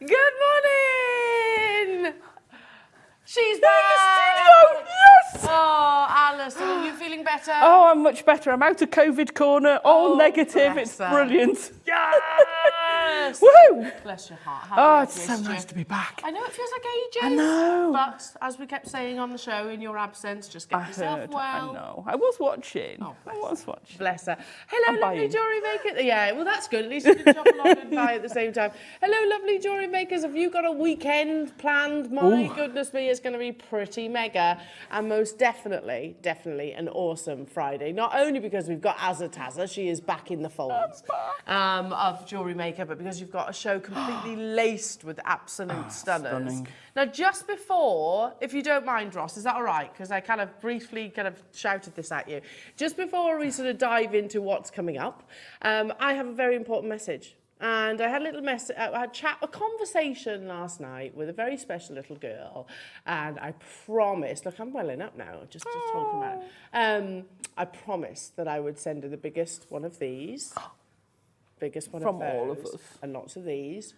Good morning! She's back! Yes! Oh, Alison, are you feeling better? Oh, I'm much better. I'm out of COVID corner, all negative. bless It's her. brilliant. Yes! Woo! Bless your heart. Oh, it's so nice to be back. I know it feels like ages. I know. But as we kept saying on the show, in your absence, just get yourself well. I know. I was watching. Oh, I was watching. Bless her. Hello, I'm lovely buying. Jewellery Maker. Yeah, well, that's good. At least you can jump along and buy at the same time. Hello, lovely Jewellery Makers. Have you got a weekend planned? My goodness me, it's going to be pretty mega. And most definitely an awesome Friday. Not only because we've got Azza, she is back in the folds of Jewellery Maker, but because you've got a show completely laced with absolute stunners. Stunning. Now, just before, if you don't mind, Ross, is that all right? Because I kind of briefly shouted this at you. Just before we sort of dive into what's coming up, I have a very important message. And I had a little a conversation last night with a very special little girl. And I promised, look, I'm welling up now, just talking about it. I promised that I would send her the biggest one of these. Biggest one From of those. all of us. And lots of these.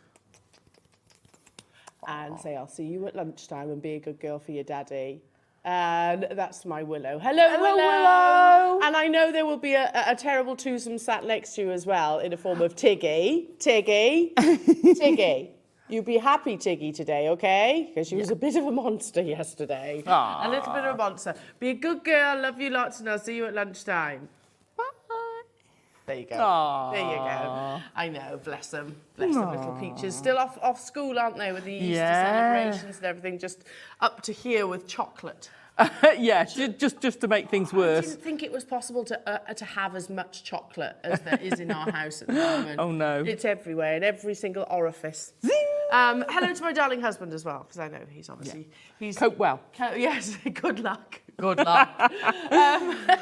And say, I'll see you at lunchtime and be a good girl for your daddy. And that's my Willow. Hello, Willow. And I know there will be a terrible twosome sat next to you as well in the form of Tiggy. Tiggy. You be happy, Tiggy, today, okay? Because she was a bit of a monster yesterday. Aww. A little bit of a monster. Be a good girl, love you lots, and I'll see you at lunchtime. There you go. Aww. There you go. I know, bless them. Bless them little peaches. Still off school, aren't they, with the Easter celebrations and everything, just up to here with chocolate. Yeah, just to make things worse. I didn't think it was possible to have as much chocolate as there is in our house at the moment. Oh, no. It's everywhere, in every single orifice. Zing! Hello to my darling husband as well, because I know he's obviously... He's Cope well. Yes, good luck. Good luck.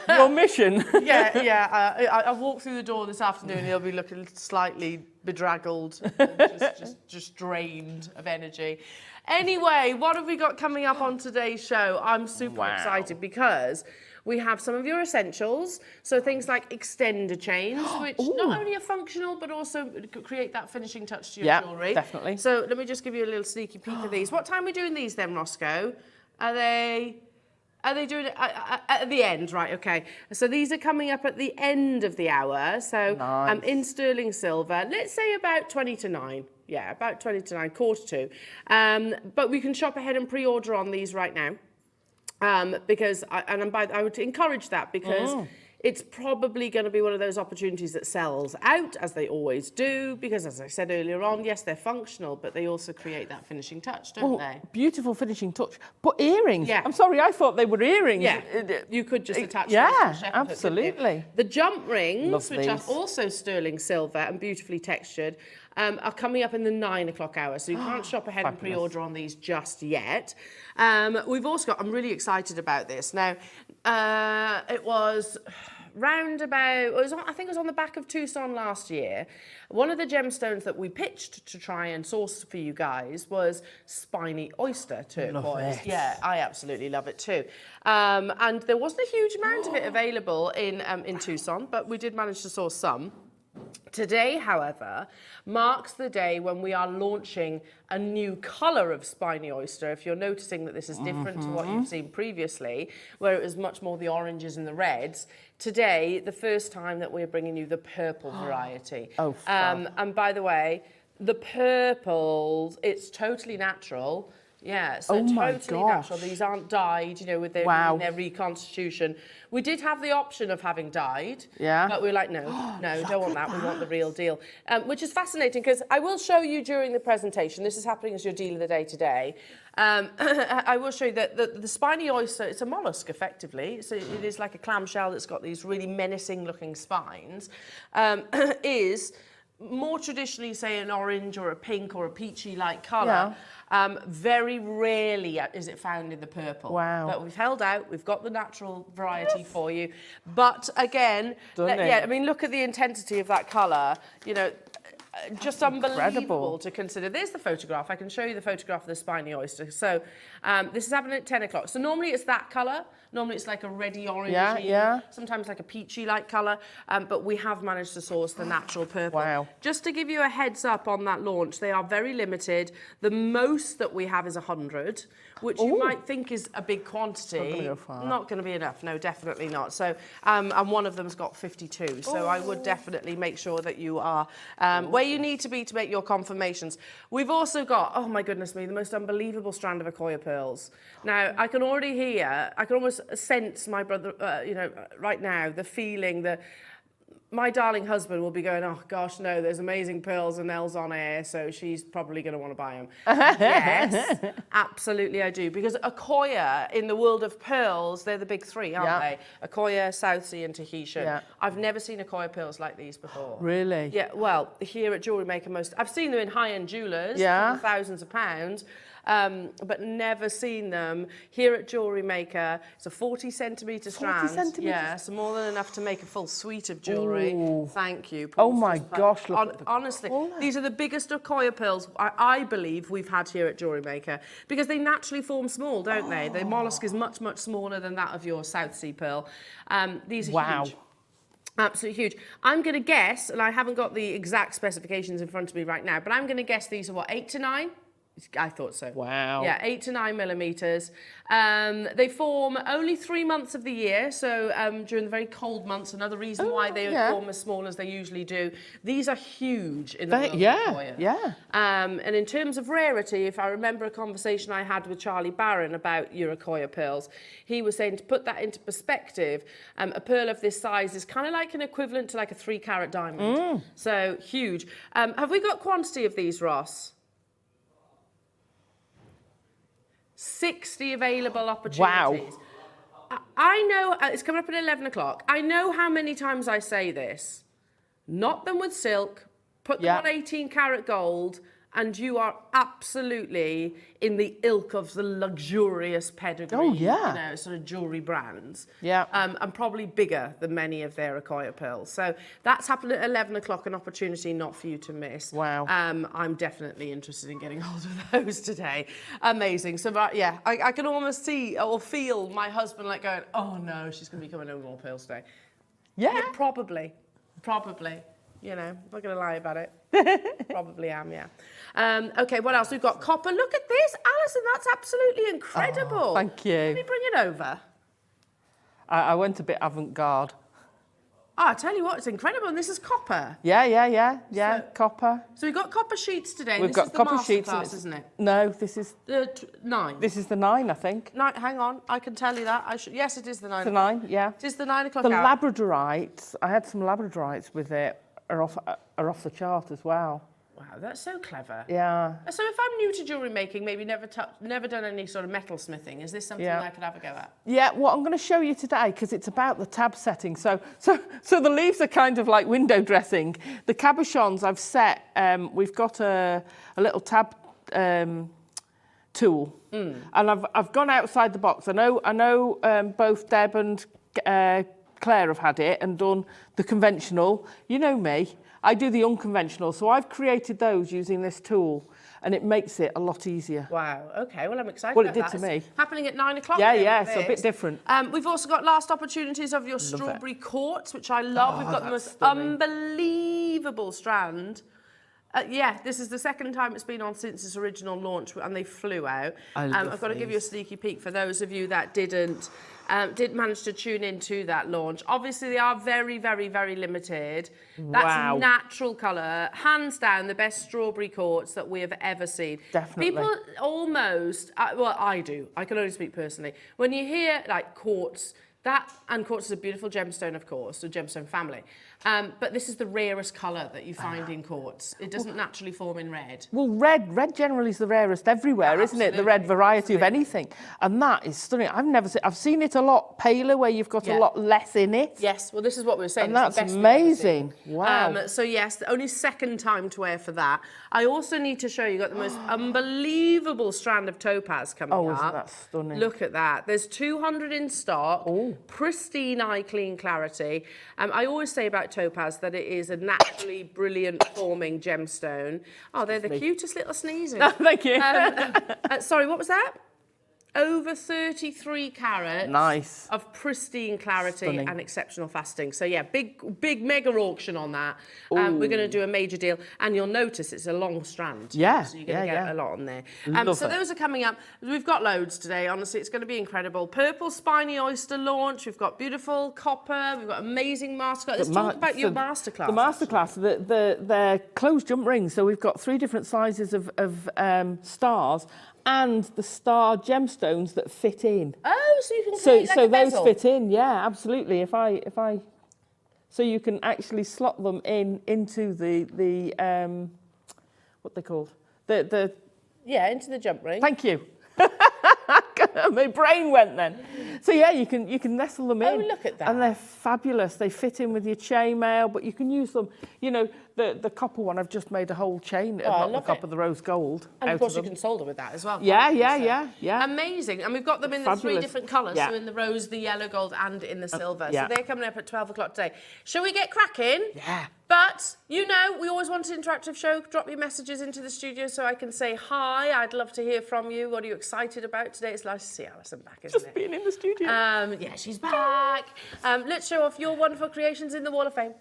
Your mission. I walked through the door this afternoon, he'll be looking slightly bedraggled and just drained of energy. Anyway, what have we got coming up on today's show? I'm super excited because we have some of your essentials, so things like extender chains, which not only are functional, but also create that finishing touch to your jewellery. Definitely. So let me just give you a little sneaky peek of these. What time are we doing these then, Roscoe? Are they doing it at the end? Right, okay. So these are coming up at the end of the hour. So in sterling silver, let's say about 20 to 9. Yeah, about 20 to 9, quarter to. But we can shop ahead and pre-order on these right now. Because, I would encourage that because it's probably going to be one of those opportunities that sells out, as they always do, because as I said earlier on, yes, they're functional, but they also create that finishing touch, don't they? Beautiful finishing touch. But earrings. Yeah. I'm sorry, I thought they were earrings. Yeah, you could just attach those yeah, to a shepherd hook, absolutely. couldn't you? The jump rings, Love which are these. also sterling silver and beautifully textured, are coming up in the 9 o'clock hour, so you can't shop ahead and pre-order on these just yet. We've also got, I'm really excited about this. Now, it was round about, I think it was on the back of Tucson last year. One of the gemstones that we pitched to try and source for you guys was Spiney Oyster Turquoise. Love it. Yeah, I absolutely love it too. And there wasn't a huge amount of it available in Tucson, but we did manage to source some. Today, however, marks the day when we are launching a new colour of Spiney Oyster. If you're noticing that this is different to what you've seen previously, where it was much more the oranges and the reds, today, the first time that we're bringing you the purple variety. Oh, fab. And by the way, the purples, it's totally natural. Yeah, so totally natural. These aren't dyed, you know, with their, in their reconstitution. We did have the option of having dyed, but we were like, no, don't want that. We want the real deal, which is fascinating because I will show you during the presentation. This is happening as your deal of the day today. I will show you that the Spiney Oyster, it's a mollusk effectively. So it is like a clamshell that's got these really menacing looking spines, is more traditionally, say, an orange or a pink or a peachy-like colour. Very rarely is it found in the purple. Wow. But we've held out. We've got the natural variety for you. But again, I mean, look at the intensity of that colour. You know, just unbelievable to consider. There's the photograph. I can show you the photograph of the Spiney Oyster. So this is happening at 10 o'clock. So normally it's that colour, Normally it's like a reddy orangey, sometimes like a peachy-like colour, but we have managed to source the natural purple. Wow. Just to give you a heads up on that launch, they are very limited. The most that we have is 100, which you might think is a big quantity. Not going to be enough, no, definitely not. So, and one of them's got 52, so I would definitely make sure that you are where you need to be to make your confirmations. We've also got, oh my goodness me, the most unbelievable strand of Accoya pearls. Now, I can already hear, I can almost sense my brother, you know, right now, the feeling that my darling husband will be going, oh gosh, no, there's amazing pearls and Elle's on air, so she's probably going to want to buy them. Yes, absolutely I do. Because Accoya, in the world of pearls, they're the big three, aren't they? Accoya, South Sea and Tahitian. Yeah. I've never seen Accoya pearls like these before. Really? Yeah, well, here at Jewellery Maker, I've seen them in high-end jewellers for thousands of pounds. But never seen them here at Jewellery Maker. It's a 40 centimetre strand. 40 centimetres? Yeah, so more than enough to make a full suite of jewellery. Ooh. Thank you. Oh my gosh, look at the honestly, these are the biggest Accoya pearls I believe we've had here at Jewellery Maker, because they naturally form small, don't they? The mollusk is much, much smaller than that of your South Sea pearl. These are huge. Absolutely huge. I'm going to guess, and I haven't got the exact specifications in front of me right now, but I'm going to guess these are what, 8 to 9? I thought so. Wow. Yeah, 8 to 9 millimetres. They form only 3 months of the year, so during the very cold months, another reason why they form as small as they usually do. These are huge in the world of Accoya. Yeah. And in terms of rarity, if I remember a conversation I had with Charlie Barron about your Accoya pearls, he was saying, to put that into perspective, a pearl of this size is kind of like an equivalent to like a 3-carat diamond. So huge. Have we got quantity of these, Ross? 60 available opportunities. Wow. I know, it's coming up at 11 o'clock. I know how many times I say this. Knot them with silk, put them on 18-carat gold, and you are absolutely in the ilk of the luxurious pedigree, you know, sort of jewellery brands. Yeah. And probably bigger than many of their Accoya pearls. So that's happened at 11 o'clock, an opportunity not for you to miss. Wow. I'm definitely interested in getting hold of those today. Amazing. So, yeah, I can almost see or feel my husband like going, oh no, she's going to be coming over more pearls today. Yeah. Probably. You know, I'm not going to lie about it. Probably am, yeah. Okay, what else? We've got copper. Look at this, Alison, that's absolutely incredible. Oh, thank you. Let me bring it over. I went a bit avant-garde. Oh, I tell you what, it's incredible, and this is copper. Yeah, so, copper. So we've got copper sheets today. We've got copper sheets, class, isn't it? No, this is the 9. This is the 9, I think. 9. Hang on, I can tell you that. Yes, it is the 9. The 9, yeah. It is the 9 o'clock. The labradorites. I had some labradorites with it. Are off the chart as well. Wow, that's so clever. Yeah. So if I'm new to jewellery making, maybe never done any sort of metal smithing, is this something I could have a go at? Yeah, well, I'm going to show you today because it's about the tab setting. So the leaves are kind of like window dressing. The cabochons I've set, we've got a little tab tool, and I've gone outside the box. I know both Deb and Claire have had it and done the conventional. You know me, I do the unconventional, so I've created those using this tool, and it makes it a lot easier. Wow, okay, well I'm excited about that. Well, it did to me. It's happening at 9 o'clock. Yeah, it's a bit different. We've also got last opportunities of your strawberry quartz, which I love. We've got the most unbelievable strand. Yeah, this is the second time it's been on since its original launch, and they flew out. I've got to give you a sneaky peek for those of you that didn't manage to tune into that launch. Obviously, they are very, very, very limited. That's natural colour, hands down the best strawberry quartz that we have ever seen. Definitely. People almost, well, I do. I can only speak personally. When you hear like quartz, quartz is a beautiful gemstone, of course, a gemstone family. But this is the rarest colour that you find in quartz. It doesn't naturally form in red. Well, red generally is the rarest everywhere, isn't it? The red variety of anything. And that is stunning. I've seen it a lot paler where you've got a lot less in it. Yes, well, this is what we were saying. And that's amazing. Wow. So yes, the only second time to wear for that. I also need to show you, got the most unbelievable strand of topaz coming up. Oh, isn't that stunning? Look at that. There's 200 in stock. Pristine eye clean clarity. I always say about topaz that it is a naturally brilliant forming gemstone. Oh, they're the cutest little sneezes. Thank you. Sorry, what was that? over 33 carats. Nice. Of pristine clarity. Stunning. And exceptional faceting. So yeah, big mega auction on that. We're going to do a major deal, and you'll notice it's a long strand. Yeah, so you're going to get a lot on there. Love so it. those are coming up. We've got loads today. Honestly, it's going to be incredible. Purple Spiny Oyster launch. We've got beautiful copper. We've got amazing masterclass. Let's talk about your masterclass. The masterclass, they're closed jump rings. So we've got 3 different sizes of stars, and the star gemstones that fit in. Oh, so you can create like so a those bezel. fit in, yeah, absolutely. If I, so you can actually slot them into the what they called the. Yeah, into the jump ring. Thank you. My brain went then. So yeah, you can nestle them in. Oh, look at that. And they're fabulous. They fit in with your chainmail, but you can use them. You know, the copper one, I've just made a whole chain of the copper, the rose gold. And of course you can solder with that as well. Yeah. Amazing. And we've got them in the 3 different colours. Yeah. So in the rose, the yellow gold, and in the silver. So yeah. they're coming up at 12 o'clock today. Shall we get cracking? Yeah. But, you know, we always want an interactive show. Drop your messages into the studio so I can say hi. I'd love to hear from you. What are you excited about today? It's nice to see Alison back, isn't it? Just being in the studio. Yeah, she's back. Let's show off your wonderful creations in the Wall of Fame.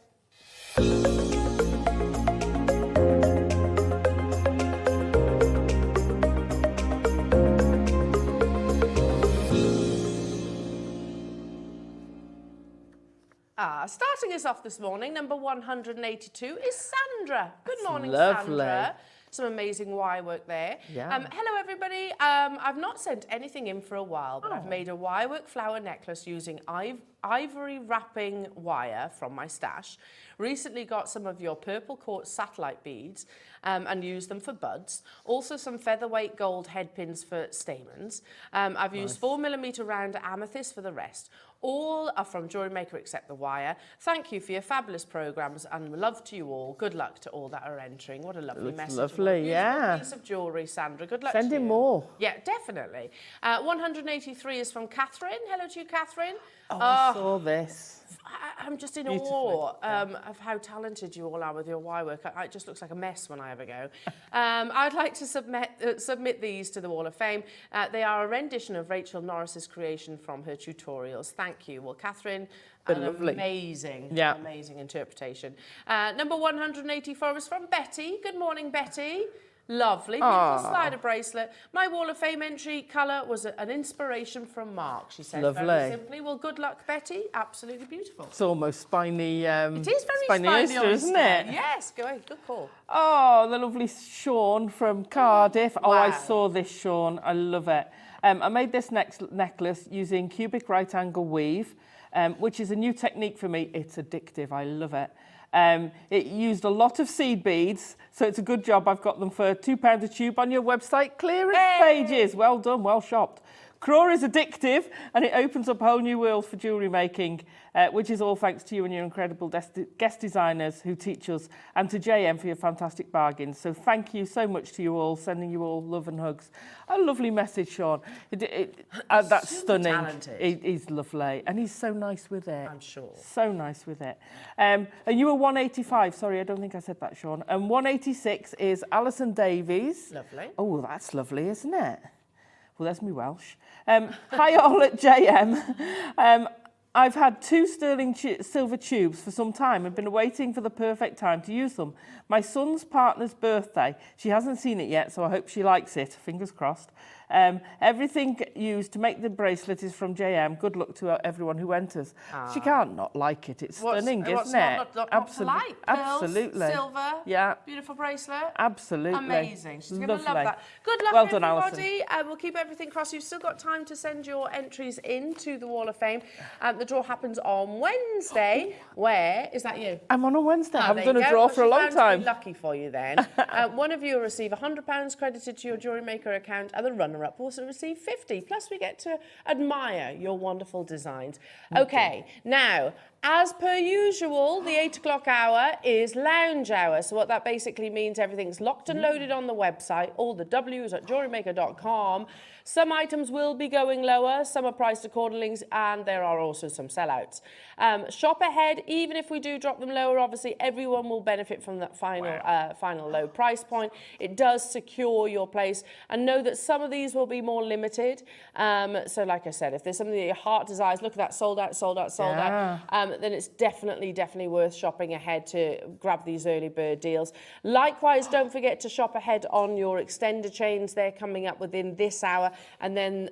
Starting us off this morning, number 182 is Sandra. Good morning, lovely. Sandra. Some amazing wire work there. Yeah. Hello, everybody. I've not sent anything in for a while, but I've made a wire work flower necklace using ivory wrapping wire from my stash. Recently got some of your purple quartz satellite beads and used them for buds. Also some featherweight gold head pins for stamens. I've used 4mm round amethyst for the rest. All are from Jewellery Maker except the wire. Thank you for your fabulous programmes and love to you all. Good luck to all that are entering. What a lovely message. Lovely, yeah. Piece of jewellery, Sandra. Good luck to you. Send in more. Yeah, definitely. 183 is from Catherine. Hello to you, Catherine. I saw this. I'm just in awe of how talented you all are with your wire work. It just looks like a mess when I ever go. I'd like to submit these to the Wall of Fame. They are a rendition of Rachel Norris's creation from her tutorials. Thank you. Well, Catherine, amazing interpretation. Number 184 is from Betty. Good morning, Betty. Lovely, beautiful slider bracelet. My Wall of Fame entry colour was an inspiration from Mark, she said. Lovely. Very simply. Well, good luck, Betty. Absolutely beautiful. It's almost spiny. It is very Spiny Oyster, isn't it? Yes, go ahead. Good call. Oh, the lovely Sean from Cardiff. Oh, I saw this, Sean. I love it. I made this necklace using cubic right angle weave, which is a new technique for me. It's addictive. I love it. It used a lot of seed beads, so it's a good job I've got them for £2 a tube on your website clearance pages. Well done, well shopped. Craw is addictive, and it opens up a whole new world for jewellery making, which is all thanks to you and your incredible guest designers who teach us, and to JM for your fantastic bargains. So thank you so much to you all, sending you all love and hugs. A lovely message, Sean. That's stunning. Talented. He's lovely, and he's so nice with it. I'm sure. So nice with it. And you were 185. Sorry, I don't think I said that, Sean. And 186 is Alison Davies. Lovely. Oh, that's lovely, isn't it? Well, that's me Welsh. Hi all at JM. I've had 2 sterling silver tubes for some time and been waiting for the perfect time to use them. My son's partner's birthday. She hasn't seen it yet, so I hope she likes it. Fingers crossed. Everything used to make the bracelet is from JM. Good luck to everyone who enters. She can't not like it. It's stunning, isn't it? Absolutely. Absolutely. Silver. Yeah. Beautiful bracelet. Absolutely. Amazing. She's going to love Lovely. that. Good luck, well done, everybody. We'll keep everything crossed. You've still got time to send your entries into the Wall of Fame. The draw happens on Wednesday. Where is that you? I'm on a Wednesday. I haven't done a draw for a long time. Lucky for you then. One of you will receive £100 credited to your Jewellery Maker account, and the runner-up will also receive 50. Plus, we get to admire your wonderful designs. Okay, now As per usual, the 8 o'clock hour is lounge hour. So what that basically means, everything's locked and loaded on the website, all the W's at JewelleryMaker.com. Some items will be going lower, some are priced accordingly, and there are also some sellouts. Shop ahead, even if we do drop them lower, obviously everyone will benefit from that final low price point. It does secure your place, and know that some of these will be more limited. So like I said, if there's something that your heart desires, look at that, sold out, sold out, sold out, then it's definitely worth shopping ahead to grab these early bird deals. Likewise, don't forget to shop ahead on your extender chains. They're coming up within this hour. And then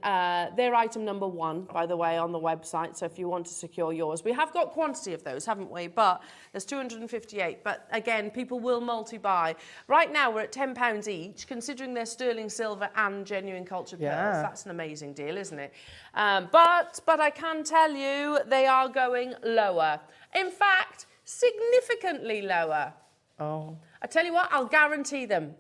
they're item number 1, by the way, on the website. So if you want to secure yours, we have got quantity of those, haven't we? But there's 258. But again, people will multi-buy. Right now, we're at £10 each, considering they're sterling silver and genuine cultured pearls. That's an amazing deal, isn't it? But I can tell you, they are going lower. In fact, significantly lower. Oh. I tell you what, I'll guarantee them.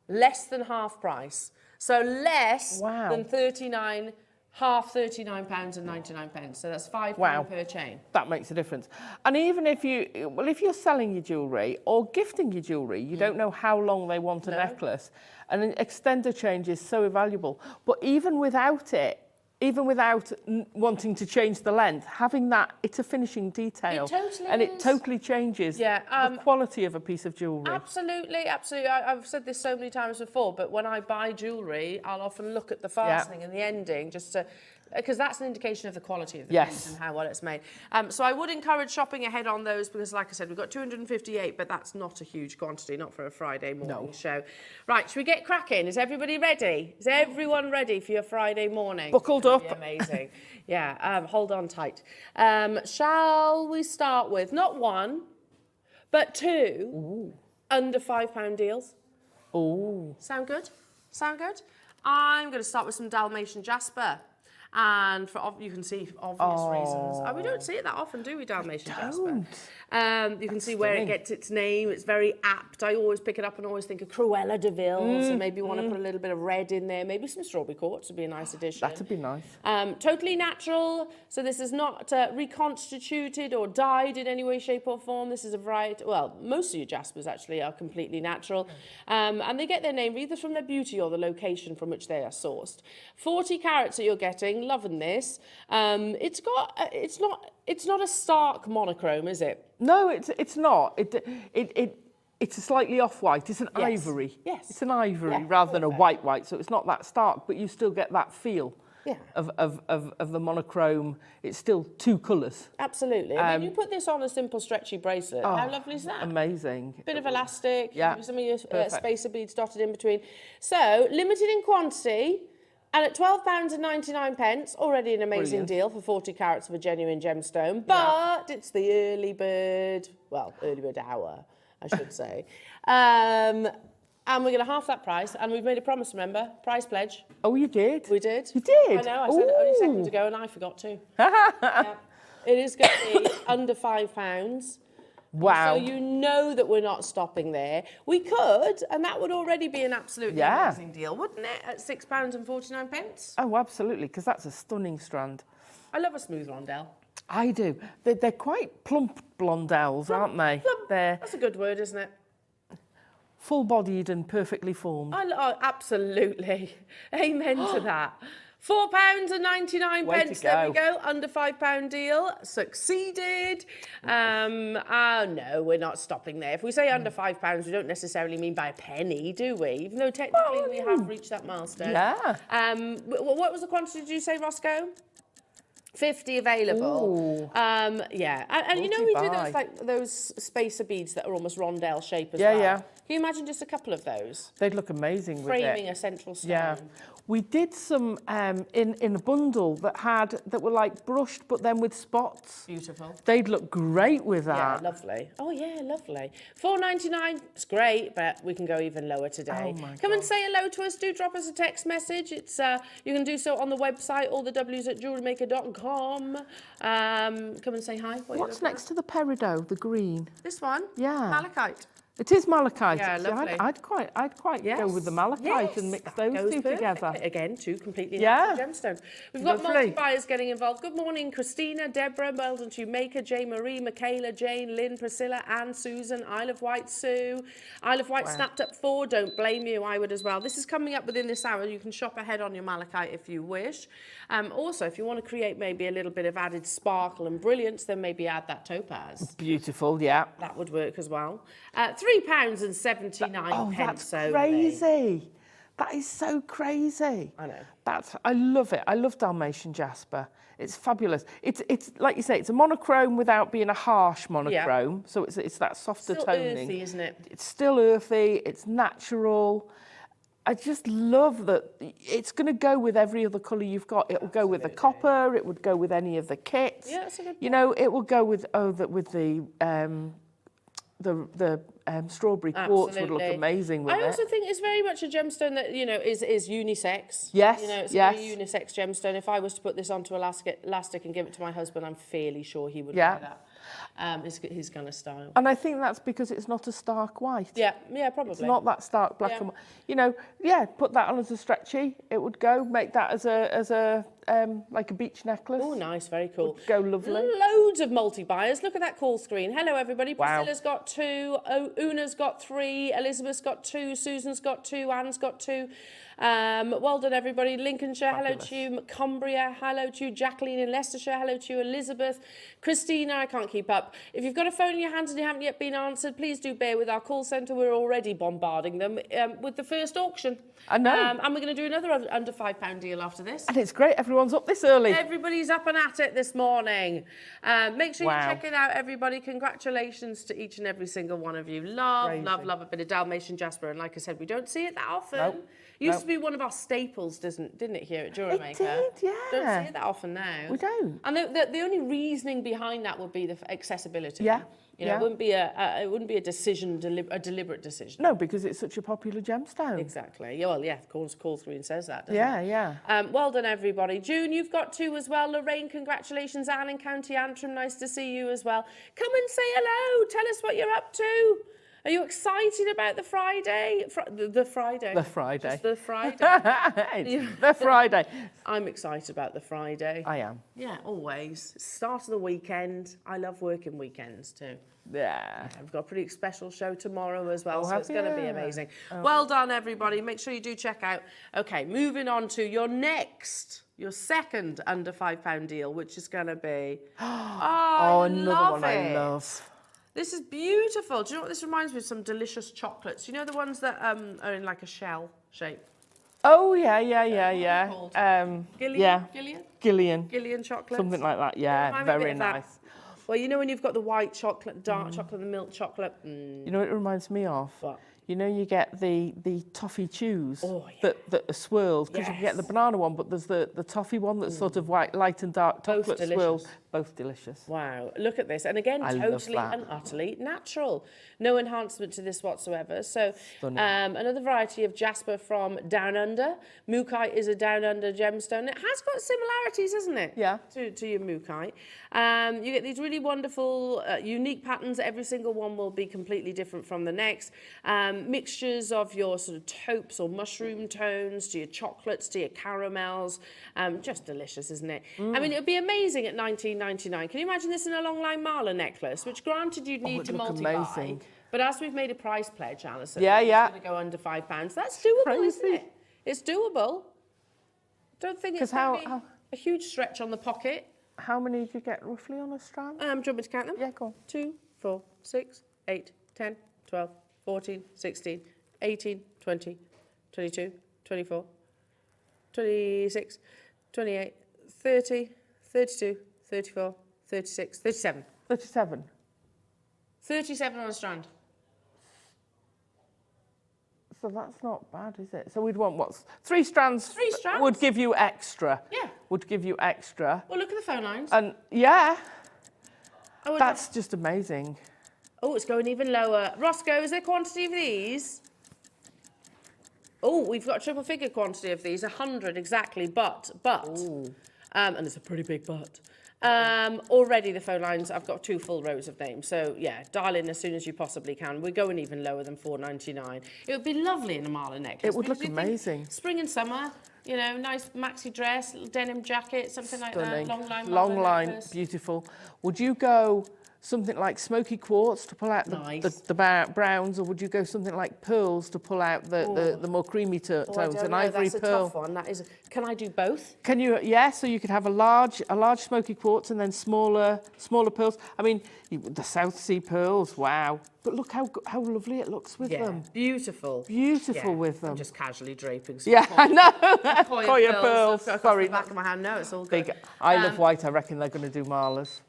Less than half price. So less than £39 and 99 pence. So that's £5 per chain. That makes a difference. And even if you're selling your jewellery or gifting your jewellery, you don't know how long they want a necklace. And an extender change is so valuable. But even without it, even without wanting to change the length, having that, it's a finishing detail. It totally is. It totally changes the quality of a piece of jewellery. Absolutely, absolutely. I've said this so many times before, but when I buy jewellery, I'll often look at the fastening and the ending just to... because that's an indication of the quality of the piece and how well it's made. So I would encourage shopping ahead on those because, like I said, we've got 258, but that's not a huge quantity, not for a Friday morning show. Right, should we get cracking? Is everybody ready? Is everyone ready for your Friday morning? Buckled up. Amazing. Hold on tight. Shall we start with not 1, but 2 under £5 deals? Oh. Sound good? Sound good? I'm going to start with some Dalmatian Jasper. And for you can see obvious reasons. We don't see it that often, do we, Dalmatian Jasper? You can see where it gets its name. It's very apt. I always pick it up and always think of Cruella de Vil. So maybe want to put a little bit of red in there. Maybe some strawberry quartz would be a nice addition. That'd be nice. Totally natural. So this is not reconstituted or dyed in any way, shape or form. This is a variety. Well, most of your Jaspers actually are completely natural. And they get their name either from their beauty or the location from which they are sourced. 40 carats that you're getting. Loving this. It's not a stark monochrome, is it? No, it's not. It's a slightly off-white. It's an ivory. Yes. It's an ivory rather than a white. So it's not that stark, but you still get that feel of the monochrome. It's still 2 colours. Absolutely. I mean, you put this on a simple stretchy bracelet. How lovely is that? Amazing. Bit of elastic. Some of your spacer beads dotted in between. So limited in quantity. And at £12 and 99 pence, already an amazing deal for 40 carats of a genuine gemstone. But it's the early bird hour, I should say. And we're going to half that price. And we've made a promise, remember? Price pledge. Oh, you did? We did. You did? I know, I said it only seconds ago and I forgot to. It is going to be under £5. Wow. So you know that we're not stopping there. We could, and that would already be an absolutely amazing deal, wouldn't it? At £6 and 49 pence. Oh, absolutely, because that's a stunning strand. I love a smooth rondelle. I do. They're quite plump blondelles, aren't they? Plump. That's a good word, isn't it? Full-bodied and perfectly formed. Absolutely. Amen to that. £4 and 99 pence. There we go. Under £5 deal. Succeeded. No, we're not stopping there. If we say under £5, we don't necessarily mean by a penny, do we? Even though technically we have reached that milestone. Yeah. What was the quantity, did you say, Roscoe? 50 available. And you know we do those spacer beads that are almost rondelle shape as well. Yeah. Can you imagine just a couple of those? They'd look amazing with it. Framing a central stone. Yeah. We did some in a bundle that were like brushed, but then with spots. Beautiful. They'd look great with that. Yeah, lovely. Oh yeah, lovely. £4.99. It's great, but we can go even lower today. Oh my Come and say hello to us. Do drop us a text message. It's you can do so on the website. All the W's at JewelleryMaker.com. Come and say hi. What's next to the Peridot, the green? This one. Yeah. Malachite. It is malachite. Yeah, See, lovely. I'd quite go with the malachite and mix those two together. Again, two completely natural gemstones. We've got Lovely. multi-buyers getting involved. Good morning, Christina, Deborah, well done to you, Maker, Jay, Marie, Michaela, Jane, Lynn, Priscilla, Anne, Susan, Isle of Wight, Sue. Isle of Wight snapped up 4. Don't blame you, I would as well. This is coming up within this hour. You can shop ahead on your malachite if you wish. Also, if you want to create maybe a little bit of added sparkle and brilliance, then maybe add that topaz. Beautiful, yeah. That would work as well. £3.79. Oh, that's only. crazy. That is so crazy. I know. I love it. I love Dalmatian jasper. It's fabulous. It's like you say, it's a monochrome without being a harsh monochrome. Yeah. So it's that softer still toning. Earthy, isn't it? It's still earthy. It's natural. I just love that it's going to go with every other colour you've got. It will go with the copper. It would go with any of the kits. Yeah, that's a good point. You know, it will go with the strawberry quartz would look amazing with it. I also think it's very much a gemstone that, you know, is unisex. Yes, you know, it's a very unisex gemstone. If I was to put this onto elastic and give it to my husband, I'm fairly sure he would wear that. His kind of style. And I think that's because it's not a stark white. Yeah, probably. It's not that stark black and white. You know, put that on as a stretchy. It would go. Make that as a like a beach necklace. Oh, nice, very cool. Would go lovely. Loads of multi-buyers. Look at that call screen. Hello, everybody. Wow. Priscilla's got 2. Una's got 3. Elizabeth's got 2. Susan's got 2. Anne's got 2. Well done, everybody. Lincolnshire, Fabulous. hello to you. Cumbria, hello to you. Jacqueline in Leicestershire, hello to you. Elizabeth. Christina, I can't keep up. If you've got a phone in your hands and you haven't yet been answered, please do bear with our call centre. We're already bombarding them with the first auction. I know. And we're going to do another under £5 deal after this. And it's great. Everyone's up this early. Everybody's up and at it this morning. Make sure you check it out, everybody. Congratulations to each and every single one of you. Love a bit of Dalmatian jasper. And like I said, we don't see it that often. Nope. Used to be one of our staples, didn't it, here at Jewellery Maker? It did, yeah. Don't see it that often now. We don't. And the only reasoning behind that would be the accessibility. Yeah. You know, it wouldn't be a decision, a deliberate decision. No, because it's such a popular gemstone. Exactly. Yeah, well, call screen says that, doesn't it? Yeah. Well done, everybody. June, you've got 2 as well. Lorraine, congratulations. Anne in County Antrim, nice to see you as well. Come and say hello. Tell us what you're up to. Are you excited about the Friday? The Friday. The Friday. Just the Friday. The Friday. I'm excited about the Friday. I am. Yeah, always. Start of the weekend. I love working weekends too. Yeah. We've got a pretty special show tomorrow as well, so it's you? going to be amazing. Well done, everybody. Make sure you do check out. Okay, moving on to your second under £5 deal, which is going to be... another one I love. This is beautiful. Do you know what this reminds me of? Some delicious chocolates. You know the ones that are in like a shell shape? Oh, yeah. Gillian chocolates. Something like that, yeah. Very nice. Well, you know when you've got the white chocolate, dark chocolate, and milk chocolate? You know what it reminds me of? What? You know, you get the toffee chews that are swirled, because you can get the banana one, but there's the toffee one that's sort of white, light and dark chocolate swirled. Both delicious. Wow, look at this. And again, totally and utterly natural. No enhancement to this whatsoever. So another variety of jasper from Down Under. Mookaite is a Down Under gemstone. It has got similarities, hasn't it? Yeah. To your Mookaite. You get these really wonderful, unique patterns. Every single one will be completely different from the next. Mixtures of your sort of taupes or mushroom tones to your chocolates, to your caramels. Just delicious, isn't it? I mean, it would be amazing at $19.99. Can you imagine this in a long line mala necklace, which granted you'd need to multi-buy. Amazing. But as we've made a price pledge, Alison, it's going to go under £5. That's doable, isn't it? It's doable. Don't think it's going to be a huge stretch on the pocket. How many do you get roughly on a strand? Do you want me to count them? Yeah, go on. 2, 4, 6, 8, 10, 12, 14, 16, 18, 20, 22, 24, 26, 28, 30, 32, 34, 36, 37. 37. 37 on a strand. So that's not bad, is it? So we'd want what? 3 strands. 3 strands? Would give you extra. Yeah. Would give you extra. Well, look at the phone lines. And yeah, that's just amazing. Oh, it's going even lower. Roscoe, is there quantity of these? Oh, we've got a triple figure quantity of these, 100 exactly, but, and it's a pretty big but. Already the phone lines, I've got 2 full rows of names. So yeah, dial in as soon as you possibly can. We're going even lower than £4.99. It would be lovely in a mala necklace. It would look amazing. Spring and summer, you know, nice maxi dress, little denim jacket, something Stunning. like that. Long mala line, necklace. beautiful. Would you go something like smoky quartz to pull out the browns, or would you go something like pearls to pull out the more creamy tones? An ivory That's pearl. a tough one. That is. Can I do both? Can you? Yeah. So you could have a large smoky quartz and then smaller pearls. I mean, the South Sea pearls. Wow. But look how lovely it looks with them. Beautiful. Beautiful with them. I'm just casually draping some I know. Koya pearls. Sorry. The back of my hand. No, it's all good. I love white. I reckon they're going to do malas.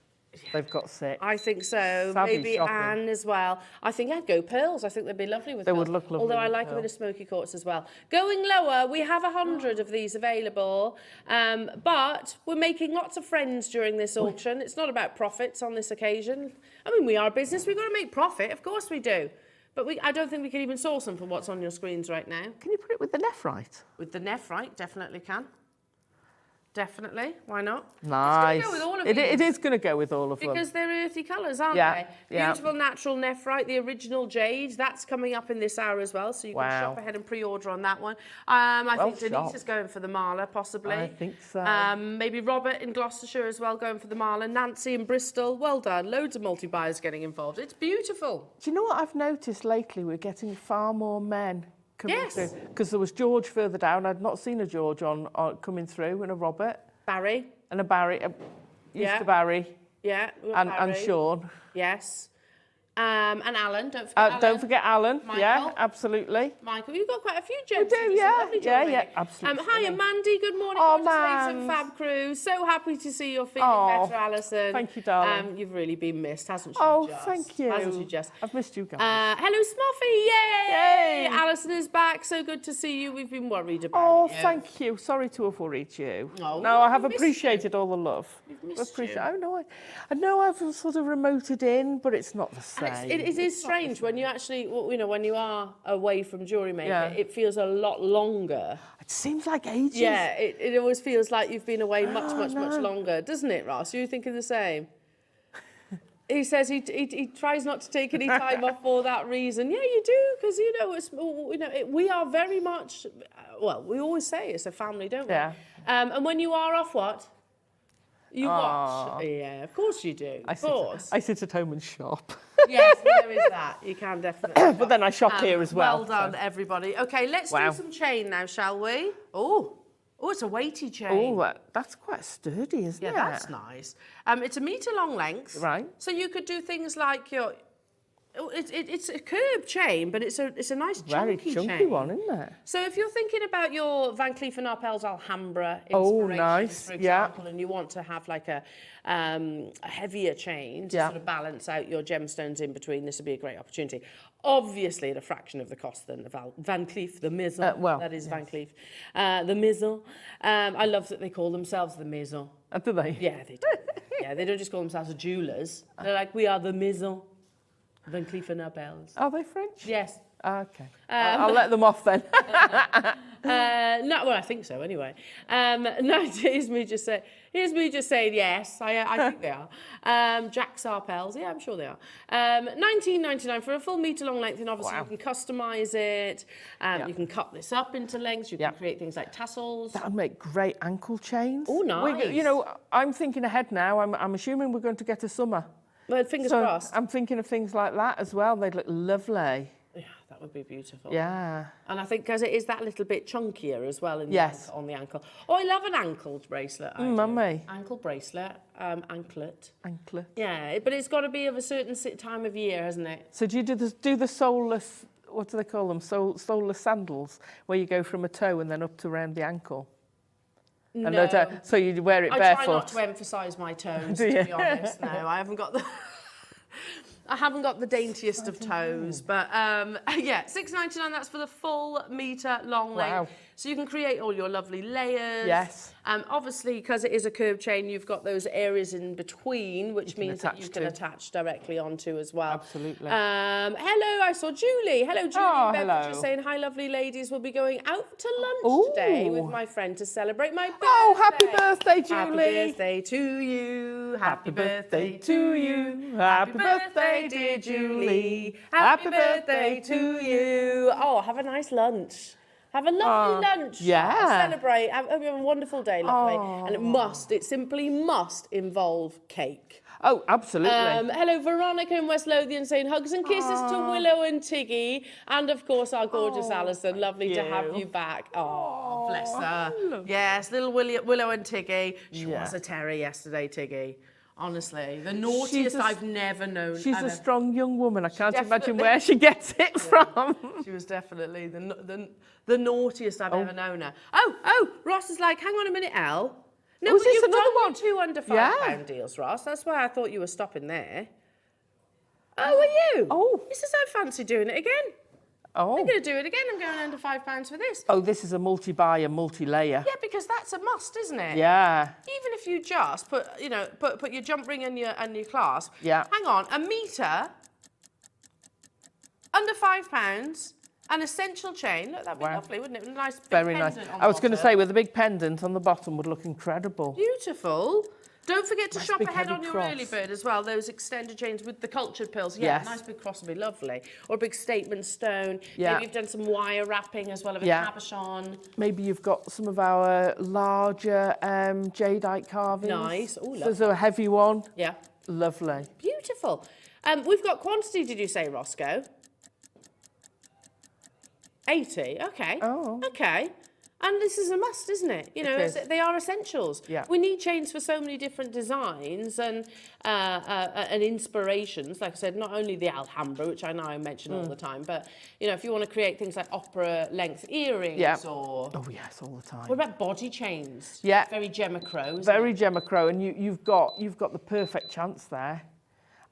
They've got 6. I think so. Savvy Maybe shopping. Anne as well. I think I'd go pearls. I think they'd be lovely with They pearls. would look lovely. Although I with like pearl. a bit of smoky quartz as well. Going lower, we have 100 of these available. But we're making lots of friends during this auction. It's not about profits on this occasion. I mean, we are a business. We've got to make profit. Of course we do. But I don't think we can even source them for what's on your screens right now. Can you put it with the nephrite? With the nephrite, definitely can. Definitely. Why not? Nice. It's going to go with all of It these. is going to go with all of them. Because they're earthy colours, aren't Yeah, they? yeah. Beautiful natural nephrite, the original jade. That's coming up in this hour as well, so you can shop ahead and pre-order on that one. I think Denise is going for the mala, possibly. I think so. Maybe Robert in Gloucestershire as well, going for the mala. Nancy in Bristol, well done. Loads of multi-buyers getting involved. It's beautiful. Do you know what I've noticed lately? We're getting far more men coming through. Yes. Because there was George further down. I'd not seen a George on coming through, and a Robert. Barry. And a Barry. Yeah. Mr. Barry. Yeah. And Sean. Yes. And Alan, don't forget Alan. Don't forget Alan. Michael. Yeah, absolutely. Michael, you've got quite a few gems. We do, yeah, absolutely. Hi, Mandy. Good morning. Oh, man. Fab crew. So happy to see you're feeling better, Alison. Thank you, darling. You've really been missed, hasn't she? Oh, thank you. Hasn't she just? I've missed you guys. Hello, Smuffy. Yay! Yay! Alison is back. So good to see you. We've been worried about you. Thank you. Sorry to have worried you. Oh, no, I have we've missed appreciated all the love. We've missed you. I know I've sort of remoted in, but it's not the same. It is strange when you actually, when you are away from Jewellery Maker, it feels a lot longer. It seems like ages. Yeah, it always feels like you've been away much longer, doesn't it, Ross? Are you thinking the same? He says he tries not to take any time off for that reason. Yeah, you do, because we are very much. Well, we always say it's a family, don't we? Yeah. And when you are off, what? You watch. Yeah, of course you do. Of course. I sit at home and shop. Yes, there is that. You can definitely. But then I shop here as well. Well done, everybody. Okay, let's do some chain now, shall we? Oh, it's a weighty chain. Oh, that's quite sturdy, isn't it? Yeah, that's nice. It's a metre long length. Right. So you could do things like it's a curved chain, but it's a nice very chunky chunky one, isn't it? So if you're thinking about your Van Cleef & Arpels Alhambra inspiration, nice. for example, and you want to have like a heavier chain to sort of balance out your gemstones in between, this would be a great opportunity. Obviously, at a fraction of the cost than the Van Cleef, the Maison. That is Van Cleef. The Maison. I love that they call themselves the Maison. Do they? Yeah, they do. Yeah, they don't just call themselves jewellers. They're like, we are the Maison. Van Cleef & Arpels. Are they French? Yes. Okay. I'll let them off then. No, well, I think so anyway. No, here's me just saying yes. I think they are. Jack's Arpels, yeah, I'm sure they are. $19.99 for a full metre long length, and obviously you can customise it. You can cut this up into lengths. You can create things like tassels. That would make great ankle chains. Oh, nice. I'm thinking ahead now. I'm assuming we're going to get a summer. Well, fingers crossed. I'm thinking of things like that as well. They'd look lovely. Yeah, that would be beautiful. Yeah. And I think because it is that little bit chunkier as well on the ankle. Oh, I love an ankle bracelet. Mummy. Ankle bracelet, anklet. Anklet. Yeah, but it's got to be of a certain time of year, hasn't it? So do you do the soulless, what do they call them? Soulless sandals, where you go from a toe and then up to around the ankle? No. So you wear it barefoot? I try not to emphasise my toes, to be honest. No, I haven't got the daintiest of toes, but yeah, $6.99. That's for the full metre long length. So you can create all your lovely layers. Yes. Obviously, because it is a curved chain, you've got those areas in between, which means that you can attach directly onto as well. Absolutely. Hello, I saw Julie. Hello, Julie. Oh, Hello. Just saying, hi, lovely ladies. We'll be going out to lunch today with my friend to celebrate my birthday. Oh, happy birthday, Julie. Happy birthday to you. Happy birthday to you. Happy birthday, dear Julie. Happy birthday to you. Oh, have a nice lunch. Have a lovely lunch. Yeah. Celebrate. I hope you have a wonderful day, lovely. And it simply must involve cake. Oh, absolutely. Hello, Veronica in West Lothian saying hugs and kisses to Willow and Tiggy. And of course, our gorgeous Alison. Lovely to have you back. Oh, bless her. Yes, little Willow and Tiggy. She was a terror yesterday, Tiggy. Honestly, the naughtiest I've never known. She's a strong young woman. I can't imagine where she gets it from. She was definitely the naughtiest I've ever known her. Oh, Ross is like, hang on a minute, Elle. No, but you've done 2 under £5 deals, Ross. That's why I thought you were stopping there. Oh, are you? Oh. He says, I fancy doing it again. Oh. I'm going to do it again. I'm going under £5 for this. Oh, this is a multi-buyer, multi-layer. Yeah, because that's a must, isn't it? Yeah. Even if you just put your jump ring and your clasp. Yeah. Hang on, a metre, under £5, an essential chain. Look, that'd be lovely, wouldn't it? A nice big Very nice. I was going to say, with a big pendant on the bottom would look incredible. Beautiful. Don't forget to shop ahead on your early bird as well. Those extended chains with the cultured pearls. Yeah, a nice big cross would be lovely. Or a big statement stone. Yeah. Maybe you've done some wire wrapping as well of a cabochon. Maybe you've got some of our larger jadeite carvings. Nice. Oh, lovely. So there's a heavy one. Yeah. Lovely. Beautiful. We've got quantity, did you say, Roscoe? 80. Okay. Oh. Okay. And this is a must, isn't it? You know, they are essentials. Yeah. We need chains for so many different designs and inspirations. Like I said, not only the Alhambra, which I know I mention all the time, but, you know, if you want to create things like opera-length earrings or... Oh, yes, all the time. What about body chains? Yeah. Very Gemma Crow, Very Gemma Crow, and you've got the perfect chance there.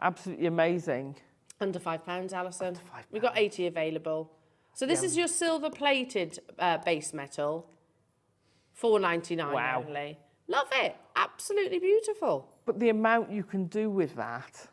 Absolutely amazing. Under £5, Alison. Under £5. We've got 80 available. So this is your silver-plated base metal, $4.99 only. Love it. Absolutely beautiful. But the amount you can do with that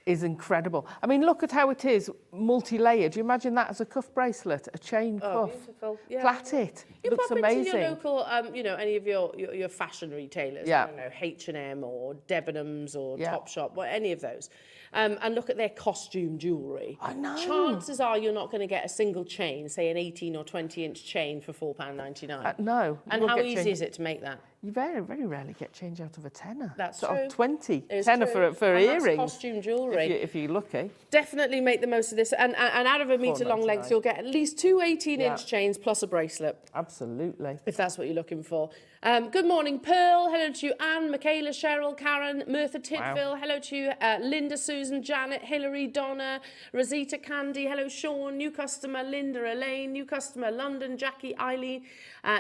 is incredible. I mean, look at how it is multi-layered. Do you imagine that as a cuff bracelet, a chain cuff? Beautiful. Yeah. Plait it. You looks pop amazing. into your local, you know, any of your fashion retailers. I don't know, H&M or Debenhams or Topshop, or any of those. And look at their costume jewellery. I know. Chances are you're not going to get a single chain, say an 18 or 20-inch chain for £4.99. No. And how easy is it to make that? You very, very rarely get change out of a tenner. That's sort true. Of 20. It's tenner true. for earrings. That's costume jewellery. If you're lucky. Definitely make the most of this. And out of a metre long length, you'll get at least 2 18-inch chains plus a bracelet. Absolutely. If that's what you're looking for. Good morning, Pearl. Hello to you, Anne, Michaela, Cheryl, Karen, Mirtha Titfield. Hello to you, Linda, Susan, Janet, Hilary, Donna, Rosita, Candy. Hello, Sean. New customer, Linda, Elaine. New customer, London, Jackie, Eileen,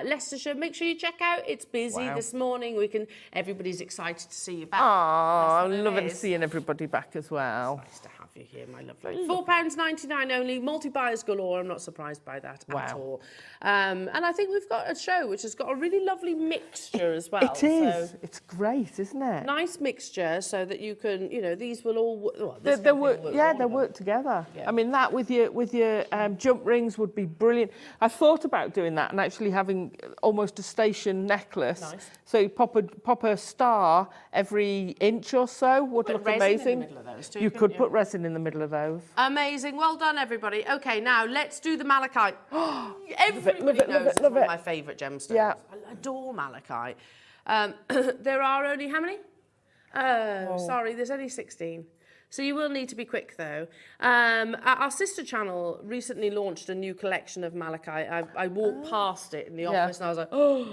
Leicestershire. Make sure you check out. It's busy this morning. Everybody's excited to see you back. Oh, I'm loving seeing everybody back as well. It's nice to have you here, my lovely. £4.99 only. Multi-buyers galore. I'm not surprised by that at all. And I think we've got a show which has got a really lovely mixture as well. It is. So it's great, isn't it? Nice mixture so that you can, you know, these will all... They'll work together. Yeah. I mean, that with your jump rings would be brilliant. I thought about doing that and actually having almost a station necklace. Nice. So you pop a star every inch or so would look amazing. In the middle of those too, you could put resin in the middle of those. Amazing. Well done, everybody. Okay, now let's do the malachite. Everybody knows it's one of my favourite gemstones. Yeah. I adore malachite. There are only how many? Sorry, there's only 16. So you will need to be quick, though. Our sister channel recently launched a new collection of malachite. I walked past it in the office and I was like, oh.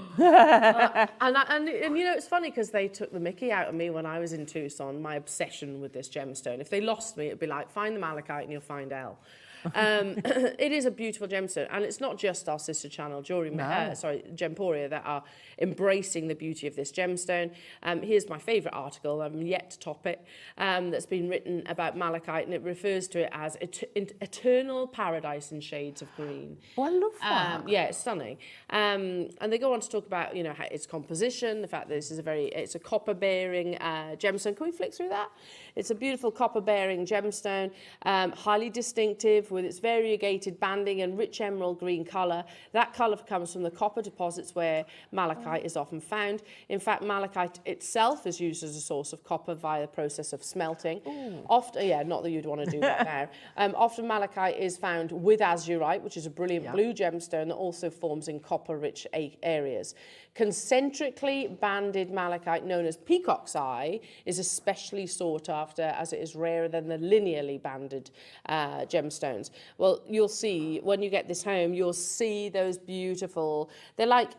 and you know, it's funny because they took the mickey out of me when I was in Tucson, my obsession with this gemstone. If they lost me, it'd be like, find the malachite and you'll find Elle. It is a beautiful gemstone, and it's not just our sister channel, Gemporia, that are embracing the beauty of this gemstone. Here's my favourite article, I'm yet to top it, that's been written about malachite, and it refers to it as eternal paradise in shades of green. Oh, I love that. Yeah, it's stunning. And they go on to talk about, you know, its composition, the fact that this is it's a copper-bearing gemstone. Can we flick through that? It's a beautiful copper-bearing gemstone, highly distinctive with its variegated banding and rich emerald green colour. That colour comes from the copper deposits where malachite is often found. In fact, malachite itself is used as a source of copper via the process of smelting. Often, yeah, not that you'd want to do that now. Often malachite is found with azurite, which is a brilliant blue gemstone that also forms in copper-rich areas. Concentrically banded malachite, known as peacock's eye, is especially sought after as it is rarer than the linearly banded gemstones. Well, you'll see, when you get this home, you'll see those beautiful, they're like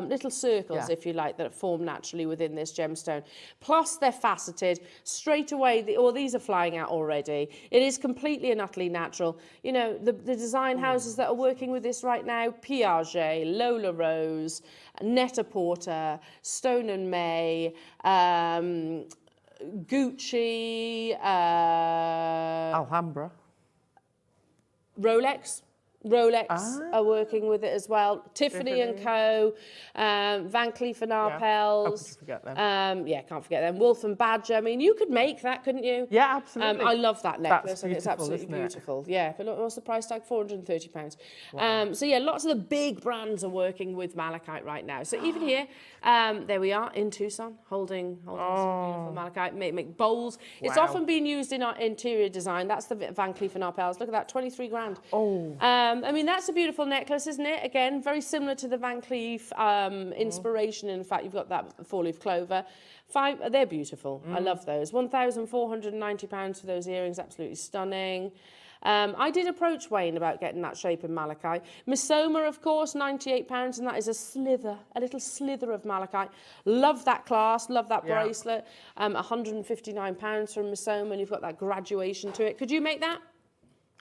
little circles, if you like, that form naturally within this gemstone. Plus, they're faceted. Straight away, these are flying out already. It is completely and utterly natural. You know, the design houses that are working with this right now, Piaget, Lola Rose, Net-a-Porter, Stone and May, Gucci, Alhambra. Rolex are working with it as well. Tiffany & Co, Van Cleef & Arpels. Forget them. Can't forget them. Wolf and Badger. I mean, you could make that, couldn't you? Yeah, absolutely. I love that necklace. That's It's absolutely beautiful. Yeah, but what's the price tag? £430. Wow. So yeah, lots of the big brands are working with malachite right now. So even here, there we are in Tucson, holding some beautiful malachite. Make bowls. Wow. It's often been used in our interior design. That's the Van Cleef & Arpels. Look at that, 23 grand. I mean, that's a beautiful necklace, isn't it? Again, very similar to the Van Cleef inspiration. In fact, you've got that four-leaf clover. They're beautiful. I love those. £1,490 for those earrings. Absolutely stunning. I did approach Wayne about getting that shape in malachite. Misoma, of course, £98, and that is a little slither of malachite. Love that clasp, love that bracelet. £159 from Misoma, and you've got that graduation to it. Could you make that?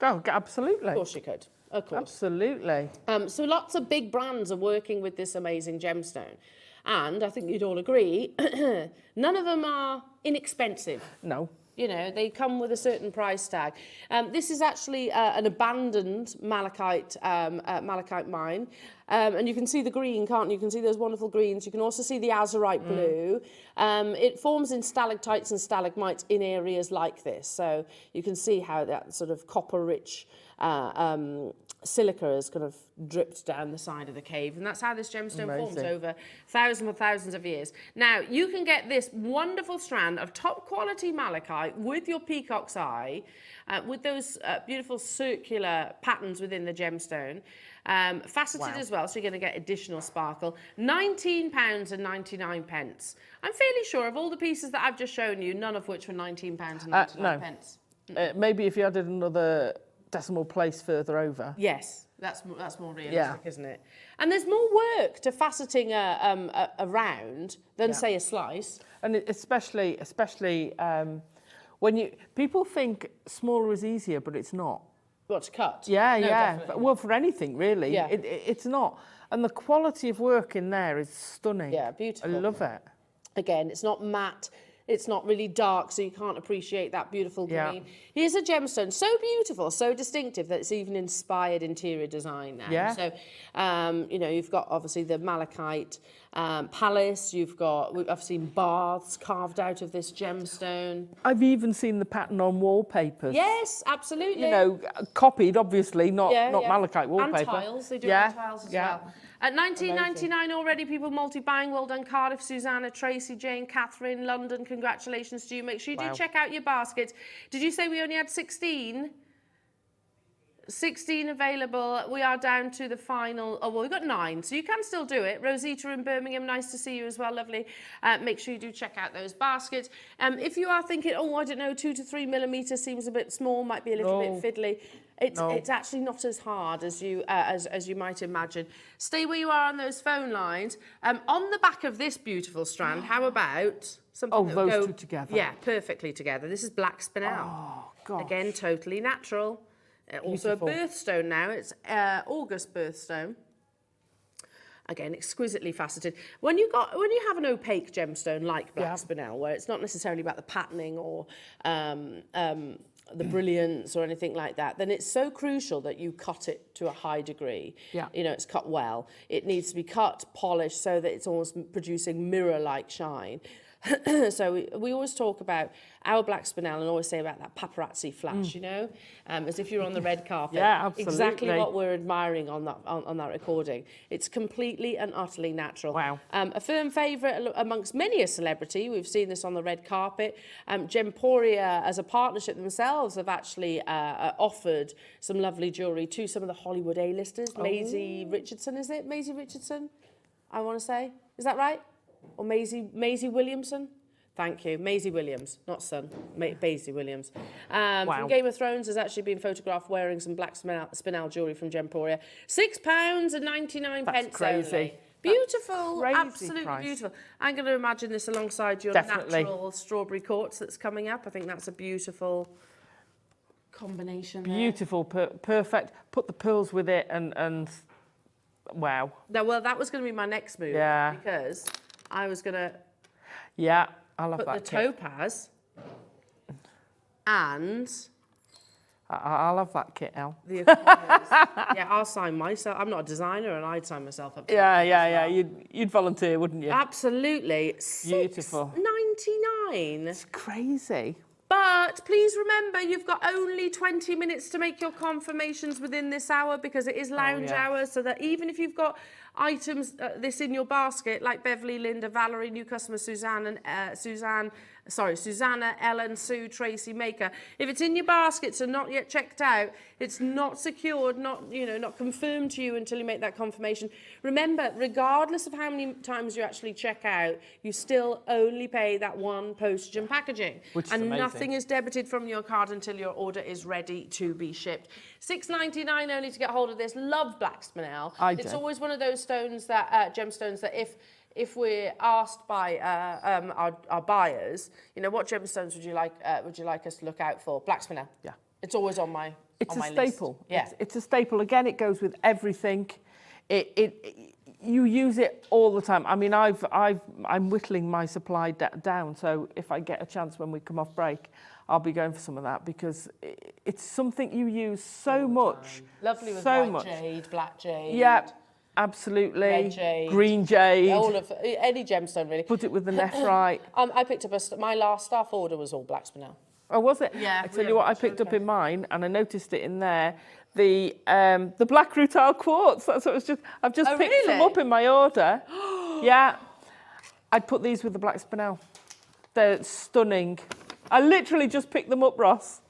Oh, absolutely. Of course you could. Of course. Absolutely. So lots of big brands are working with this amazing gemstone. And I think you'd all agree, none of them are inexpensive. No. You know, they come with a certain price tag. This is actually an abandoned malachite mine. And you can see the green, can't you? You can see those wonderful greens. You can also see the azurite blue. It forms in stalactites and stalagmites in areas like this. So you can see how that sort of copper-rich silica has kind of dripped down the side of the cave, and that's how this gemstone forms over thousands of years. Now, you can get this wonderful strand of top quality malachite with your peacock's eye, with those beautiful circular patterns within the gemstone, faceted as well, so you're going to get additional sparkle. £19.99. I'm fairly sure of all the pieces that I've just shown you, none of which were £19.99. No. Maybe if you added another decimal place further over. Yes, that's more realistic, isn't it? And there's more work to faceting a round than say a slice. And especially when people think smaller is easier, but it's not. What, to cut? Yeah, no, yeah. Definitely. Well, for anything really, yeah. It's not. And the quality of work in there is stunning. Yeah, beautiful. I love it. Again, it's not matte. It's not really dark, so you can't appreciate that beautiful green. Here's a gemstone, so beautiful, so distinctive that it's even inspired interior design now. Yeah. So, you know, you've got obviously the malachite palace. I've seen baths carved out of this gemstone. I've even seen the pattern on wallpapers. Yes, absolutely. You know, copied, obviously, not malachite wallpaper. And tiles, they do on tiles as well. At £19.99 Amazing. already, people multi-buying. Well done, Cardiff, Susanna, Tracy, Jane, Catherine, London. Congratulations to you. Make sure you do check out your baskets. Did you say we only had 16? 16 available. We are down to the final. Oh, well, we've got 9, so you can still do it. Rosita in Birmingham, nice to see you as well. Lovely. Make sure you do check out those baskets. If you are thinking, oh, I don't know, 2 to 3 millimetres seems a bit small, might be a little bit fiddly. It's actually not as hard as you might imagine. Stay where you are on those phone lines. On the back of this beautiful strand, how about something that those two together. Yeah, perfectly together. This is black spinel. Oh, gosh. Again, totally natural. Also a birthstone now. It's August birthstone. Again, exquisitely faceted. When you have an opaque gemstone like black spinel, where it's not necessarily about the patterning or the brilliance or anything like that, then it's so crucial that you cut it to a high degree. Yeah. You know, it's cut well. It needs to be cut, polished, so that it's almost producing mirror-like shine. So we always talk about our black spinel and always say about that paparazzi flash, you know, as if you're on the red carpet. Yeah, absolutely. Exactly what we're admiring on that recording. It's completely and utterly natural. Wow. A firm favourite amongst many a celebrity. We've seen this on the red carpet. Gemporia, as a partnership themselves, have actually offered some lovely jewellery to some of the Hollywood A-listers. Maisie Richardson, is it? Maisie Richardson, I want to say. Is that right? Or Maisie Williamson? Thank you. Maisie Williams, not son. Maisie Williams. From Game of Thrones has actually been photographed wearing some black spinel jewellery from Gemporia. £6.99 That's crazy. only. Beautiful, crazy absolutely price. Beautiful. I'm going to imagine this alongside your natural strawberry quartz that's coming up. I think that's a beautiful combination. Beautiful, perfect. Put the pearls with it and wow. Now, well, that was going to be my next move. Yeah. Because I was going to I love put that the kit. topaz and I love that kit, Elle. the Aquarius. Yeah, I'll sign myself. I'm not a designer, and I'd sign myself up. Yeah. You'd volunteer, wouldn't you? Absolutely. Beautiful. £6.99. It's crazy. But please remember, you've got only 20 minutes to make your confirmations within this hour, because it is lounge hour, so that even if you've got items this in your basket, like Beverly, Linda, Valerie, new customer Susanna, Ellen, Sue, Tracy, Maker. If it's in your baskets and not yet checked out, it's not secured, not confirmed to you until you make that confirmation. Remember, regardless of how many times you actually check out, you still only pay that one postage and packaging. Which is and amazing. Nothing is debited from your card until your order is ready to be shipped. £6.99 only to get hold of this. Love black spinel. It's always one of those stones that gemstones that if we're asked by our buyers, you know, what gemstones would you like us to look out for? Black spinel. Yeah. It's always on my It's on a my staple. List. Yeah. It's a staple. Again, it goes with everything. You use it all the time. I mean, I'm whittling my supply down, so if I get a chance when we come off break, I'll be going for some of that, because it's something you use so much. Lovely with so white much. jade, black jade. Yeah, absolutely. Red jade. Green jade. All of any gemstone really. Put it with the nephrite. I picked up my last staff order was all black spinel. Oh, was it? Yeah. I tell you what, I picked up in mine, and I noticed it in there. The black rutile quartz. That's what I've just picked them up in my order. Yeah. I'd put these with the black spinel. They're stunning. I literally just picked them up, Ross.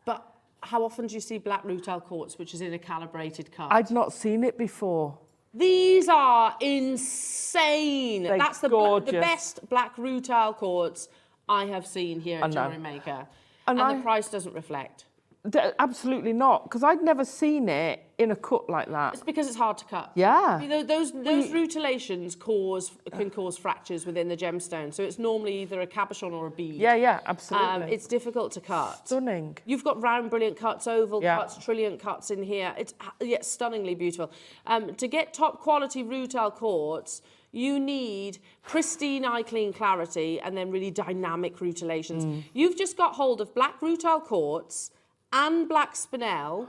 But how often do you see black rutile quartz, which is in a calibrated cut? I'd not seen it before. These are insane. They're That's the gorgeous. best black rutile quartz I have seen here at Jewellery Maker. And the price doesn't reflect. Absolutely not, because I'd never seen it in a cut like that. It's because it's hard to cut. Yeah. You know, those rutilations can cause fractures within the gemstone. So it's normally either a cabochon or a bead. Yeah, absolutely. It's difficult to cut. Stunning. You've got round, brilliant cuts, oval cuts, trilliant cuts in here. It's stunningly beautiful. To get top quality rutile quartz, you need pristine eye clean clarity and then really dynamic rutilations. You've just got hold of black rutile quartz and black spinel.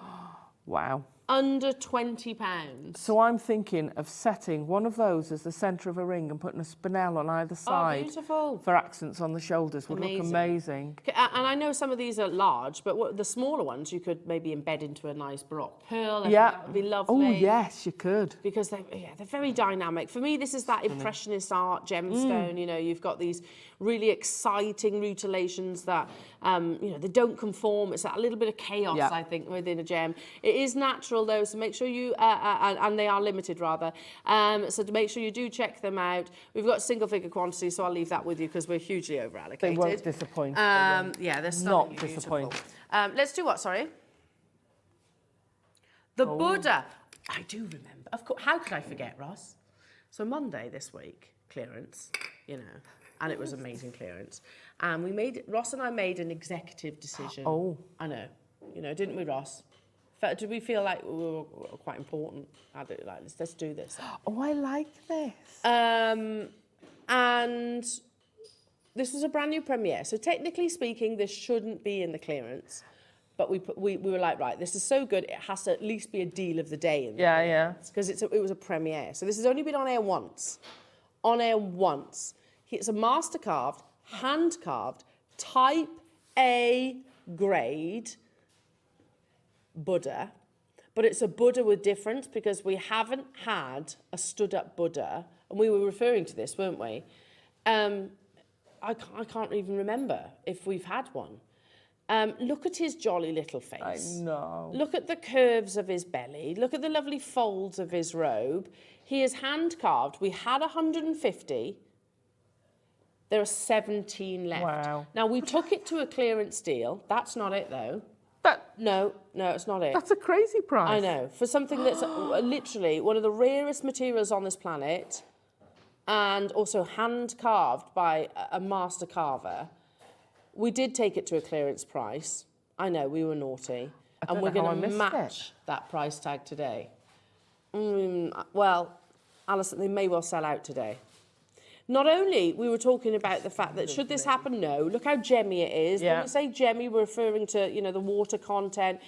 Wow. Under £20. So I'm thinking of setting one of those as the centre of a ring and putting a spinel on either side. Oh, beautiful. For accents on the shoulders would look amazing. And I know some of these are large, but the smaller ones you could maybe embed into a nice Baroque pearl. I think that would be lovely. Oh, yes, you could. Because they're very dynamic. For me, this is that Impressionist art gemstone. You know, you've got these really exciting rutilations that, they don't conform. It's that little bit of chaos, I think, within a gem. It is natural, though, so make sure you, and they are limited, rather, so to make sure you do check them out. We've got single-figure quantity, so I'll leave that with you because we're hugely over-allocated. They won't disappoint. They're not disappointing. Let's do what, sorry? The Buddha. I do remember. Of course, how could I forget, Ross? So Monday this week, clearance, and it was amazing clearance. And Ross and I made an executive decision. Oh. I know, didn't we, Ross? Did we feel like we were quite important? Let's do this. Oh, I like this. And this was a brand new premiere. So technically speaking, this shouldn't be in the clearance. But we were like, right, this is so good, it has to at least be a deal of the day. Because it was a premiere. So this has only been on air once. On air once. It's a master carved, hand carved, type A grade Buddha. But it's a Buddha with difference because we haven't had a stood up Buddha. And we were referring to this, weren't we? I can't even remember if we've had one. Look at his jolly little face. I know. Look at the curves of his belly. Look at the lovely folds of his robe. He is hand carved. We had 150. There are 17 left. Wow. Now, we took it to a clearance deal. That's not it, though. No, it's not it. That's a crazy price. I know. For something that's literally one of the rarest materials on this planet and also hand carved by a master carver. We did take it to a clearance price. I know, we were naughty. And we're going to match that price tag today. Well, Alison, they may well sell out today. Not only we were talking about the fact that should this happen, no, look how gemmy it is. When we say gemmy, we're referring to, the water content.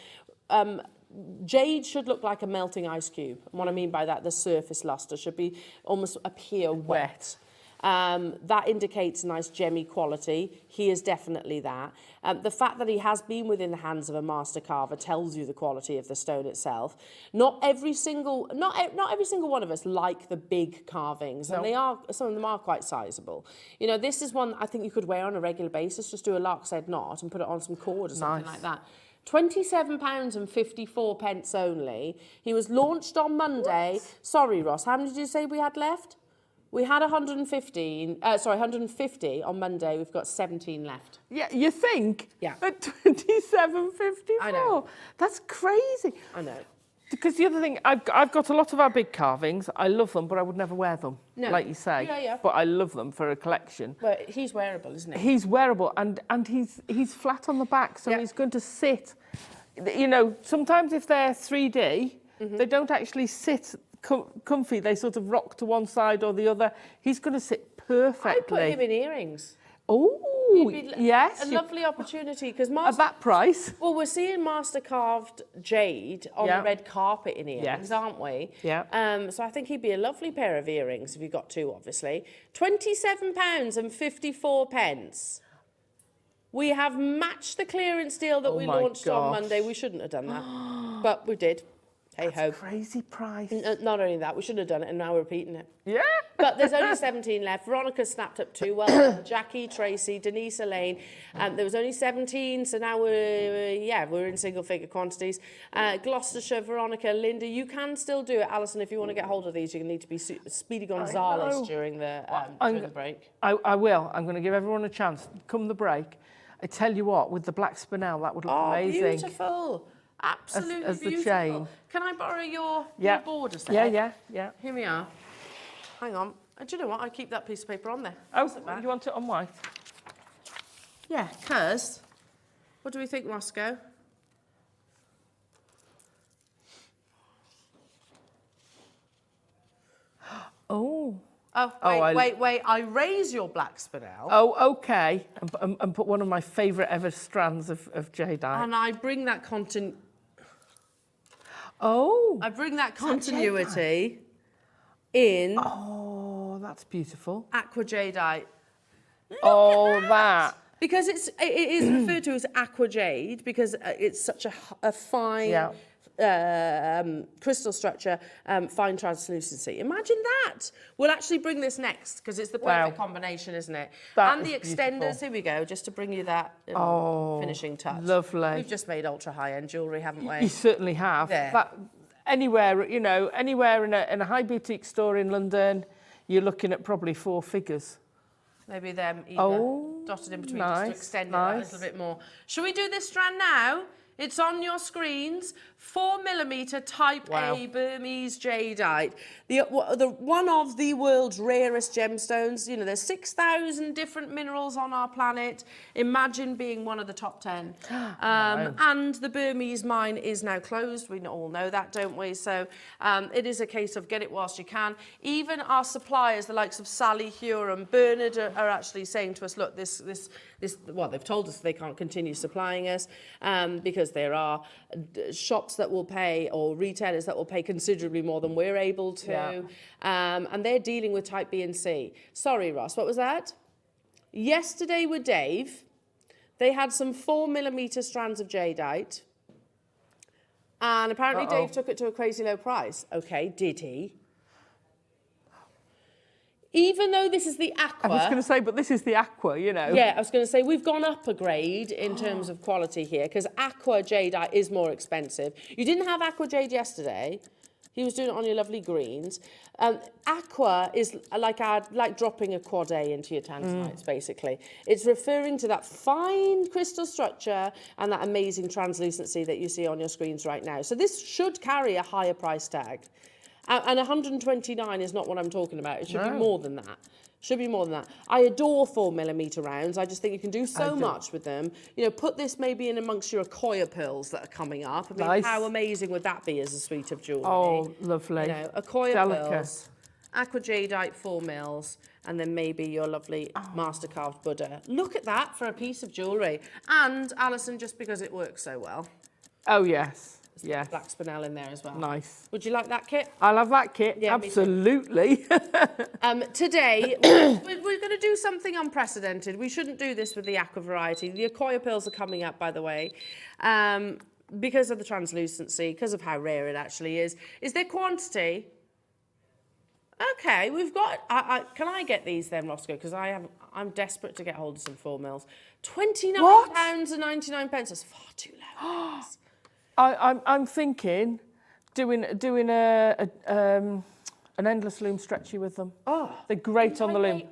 Jade should look like a melting ice cube. And what I mean by that, the surface luster should be almost appear wet. That indicates nice gemmy quality. He is definitely that. The fact that he has been within the hands of a master carver tells you the quality of the stone itself. Not every single one of us like the big carvings, and some of them are quite sizable. This is one I think you could wear on a regular basis. Just do a lark's head knot and put it on some cord or something like that. £27.54 only. He was launched on Monday. What? Sorry, Ross, how many did you say we had left? We had 150 on Monday. We've got 17 left. Yeah, you think? Yeah. At 27.54. I know. That's crazy. I know. Because the other thing, I've got a lot of our big carvings. I love them, but I would never wear them, like you say. Yeah. But I love them for a collection. But he's wearable, isn't he? He's wearable, and he's flat on the back, so he's going to sit. Sometimes if they're 3D, they don't actually sit comfy. They sort of rock to one side or the other. He's going to sit perfectly. I put him in earrings. Oh, yes. A lovely opportunity because at that price. Well, we're seeing master carved jade on the red carpet in earrings, aren't we? Yeah. So I think he'd be a lovely pair of earrings if you got two, obviously. £27.54. We have matched the clearance deal that we launched on Monday. We shouldn't have done that, but we did. Hey ho. Crazy price. Not only that, we should have done it and now we're repeating it. Yeah. But there's only 17 left. Veronica snapped up 2. Well done. Jackie, Tracy, Denise, Elaine. There was only 17, so now we're in single-figure quantities. Gloucestershire, Veronica, Linda, you can still do it. Alison, if you want to get hold of these, you need to be Speedy Gonzales during the break. I will. I'm going to give everyone a chance. Come the break. I tell you what, with the black spinel, that would look amazing. Oh, beautiful. Absolutely as beautiful. The chain. Can I borrow your borders there? Yeah. Here we are. Hang on. Do you know what? I keep that piece of paper on there. Oh, you want it on white? Yeah, because... What do we think, Moscow? Wait. I raise your black spinel. Oh, okay. And put one of my favourite ever strands of jade eye. And I bring that I bring that continuity in. Oh, that's beautiful. Aqua jadeite. That. Because it is referred to as aqua jade because it's such a fine crystal structure, fine translucency. Imagine that. We'll actually bring this next because it's the perfect combination, isn't it? And the extenders, beautiful. Here we go, just to bring you that finishing touch. Lovely. We've just made ultra high-end jewellery, haven't we? You certainly have. That, anywhere in a high boutique store in London, you're looking at probably 4 figures. Maybe them either dotted in between just to extend it a little bit more. Shall we do this strand now? It's on your screens. 4mm Type A Burmese jadeite. The one of the world's rarest gemstones. You know, there's 6,000 different minerals on our planet. Imagine being one of the top 10. And the Burmese mine is now closed. We all know that, don't we? So it is a case of get it whilst you can. Even our suppliers, the likes of Sally Hure and Bernard, are actually saying to us, look, well, they've told us they can't continue supplying us because there are shops that will pay, or retailers that will pay considerably more than we're able to. And they're dealing with Type B and C. Sorry, Ross, what was that? Yesterday with Dave, they had some 4mm strands of jadeite. And apparently Dave took it to a crazy low price. Okay, did he? Even though this is the aqua... I was going to say, but this is the aqua, you know. Yeah, I was going to say, we've gone up a grade in terms of quality here, because aqua jadeite is more expensive. You didn't have aqua jade yesterday. He was doing it on your lovely greens. Aqua is like dropping a quad A into your tanzanites, basically. It's referring to that fine crystal structure and that amazing translucency that you see on your screens right now. So this should carry a higher price tag. And 129 is not what I'm talking about. It should be more than that. Should be more than that. I adore 4mm rounds. I just think you can do so much with them. You know, put this maybe in amongst your Akoya pearls that are coming up. I mean, how amazing would that be as a suite of jewellery? Oh, lovely. You know, Akoya pearls, aqua jadeite 4mm, and then maybe your lovely master carved Buddha. Look at that for a piece of jewellery. And Alison, just because it works so well. Oh, yes. Yes. Black spinel in there as well. Nice. Would you like that kit? I'll have that kit. Yeah, absolutely. Today, we're going to do something unprecedented. We shouldn't do this with the aqua variety. The Akoya pearls are coming up, by the way, because of the translucency, because of how rare it actually is. Is there quantity? Okay, we've got... can I get these then, Roscoe? Because I'm desperate to get hold of some 4mm. £29.99. That's far too low. I'm thinking doing an endless loom stretchy with them. Oh, they're great on the loom.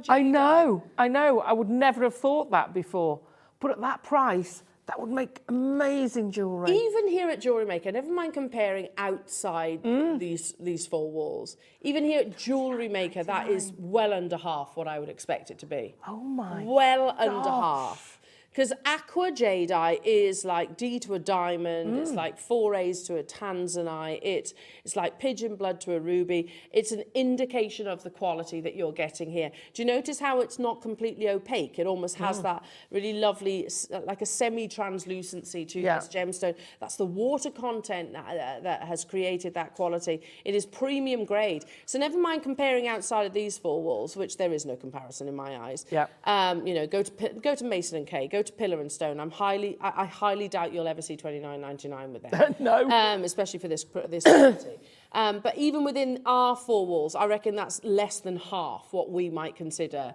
I know. I would never have thought that before. But at that price, that would make amazing jewellery. Even here at Jewellery Maker, never mind comparing outside these four walls. Even here at Jewellery Maker, that is well under half what I would expect it to be. Oh my! Well under half. Because aqua jadeite is like D to a diamond, it's like 4 A's to a tanzanite, it's like pigeon blood to a ruby. It's an indication of the quality that you're getting here. Do you notice how it's not completely opaque? It almost has that really lovely, like a semi-translucency to this gemstone. That's the water content that has created that quality. It is premium grade. So never mind comparing outside of these four walls, which there is no comparison in my eyes. Yeah. You know, go to Mason & Kay, go to Pillar and Stone. I highly doubt you'll ever see $29.99 with them. No. Especially for this quality. But even within our four walls, I reckon that's less than half what we might consider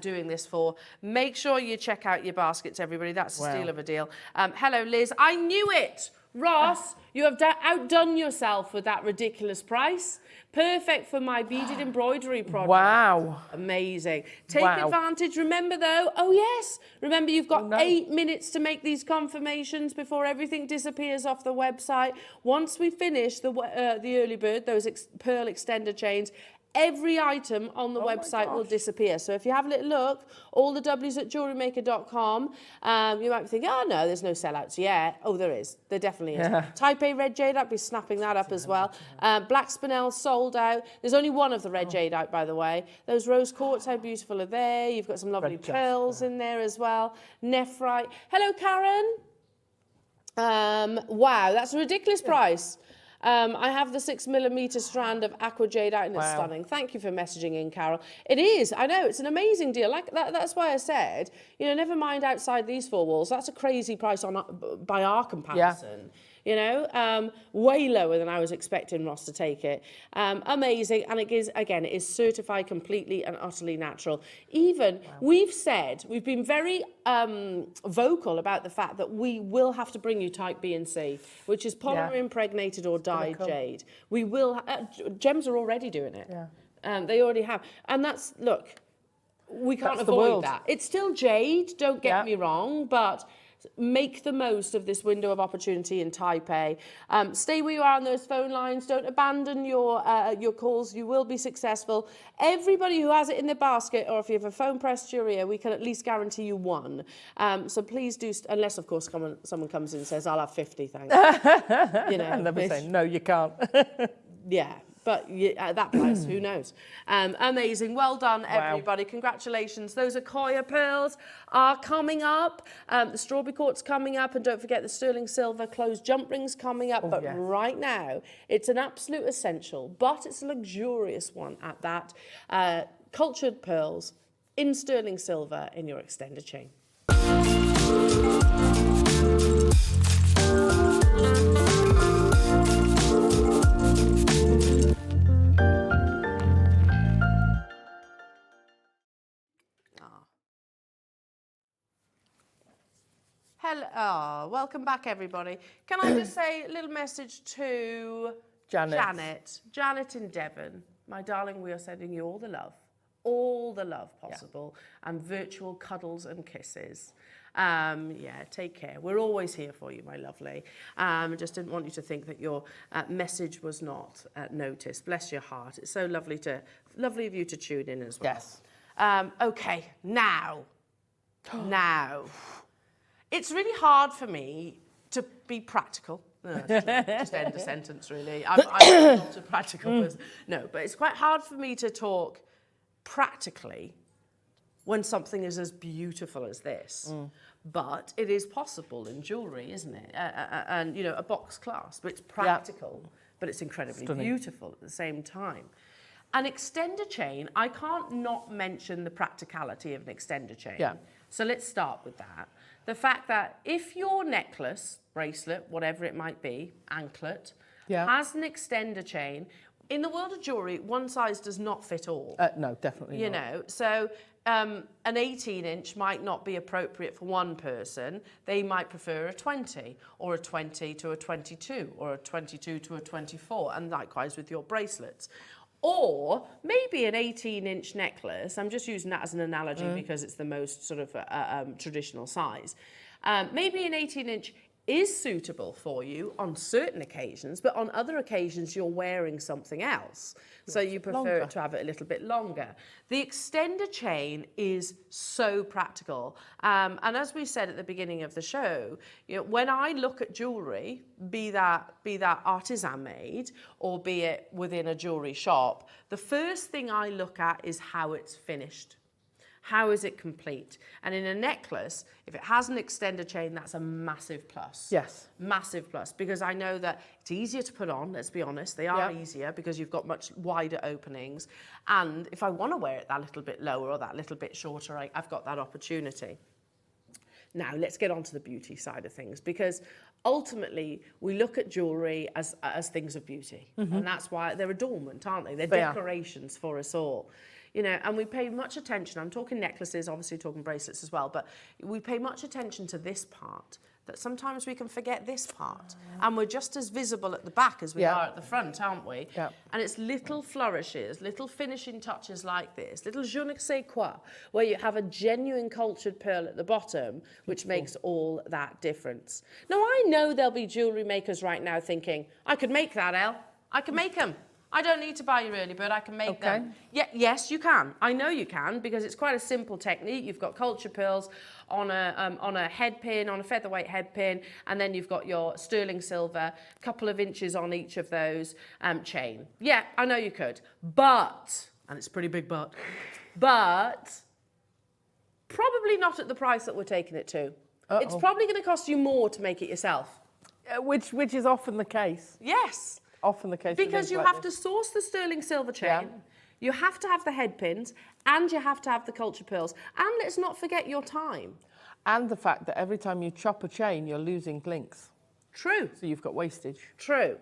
doing this for. Make sure you check out your baskets, everybody. That's a steal of a deal. Hello, Liz. I knew it. Ross, you have outdone yourself with that ridiculous price. Perfect for my beaded embroidery project. Wow. Amazing. Take advantage. Remember, though, remember you've got 8 minutes to make these confirmations before everything disappears off the website. Once we finish the early bird, those pearl extender chains, every item on the website will disappear. So if you have a little look, all the W's at JewelleryMaker.com, you might be thinking, oh no, there's no sellouts yet. Oh, there is. There definitely is. Type A red jade, I'd be snapping that up as well. Black spinel sold out. There's only one of the red jade out, by the way. Those rose quartz, how beautiful are they? You've got some lovely pearls in there as well. Nephrite. Hello, Karen. Wow, that's a ridiculous price. I have the 6mm strand of aqua jadeite and it's stunning. Thank you for messaging in, Carol. It is, I know, it's an amazing deal. Like that's why I said, you know, never mind outside these four walls. That's a crazy price by our comparison. You know, way lower than I was expecting Ross to take it. Amazing, and it is certified completely and utterly natural. Even we've been very vocal about the fact that we will have to bring you Type B and C, which is polymer impregnated or dyed jade. We will. Gems are already doing it. They already have, and that's we can't avoid that. It's still jade. Don't get me wrong, but Make the most of this window of opportunity in Taipei. Stay where you are on those phone lines. Don't abandon your calls. You will be successful. Everybody who has it in their basket, or if you have a phone pressed to your ear, we can at least guarantee you one. So please do, unless of course someone comes in and says, I'll have 50, thanks. You know, and they'll be saying, no, you can't. Yeah. But at that price, who knows? Amazing. Well done, everybody. Wow. Congratulations. Those Accoya pearls are coming up. The strawberry quartz coming up. And don't forget the sterling silver closed jump rings coming up. But right now, it's an absolute essential, but it's a luxurious one at that. Cultured pearls in sterling silver in your extended chain. Hello, welcome back, everybody. Can I just say a little message to Janet in Devon. My darling, we are sending you all the love possible, and virtual cuddles and kisses. Take care. We're always here for you, my lovely. Just didn't want you to think that your message was not noticed. Bless your heart. It's so lovely of you to tune in as well. Yes. Okay, now. It's really hard for me to be practical. Just end a sentence, really. I'm not a practical person. No, but it's quite hard for me to talk practically when something is as beautiful as this. But it is possible in jewellery, isn't it? And, you know, a box clasp, it's practical, but it's incredibly beautiful at the same time. An extender chain, I can't not mention the practicality of an extender chain. Yeah. So let's start with that. The fact that if your necklace, bracelet, whatever it might be, anklet, has an extender chain, in the world of jewellery, one size does not fit all. No, definitely not. You know, so an 18-inch might not be appropriate for one person. They might prefer a 20, or a 20 to a 22, or a 22 to a 24, and likewise with your bracelets. Or maybe an 18-inch necklace, I'm just using that as an analogy because it's the most sort of traditional size. Maybe an 18-inch is suitable for you on certain occasions, but on other occasions you're wearing something else. So you prefer it to have it a little bit longer. The extender chain is so practical. And as we said at the beginning of the show, you know, when I look at jewellery, be that artisan made or be it within a jewellery shop, the first thing I look at is how it's finished. How is it complete? And in a necklace, if it has an extender chain, that's a massive plus. Yes. Massive plus, because I know that it's easier to put on, let's be honest. They are easier because you've got much wider openings. And if I want to wear it that little bit lower or that little bit shorter, I've got that opportunity. Now, let's get on to the beauty side of things, because ultimately we look at jewellery as things of beauty. And that's why they're adornment, aren't they? They're decorations for us all. You know, and we pay much attention, I'm talking necklaces, obviously talking bracelets as well, but we pay much attention to this part, that sometimes we can forget this part. And we're just as visible at the back as we are at the front, aren't we? Yeah. And it's little flourishes, little finishing touches like this, little je ne sais quoi, where you have a genuine cultured pearl at the bottom, which makes all that difference. Now, I know there'll be jewellery makers right now thinking, I could make that, Elle. I can make them. I don't need to buy your early bird, I can make them. Yeah, yes, you can. I know you can, because it's quite a simple technique. You've got culture pearls on a head pin, on a featherweight head pin, and then you've got your sterling silver, a couple of inches on each of those chain. Yeah, I know you could, but, and it's a pretty big but probably not at the price that we're taking it to. It's probably going to cost you more to make it yourself. Which is often the case. Yes. Often the case. Because you have to source the sterling silver chain, you have to have the head pins, and you have to have the culture pearls. And let's not forget your time. And the fact that every time you chop a chain, you're losing links. True. So you've got wastage. True.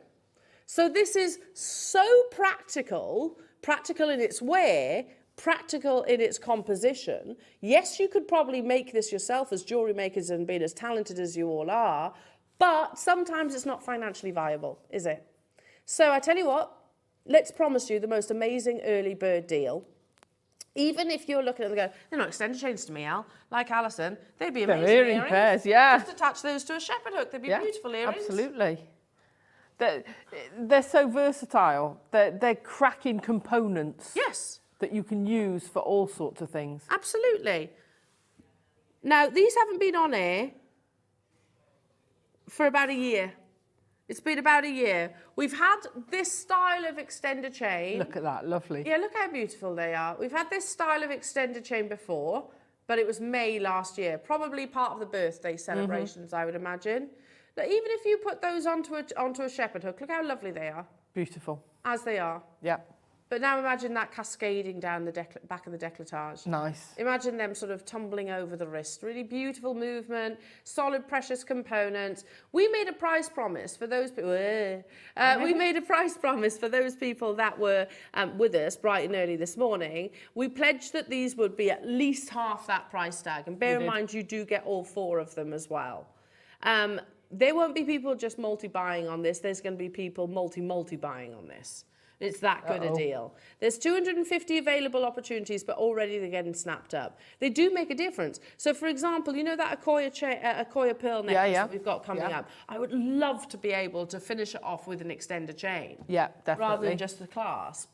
So this is so practical in its wear, practical in its composition. Yes, you could probably make this yourself as jewellery makers and being as talented as you all are, but sometimes it's not financially viable, is it? So I tell you what, let's promise you the most amazing early bird deal. Even if you're looking at them and go, they're not extended chains to me, Al. Like Alison, they'd be They're amazing earring pairs, yeah. Just attach those to a shepherd hook. They'd be beautiful earrings. Absolutely. They're so versatile. They're cracking components. Yes. That you can use for all sorts of things. Absolutely. Now, these haven't been on air for about a year. It's been about a year. We've had this style of extender chain. Look at that, lovely. Yeah, look how beautiful they are. We've had this style of extender chain before, but it was May last year, probably part of the birthday celebrations, I would imagine. Now, even if you put those onto a shepherd hook, look how lovely they are. Beautiful. As they are. Yeah. But now imagine that cascading down the back of the décolletage. Nice. Imagine them sort of tumbling over the wrist. Really beautiful movement, solid, precious components. We made a price promise for those people. We made a price promise for those people that were with us bright and early this morning. We pledged that these would be at least half that price tag. And bear in mind, you do get all 4 of them as well. There won't be people just multi-buying on this. There's going to be people multi-buying on this. It's that good a deal. There's 250 available opportunities, but already they're getting snapped up. They do make a difference. So, for example, you know that Akoya pearl necklace that we've got coming up? I would love to be able to finish it off with an extender chain. Yeah, definitely. Rather than just the clasp.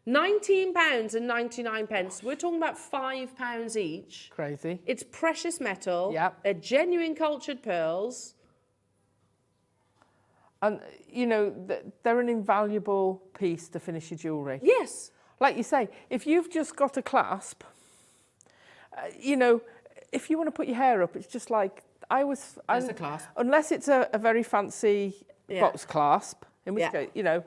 £19.99. We're talking about £5 each. Crazy. It's precious metal. Yeah. They're genuine cultured pearls. And, you know, they're an invaluable piece to finish your jewellery. Yes. Like you say, if you've just got a clasp, you know, if you want to put your hair up, it's just like, there's a clasp. Unless it's a very fancy box clasp, in which case, you know,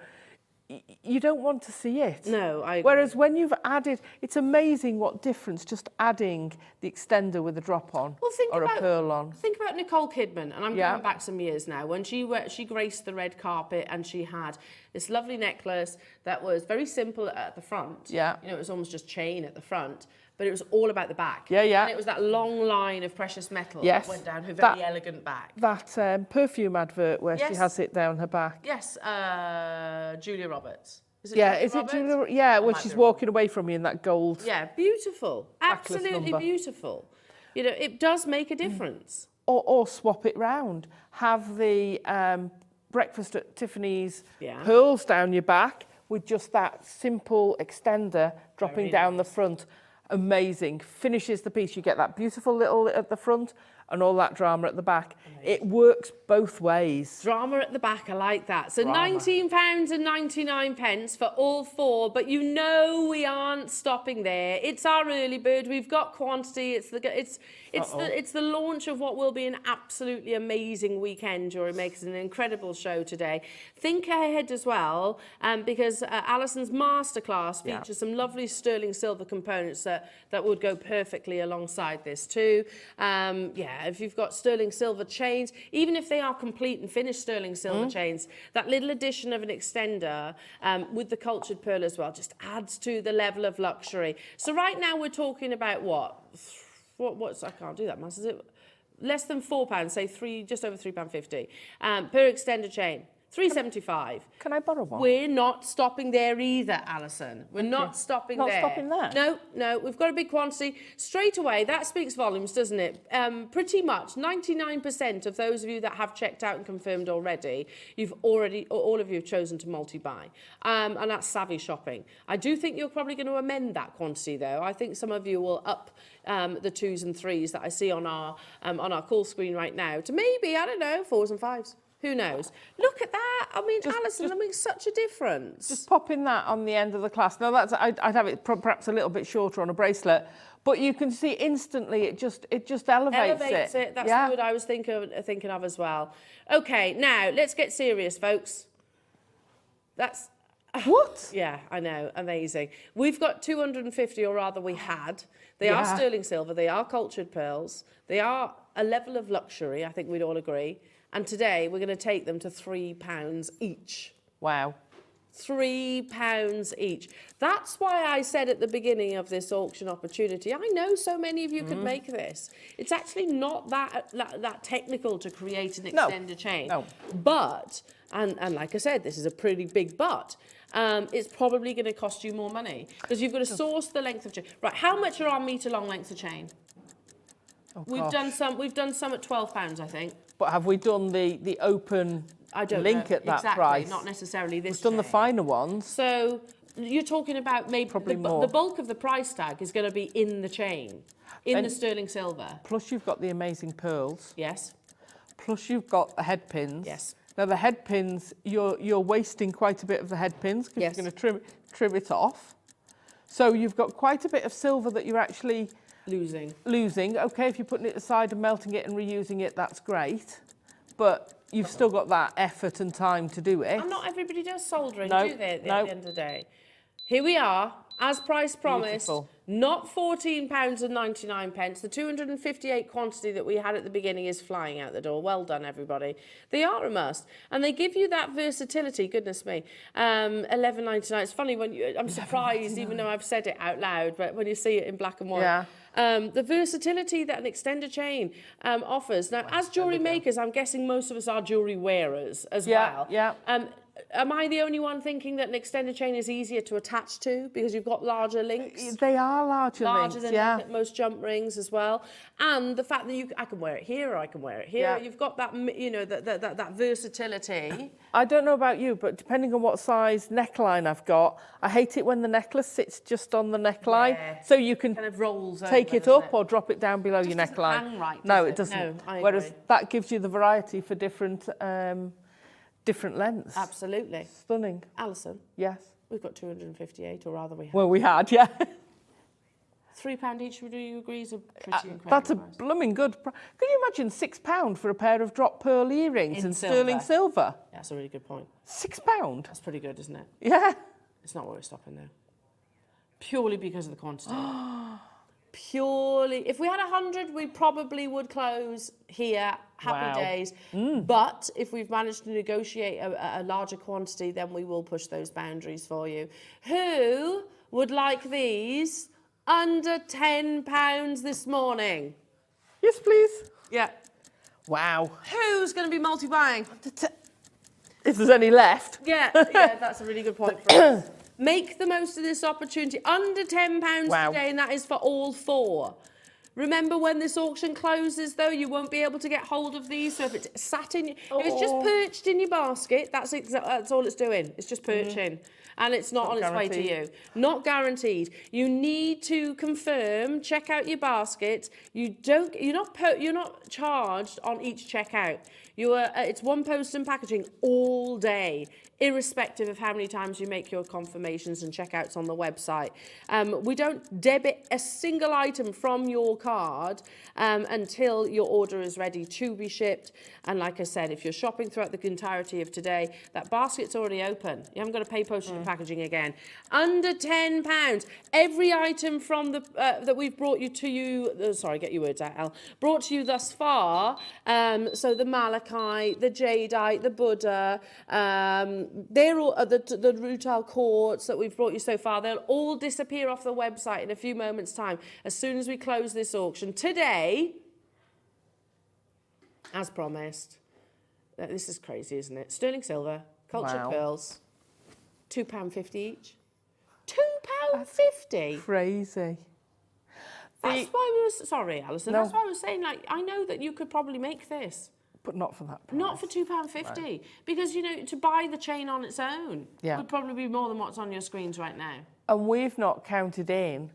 you don't want to see it. No, I agree. Whereas when you've added, it's amazing what difference just adding the extender with a drop on or a pearl on. Think about Nicole Kidman, and I'm going back some years now, when she graced the red carpet and she had this lovely necklace that was very simple at the front. Yeah. You know, it was almost just chain at the front, but it was all about the back. Yeah, yeah. And it was that long line of precious metal that went down her very elegant back. That perfume advert where she has it down her back. Yes, Julia Roberts. Is it Julia? Yeah, when she's walking away from you in that gold. Yeah, beautiful. Absolutely beautiful. You know, it does make a difference. Or swap it round. Have the breakfast at Tiffany's pearls down your back with just that simple extender dropping down the front. Amazing. Finishes the piece. You get that beautiful little at the front and all that drama at the back. Amazing. It works both ways. Drama at the back, I like that. So £19.99 for all 4, but you know we aren't stopping there. It's our early bird. We've got quantity. It's the launch of what will be an absolutely amazing weekend. Jewellery Maker's an incredible show today. Think ahead as well, because Alison's masterclass features some lovely sterling silver components that would go perfectly alongside this too. If you've got sterling silver chains, even if they are complete and finished sterling silver chains, that little addition of an extender with the cultured pearl as well just adds to the level of luxury. So right now we're talking about what's I can't do that maths, is it? Less than £4, say just over £3.50 per extender chain. £3.75. Can I borrow one? We're not stopping there either, Alison. We're not stopping there. Not stopping there? No, we've got a big quantity. Straight away, that speaks volumes, doesn't it? Pretty much 99% of those of you that have checked out and confirmed already, all of you have chosen to multi-buy. And that's savvy shopping. I do think you're probably going to amend that quantity, though. I think some of you will up the 2s and 3s that I see on our call screen right now to maybe, I don't know, 4s and 5s. Who knows? Look at that. I mean, Alison, that makes such a difference. Just popping that on the end of the clasp. Now, I'd have it perhaps a little bit shorter on a bracelet, but you can see instantly it just elevates it. That's what I was thinking of as well. Okay, now let's get serious, folks. That's... What? Yeah, I know. Amazing. We've got 250, or rather we had. They are sterling silver. They are cultured pearls. They are a level of luxury, I think we'd all agree. And today we're going to take them to £3 each. Wow. £3 each. That's why I said at the beginning of this auction opportunity, I know so many of you could make this. It's actually not that technical to create an extender chain. No. But, and like I said, this is a pretty big but, it's probably going to cost you more money because you've got to source the length of chain. Right, how much are our metre-long lengths of chain? Oh, we've done some at £12, I think. But have we done the open link at that price? Not necessarily this. We've done the finer ones. So you're talking about maybe probably more. The bulk of the price tag is going to be in the chain, in the sterling silver. Plus you've got the amazing pearls. Yes. Plus you've got the head pins. Yes. Now the head pins, you're wasting quite a bit of the head pins because you're going to trim it off. So you've got quite a bit of silver that you're actually losing. Okay, if you're putting it aside and melting it and reusing it, that's great. But you've still got that effort and time to do it. And not everybody does soldering, do they, at the end of the day? Here we are, as price promised, not £14.99. The 258 quantity that we had at the beginning is flying out the door. Well done, everybody. They are a must. And they give you that versatility, goodness me. £11.99. It's funny when I'm surprised, even though I've said it out loud, but when you see it in black and white. Yeah. The versatility that an extender chain offers. Now, as jewellery makers, I'm guessing most of us are jewellery wearers as well. Yeah. Am I the only one thinking that an extender chain is easier to attach to because you've got larger links? They are larger links, than most jump rings as well. And the fact that I can wear it here or I can wear it here. Yeah. You've got that, that versatility. I don't know about you, but depending on what size neckline I've got, I hate it when the necklace sits just on the neckline. Yeah. So you can kind of rolls take it up or drop it down below your neckline. Hang right, no, it doesn't. No, whereas that gives you the variety for different lengths. Absolutely. Stunning. Alison? Yes? We've got 258, or rather we have. Well, we had, yeah. £3 each, do you agree, is a pretty incredible That's a price. blooming good price. Could you imagine £6 for a pair of drop pearl earrings in sterling silver? Yeah, that's a really good point. £6? That's pretty good, isn't it? Yeah. It's not where we're stopping though. Purely because of the quantity. Purely, if we had 100, we probably would close here. Happy days. But if we've managed to negotiate a larger quantity, then we will push those boundaries for you. Who would like these under £10 this morning? Yes, please. Yeah. Wow. Who's going to be multi-buying? If there's any left. Yeah, that's a really good point for us. Make the most of this opportunity. Under £10 today, and that is for all four. Remember, when this auction closes, though, you won't be able to get hold of these. So if it's sat in, if it's just perched in your basket, that's all it's doing. It's just perching. And it's not on its way to you. Not guaranteed. You need to confirm, check out your basket. You're not charged on each checkout. It's one post and packaging all day, irrespective of how many times you make your confirmations and checkouts on the website. We don't debit a single item from your card until your order is ready to be shipped. And like I said, if you're shopping throughout the entirety of today, that basket's already open. You haven't got to pay postage and packaging again. Under £10, every item from the that we've brought you to you. Sorry, get your words out, Al. Brought to you thus far. So the malachite, the jadeite, the Buddha. They're all the rutile quartz that we've brought you so far. They'll all disappear off the website in a few moments' time as soon as we close this auction today. As promised. This is crazy, isn't it? Sterling silver, cultured pearls, £2.50 each. £2.50. Crazy. That's why we were sorry, Alison. No. That's why I was saying, like, I know that you could probably make this. But not for that price. Not for £2.50. Right. Because, to buy the chain on its own would probably be more than what's on your screens right now. And we've not counted in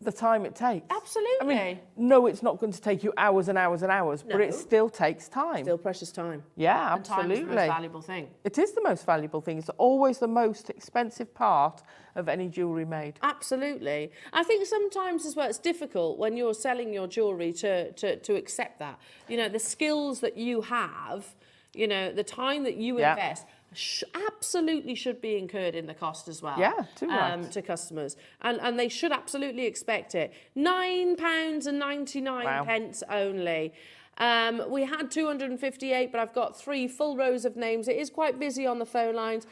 the time it takes. Absolutely. I mean, no, it's not going to take you hours and hours and hours, but it still takes time. Still precious time. Yeah, absolutely. And time is the most valuable thing. It is the most valuable thing. It's always the most expensive part of any jewellery made. Absolutely. I think sometimes as well, it's difficult when you're selling your jewellery to accept that. The skills that you have, the time that you invest, absolutely should be incurred in the cost as well. Yeah, too right. To customers. And they should absolutely expect it. £9.99 only. We had 258, but I've got 3 full rows of names. It is quite busy on the phone lines.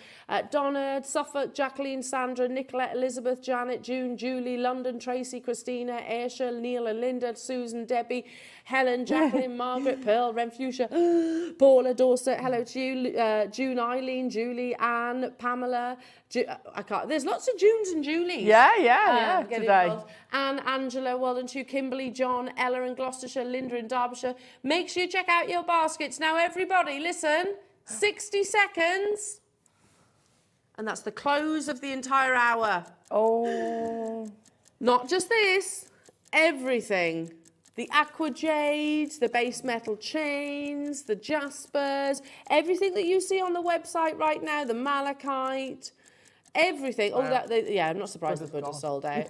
Donna, Suffolk, Jacqueline, Sandra, Nicolette, Elizabeth, Janet, June, Julie, London, Tracy, Christina, Aisha, Neil and Linda, Susan, Debbie, Helen, Jacqueline, Margaret, Pearl, Renfusia, Paula, Dorset, hello to you, June, Eileen, Julie, Anne, Pamela, there's lots of Junes and Julies. Yeah, today. Involved. Anne, Angela, well done to you, Kimberly, John, Ella in Gloucestershire, Linda in Derbyshire. Make sure you check out your baskets. Now, everybody, listen, 60 seconds. And that's the close of the entire hour. Oh. Not just this, everything. The aqua jades, the base metal chains, the jaspers, everything that you see on the website right now, the malachite, everything. Wow. Yeah, I'm not surprised the Buddha sold out.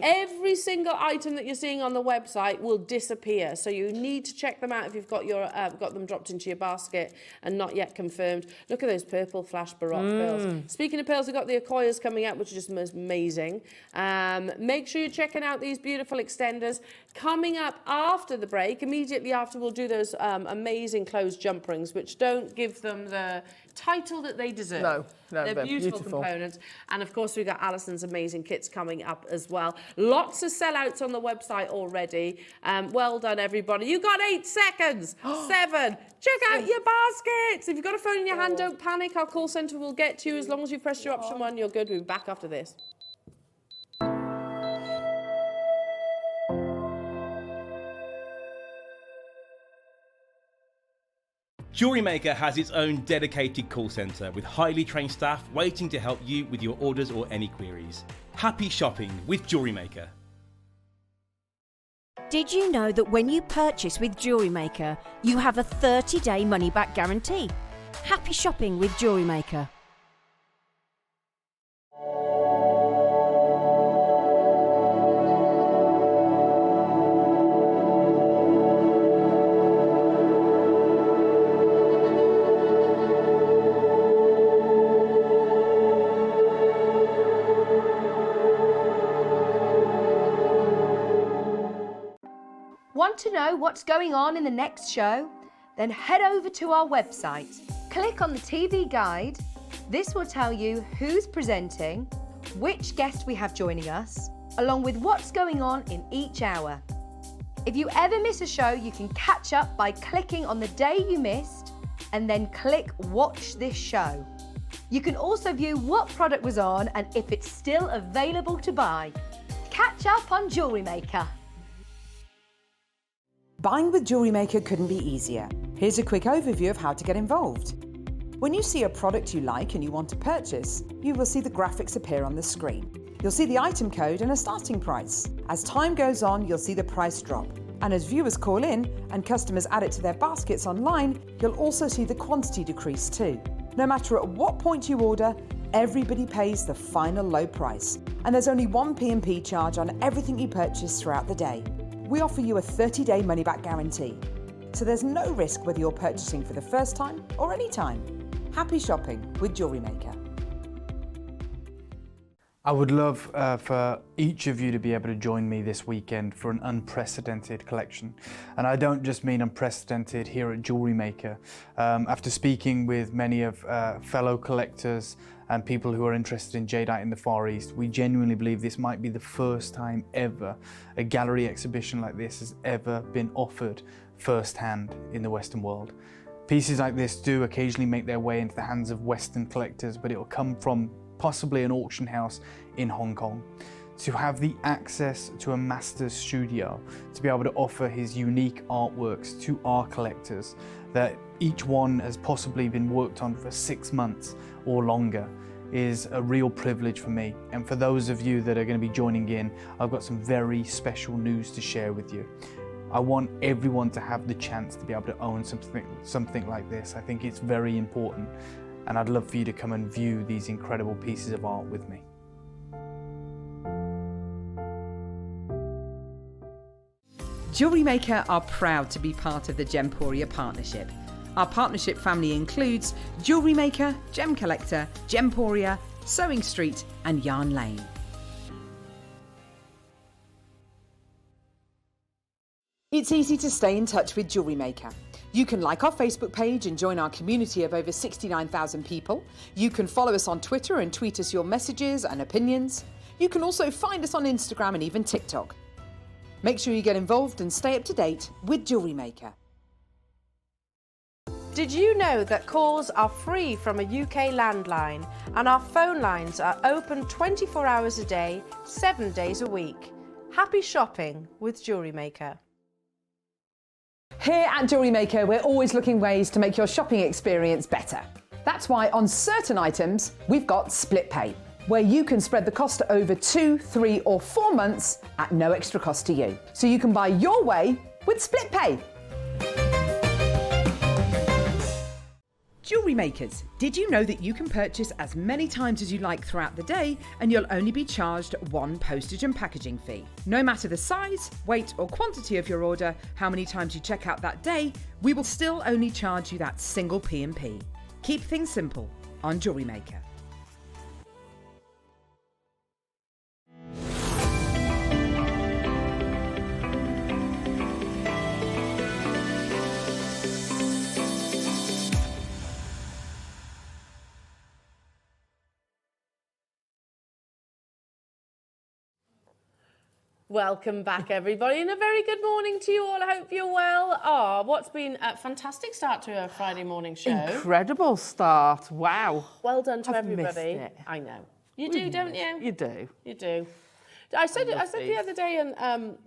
Every single item that you're seeing on the website will disappear. So you need to check them out if you've got your got them dropped into your basket and not yet confirmed. Look at those purple flash baroque pearls. Speaking of pearls, we've got the Akoyas coming out, which are just amazing. Make sure you're checking out these beautiful extenders. Coming up after the break, immediately after, we'll do those amazing closed jump rings, which don't give them the title that they deserve. No, they're beautiful components. And of course, we've got Alison's amazing kits coming up as well. Lots of sellouts on the website already. Well done, everybody. You got 8 seconds. 7. Check out your baskets. If you've got a phone in your hand, don't panic. Our call centre will get to you. As long as you press your option 1, you're good. We'll be back after this. Jewellery Maker has its own dedicated call centre with highly trained staff waiting to help you with your orders or any queries. Happy shopping with Jewellery Maker. Did you know that when you purchase with Jewellery Maker, you have a 30-day money-back guarantee? Happy shopping with Jewellery Maker. Want to know what's going on in the next show? Then head over to our website. Click on the TV guide. This will tell you who's presenting, which guest we have joining us, along with what's going on in each hour. If you ever miss a show, you can catch up by clicking on the day you missed and then click Watch This Show. You can also view what product was on and if it's still available to buy. Catch up on Jewellery Maker. Buying with Jewellery Maker couldn't be easier. Here's a quick overview of how to get involved. When you see a product you like and you want to purchase, you will see the graphics appear on the screen. You'll see the item code and a starting price. As time goes on, you'll see the price drop. And as viewers call in and customers add it to their baskets online, you'll also see the quantity decrease too. No matter at what point you order, everybody pays the final low price. And there's only one P&P charge on everything you purchase throughout the day. We offer you a 30-day money-back guarantee. So there's no risk whether you're purchasing for the first time or any time. Happy shopping with Jewellery Maker. I would love for each of you to be able to join me this weekend for an unprecedented collection. And I don't just mean unprecedented here at Jewellery Maker. After speaking with many of fellow collectors and people who are interested in jadeite in the Far East, we genuinely believe this might be the first time ever a gallery exhibition like this has ever been offered firsthand in the Western world. Pieces like this do occasionally make their way into the hands of Western collectors, but it will come from possibly an auction house in Hong Kong. To have the access to a master's studio, to be able to offer his unique artworks to our collectors, that each one has possibly been worked on for 6 months or longer, is a real privilege for me. And for those of you that are going to be joining in, I've got some very special news to share with you. I want everyone to have the chance to be able to own something like this. I think it's very important, and I'd love for you to come and view these incredible pieces of art with me. Jewellery Maker are proud to be part of the Gemporia partnership. Our partnership family includes Jewellery Maker, Gem Collector, Gemporia, Sewing Street and Yarn Lane. It's easy to stay in touch with Jewellery Maker. You can like our Facebook page and join our community of over 69,000 people. You can follow us on Twitter and tweet us your messages and opinions. You can also find us on Instagram and even TikTok. Make sure you get involved and stay up to date with Jewellery Maker. Did you know that calls are free from a UK landline and our phone lines are open 24 hours a day, 7 days a week? Happy shopping with Jewellery Maker. Here at Jewellery Maker, we're always looking ways to make your shopping experience better. That's why on certain items, we've got split pay, where you can spread the cost over 2, 3 or 4 months at no extra cost to you. So you can buy your way with split pay. Jewellery makers, did you know that you can purchase as many times as you like throughout the day and you'll only be charged one postage and packaging fee? No matter the size, weight or quantity of your order, how many times you check out that day, we will still only charge you that single P&P. Keep things simple on Jewellery Maker. Welcome back, everybody, and a very good morning to you all. I hope you're well. What's been a fantastic start to a Friday morning show. Incredible start. Wow. Well done to I've everybody. missed it. I know. You do, don't you? You do. You do. I said the other day, and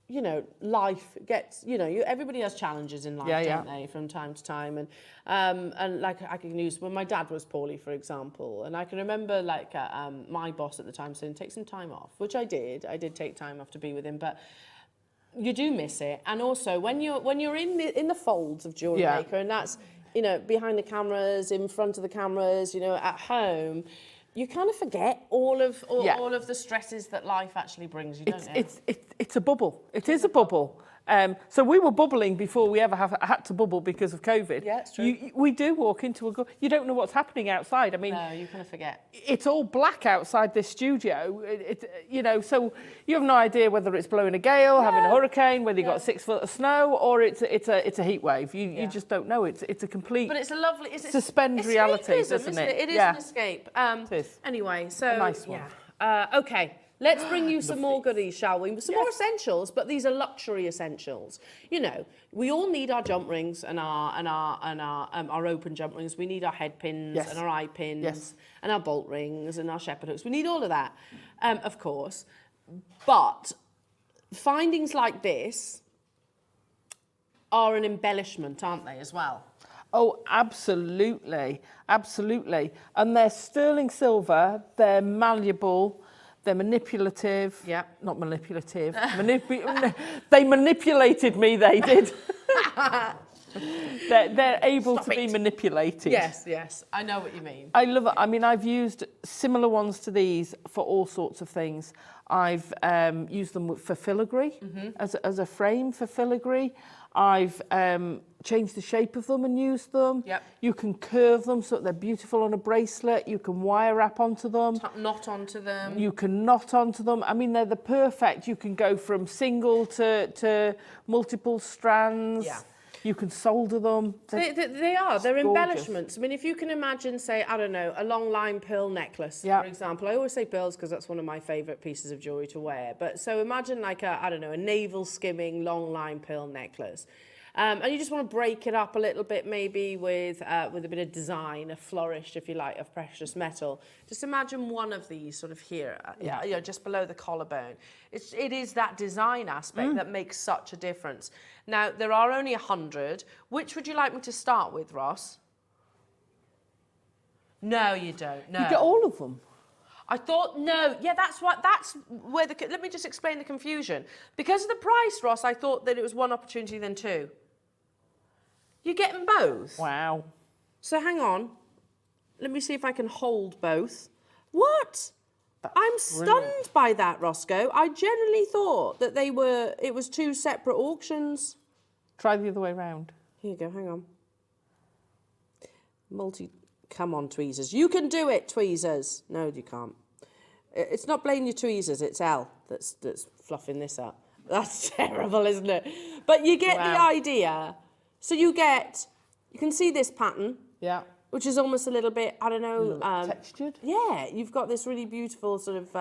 you know, life gets, you know, everybody has challenges in life, don't they, from time to time. And like I can use, when my dad was poorly, for example, and I can remember like my boss at the time saying, take some time off, which I did. I did take time off to be with him, but you do miss it. And also when you're in the folds of Jewellery Maker, and that's, you know, behind the cameras, in front of the cameras, you know, at home, you kind of forget all of the stresses that life actually brings you, don't you? It's a bubble. It is a bubble. So we were bubbling before we ever had to bubble because of COVID. Yeah, it's true. We do walk into you don't know what's happening outside. I mean, no, you kind of forget. It's all black outside this studio. You know, so you have no idea whether it's blowing a gale, having a hurricane, whether you've got 6 foot of snow, or it's a heat wave. You just don't know. It's a complete. But it's a lovely suspend reality, isn't it? It is an escape. It is. Anyway, so a nice one. Okay. Let's bring you some more goodies, shall we? Some more essentials, but these are luxury essentials. You know, we all need our jump rings and our open jump rings. We need our head pins and our eye pins and our bolt rings and our shepherd hooks. We need all of that, of course. But findings like this are an embellishment, aren't they, as well? Oh, absolutely, absolutely. And they're sterling silver. They're malleable. They're manipulative. Yeah. Not manipulative. They manipulated me, they did. They're able to be manipulated. Yes. I know what you mean. I love it. I mean, I've used similar ones to these for all sorts of things. I've used them for filigree, as a frame for filigree. I've changed the shape of them and used them. Yep. You can curve them so that they're beautiful on a bracelet. You can wire wrap onto them. Knot onto them. You can knot onto them. I mean, they're the perfect. You can go from single to multiple strands. Yeah. You can solder them. They are. They're gorgeous. embellishments. I mean, if you can imagine, say, I don't know, a long line pearl necklace, for example. I always say pearls because that's one of my favourite pieces of jewellery to wear. But so imagine like a navel skimming long line pearl necklace. And you just want to break it up a little bit, maybe with a bit of design, a flourish, if you like, of precious metal. Just imagine one of these sort of here, you know, just below the collarbone. It is that design aspect that makes such a difference. Now, there are only 100. Which would you like me to start with, Ross? No, you don't. No. You get all of them. I thought, no, that's where let me just explain the confusion. Because of the price, Ross, I thought that it was one opportunity, then two. You get them both? Wow. So hang on. Let me see if I can hold both. What? I'm stunned by that, Roscoe. I generally thought that it was two separate auctions. Try the other way round. Here you go, hang on. Come on, tweezers. You can do it, tweezers. No, you can't. It's not blaming your tweezers, it's Elle that's fluffing this up. That's terrible, isn't it? But you get the idea. So you can see this pattern. Yeah. Which is almost a little bit, I don't know... textured? Yeah, you've got this really beautiful sort of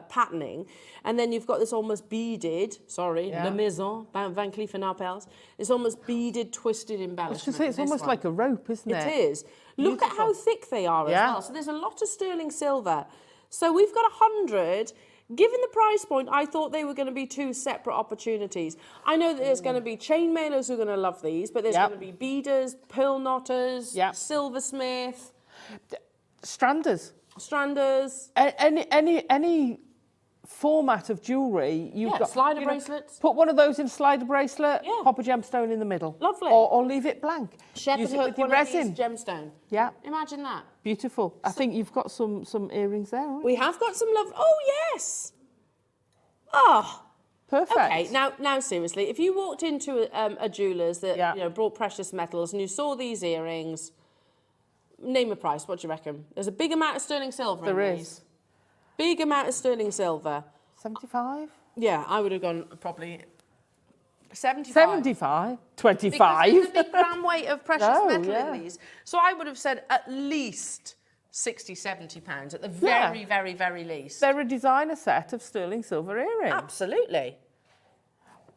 patterning, and then you've got this almost beaded, Le Maison, Van Cleef & Arpels, it's almost beaded, twisted embellishment. I was going to say, it's almost like a rope, isn't it? It is. Look at how thick they are as well. So there's a lot of sterling silver. So we've got 100... Given the price point, I thought they were going to be 2 separate opportunities. I know that there's going to be chainmailers who are going to love these, but there's going to be beaders, pearl knotters, silversmith, stranders. Any format of jewellery, you've got slider bracelets. Put one of those in slider bracelet. Pop a gemstone in the middle. Lovely. Or leave it blank. Shepherd Use it with your resin. Gemstone. Yeah. Imagine that. Beautiful. I think you've got some earrings there, haven't you? We have got some love. Oh yes. Oh. Perfect. Okay. Now seriously, if you walked into a jeweller's that brought precious metals and you saw these earrings, name a price. What do you reckon? There's a big amount of sterling silver. There in is. These. Big amount of sterling silver. 75? Yeah, I would have gone probably 75. 75? 25? Because there's a big gram weight of precious metal in these. So I would have said at least 60, 70 pounds at the very, very, very least. They're a designer set of sterling silver earrings. Absolutely.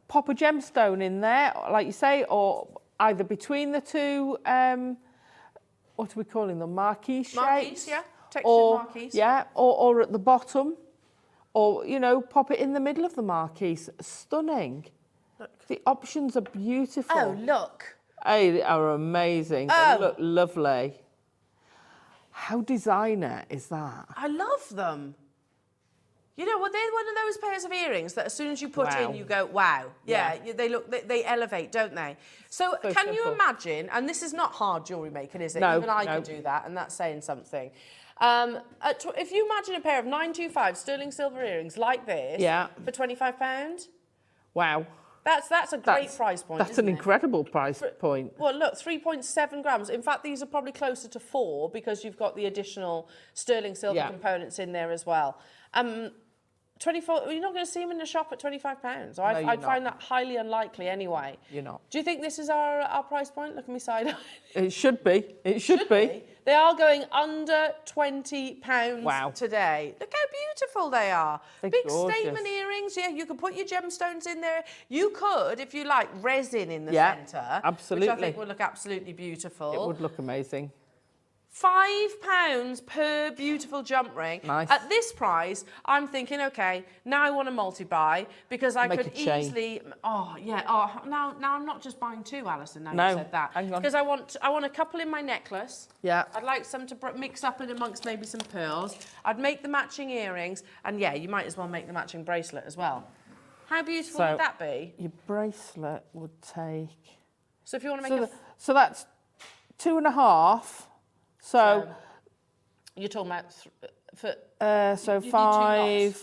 Pop a gemstone in there, like you say, or either between the two, what are we calling them, marquise shapes? Marquise, yeah. Textured marquise. Yeah, or at the bottom, or, pop it in the middle of the marquise. Stunning. Look. The options are beautiful. Oh, look. They are amazing. They look lovely. How designer is that? I love them. Well, they're one of those pairs of earrings that as soon as you put in, you go, wow. Yeah. They elevate, don't they? So can you imagine, and this is not hard jewellery making, is it? No, even I can do that, and that's saying something. If you imagine a pair of 925 sterling silver earrings like this for £25, wow. That's a great price point. That's an incredible price point. Well, look, 3.7 grams. In fact, these are probably closer to 4 because you've got the additional sterling silver components in there as well. 24. You're not going to see them in the shop at £25. I'd find that highly unlikely anyway. You're not. Do you think this is our price point? Look at me side eye. It should be. It should be. They are going under £20 today. Look how beautiful they are. They're Big gorgeous. statement earrings. Yeah, you could put your gemstones in there. You could, if you like, resin in the centre. Absolutely. Which I think would look absolutely beautiful. It would look amazing. £5 per beautiful jump ring. Nice. At this price, I'm thinking, okay, now I want to multi-buy because I could easily. Oh yeah. Oh, now I'm not just buying 2, Alison. Now you said that. Hang on. Because I want a couple in my necklace. Yeah. I'd like some to mix up in amongst maybe some pearls. I'd make the matching earrings, and you might as well make the matching bracelet as well. How beautiful would that be? Your bracelet would take. So if you want to make so that's 2.5. So you're talking about so 5.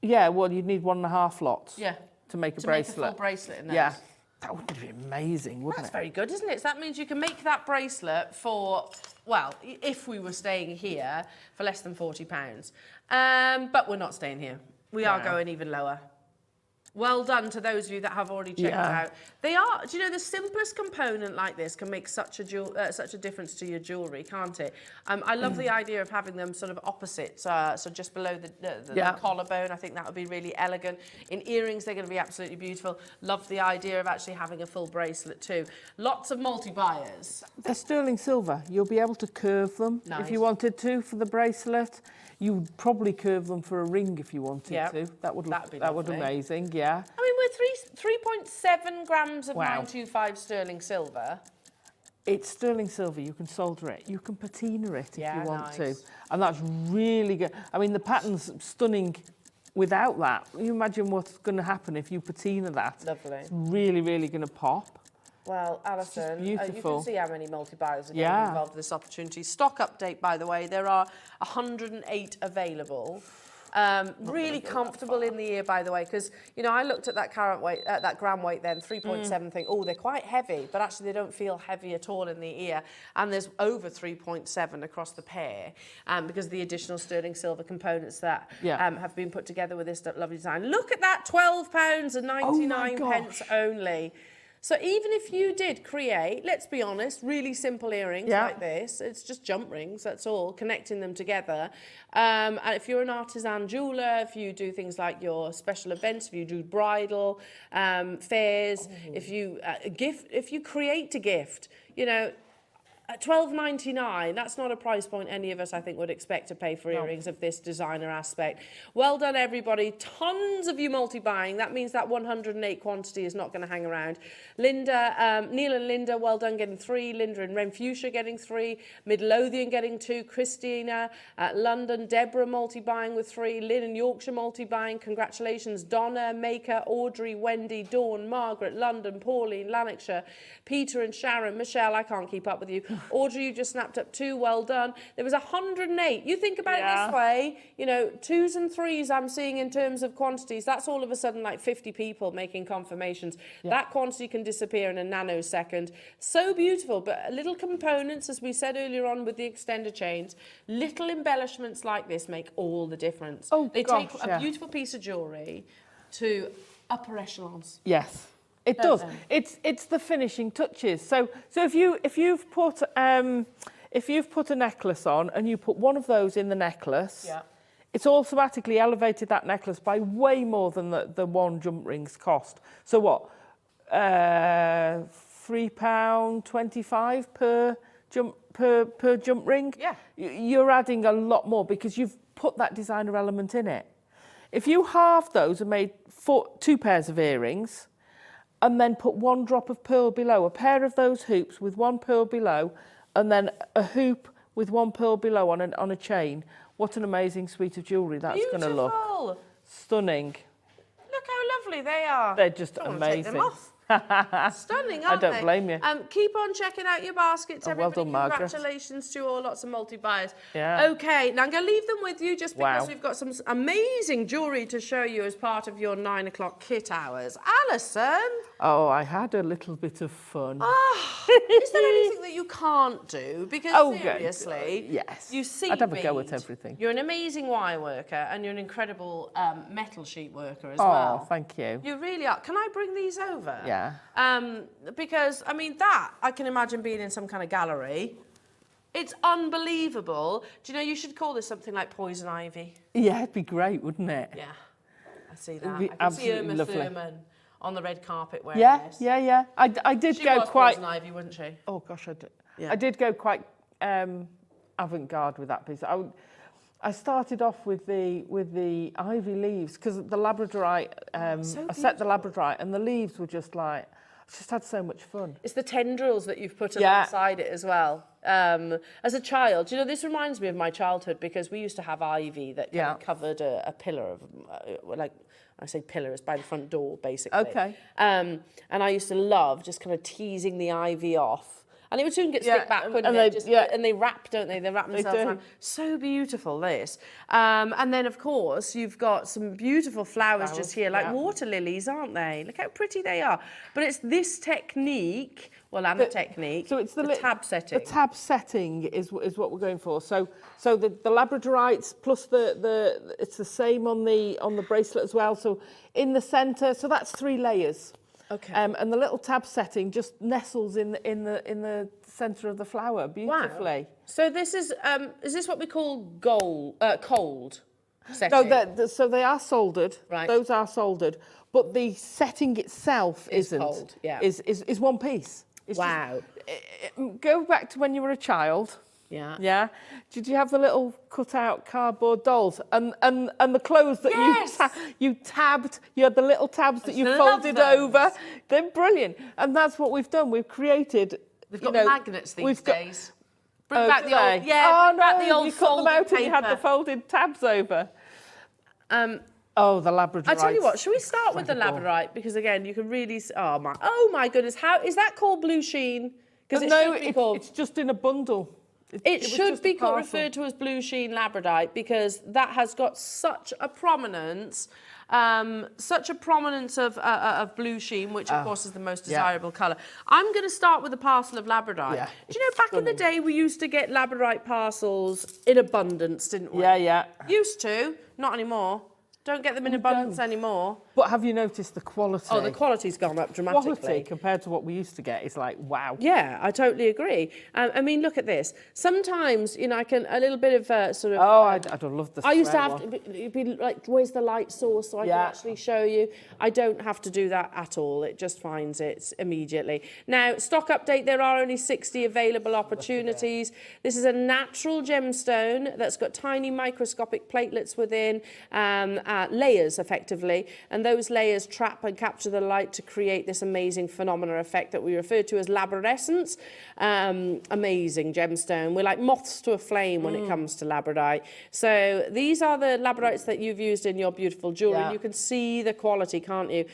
Yeah, well, you'd need 1.5 lots. Yeah. To make a to bracelet. Make a full bracelet in those. Yeah. That would be amazing, wouldn't That's it? very good, isn't it? So that means you can make that bracelet for, well, if we were staying here, for less than £40. But we're not staying here. We are going even lower. Well done to those of you that have already checked out. They are, do you know, the simplest component like this can make such a difference to your jewellery, can't it? I love the idea of having them sort of opposite, so just below the collarbone. I think that would be really elegant. In earrings, they're going to be absolutely beautiful. Love the idea of actually having a full bracelet too. Lots of multi-buyers. They're sterling silver. You'll be able to curve them if you wanted to for the bracelet. You would probably curve them for a ring if you wanted to. That would be amazing, yeah. I mean, we're 3.7 grams of 925 sterling silver. It's sterling silver. You can solder it. You can patina it if you want to. And that's really good. I mean, the pattern's stunning without that. You imagine what's going to happen if you patina that. Lovely. It's really, really going to pop. Well, Alison, you beautiful. can see how many multi-buyers are getting involved with this opportunity. Stock update, by the way, there are 108 available. Really comfortable in the ear, by the way, because, you know, I looked at that gram weight then, 3.7 thing. Oh, they're quite heavy, but actually they don't feel heavy at all in the ear. And there's over 3.7 across the pair because of the additional sterling silver components that have been put together with this lovely design. Look at that, £12.99 only. So even if you did create, let's be honest, really simple earrings like this, it's just jump rings, that's all, connecting them together. And if you're an artisan jeweller, if you do things like your special events, if you do bridal fairs, if you create a gift, you know, at £12.99, that's not a price point any of us, I think, would expect to pay for earrings of this designer aspect. Well done, everybody. Tons of you multi-buying. That means that 108 quantity is not going to hang around. Linda, Neil and Linda, well done getting 3. Linda and Ren Fuchsia getting 3. Midlothian getting 2. Christina, London, Deborah multi-buying with 3. Lynn and Yorkshire multi-buying. Congratulations. Donna, Maker, Audrey, Wendy, Dawn, Margaret, London, Pauline, Lanarkshire, Peter and Sharon, Michelle, I can't keep up with you. Audrey, you just snapped up 2, well done. There was 108. You think about it this way, you know, 2s and 3s I'm seeing in terms of quantities, that's all of a sudden like 50 people making confirmations. That quantity can disappear in a nanosecond. So beautiful, but little components, as we said earlier on with the extender chains, little embellishments like this make all the difference. They take a beautiful piece of jewellery to upper echelons. Yes. It does. It's the finishing touches. So if you've put a necklace on and you put one of those in the necklace, it's automatically elevated that necklace by way more than the one jump ring's cost. So what? £3.25 per jump ring. Yeah. You're adding a lot more because you've put that designer element in it. If you halve those and made 2 pairs of earrings, and then put 1 drop of pearl below, a pair of those hoops with 1 pearl below, and then a hoop with 1 pearl below on a chain. What an amazing suite of jewellery that's going to look. Stunning. Look how lovely they are. They're just amazing. Take them off. Stunning, aren't they? I don't blame you. Keep on checking out your baskets, everybody. Well done, Margaret. Congratulations to all, lots of multi-buyers. Yeah. Okay, now I'm going to leave them with you just because we've got some amazing jewellery to show you as part of your 9 o'clock kit hours. Alison? Oh, I had a little bit of fun. Is there anything that you can't do? Because seriously, yes, you see, I'd have a go at everything. You're an amazing wire worker and you're an incredible metal sheet worker as well. Oh, thank you. You really are. Can I bring these over? Yeah. Because, I mean, that, I can imagine being in some kind of gallery. It's unbelievable. Do you know, you should call this something like Poison Ivy. Yeah, it'd be great, wouldn't it? Yeah, I see that. It'd be I can see Irma lovely. Thurman on the red carpet wearing this. Yeah. I did She go was quite... Poison Ivy, wouldn't she? Oh, gosh, I did go quite avant-garde with that piece. I started off with the ivy leaves because the labradorite, I set the labradorite and the leaves were just like, I just had so much fun. It's the tendrils that you've put alongside it as well. As a child, you know, this reminds me of my childhood because we used to have ivy that kind of covered a pillar of, like, I say pillars by the front door, basically. Okay. And I used to love just kind of teasing the ivy off. And it would soon get stick back, couldn't it? And they wrap, don't they? They wrap themselves around. So beautiful, this. And then, of course, you've got some beautiful flowers just here, like water lilies, aren't they? Look how pretty they are. But it's this technique, the technique, so it's the tab setting. The tab setting is what we're going for. So the labradorites plus it's the same on the bracelet as well. So in the centre, so that's 3 layers. Okay. And the little tab setting just nestles in the centre of the flower beautifully. Wow. So this is this what we call cold setting? No, so they are soldered. Right. Those are soldered, but the setting itself isn't. Cold. Yeah. Is one piece. It's wow. Just, go back to when you were a child. Yeah. Yeah. Did you have the little cut-out cardboard dolls and the clothes that you tabbed? You had the little tabs that you folded over. They're brilliant, and that's what we've done. We've created. They've got magnets these days. Bring back the old. Yeah. Bring back the old. You cut them out and you had the folded tabs over. The labradorite. I tell you what, should we start with the labradorite because again you can really. Oh my goodness! How is that called blue sheen? Because it's just in a bundle. It should be referred to as blue sheen labradorite because that has got such a prominence. Of blue sheen, which of course is the most desirable colour. I'm going to start with a parcel of labradorite. Yeah, do you know back in the day we used to get labradorite parcels in abundance, didn't we? Yeah. Used to, not anymore. Don't get them in abundance anymore. But have you noticed the quality? Oh, the quality's gone up dramatically. Quality compared to what we used to get is like, wow. Yeah, I totally agree. I mean, look at this. Sometimes, you know, I can, a little bit of sort of... Oh, I don't love the I used to have one. to be like, where's the light source so I can actually show you. I don't have to do that at all. It just finds it immediately. Now, stock update, there are only 60 available opportunities. This is a natural gemstone that's got tiny microscopic platelets within, layers effectively, and those layers trap and capture the light to create this amazing phenomena effect that we refer to as labrarescence. Amazing gemstone. We're like moths to a flame when it comes to labradorite. So these are the labradorites that you've used in your beautiful jewellery. And you can see the quality, can't you?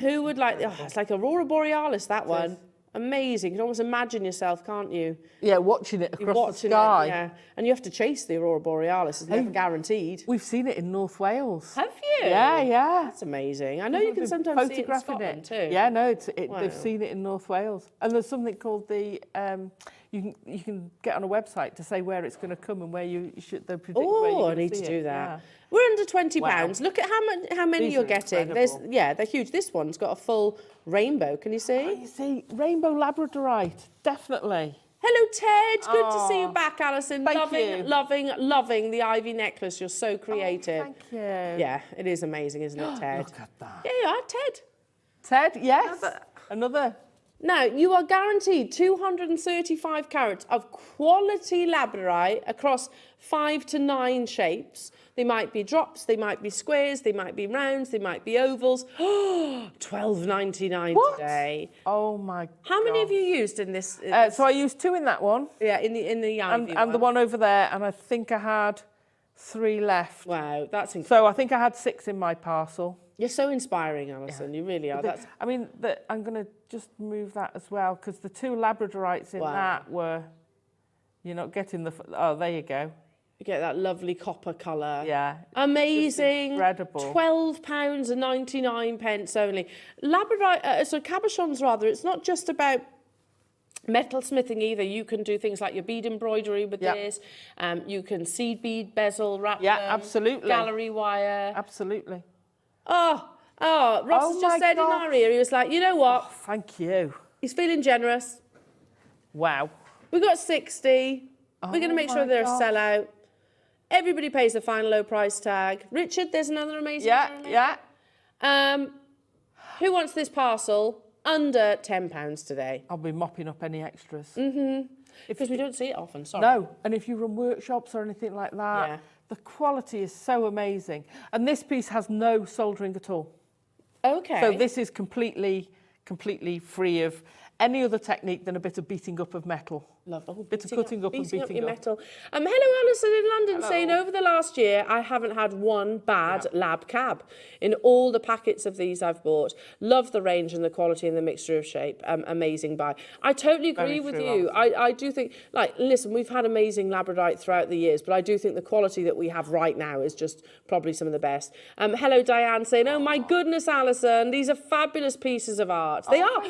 Who would like, it's like Aurora Borealis, that one. Amazing. You can almost imagine yourself, can't you? Yeah, watching it across the sky. Yeah. And you have to chase the Aurora Borealis. It's never guaranteed. We've seen it in North Wales. Have you? Yeah. That's amazing. I know you can sometimes see it in Scotland too. Yeah, no, Wow. they've seen it in North Wales. And there's something called the... you can get on a website to say where it's going to come and where you should... They predict where you're Oh, I gonna need to see do it. that. Yeah. We're under £20. Look at how many These you're are getting. incredible. They're huge. This one's got a full rainbow. Can you see? Oh, you see, rainbow labradorite, definitely. Hello, Ted. Good to see you back, Alison. Thank you. Loving the ivy necklace. You're so creative. Thank you. Yeah, it is amazing, isn't it, Ted? Look at that. Yeah, you are, Ted. Ted, yes. Another. Now, you are guaranteed 235 carats of quality labradorite across 5 to 9 shapes. They might be drops, they might be squares, they might be rounds, they might be ovals. $12.99 today. Oh my God. How many have you used in this? So I used 2 in that one. Yeah, in the ivy and the one over there, and I think I had 3 left. Wow, that's incredible. So I think I had 6 in my parcel. You're so inspiring, Alison. You really are. I'm going to just move that as well, because the 2 labradorites in that were, you're not getting oh, there you go. You get that lovely copper colour. Yeah. Amazing. Incredible. £12.99 only. Labradorite, so cabochons rather, it's not just about metal smithing either. You can do things like your bead embroidery with this. You can seed bead bezel wrap them. Absolutely. Gallery wire. Absolutely. Oh, Ross has just said in our ear, he was like, you know what? Oh, thank you. He's feeling generous. Wow. We've got 60. We're going to make sure they're a sellout. Everybody pays the final low price tag. Richard, there's another amazing one. Yeah. Who wants this parcel? Under £10 today. I'll be mopping up any extras. Because we don't see it often, sorry. No, and if you run workshops or anything like that, the quality is so amazing. And this piece has no soldering at all. Okay. So this is completely free of any other technique than a bit of beating up of metal. Love a bit of cutting up and beating up. Your metal. Hello, Alison in London, saying over the last year I haven't had one bad lab cab in all the packets of these I've bought. Love the range and the quality and the mixture of shape. Amazing buy. I totally agree with you. I do think, listen, we've had amazing labradorite throughout the years, but I do think the quality that we have right now is just probably some of the best. Hello, Diane, saying, oh my goodness, Alison, these are fabulous pieces of art. They are.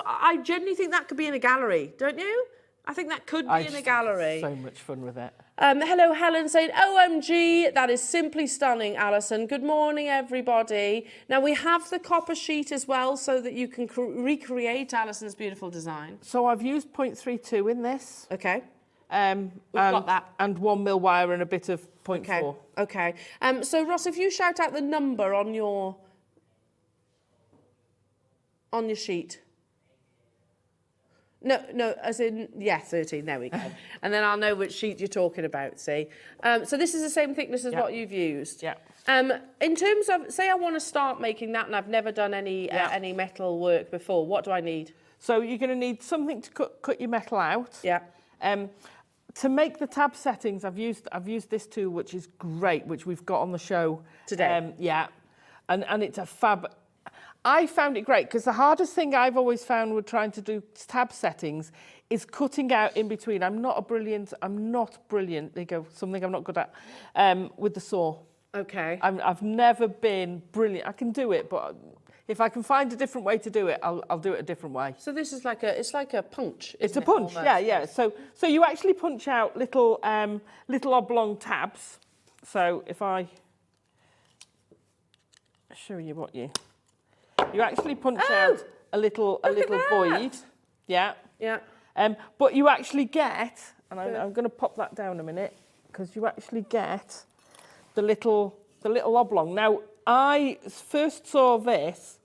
I genuinely think that could be in a gallery, don't you? I think that could be in a gallery. So much fun with it. Hello, Helen saying, OMG, that is simply stunning, Alison. Good morning, everybody. Now, we have the copper sheet as well so that you can recreate Alison's beautiful design. So I've used 0.32 in this. Okay. We've got that. And 1 mil wire and a bit of 0.4. Okay. So, Ross, if you shout out the number on your sheet. No, as in, 13, there we go. And then I'll know which sheet you're talking about, see. So this is the same thickness as what you've used. Yeah. In terms of, say I want to start making that and I've never done any metal work before, what do I need? So you're going to need something to cut your metal out. Yeah. To make the tab settings, I've used this tool, which is great, which we've got on the show today. And it's a fab. I found it great because the hardest thing I've always found with trying to do tab settings is cutting out in between. I'm not brilliant. There you go, something I'm not good at with the saw. Okay. I've never been brilliant. I can do it, but if I can find a different way to do it, I'll do it a different way. So this is like a punch. It's a punch, yeah. So you actually punch out little oblong tabs. So if I show you what you actually punch out a little void, yeah. But you actually get, and I'm going to pop that down a minute because you actually get the little oblong. Now I first saw this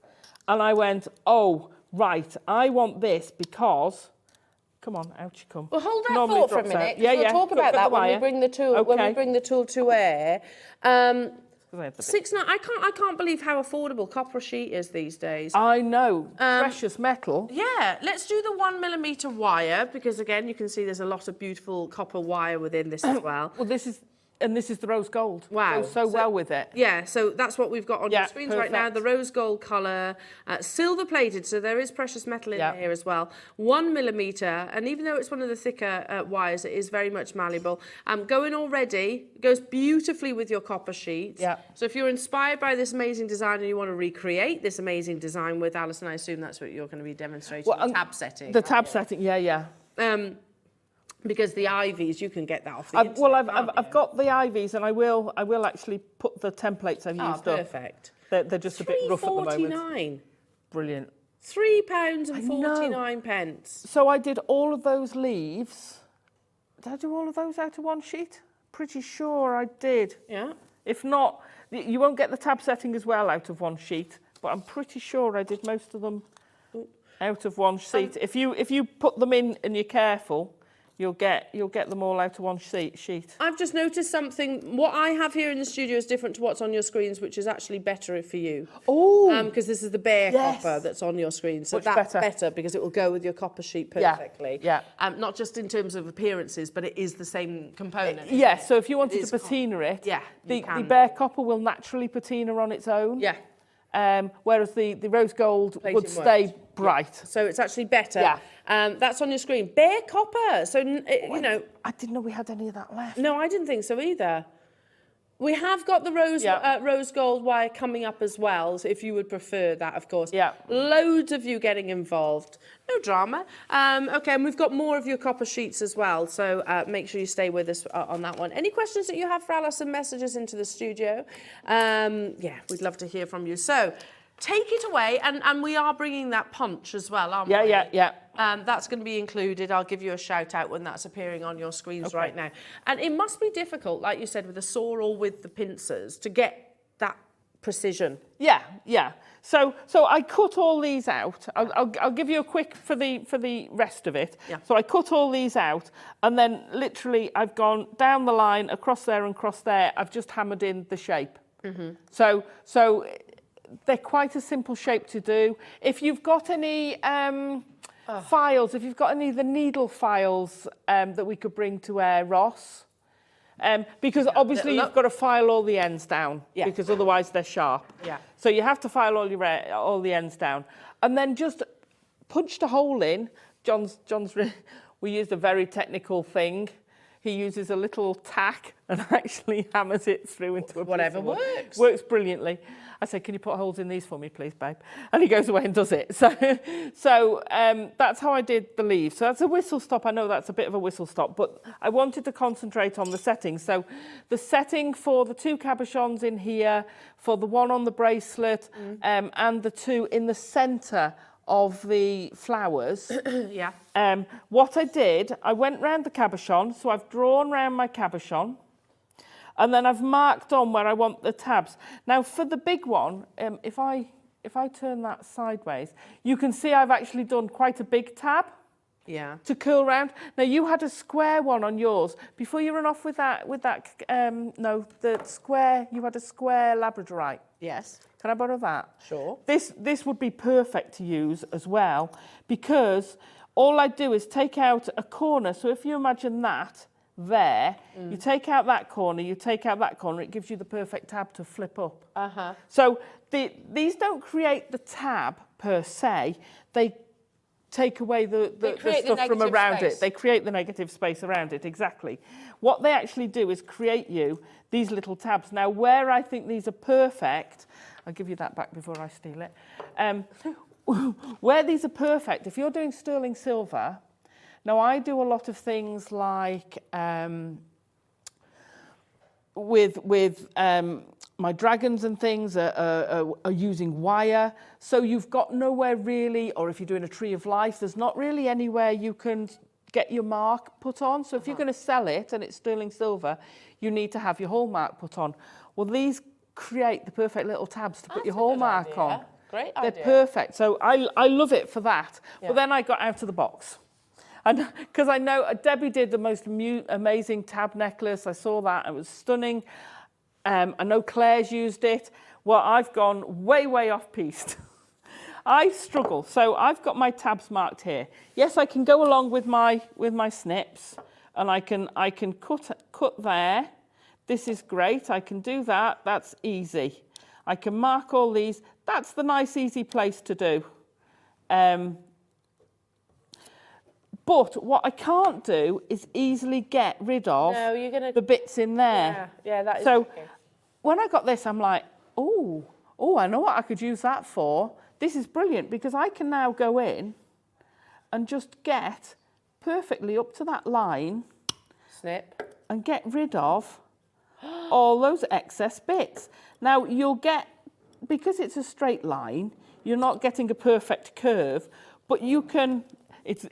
and I went, oh right, I want this because. Come on, out you come. Well, hold that thought for a minute. Yeah, we'll talk about that when we bring the tool. Okay. When we bring the tool to air. I can't believe how affordable copper sheet is these days. I know, precious metal. Yeah, let's do the 1mm wire because again, you can see there's a lot of beautiful copper wire within this as well. Well, this is the rose gold. Wow. Goes so well with it. Yeah, so that's what we've got on your screens right now. The rose gold colour, silver plated, so there is precious metal in here as well. 1mm, and even though it's one of the thicker wires, it is very much malleable. Going already, goes beautifully with your copper sheet. Yeah. So if you're inspired by this amazing design and you want to recreate this amazing design with Alison, I assume that's what you're going to be demonstrating, the tab setting. The tab setting, yeah. Because the ivies, you can get that off the internet. Well, I've got the ivies, and I will actually put the templates I've used up. Perfect. They're just a bit rough at the moment. £3.49. Brilliant. £3.49. So I did all of those leaves. Did I do all of those out of one sheet? Pretty sure I did. Yeah. If not, you won't get the tab setting as well out of one sheet, but I'm pretty sure I did most of them out of one sheet. If you put them in and you're careful, you'll get them all out of one sheet. I've just noticed something. What I have here in the studio is different to what's on your screens, which is actually better for you. Oh. Because this is the bare copper that's on your screen. So that's better because it will go with your copper sheet perfectly. Yeah. Not just in terms of appearances, but it is the same component. Yes, so if you wanted to patina it, the bare copper will naturally patina on its own. Yeah. Whereas the rose gold would stay bright. Yeah. So it's actually better. Yeah. That's on your screen. Bare copper. So, you know. I didn't know we had any of that left. No, I didn't think so either. We have got the rose gold wire coming up as well, so if you would prefer that, of course. Yeah. Loads of you getting involved. No drama. Okay, and we've got more of your copper sheets as well, so make sure you stay with us on that one. Any questions that you have for Alison, messages into the studio? Yeah, we'd love to hear from you. So, take it away, and we are bringing that punch as well, aren't we? Yeah. That's going to be included. I'll give you a shout out when that's appearing on your screens right now. And it must be difficult, like you said, with the saw or with the pincers to get that precision. Yeah. So I cut all these out. I'll give you a quick for the rest of it. Yeah. So I cut all these out, and then literally I've gone down the line, across there and across there. I've just hammered in the shape. Mm-hmm. So they're quite a simple shape to do. If you've got any files, if you've got any of the needle files that we could bring to air, Ross, because obviously you've got to file all the ends down, because otherwise they're sharp. Yeah. So you have to file all the ends down, and then just punched a hole in. We used a very technical thing. He uses a little tack and actually hammers it through into a whatever works. Works brilliantly. I said, can you put holes in these for me, please, babe? And he goes away and does it. So that's how I did the leaves. So that's a whistle stop. I know that's a bit of a whistle stop, but I wanted to concentrate on the settings. So the setting for the 2 cabochons in here, for the one on the bracelet, and the 2 in the centre of the flowers. What I did, I went round the cabochon, so I've drawn round my cabochon, and then I've marked on where I want the tabs. Now for the big one, if I turn that sideways, you can see I've actually done quite a big tab. Yeah. To curl round. Now you had a square one on yours. Before you run off with that, the square, you had a square labradorite. Yes. Can I borrow that? Sure. This would be perfect to use as well, because all I do is take out a corner. So if you imagine that, there, you take out that corner, you take out that corner, it gives you the perfect tab to flip up. So these don't create the tab per se, they take away the stuff from around it. They create the negative space around it, exactly. What they actually do is create you these little tabs. Now, where I think these are perfect, I'll give you that back before I steal it. Where these are perfect, if you're doing sterling silver, now I do a lot of things like with my dragons and things are using wire, so you've got nowhere really, or if you're doing a tree of life, there's not really anywhere you can get your mark put on. So if you're going to sell it and it's sterling silver, you need to have your hallmark put on. Well, these create the perfect little tabs to put your hallmark on. Great They're idea. perfect. So I love it for that. But then I got out of the box. And because I know Debbie did the most amazing tab necklace. I saw that. It was stunning. I know Claire's used it. Well, I've gone way, way off piste. I struggle. So I've got my tabs marked here. Yes, I can go along with my snips, and I can cut there. This is great. I can do that. That's easy. I can mark all these. That's the nice, easy place to do. But what I can't do is easily get rid of the bits in there. Yeah, that is so tricky. When I got this, I'm like, oh, I know what I could use that for. This is brilliant because I can now go in and just get perfectly up to that line. Snip. And get rid of all those excess bits. Now you'll get, because it's a straight line, you're not getting a perfect curve, but you can, it's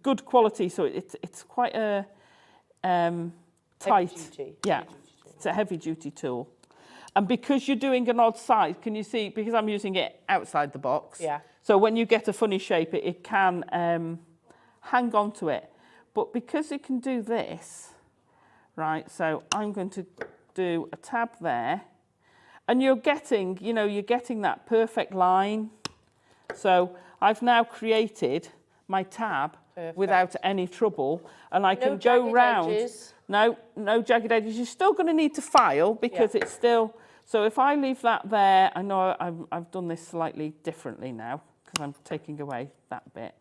good quality, so it's quite a tight. Heavy duty. Yeah, it's a heavy duty tool. And because you're doing an odd size, can you see, because I'm using it outside the box, so when you get a funny shape, it can hang on to it. But because it can do this, right, so I'm going to do a tab there, and you're getting that perfect line. So I've now created my tab without any trouble, and I can go round. Edges. No jagged edges. You're still going to need to file because it's still. So if I leave that there, I know I've done this slightly differently now because I'm taking away that bit.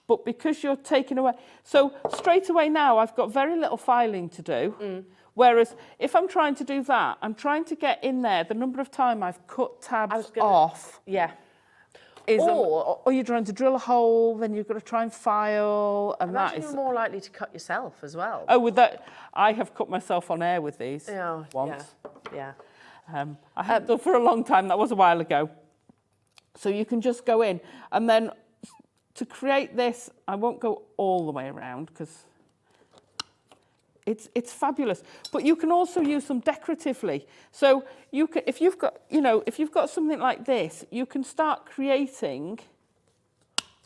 But because you're taking away, so straight away now I've got very little filing to do. Whereas if I'm trying to do that, I'm trying to get in there. The number of times I've cut tabs off. Yeah. Or you're trying to drill a hole, then you've got to try and file, and that is. You're more likely to cut yourself as well. Oh, with that, I have cut myself on air with these once. Yeah. I haven't done for a long time. That was a while ago. So you can just go in, and then to create this, I won't go all the way around because it's fabulous. But you can also use them decoratively. So you can, if you've got something like this, you can start creating.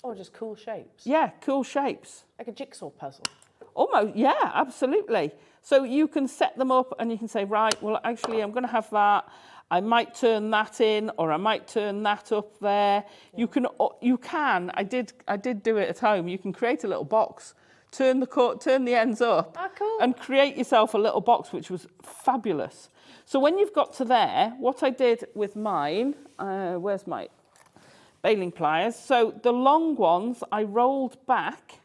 Or just cool shapes. Yeah, cool shapes. Like a jigsaw puzzle. Almost, yeah, absolutely. So you can set them up and you can say, right, well, actually, I'm going to have that. I might turn that in, or I might turn that up there. Yeah. You can. I did do it at home. You can create a little box, turn the ends up, and create yourself a little box, which was fabulous. So when you've got to there, what I did with mine, where's my baling pliers? So the long ones I rolled back.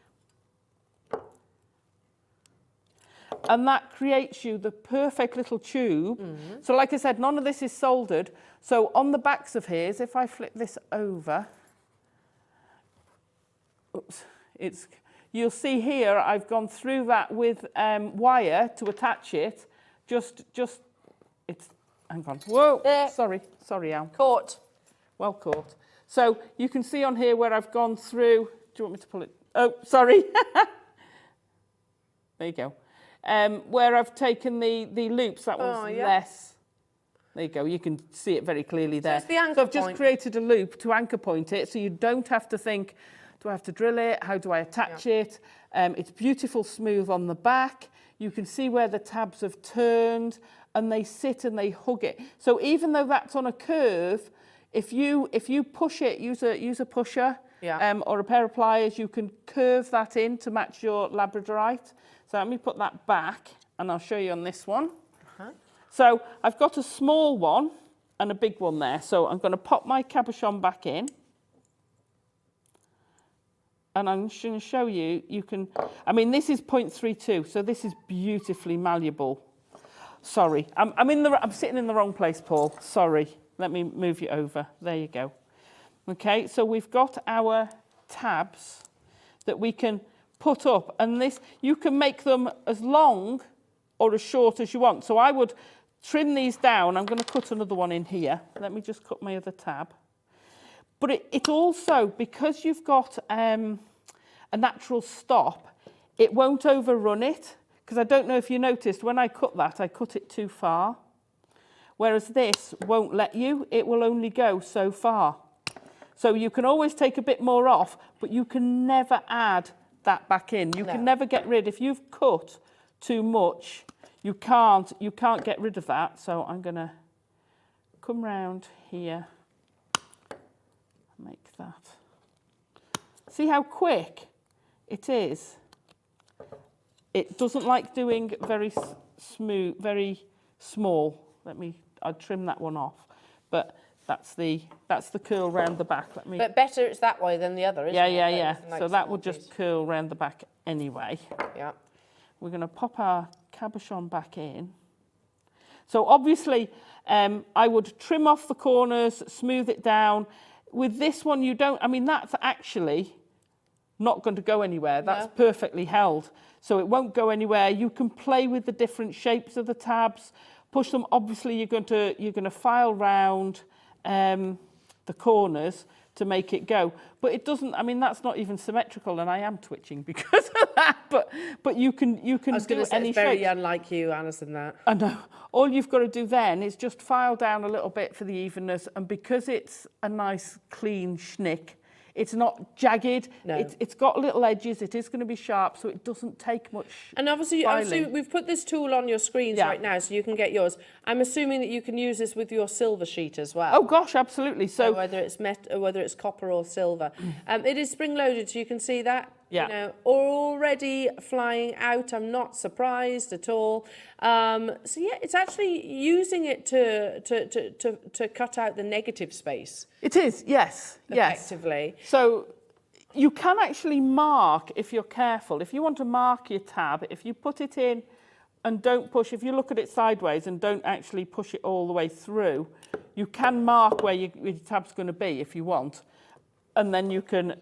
And that creates you the perfect little tube. So like I said, none of this is soldered. So on the backs of his, if I flip this over, you'll see here I've gone through that with wire to attach it. Hang on. Whoa, sorry, Al. Caught. Well caught. So you can see on here where I've gone through. Do you want me to pull it? Oh, sorry. There you go. Where I've taken the loops, that one's less. There you go, you can see it very clearly there. So it's the anchor so I've just created a loop to anchor point it, so you don't have to think, do I have to drill it? How do I attach it? It's beautiful, smooth on the back. You can see where the tabs have turned, and they sit and they hug it. So even though that's on a curve, if you push it, use a pusher, or a pair of pliers, you can curve that in to match your labradorite. So let me put that back and I'll show you on this one. So I've got a small one and a big one there. So I'm going to pop my cabochon back in. And I'm just going to show you, you can, I mean, this is 0.32, so this is beautifully malleable. Sorry, I'm sitting in the wrong place, Paul. Sorry, let me move you over. There you go. Okay, so we've got our tabs that we can put up, and this, you can make them as long or as short as you want. So I would trim these down. I'm going to cut another one in here. Let me just cut my other tab. But it also, because you've got a natural stop, it won't overrun it. Because I don't know if you noticed, when I cut that, I cut it too far. Whereas this won't let you, it will only go so far. So you can always take a bit more off, but you can never add that back in. You can never get rid, if you've cut too much, you can't get rid of that. So I'm going to come round here. Make that. See how quick it is? It doesn't like doing very smooth, very small. I'll trim that one off. But that's the curl round the back. But better it's that way than the other, isn't it? Yeah. So that would just curl round the back anyway. Yeah. We're going to pop our cabochon back in. So obviously, I would trim off the corners, smooth it down. With this one, you don't, I mean, that's actually not going to go anywhere. That's perfectly held. So it won't go anywhere. You can play with the different shapes of the tabs, push them. Obviously, you're going to file round the corners to make it go. But it doesn't, I mean, that's not even symmetrical, and I am twitching because of that. But you can do any shape. Very unlike you, Alison, that. I know. All you've got to do then is just file down a little bit for the evenness, and because it's a nice clean schnick, it's not jagged. No. It's got little edges. It is going to be sharp, so it doesn't take much. And obviously we've put this tool on your screens right now, so you can get yours. I'm assuming that you can use this with your silver sheet as well. Oh gosh, absolutely. So whether it's copper or silver, it is spring loaded, so you can see that. Yeah. You know, already flying out. I'm not surprised at all. So yeah, it's actually using it to cut out the negative space. It is, yes, effectively. Yes. So you can actually mark if you're careful. If you want to mark your tab, if you put it in and don't push, if you look at it sideways and don't actually push it all the way through, you can mark where your tab's going to be if you want, and then you can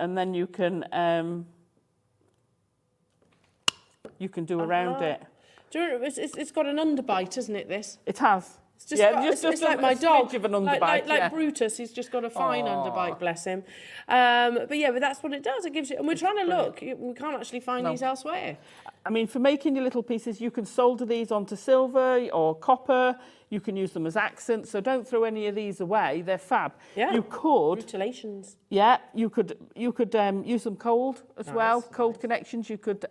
do around it. Do you know, it's got an underbite, isn't it, this? It has. It's just it's like my dog. Of an underbite, like Brutus, he's just got a fine underbite, bless him. But that's what it does. It gives you, and we're trying to look. We can't actually find these elsewhere. I mean, for making your little pieces, you can solder these onto silver or copper. You can use them as accents, so don't throw any of these away. They're fab. Yeah. You could. Mutilations. Yeah, you could use them cold as well. Cold connections. You could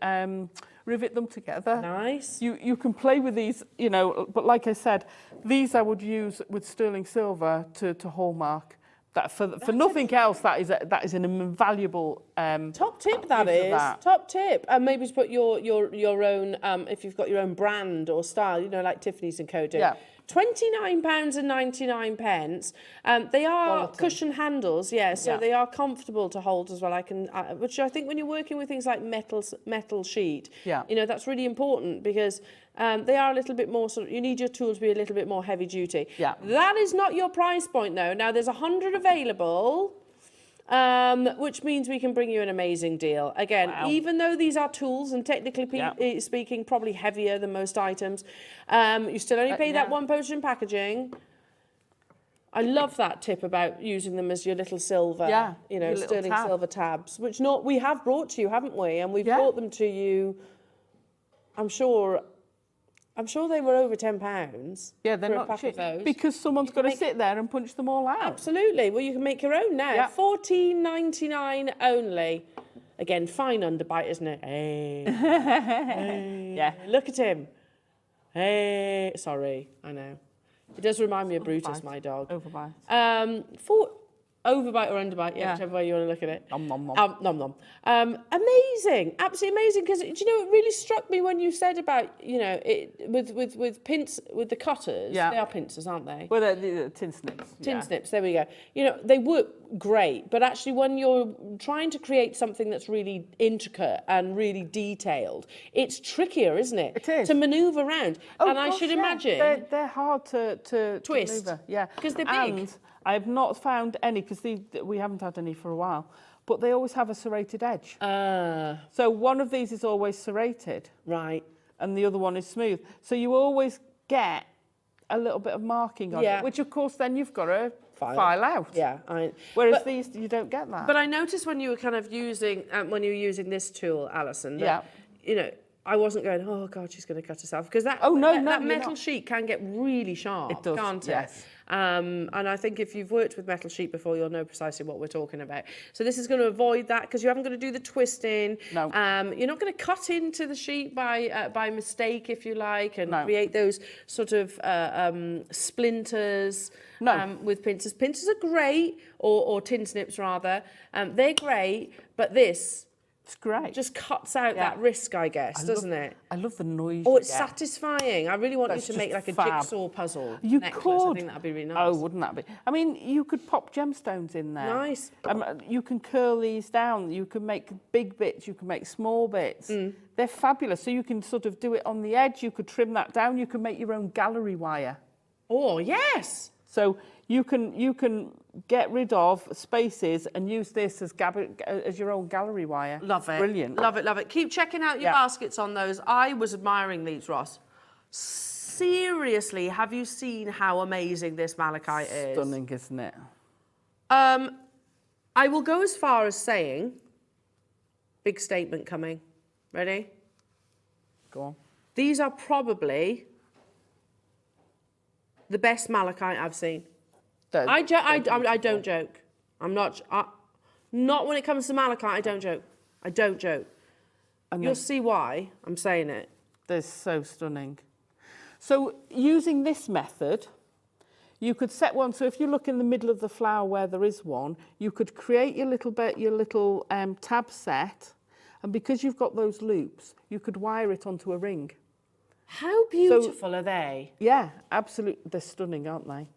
rivet them together. Nice. You can play with these, you know, but like I said, these I would use with sterling silver to hallmark. That for nothing else, that is an invaluable top tip. That is top tip. And maybe to put your own if you've got your own brand or style, you know, like Tiffany's and Co. do. Yeah. £29.99. They are quality. Cushion handles, so they are comfortable to hold as well. Which I think when you're working with things like metal sheet, you know, that's really important because they are a little bit more you need your tool to be a little bit more heavy duty. Yeah. That is not your price point though. Now there's 100 available. Which means we can bring you an amazing deal. Again, even though these are tools and technically speaking, probably heavier than most items, you still only pay that one postage and packaging. I love that tip about using them as your little silver, you know, sterling silver tabs, which we have brought to you, haven't we? And we've brought them to you, I'm sure they were over £10. Yeah, they're not cheap because someone's got to sit there and punch them all out. Absolutely. Well, you can make your own now. $14.99 only. Again, fine underbite, isn't it? Hey. Hey. Yeah. Look at him. Hey. Sorry, I know. It does remind me of Brutus, my dog. Overbite. Overbite or underbite, Yeah. whichever way you want to look at it. Nom, nom, nom. Nom, nom. Amazing, absolutely amazing. Because, do you know, it really struck me when you said about, you know, it with the cutters. Yeah. They are pincers, aren't they? Well, the tin snips. Tin snips, there we go. You know, they work great, but actually when you're trying to create something that's really intricate and really detailed, it's trickier, isn't it? It is. To manoeuvre around. And I should imagine... They're hard to twist. manoeuvre. Yeah. Because they're big. And I have not found any, because we haven't had any for a while, but they always have a serrated edge. So one of these is always serrated. Right. And the other one is smooth. So you always get a little bit of marking on it, which of course then you've got to file out. Yeah. Whereas these, you don't get that. But I noticed when you were kind of using, when you were using this tool, Alison, that, you know, I wasn't going, oh God, she's going to cut herself, because that that metal sheet can get really sharp, it does, can't it? Yes. And I think if you've worked with metal sheet before, you'll know precisely what we're talking about. So this is going to avoid that, because you haven't got to do the twisting. No. You're not going to cut into the sheet by mistake, if you like, and create those sort of splinters. No. With pincers. Pincers are great, or tin snips rather. They're great, but this... It's great. Just cuts out that risk, I guess, doesn't it? I love the noise. Oh, it's satisfying. I really want you to make like a jigsaw puzzle necklace. I think that'd be really nice. Oh, wouldn't that be? I mean, you could pop gemstones in there. Nice. You can curl these down. You can make big bits. You can make small bits. They're fabulous. So you can sort of do it on the edge. You could trim that down. You can make your own gallery wire. Oh, yes. So you can get rid of spaces and use this as your own gallery wire. Love it. Brilliant. Love it, love it. Keep checking out your baskets on those. I was admiring these, Ross. Seriously, have you seen how amazing this malachite is? Stunning, isn't it? I will go as far as saying, big statement coming. Ready? Go on. These are probably the best malachite I've seen. I don't joke. I'm not... not when it comes to malachite, I don't joke. I don't joke. And you'll see why I'm saying it. They're so stunning. So using this method, you could set one. So if you look in the middle of the flower where there is one, you could create your little tab set. And because you've got those loops, you could wire it onto a ring. How beautiful are they? Yeah, absolutely. They're stunning, aren't they?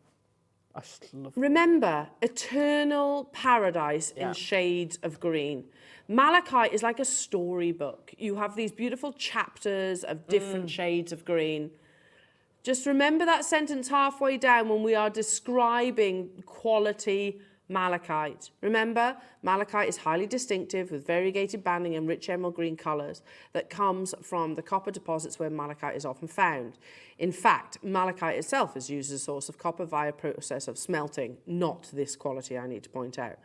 I just love them. Remember, eternal paradise in shades of green. Malachite is like a storybook. You have these beautiful chapters of different shades of green. Just remember that sentence halfway down when we are describing quality malachite. Remember, malachite is highly distinctive with variegated banding and rich emerald green colours that comes from the copper deposits where malachite is often found. In fact, malachite itself is used as a source of copper via process of smelting, not this quality, I need to point out.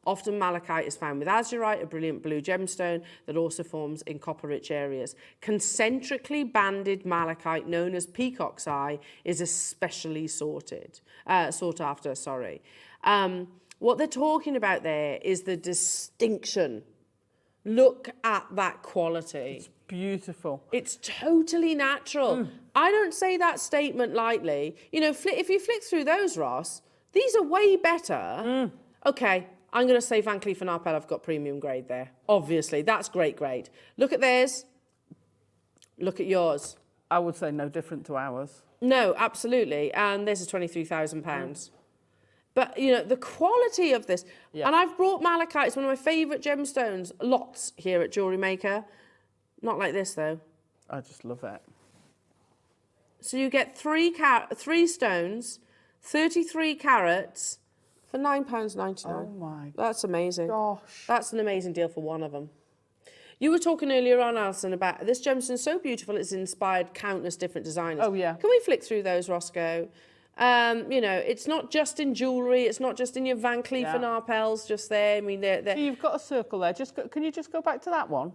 Often malachite is found with azurite, a brilliant blue gemstone that also forms in copper-rich areas. Concentrically banded malachite, known as peacock's eye, is especially sought after. What they're talking about there is the distinction. Look at that quality. It's beautiful. It's totally natural. I don't say that statement lightly. You know, if you flick through those, Ross, these are way better. Okay, I'm going to say Van Cleef & Arpels, I've got premium grade there. Obviously, that's great grade. Look at theirs. Look at yours. I would say no different to ours. No, absolutely. And this is £23,000. But, you know, the quality of this... And I've brought malachite. It's one of my favourite gemstones. Lots here at Jewellery Maker. Not like this, though. I just love it. So you get three stones, 33 carats for £9.99. Oh, my That's amazing. gosh. That's an amazing deal for one of them. You were talking earlier on, Alison, about this gemstone so beautiful it's inspired countless different designers. Oh, yeah. Can we flick through those, Roscoe? You know, it's not just in jewellery, it's not just in your Van Cleef & Arpels just there. I mean, they're... So you've got a circle there. Can you just go back to that one?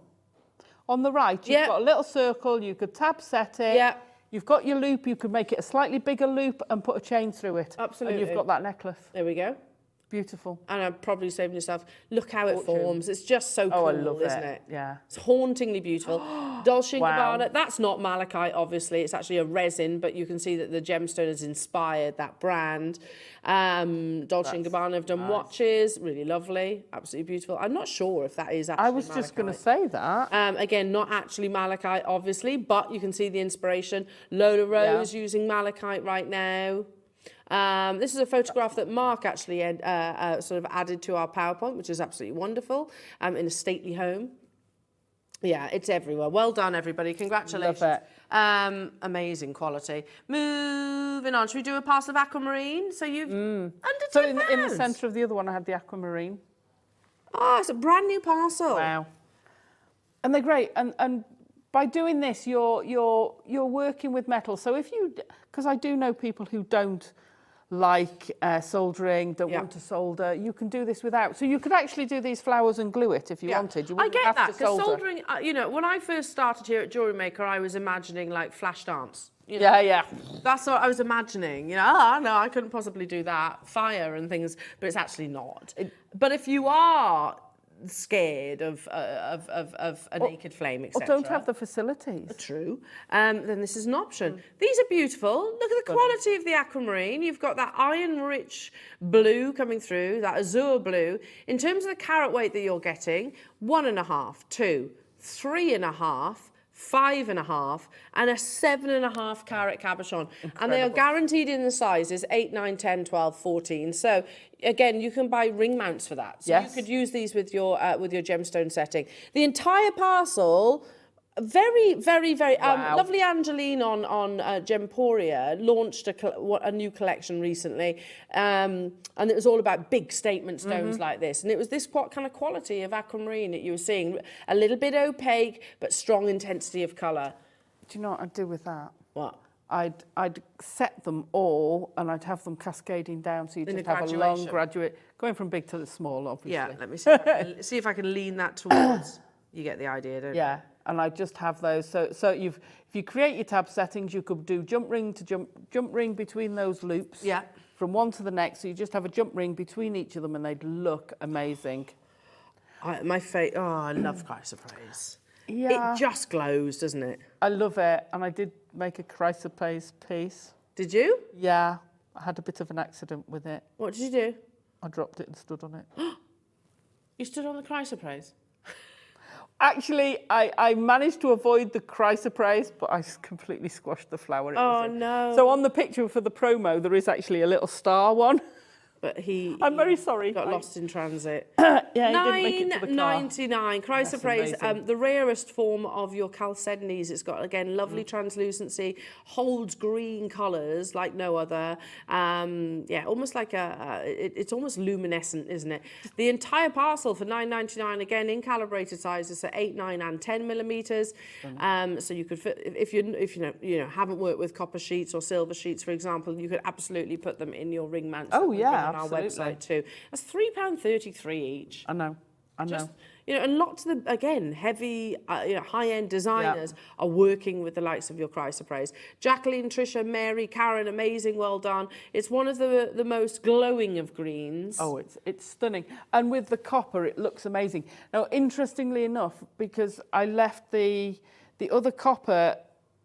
On the right, you've got a little circle, you could tab set it. Yeah. You've got your loop, you could make it a slightly bigger loop and put a chain through it. Absolutely. And you've got that necklace. There we go. beautiful. And I'm probably saying to yourself, look how it forms. It's just so cool, I love isn't it? Yeah. It's hauntingly beautiful. Dolce & Gabbana, that's not malachite, obviously. It's actually a resin, but you can see that the gemstone has inspired that brand. Dolce & Gabbana have done watches, really lovely, absolutely beautiful. I'm not sure if that is actually I was just going to say that. Again, not actually malachite, obviously, but you can see the inspiration. Lola Rose using malachite right now. This is a photograph that Mark actually sort of added to our PowerPoint, which is absolutely wonderful, in a stately home. Yeah, it's everywhere. Well done, everybody. Congratulations. Love it. Amazing quality. Moving on. Should we do a pass of aquamarine? So you've under £10. So in the centre of the other one, I had the aquamarine. Oh, it's a brand new parcel. Wow. And they're great. And by doing this, you're working with metal. So if you, because I do know people who don't like soldering, don't want to solder, you can do this without. So you could actually do these flowers and glue it if you wanted. You wouldn't have that, to because soldering, you know, when I first started here at Jewellery Maker, I was imagining like flash dance. You know? Yeah. That's what I was imagining. You know, no, I couldn't possibly do that. Fire and things, but it's actually not. But if you are scared of a naked flame, etc. Or don't have the facilities. True. Then this is an option. These are beautiful. Look at the quality of the aquamarine. You've got that iron-rich blue coming through, that azure blue. In terms of the carat weight that you're getting, 1.5, 2, 3.5, 5.5 and a 7.5 carat cabochon. And they are guaranteed in the sizes 8, 9, 10, 12, 14. So again, you can buy ring mounts for that. So you could use these with your gemstone setting. The entire parcel, very, very, very lovely. Angeline on Gemporia launched a new collection recently, and it was all about big statement stones like this. And it was this kind of quality of aquamarine that you were seeing, a little bit opaque but strong intensity of colour. Do you know what I'd do with that? What? I'd set them all and I'd have them cascading down, so you just have a long graduate, going from big to small, obviously. Yeah, let me see if I can lean that towards. You get the idea, don't you? Yeah. And I just have those. So if you create your tab settings, you could do jump ring to jump ring between those loops. Yeah. From one to the next. So you just have a jump ring between each of them, and they'd look amazing. I love chrysoprase. Yeah. It just glows, doesn't it? I love it, and I did make a chrysoprase piece. Did you? Yeah. I had a bit of an accident with it. What did you do? I dropped it and stood on it. You stood on the chrysoprase? Actually, I managed to avoid the chrysoprase, but I completely squashed the flower. No. So on the picture for the promo, there is actually a little star one. But I'm very sorry. Got lost in transit. Yeah, he didn't make it to the car. $9.99. Chrysoprase, the rarest form of your chalcedonies. It's got, again, lovely translucency, holds green colours like no other. Yeah, almost like it's almost luminescent, isn't it? The entire parcel for $9.99, again, in calibrated sizes, at 8, 9 and 10 millimetres. So you could, if you haven't worked with copper sheets or silver sheets, for example, you could absolutely put them in your ring mounts. Oh, yeah. On our website too. That's £3.33 each. I know. Just, and lots of the, again, heavy, high-end designers are working with the likes of your chrysoprase. Jacqueline, Tricia, Mary, Karen, amazing, well done. It's one of the most glowing of greens. Oh, it's stunning. And with the copper, it looks amazing. Now, interestingly enough, because I left the other copper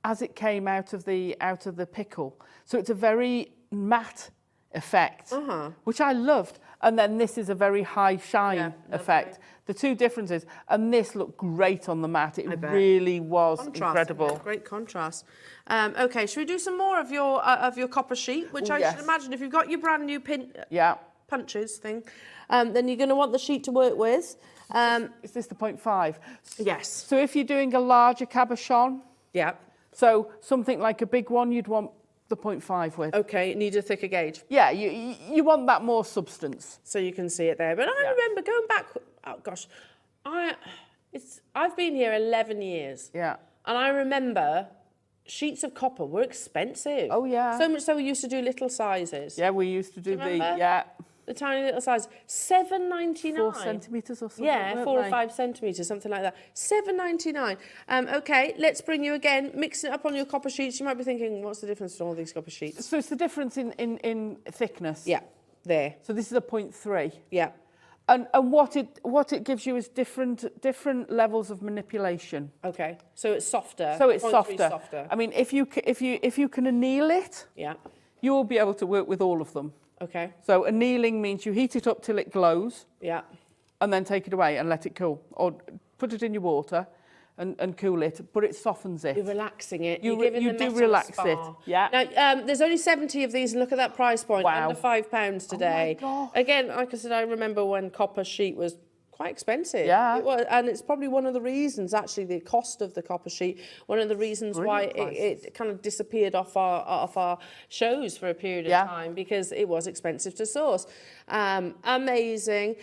as it came out of the pickle, so it's a very matte effect, which I loved. And then this is a very high shine effect. The two differences, and this looked great on the mat. It really was incredible. Yeah, great contrast. Okay, should we do some more of your copper sheet, which I should imagine if you've got your brand new punches thing, then you're going to want the sheet to work with. Is this the 0.5? Yes. So if you're doing a larger cabochon, so something like a big one, you'd want the 0.5 with. Okay, it needs a thicker gauge. Yeah, you want that more substance. So you can see it there. But I remember going back, oh gosh, I've been here 11 years. Yeah. And I remember sheets of copper were expensive. Oh, yeah. So much so we used to do little sizes. Yeah, we used to do the tiny little size. $7.99. 4 centimetres or something. Yeah, 4 or 5 centimetres, something like that. $7.99. Okay, let's bring you again, mix it up on your copper sheets. You might be thinking, what's the difference in all these copper sheets? So it's the difference in thickness. Yeah. There. So this is a 0.3. Yeah. And what it gives you is different levels of manipulation. Okay. So it's softer. So it's 0.3 softer. I mean, if you can anneal it, yeah, you will be able to work with all of them. Okay. So annealing means you heat it up till it glows. Yeah. And then take it away and let it cool, or put it in your water and cool it, but it softens it. You're relaxing it. You You're giving do the metal relax a spa. it. Yeah. Now, there's only 70 of these, and look at that price point. Wow. Under £5 today. Oh my gosh. Again, like I said, I remember when copper sheet was quite expensive. Yeah. It was, and it's probably one of the reasons, actually, the cost of the copper sheet, one of the reasons why it kind of disappeared off our shows for a period of time, because it was expensive to source. Amazing.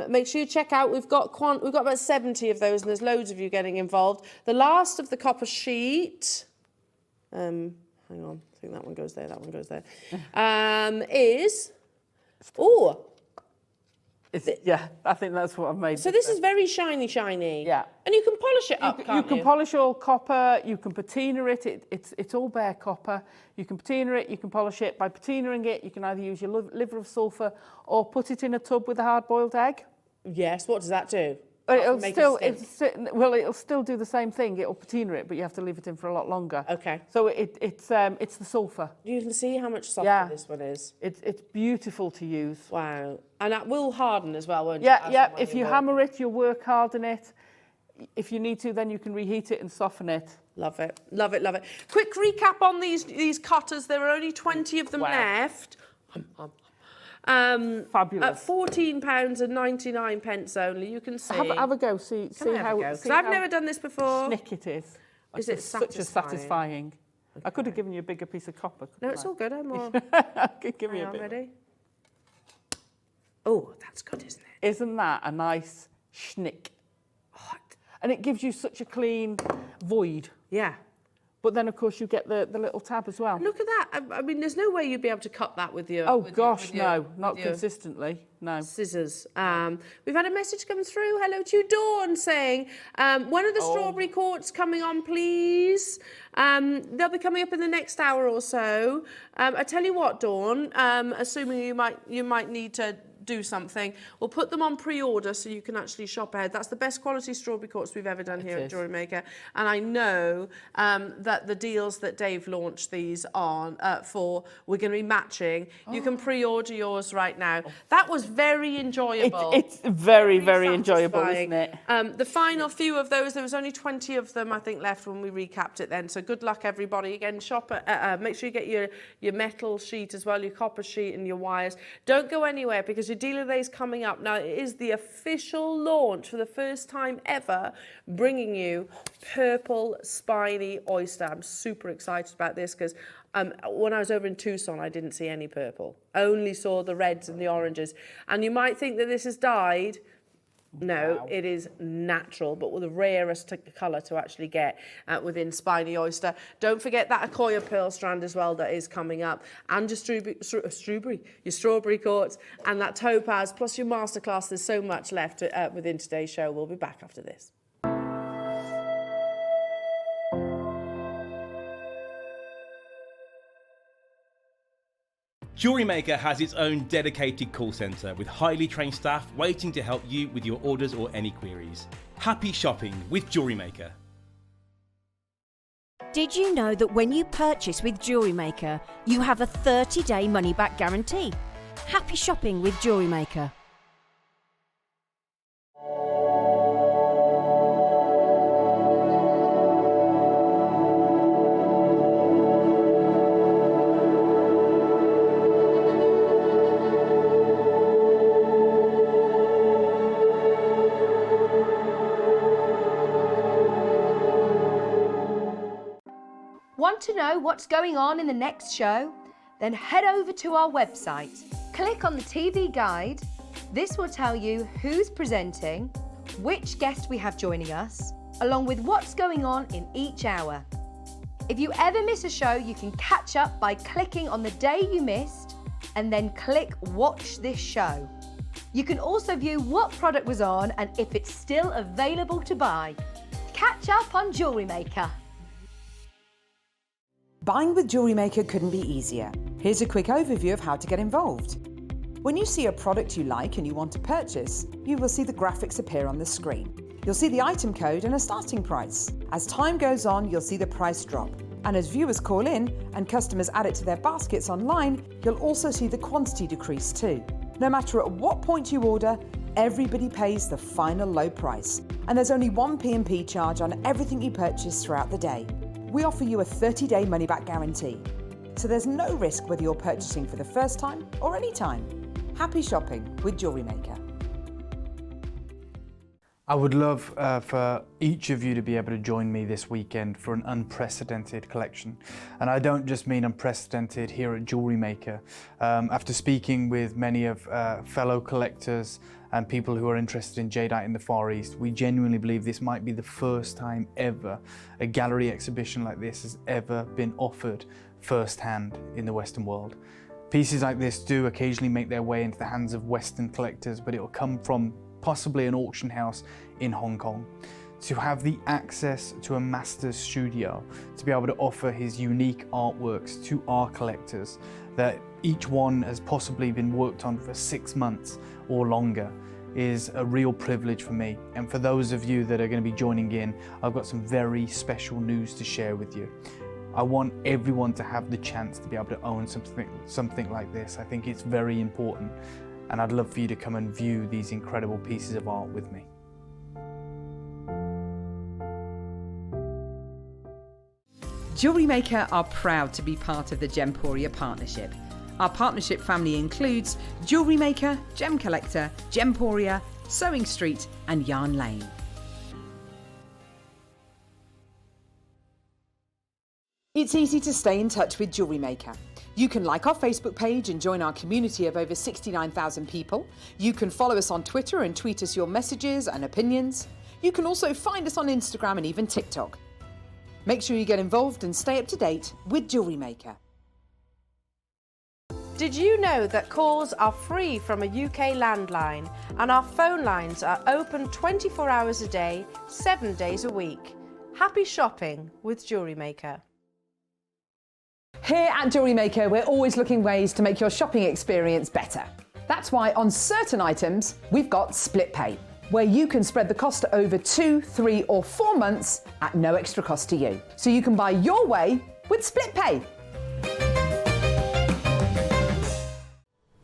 Make sure you check out, we've got about 70 of those, and there's loads of you getting involved. The last of the copper sheet, hang on, I think that one goes there, that one goes there, is, oh, yeah, I think that's what I've made. so this is very shiny. Yeah. And you can polish it up, You can polish all copper, you can patina it, it's all bare copper. You can patina it, you can polish it. By patinaing it, you can either use your liver of sulphur or put it in a tub with a hard-boiled egg. Yes, what does that do? It'll still do the same thing. It'll patina it, but you have to leave it in for a lot longer. Okay. So it's the sulphur. You can see how much softer this one is. It's beautiful to use. Wow. And that will harden as well, won't it? Yeah. If you hammer it, you'll work harden it. If you need to, then you can reheat it and soften it. Love it. Love it. Love it. Quick recap on these cutters. There are only 20 of them left. Fabulous. At £14.99 only, you can see. Have a go. See how. Because I've never done this before. Snick it is. Is it such a satisfying? Okay. I could have given you a bigger piece of copper. No, it's all good. I'm all. Give me a bit. Ready? Oh, that's good, isn't it? Isn't that a nice schnick? And it gives you such a clean void. Yeah. But then, of course, you get the little tab as well. Look at that. I mean, there's no way you'd be able to cut that with your... Oh, gosh, no. Not consistently, no. Scissors. We've had a message come through. Hello to you, Dawn, saying, when are the strawberry quartz coming on, please? They'll be coming up in the next hour or so. I tell you what, Dawn, assuming you might need to do something, we'll put them on pre-order so you can actually shop ahead. That's the best quality strawberry quartz we've ever done here at Jewellery Maker, and I know that the deals that Dave launched these on for, we're going to be matching. You can pre-order yours right now. That was very enjoyable. It's very, very enjoyable, isn't it? The final few of those, there was only 20 of them, I think, left when we recapped it then. So good luck, everybody. Again, shop make sure you get your metal sheet as well, your copper sheet and your wires. Don't go anywhere, because your dealer day is coming up. Now, it is the official launch for the first time ever, bringing you purple spiny oyster. I'm super excited about this because when I was over in Tucson, I didn't see any purple. I only saw the reds and the oranges. And you might think that this is dyed. No, wow. It is natural, but with the rarest colour to actually get within Spiney Oyster. Don't forget that Akoya pearl strand as well that is coming up, and your strawberry quartz, and that topaz, plus your masterclass. There's so much left within today's show. We'll be back after this. Jewellery Maker has its own dedicated call centre with highly trained staff waiting to help you with your orders or any queries. Happy shopping with Jewellery Maker. Did you know that when you purchase with Jewellery Maker, you have a 30-day money-back guarantee? Happy shopping with Jewellery Maker. Want to know what's going on in the next show? Then head over to our website. Click on the TV guide. This will tell you who's presenting, which guest we have joining us, along with what's going on in each hour. If you ever miss a show, you can catch up by clicking on the day you missed and then click Watch This Show. You can also view what product was on and if it's still available to buy. Catch up on Jewellery Maker. Buying with Jewellery Maker couldn't be easier. Here's a quick overview of how to get involved. When you see a product you like and you want to purchase, you will see the graphics appear on the screen. You'll see the item code and a starting price. As time goes on, you'll see the price drop. And as viewers call in and customers add it to their baskets online, you'll also see the quantity decrease too. No matter at what point you order, everybody pays the final low price. And there's only one P&P charge on everything you purchase throughout the day. We offer you a 30-day money-back guarantee. So there's no risk whether you're purchasing for the first time or any time. Happy shopping with Jewellery Maker. I would love for each of you to be able to join me this weekend for an unprecedented collection. And I don't just mean unprecedented here at Jewellery Maker. After speaking with many of fellow collectors and people who are interested in jadeite in the Far East, we genuinely believe this might be the first time ever a gallery exhibition like this has ever been offered firsthand in the Western world. Pieces like this do occasionally make their way into the hands of Western collectors, but it will come from possibly an auction house in Hong Kong. To have the access to a master's studio, to be able to offer his unique artworks to our collectors, that each one has possibly been worked on for 6 months or longer, is a real privilege for me. And for those of you that are going to be joining in, I've got some very special news to share with you. I want everyone to have the chance to be able to own something like this. I think it's very important. And I'd love for you to come and view these incredible pieces of art with me. Jewellery Maker are proud to be part of the Gemporia partnership. Our partnership family includes Jewellery Maker, Gem Collector, Gemporia, Sewing Street and Yarn Lane. It's easy to stay in touch with Jewellery Maker. You can like our Facebook page and join our community of over 69,000 people. You can follow us on Twitter and tweet us your messages and opinions. You can also find us on Instagram and even TikTok. Make sure you get involved and stay up to date with Jewellery Maker. Did you know that calls are free from a UK landline and our phone lines are open 24 hours a day, 7 days a week? Happy shopping with Jewellery Maker. Here at Jewellery Maker, we're always looking ways to make your shopping experience better. That's why on certain items, we've got split pay, where you can spread the cost over 2, 3 or 4 months at no extra cost to you. So you can buy your way with split pay.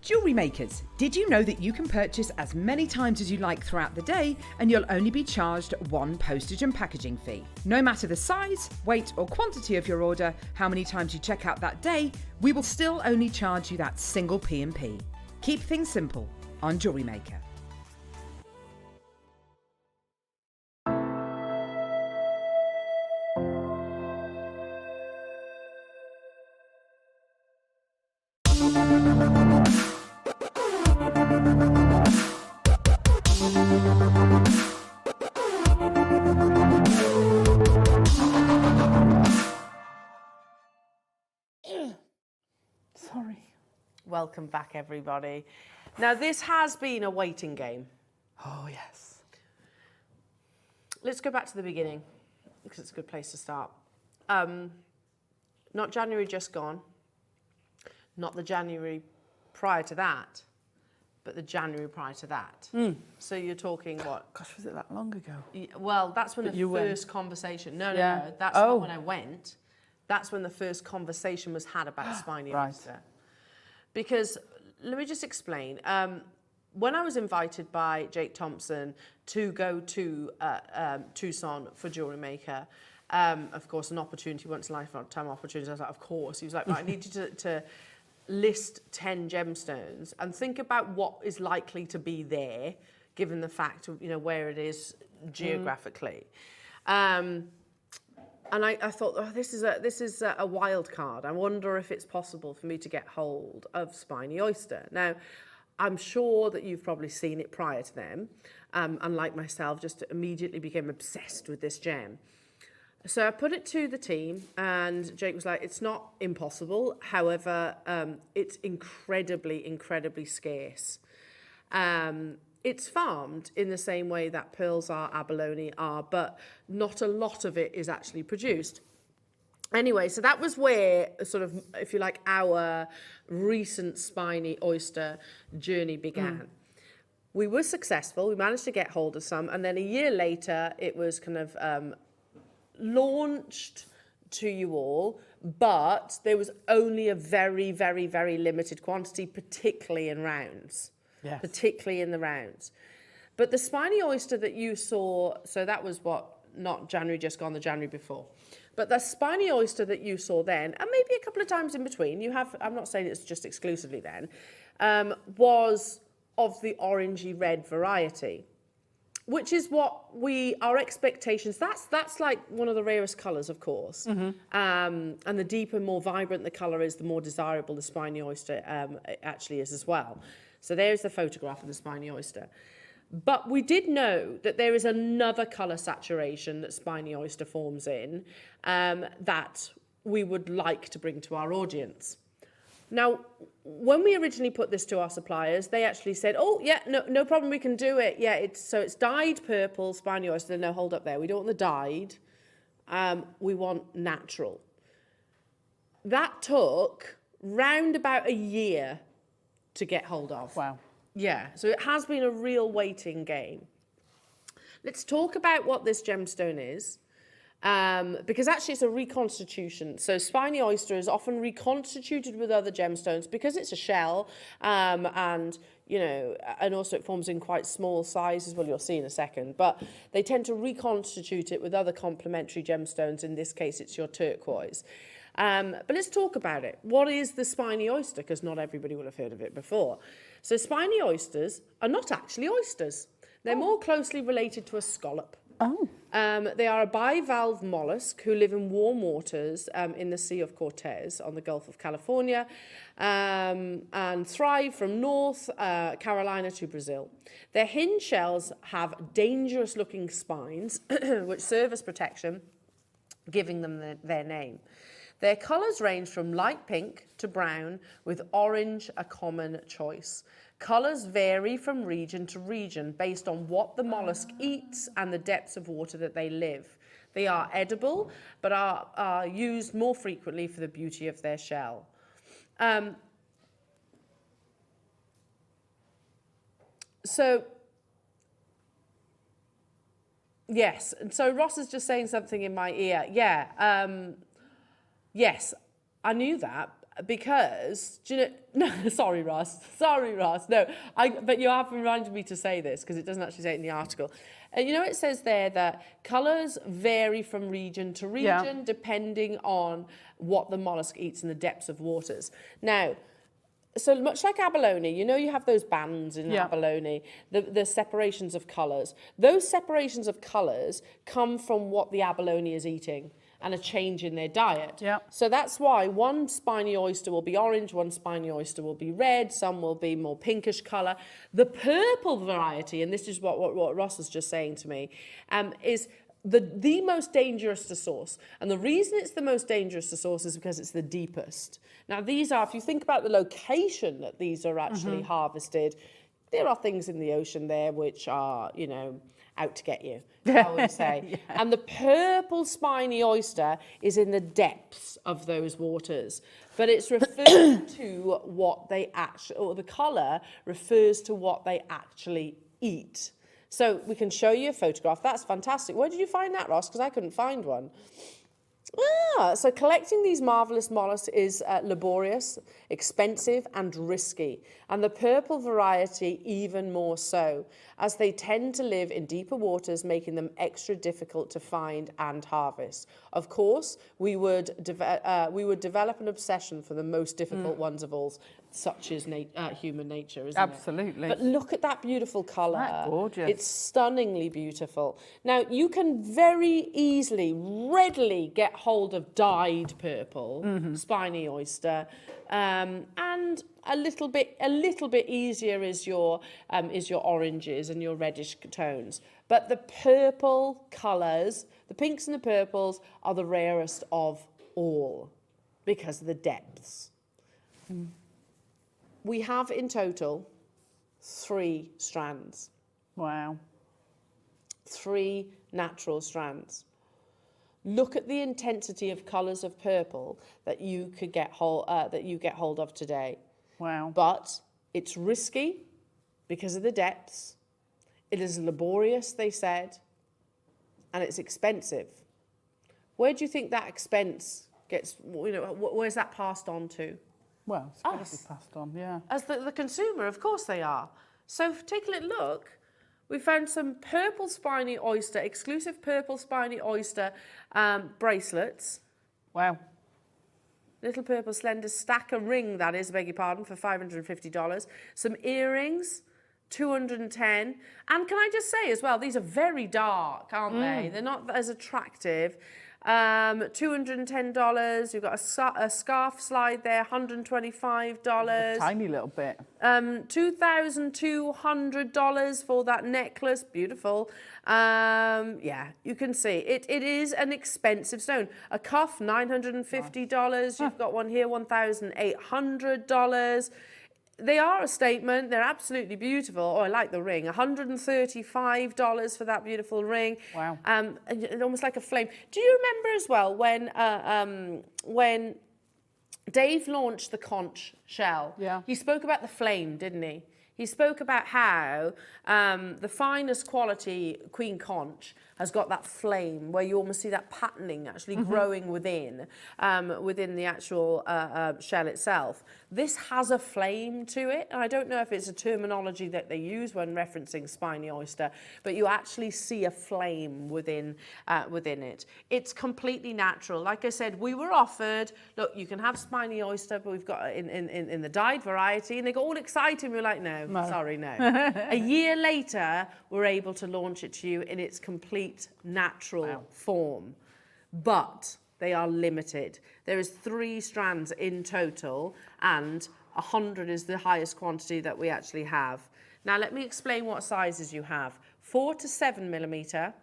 Jewellery Makers, did you know that you can purchase as many times as you like throughout the day and you'll only be charged one postage and packaging fee? No matter the size, weight or quantity of your order, how many times you check out that day, we will still only charge you that single P&P. Keep things simple on Jewellery Maker. Sorry. Welcome back, everybody. Now, this has been a waiting game. Oh, yes. Let's go back to the beginning, because it's a good place to start. Not January just gone, not the January prior to that, but the January prior to that. So you're talking what? Gosh, was it that long ago? Well, that's when the first conversation. No, that's not when I went. That's when the first conversation was had about Spiney Oyster. Because, let me just explain. When I was invited by Jake Thompson to go to Tucson for Jewellery Maker, of course, an opportunity, once in a lifetime opportunity, I was like, of course. He was like, right, I need you to list 10 gemstones and think about what is likely to be there, given the fact of, where it is geographically. And I thought, oh, this is a wild card. I wonder if it's possible for me to get hold of Spiney Oyster. Now, I'm sure that you've probably seen it prior to them, and like myself, just immediately became obsessed with this gem. So I put it to the team, and Jake was like, it's not impossible. However, it's incredibly, incredibly scarce. It's farmed in the same way that pearls are, abalone are, but not a lot of it is actually produced. Anyway, so that was where sort of, if you like, our recent Spiney Oyster journey began. We were successful. We managed to get hold of some. And then a year later, it was kind of launched to you all. But there was only a very, very, very limited quantity, particularly in rounds. Yes. Particularly in the rounds. But the Spiney Oyster that you saw, so that was not January just gone, the January before. But the Spiney Oyster that you saw then, and maybe a couple of times in between, I'm not saying it's just exclusively then, was of the orangey red variety, which is what our expectations, that's like one of the rarest colours, of course. And the deeper, more vibrant the colour is, the more desirable the Spiney Oyster actually is as well. So there's the photograph of the Spiney Oyster. But we did know that there is another colour saturation that Spiney Oyster forms in that we would like to bring to our audience. Now, when we originally put this to our suppliers, they actually said, oh, yeah, no problem, we can do it. Yeah, it's dyed purple Spiney Oyster. No, hold up there. We don't want the dyed. We want natural. That took round about a year to get hold of. Wow. Yeah, so it has been a real waiting game. Let's talk about what this gemstone is, because actually it's a reconstitution. So Spiney Oyster is often reconstituted with other gemstones because it's a shell, and also it forms in quite small sizes. Well, you'll see in a second, but they tend to reconstitute it with other complementary gemstones. In this case, it's your turquoise. But let's talk about it. What is the Spiney Oyster? Because not everybody will have heard of it before. So Spiney Oysters are not actually oysters. They're more closely related to a scallop. Oh. They are a bivalve mollusk who live in warm waters in the Sea of Cortez on the Gulf of California and thrive from North Carolina to Brazil. Their hinge shells have dangerous-looking spines which serve as protection, giving them their name. Their colours range from light pink to brown, with orange a common choice. Colours vary from region to region based on what the mollusk eats and the depths of water that they live. They are edible, but are used more frequently for the beauty of their shell. Yes, so Ross is just saying something in my ear. Yes, I knew that because, no, sorry, Ross. No, but you have reminded me to say this because it doesn't actually say it in the article. It says there that colours vary from region to region depending on what the mollusk eats and the depths of waters. Now, so much like abalone, you have those bands in abalone, the separations of colours. Those separations of colours come from what the abalone is eating and a change in their diet. So that's why one Spiney Oyster will be orange, one Spiney Oyster will be red, some will be more pinkish colour. The purple variety, and this is what Ross was just saying to me, is the most dangerous to source. And the reason it's the most dangerous to source is because it's the deepest. Now these are, if you think about the location that these are actually harvested, there are things in the ocean there which are, out to get you, I would say. And the purple Spiney Oyster is in the depths of those waters. But it's referred to what they actually, or the colour refers to what they actually eat. So we can show you a photograph. That's fantastic. Where did you find that, Ross? Because I couldn't find one. So collecting these marvellous mollusks is laborious, expensive and risky, and the purple variety even more so, as they tend to live in deeper waters, making them extra difficult to find and harvest. Of course, we would develop an obsession for the most difficult ones of all, such is human nature, isn't it? Absolutely. But look at that beautiful colour. That's gorgeous. It's stunningly beautiful. Now, you can very easily, readily get hold of dyed purple, Spiney Oyster, and a little bit easier is your oranges and your reddish tones. But the purple colours, the pinks and the purples, are the rarest of all because of the depths. We have in total 3 strands. Wow. 3 natural strands. Look at the intensity of colours of purple that you could get hold of today. Wow. But it's risky because of the depths. It is laborious, they said, and it's expensive. Where do you think that expense gets, where's that passed on to? Well, it's got to be passed on, yeah. As the consumer, of course they are. So take a little look. We found some purple spiny oyster, exclusive purple spiny oyster bracelets. Wow. Little purple slender stacker ring, that is, beg your pardon, for $550. Some earrings, $210. And can I just say as well, these are very dark, aren't they? They're not as attractive. $210. You've got a scarf slide there, $125. A tiny little bit. $2,200 for that necklace. Beautiful. Yeah, you can see it is an expensive stone. A cuff, $950. You've got one here, $1,800. They are a statement. They're absolutely beautiful. Oh, I like the ring. $135 for that beautiful ring. Wow. And almost like a flame. Do you remember as well when Dave launched the conch shell? Yeah. He spoke about the flame, didn't he? He spoke about how the finest quality queen conch has got that flame where you almost see that patterning actually growing within the actual shell itself. This has a flame to it. And I don't know if it's a terminology that they use when referencing spiny oyster, but you actually see a flame within it. It's completely natural. Like I said, we were offered, look, you can have spiny oyster, but we've got it in the dyed variety, and they got all excited. We were like, no. Sorry, no. A year later, we're able to launch it to you in its complete natural form. But they are limited. There is 3 strands in total, and 100 is the highest quantity that we actually have. Now, let me explain what sizes you have. 4 to 7 millimeter.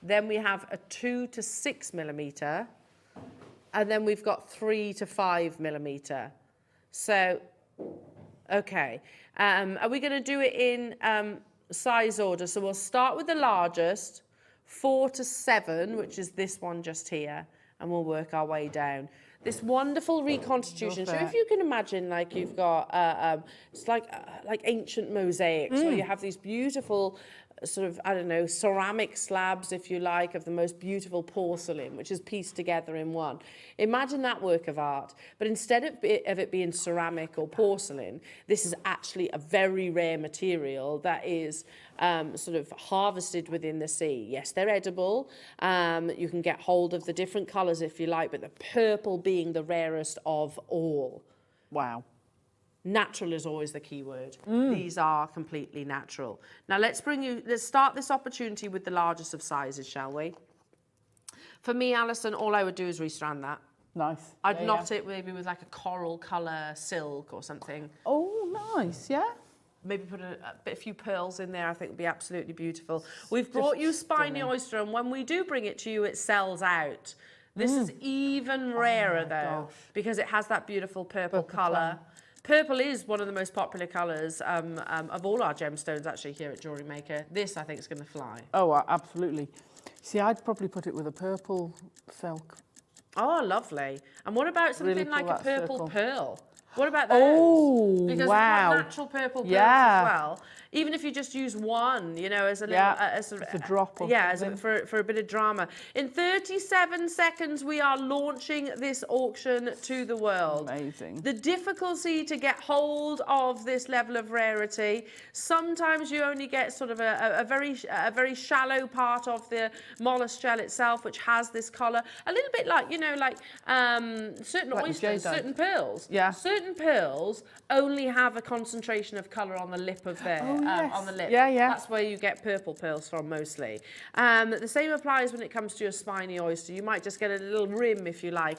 Then we have a 2 to 6 millimeter. And then we've got 3 to 5 millimeter. So, okay. Are we going to do it in size order? So we'll start with the largest, 4 to 7, which is this one just here, and we'll work our way down. This wonderful reconstitution. So if you can imagine, like you've got, it's like ancient mosaics, where you have these beautiful sort of, I don't know, ceramic slabs, if you like, of the most beautiful porcelain, which is pieced together in one. Imagine that work of art. But instead of it being ceramic or porcelain, this is actually a very rare material that is sort of harvested within the sea. Yes, they're edible. You can get hold of the different colours if you like, but the purple being the rarest of all. Wow. Natural is always the key word. These are completely natural. Now let's start this opportunity with the largest of sizes, shall we? For me, Alison, all I would do is restrand that. Nice. I'd knot it maybe with like a coral colour silk or something. Oh, nice, yeah. Maybe put a few pearls in there. I think would be absolutely beautiful. We've brought you Spiny Oyster, and when we do bring it to you, it sells out. This is even rarer though, because it has that beautiful purple colour. Purple is one of the most popular colours of all our gemstones, actually, here at Jewellery Maker. This, I think, is going to fly. Oh, absolutely. See, I'd probably put it with a purple silk. Oh, lovely. And what about something Really like a purple circle. pearl? What about those? Oh, because wow. we've got natural purple pearls as well. Even if you just use one, you know, as a little, as a drop. For a bit of drama. In 37 seconds, we are launching this auction to the world. Amazing. The difficulty to get hold of this level of rarity. Sometimes you only get sort of a very shallow part of the mollusk shell itself, which has this colour. A little bit like, you know, like certain like oysters, certain pearls. Yeah. Certain pearls only have a concentration of colour on the lip of their on the lip. Yeah. That's where you get purple pearls from mostly. The same applies when it comes to your spiny oyster. You might just get a little rim, if you like,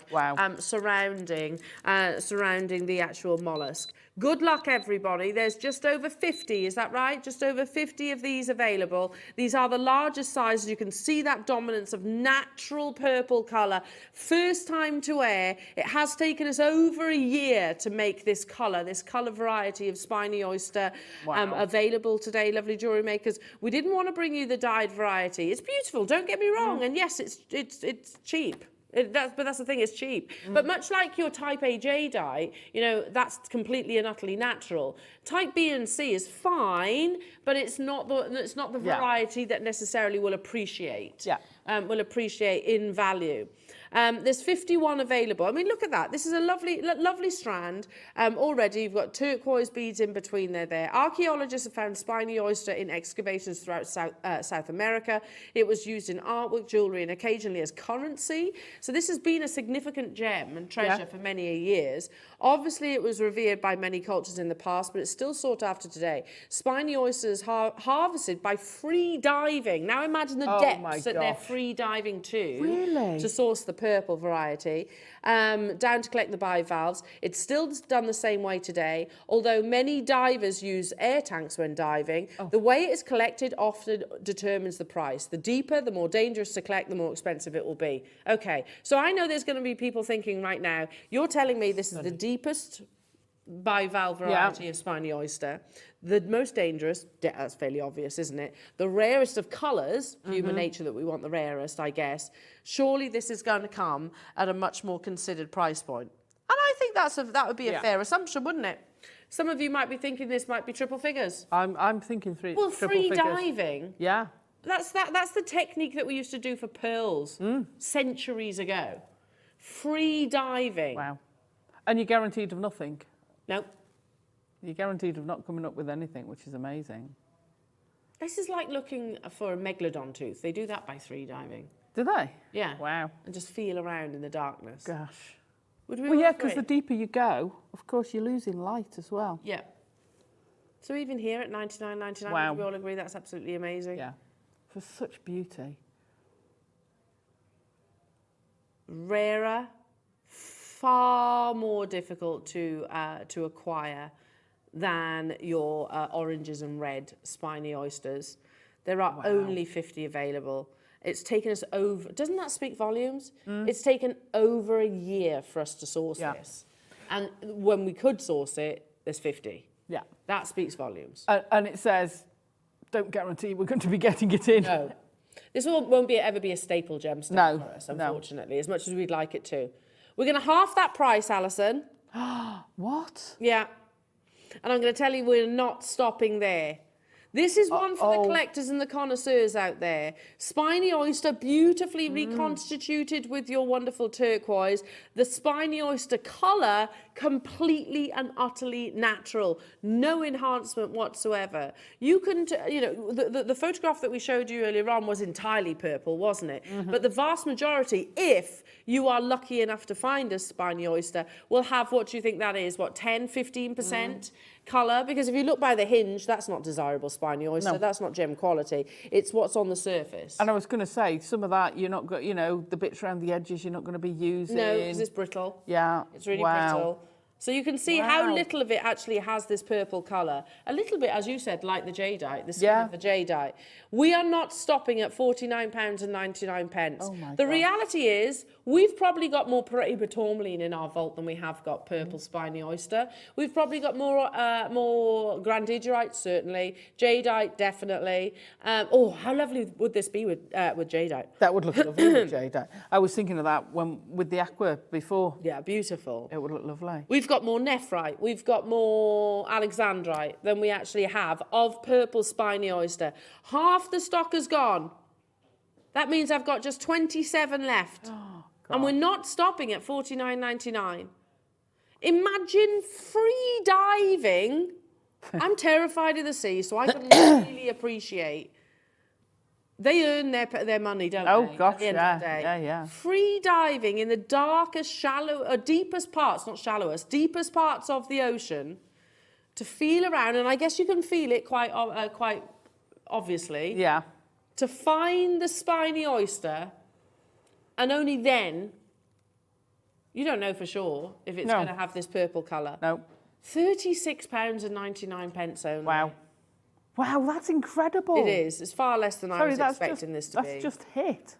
surrounding the actual mollusk. Good luck, everybody. There's just over 50, is that right? Just over 50 of these available. These are the largest sizes. You can see that dominance of natural purple colour. First time to wear. It has taken us over a year to make this colour variety of Spiney Oyster available today, lovely jewellery makers. We didn't want to bring you the dyed variety. It's beautiful, don't get me wrong. And yes, it's cheap. But that's the thing, it's cheap. But much like your Type A jadeite, you know, that's completely and utterly natural. Type B and C is fine, but it's not the variety that necessarily will appreciate. Will appreciate in value. There's 51 available. I mean, look at that. This is a lovely strand. Already, you've got turquoise beads in between there. Archaeologists have found Spiney oyster in excavations throughout South America. It was used in artwork, jewellery, and occasionally as currency. So this has been a significant gem and treasure for many years. Obviously, it was revered by many cultures in the past, but it's still sought after today. Spiney oysters harvested by free diving. Now imagine the depths that they're free diving to source the purple variety, down to collect the bivalves. It's still done the same way today, although many divers use air tanks when diving. The way it is collected often determines the price. The deeper, the more dangerous to collect, the more expensive it will be. Okay, so I know there's going to be people thinking right now, you're telling me this is the deepest bivalve variety of Spiney oyster, the most dangerous, that's fairly obvious, isn't it? The rarest of colours, human nature that we want the rarest, I guess. Surely this is going to come at a much more considered price point. And I think that would be a fair assumption, wouldn't it? Some of you might be thinking this might be triple figures. I'm thinking triple figures. Well, free diving. Yeah. That's the technique that we used to do for pearls centuries ago. Free diving. Wow. And you're guaranteed of nothing. No. You're guaranteed of not coming up with anything, which is amazing. This is like looking for a megalodon tooth. They do that by free diving. Do they? Yeah. Wow. And just feel around in the darkness. Gosh. Would we Well, yeah, because the deeper you go, of course, you're losing light as well. Yeah. So even here at $99.99, wow. we all agree that's absolutely amazing. Yeah. For such beauty. Rarer, far more difficult to acquire than your oranges and red Spiney oysters. There are only 50 available. It's taken us over, doesn't that speak volumes? It's taken over a year for us to source this. And when we could source it, there's 50. Yeah. That speaks volumes. And it says, don't guarantee we're going to be getting it in. No. This won't ever be a staple gemstone for us, unfortunately, as much as we'd like it to. We're going to half that price, Alison. What? Yeah. And I'm going to tell you, we're not stopping there. This is one for the collectors and the connoisseurs out there. Spiney oyster, beautifully reconstituted with your wonderful turquoise. The Spiney oyster colour, completely and utterly natural. No enhancement whatsoever. You can, you know, the photograph that we showed you earlier on was entirely purple, wasn't it? But the vast majority, if you are lucky enough to find a Spiney oyster, will have, what do you think that is? What, 10, 15%? Colour, because if you look by the hinge, that's not desirable Spiney oyster, that's not gem quality, it's what's on the surface. And I was going to say, some of that you're not going, you know, the bits around the edges you're not going to be using. No, because it's brittle. Yeah. It's really brittle. So you can see how little of it actually has this purple colour. A little bit, as you said, like the jadeite, the skin of the jadeite. We are not stopping at £49.99. Oh my the reality is, we've probably got more Peridot tourmaline in our vault than we have got purple Spiney oyster. We've probably got more grandigerite, certainly. Jadeite, definitely. Oh, how lovely would this be with jadeite? That would look lovely with jadeite. I was thinking of that with the aqua before. Yeah, beautiful. It would look lovely. We've got more nephrite, we've got more alexandrite than we actually have of purple Spiney oyster. Half the stock has gone. That means I've got just 27 left. Oh, and we're not stopping at $49.99. Imagine free diving. I'm terrified of the sea, so I can really appreciate. They earn their money, don't they? Oh, gosh, at the end of the day. yeah. Free diving in the darkest, deepest parts, not shallowest, deepest parts of the ocean to feel around, and I guess you can feel it quite obviously. Yeah. To find the Spiney oyster, and only then, you don't know for sure if it's going to have this purple colour. No. £36.99 only. Wow. Wow, that's incredible. It is. It's far less than I was expecting this to be. That's just hit.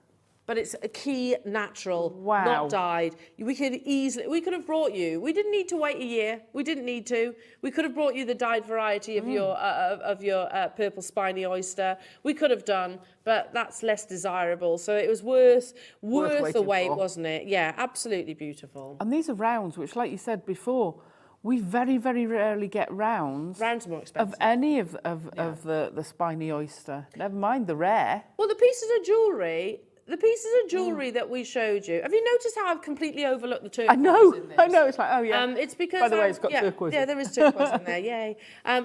But it's a key natural, Wow. not dyed. We could have brought you. We didn't need to wait a year. We didn't need to. We could have brought you the dyed variety of your purple spiny oyster. We could have done, but that's less desirable. So it was worth the wait, wasn't it? Yeah, absolutely beautiful. And these are rounds, which, like you said before, we very, very rarely get rounds. Rounds are more expensive. Of any of the spiny oyster. Never mind the rare. Well, the pieces of jewellery that we showed you. Have you noticed how I've completely overlooked the turquoise in this? I know. It's like, oh yeah. It's because by the way, it's got turquoise. Yeah, there is turquoise in there. Yay,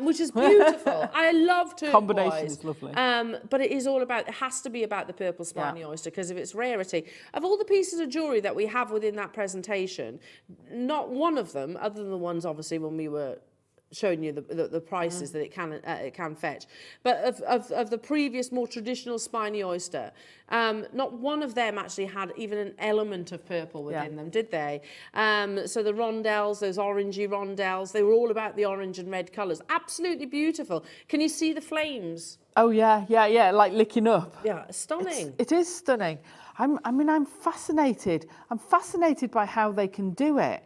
which is beautiful. I love turquoise. Combination is lovely. But it is all about. It has to be about the purple spiny oyster because of its rarity. Of all the pieces of jewellery that we have within that presentation, not one of them, other than the ones obviously when we were showing you the prices that it can fetch, but of the previous more traditional spiny oyster, not one of them actually had even an element of purple within them, did they? So the rondelles, those orangey rondelles, they were all about the orange and red colours. Absolutely beautiful. Can you see the flames? Oh yeah, like licking up. Yeah, stunning. It is stunning. I'm fascinated. I'm fascinated by how they can do it.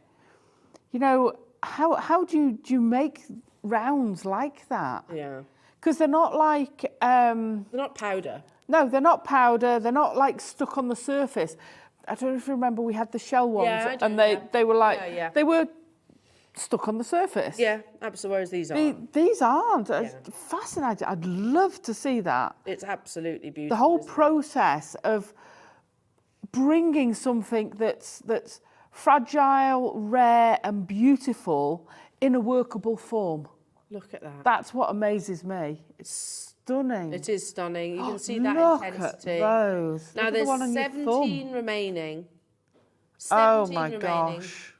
You know, how do you make rounds like that? Yeah. Because they're not like... they're not powder. No, they're not powder. They're not like stuck on the surface. I don't know if you remember, we had the shell ones, and they were like they were stuck on the surface. Yeah, absolutely. Whereas these aren't. These aren't. It's fascinating. I'd love to see that. It's absolutely beautiful. The whole process of bringing something that's fragile, rare and beautiful in a workable form. Look at that. That's what amazes me. It's stunning. It is stunning. You can see that intensity. Look at those. Now there's 17 remaining. 17 oh my remaining. gosh.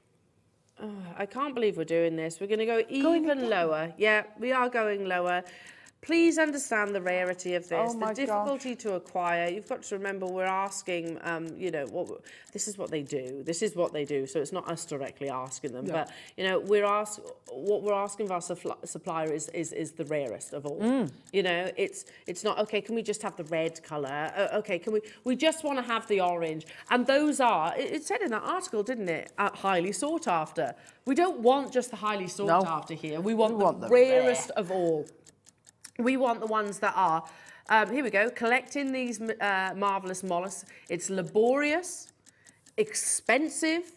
Oh, I can't believe we're doing this. We're going to go even lower. Yeah, we are going lower. Please understand the rarity of this, the difficulty to acquire. You've got to remember we're asking, you know, this is what they do. This is what they do. So it's not us directly asking them, but you know, what we're asking of our supplier is the rarest of all. You know, it's not okay. Can we just have the red colour? Okay, can we just want to have the orange? And those are. It said in that article, didn't it? Highly sought after. We don't want just the highly sought after here. We want the rarest of all. We want the ones that are, here we go, collecting these marvellous mollusks. It's laborious, expensive,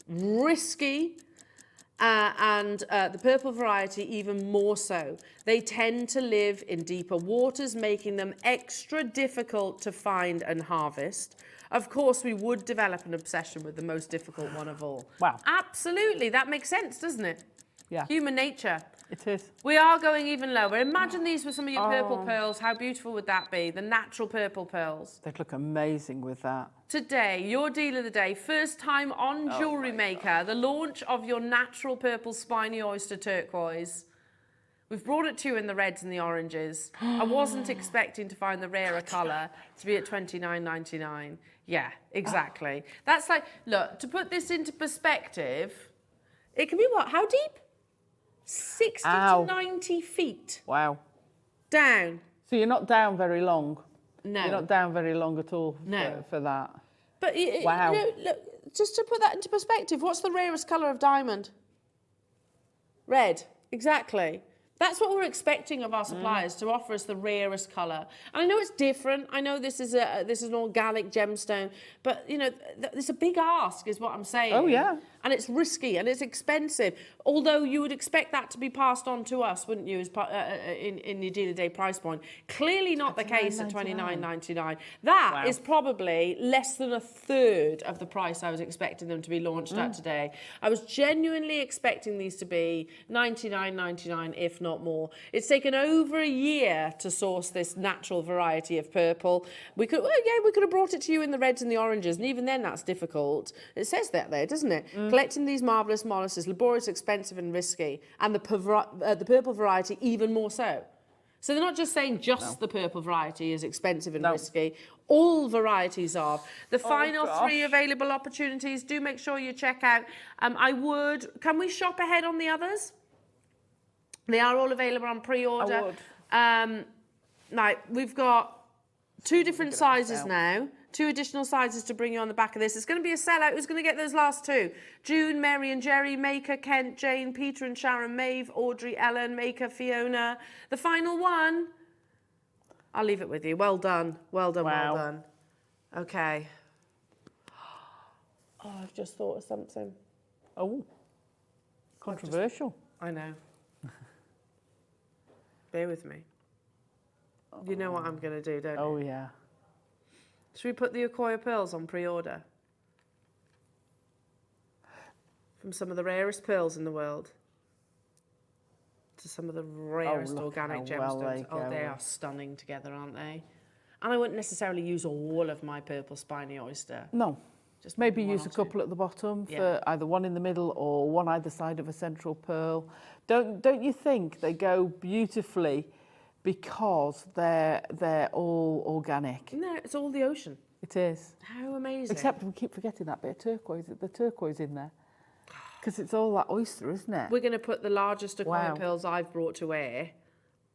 risky, and the purple variety even more so. They tend to live in deeper waters, making them extra difficult to find and harvest. Of course, we would develop an obsession with the most difficult one of all. Wow. Absolutely, that makes sense, doesn't it? Yeah. Human nature. It is. We are going even lower. Imagine these were some of your purple pearls. How beautiful would that be? The natural purple pearls. They'd look amazing with that. Today, your deal of the day, first time on Jewellery Maker, the launch of your natural purple Spiney Oyster Turquoise. We've brought it to you in the reds and the oranges. I wasn't expecting to find the rarer colour to be at $29.99. Yeah, exactly. That's like, look, to put this into perspective, it can be what? How deep? 60 to 90 feet. Wow. Down. So you're not down very long. No. You're not down very long at all No. for that. But Wow. You know, look, just to put that into perspective, what's the rarest colour of diamond? Red. Exactly. That's what we're expecting of our suppliers, to offer us the rarest colour. And I know it's different. I know this is an organic gemstone, but you know, it's a big ask, is what I'm saying. Oh yeah. And it's risky and it's expensive. Although you would expect that to be passed on to us, wouldn't you, as in your deal-a-day price point? Clearly not the case at $29.99. That is probably less than a third of the price I was expecting them to be launched at today. I was genuinely expecting these to be $99.99, if not more. It's taken over a year to source this natural variety of purple. We could have brought it to you in the reds and the oranges, and even then that's difficult. It says that there, doesn't it? Collecting these marvellous mollusks is laborious, expensive and risky, and the purple variety even more so. So they're not just saying just the purple variety is expensive and risky. All varieties are. The final 3 available opportunities, do make sure you check out. Can we shop ahead on the others? They are all available on pre-order. I would. Now, we've got 2 different sizes now. 2 additional sizes to bring you on the back of this. It's going to be a sellout. Who's going to get those last 2? June, Mary and Jerry, Maker, Kent, Jane, Peter and Sharon, Maeve, Audrey, Ellen, Maker, Fiona. The final one, I'll leave it with you. Well done. Well done, well done. Okay. Oh, I've just thought of something. Oh, controversial. I know. Bear with me. You know what I'm going to do, don't you? Oh, yeah. Should we put the Okoye pearls on pre-order? From some of the rarest pearls in the world to some of the rarest organic gemstones. They are stunning together, aren't they? And I wouldn't necessarily use all of my purple spiny oyster. No. Just maybe use a couple at the bottom for either one in the middle or one either side of a central pearl. Don't you think they go beautifully because they're all organic? No, it's all the ocean. It is. How amazing. Except we keep forgetting that bit of turquoise, the turquoise in there. Because it's all that oyster, isn't it? We're going to put the largest Okoye pearls I've brought to air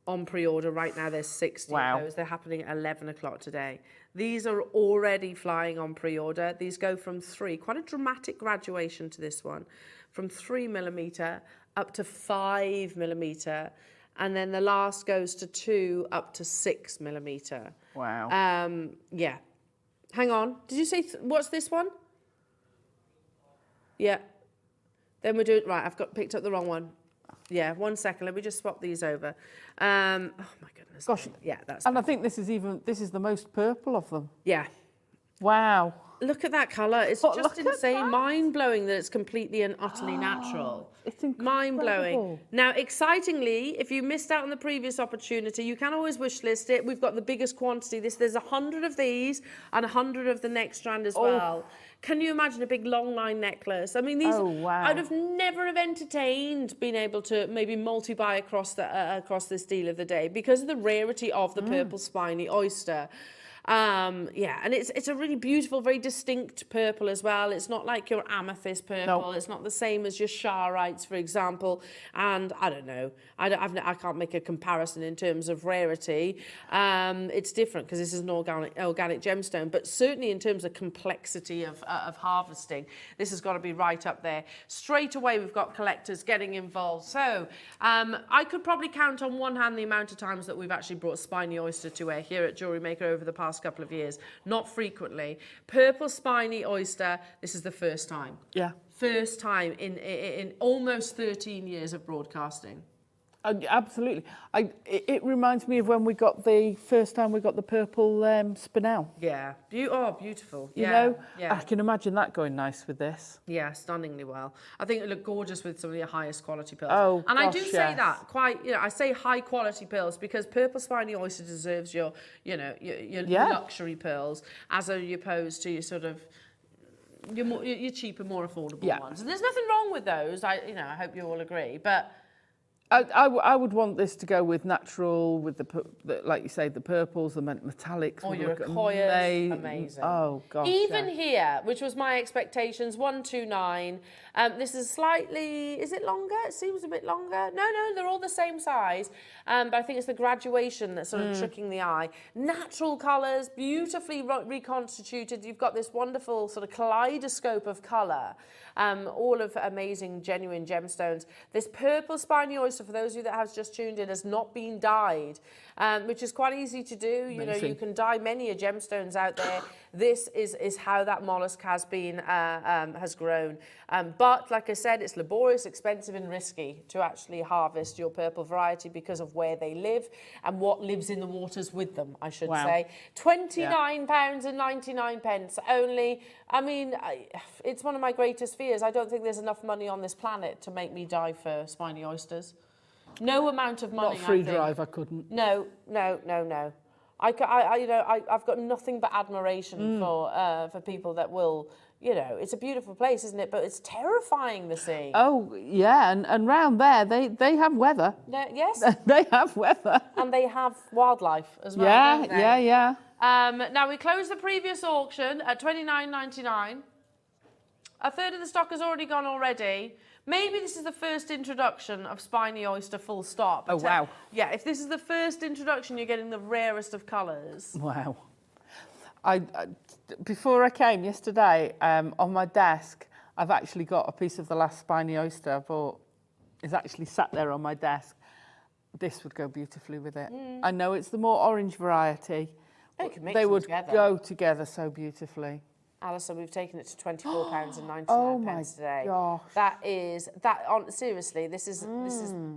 on pre-order. Right now there's 60 of those. They're happening at 11 o'clock today. These are already flying on pre-order. These go from 3, quite a dramatic graduation to this one, from 3mm up to 5mm. And then the last goes to 2 up to 6mm. Wow. Yeah. Hang on. Did you say, what's this one? Yeah. Then we're doing, right, I've picked up the wrong one. Yeah, 1 second. Let me just swap these over. Oh my goodness. Gosh. Yeah, that's. And I think this is the most purple of them. Yeah. Wow. Look at that colour. It's just insane. Mind-blowing that it's completely and utterly natural. It's incredible. Mind-blowing. Now, excitingly, if you missed out on the previous opportunity, you can always wish list it. We've got the biggest quantity. There's 100 of these and 100 of the next strand as well. Can you imagine a big long line necklace? I mean, these I'd have never have entertained being able to maybe multi-buy across this deal of the day because of the rarity of the purple spiny oyster. Yeah, and it's a really beautiful, very distinct purple as well. It's not like your amethyst purple. No. It's not the same as your charites, for example. And I don't know. I can't make a comparison in terms of rarity. It's different because this is an organic gemstone. But certainly in terms of complexity of harvesting, this has got to be right up there. Straight away, we've got collectors getting involved. So I could probably count on one hand the amount of times that we've actually brought spiny oyster to air here at Jewellery Maker over the past couple of years. Not frequently. Purple spiny oyster, this is the first time. Yeah. First time in almost 13 years of broadcasting. Absolutely. It reminds me of when we got the first time we got the purple spinel. Yeah. Beautiful. You know, I can imagine that going nice with this. Yeah, stunningly well. I think it looked gorgeous with some of the highest quality pearls. Oh, and I do say that quite. You know, I say high quality pearls because purple spiny oyster deserves your luxury pearls as opposed to your sort of your cheaper, more affordable ones. And there's nothing wrong with those. I hope you all agree, but. I would want this to go with natural, with the like you say, the purples, the metallics. Or your Okoyes, amazing. Oh gosh. Even here, which was my expectations, 129. This is slightly, is it longer? It seems a bit longer. No, they're all the same size. But I think it's the graduation that's sort of tricking the eye. Natural colours, beautifully reconstituted. You've got this wonderful sort of kaleidoscope of colour. All of amazing, genuine gemstones. This purple spiny oyster, for those of you that have just tuned in, has not been dyed, which is quite easy to do. You know, you can dye many gemstones out there. This is how that mollusk has been, has grown. But like I said, it's laborious, expensive and risky to actually harvest your purple variety because of where they live and what lives in the waters with them, I should say. £29.99 only. I mean, it's one of my greatest fears. I don't think there's enough money on this planet to make me die for spiny oysters. No amount of money. Not free drive, I couldn't. No. I've got nothing but admiration for people that will, you know, it's a beautiful place, isn't it? But it's terrifying, the sea. Oh, yeah, and round there, they have weather. Yes. They have weather. And they have wildlife as well, Yeah, don't they? yeah. Now, we closed the previous auction at $29.99. A third of the stock has already gone already. Maybe this is the first introduction of Spiney Oyster full stop. Oh, wow. Yeah, if this is the first introduction, you're getting the rarest of colours. Wow. Before I came yesterday, on my desk, I've actually got a piece of the last Spiney Oyster I bought. It's actually sat there on my desk. This would go beautifully with it. I know it's the more orange variety. They would go together so beautifully. Alison, we've taken it to £24.99 Oh my today. gosh. Seriously, this is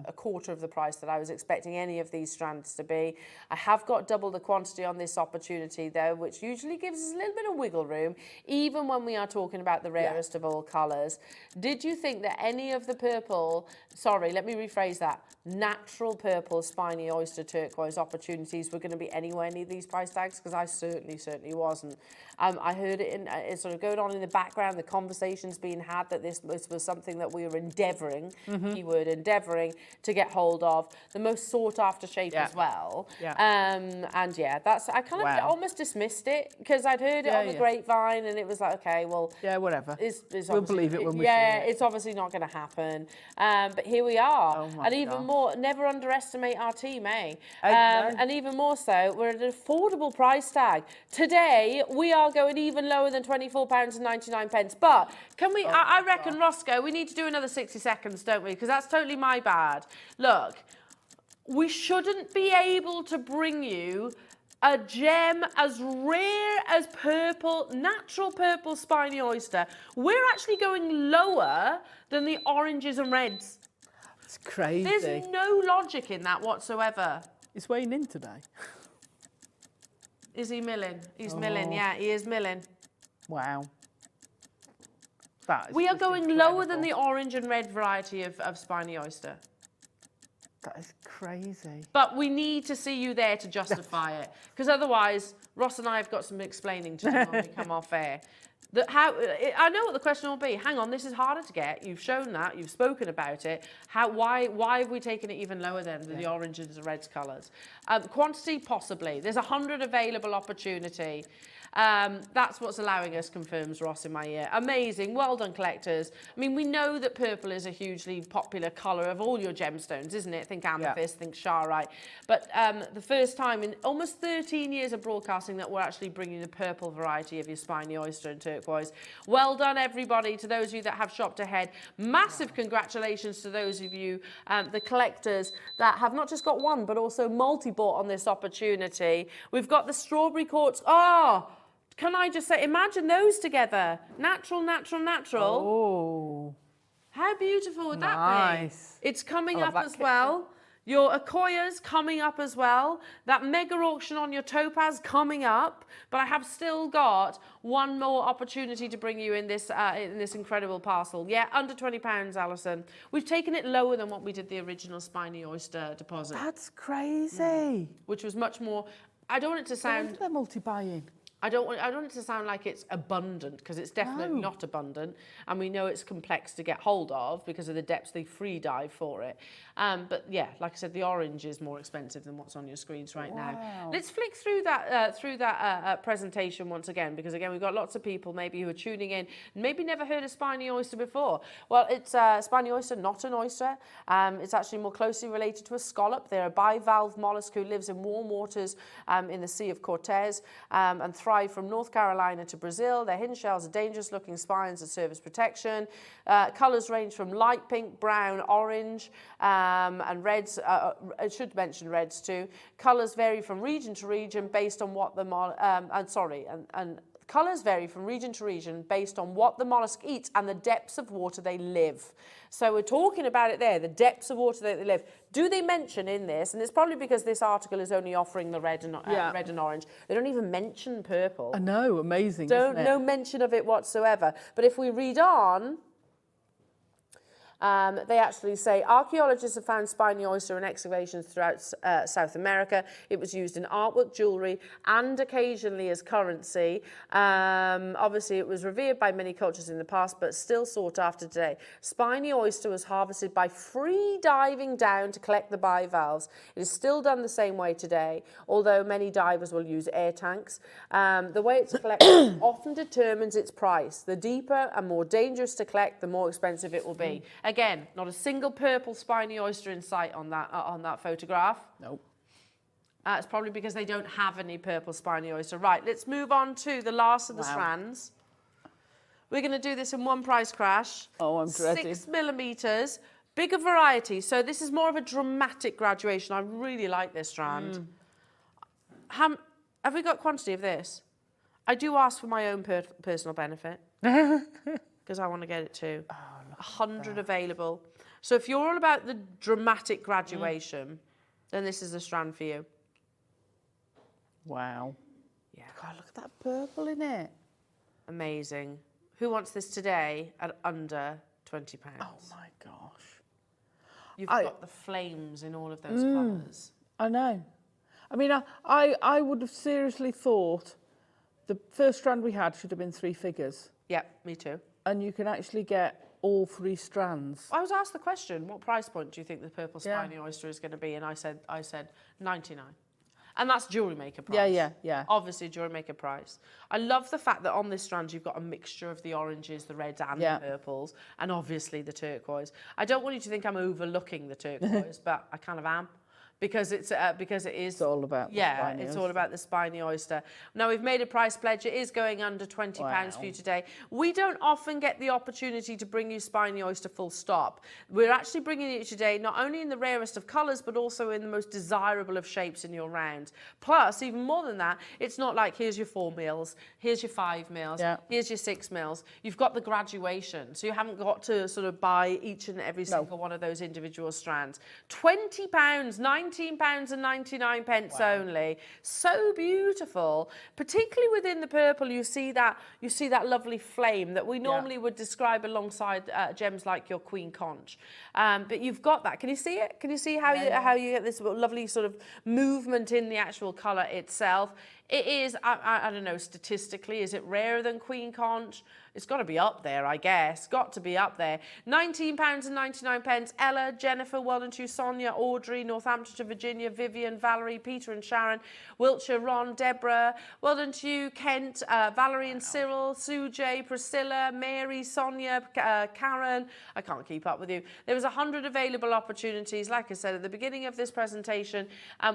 a quarter of the price that I was expecting any of these strands to be. I have got double the quantity on this opportunity though, which usually gives us a little bit of wiggle room, even when we are talking about the rarest of all colours. Did you think that any of the purple, sorry, let me rephrase that, natural purple Spiney Oyster Turquoise opportunities were going to be anywhere near these price tags? Because I certainly wasn't. I heard it it's sort of going on in the background, the conversations being had that this was something that we were endeavouring, keyword endeavouring, to get hold of. The most sought after shape as well. Yeah. And yeah, I kind of almost dismissed it because I'd heard it on the grapevine and it was like, okay, well. Yeah, whatever. We'll believe it when we see it. it. It's obviously not going to happen. But here we are. Oh my and even God. more, never underestimate our team, eh? No. And even more so, we're at an affordable price tag. Today, we are going even lower than £24.99. But can we, I reckon, Roscoe, we need to do another 60 seconds, don't we? Because that's totally my bad. Look, we shouldn't be able to bring you a gem as rare as purple, natural purple Spiney Oyster. We're actually going lower than the oranges and reds. It's crazy. There's no logic in that whatsoever. It's weighing in today. Is he milling? He's milling, yeah, he is milling. Wow. That is We are just going incredible. lower than the orange and red variety of Spiney Oyster. That is crazy. But we need to see you there to justify it. Because otherwise, Ross and I have got some explaining to do when we come off air. I know what the question will be. Hang on, this is harder to get. You've shown that. You've spoken about it. Why have we taken it even lower than the oranges and reds colours? Quantity, possibly. There's 100 available opportunity. That's what's allowing us, confirms Ross in my ear. Amazing. Well done, collectors. I mean, we know that purple is a hugely popular colour of all your gemstones, isn't it? Think amethyst, think charite. But the first time in almost 13 years of broadcasting that we're actually bringing the purple variety of your Spiney Oyster and Turquoise. Well done, everybody. To those of you that have shopped ahead, massive congratulations to those of you, the collectors, that have not just got one, but also multi-bought on this opportunity. We've got the strawberry quartz. Can I just say, imagine those together. Natural, natural, natural. Oh. How beautiful would that Nice. be? It's coming I up love that as well. Your Akoya's coming up as well. That mega auction on your topaz coming up. But I have still got one more opportunity to bring you in this incredible parcel. Yeah, under £20, Alison. We've taken it lower than what we did the original Spiney Oyster deposit. That's crazy. Which was much more. I don't want it to sound. They're multi-buying. I don't want it to sound like it's abundant, because it's definitely not abundant, and we know it's complex to get hold of because of the depths they free dive for it. But yeah, like I said, the orange is more expensive than what's on your screens right now. Let's flick through that presentation once again, because again we've got lots of people maybe who are tuning in and maybe never heard of Spiney Oyster before. Well, it's Spiney Oyster, not an oyster. It's actually more closely related to a scallop. They're a bivalve mollusk who lives in warm waters in the Sea of Cortez and thrive from North Carolina to Brazil. Their hinge shells are dangerous looking spines that serve as protection. Colours range from light pink, brown, orange, and reds. I should mention reds too. Colours vary from region to region based on what the colours vary from region to region based on what the mollusk eats and the depths of water they live. So we're talking about it there, the depths of water that they live. Do they mention in this, and it's probably because this article is only offering the red and orange, they don't even mention purple. I know, amazing, isn't it? No mention of it whatsoever. But if we read on, They actually say archaeologists have found spiny oyster in excavations throughout South America. It was used in artwork, jewellery, and occasionally as currency. Obviously, it was revered by many cultures in the past, but still sought after today. Spiny oyster was harvested by free diving down to collect the bivalves. It is still done the same way today, although many divers will use air tanks. The way it's collected often determines its price. The deeper and more dangerous to collect, the more expensive it will be. Again, not a single purple spiny oyster in sight on that photograph. Nope. It's probably because they don't have any purple spiny oyster. Right, let's move on to the last of the strands. We're going to do this in one price crash. Oh, I'm dreading. 6 millimeters, bigger variety. So this is more of a dramatic graduation. I really like this strand. Have we got quantity of this? I do ask for my own personal benefit because I want to get it too. 100 available. So if you're all about the dramatic graduation, then this is the strand for you. Wow. Yeah. God, look at that purple in it. Amazing. Who wants this today at under £20? Oh my gosh. You've got the flames in all of those colours. I know. I mean, I would have seriously thought the first strand we had should have been 3 figures. Yeah, me too. And you can actually get all 3 strands. I was asked the question, what price point do you think the purple spiny oyster is going to be? And I said 99. And that's Jewellery Maker price. Yeah. Obviously, Jewellery Maker price. I love the fact that on this strand, you've got a mixture of the oranges, the reds and the purples, and obviously the turquoise. I don't want you to think I'm overlooking the turquoise, but I kind of am. Because it is. It's all about the spiny it's oyster. all about the spiny oyster. Now we've made a price pledge. It is going under £20 for you today. We don't often get the opportunity to bring you spiny oyster full stop. We're actually bringing it today not only in the rarest of colours but also in the most desirable of shapes in your round. Plus, even more than that, it's not like here's your 4 mils, here's your 5 mils, here's your 6 mils. You've got the graduation, so you haven't got to sort of buy each and every single one of those individual strands. £20, £19.99 only. So beautiful. Particularly within the purple, you see that lovely flame that we normally would describe alongside gems like your Queen Conch. But you've got that. Can you see it? Can you see how you get this lovely sort of movement in the actual colour itself? It is, I don't know, statistically, is it rarer than Queen Conch? It's got to be up there, I guess. Got to be up there. £19.99. Ella, Jennifer, well done to you. Sonia, Audrey, Northamptonshire, Virginia, Vivian, Valerie, Peter and Sharon, Wiltshire, Ron, Deborah, well done to you. Kent, Valerie and Cyril, Sue J, Priscilla, Mary, Sonia, Karen. I can't keep up with you. There was 100 available opportunities, like I said at the beginning of this presentation.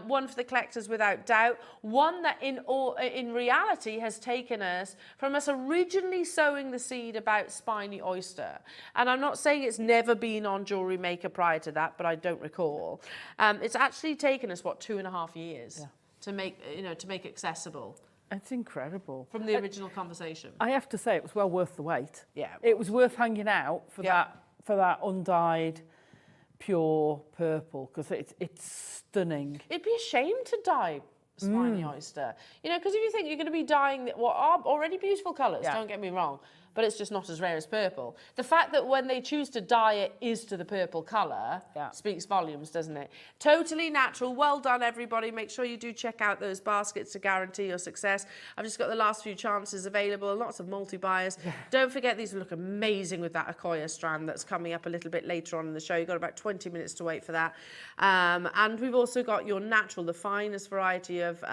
One for the collectors without doubt. One that in reality has taken us from us originally sowing the seed about spiny oyster. And I'm not saying it's never been on Jewellery Maker prior to that, but I don't recall. It's actually taken us, 2.5 years to make it accessible. It's incredible. From the original conversation. I have to say, it was well worth the wait. Yeah. It was worth hanging out for that undyed, pure purple, because it's stunning. It'd be a shame to dye spiny oyster. You know, because if you think you're going to be dyeing what are already beautiful colours, don't get me wrong, but it's just not as rare as purple. The fact that when they choose to dye it is to the purple colour speaks volumes, doesn't it? Totally natural. Well done, everybody. Make sure you do check out those baskets to guarantee your success. I've just got the last few chances available. Lots of multi-buyers. Don't forget, these will look amazing with that Akoya strand that's coming up a little bit later on in the show. You've got about 20 minutes to wait for that. And we've also got your natural, the finest variety of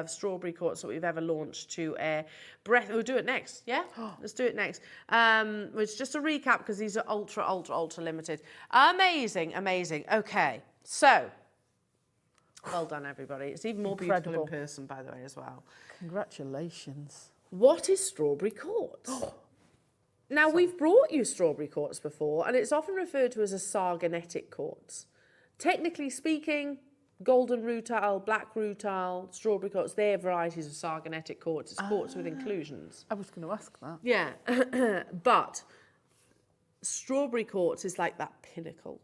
strawberry quartz that we've ever launched to air. We'll do it next, yeah? Let's do it next. It's just a recap because these are ultra, ultra, ultra limited. Amazing, amazing. Okay, so well done, everybody. It's even more beautiful in person, by the way, as well. Congratulations. What is strawberry quartz? Now, we've brought you strawberry quartz before, and it's often referred to as a sargonetic quartz. Technically speaking, golden rutile, black rutile, strawberry quartz, they're varieties of sargonetic quartz. It's quartz with inclusions. I was going to ask that. Yeah, but strawberry quartz is like that pinnacle.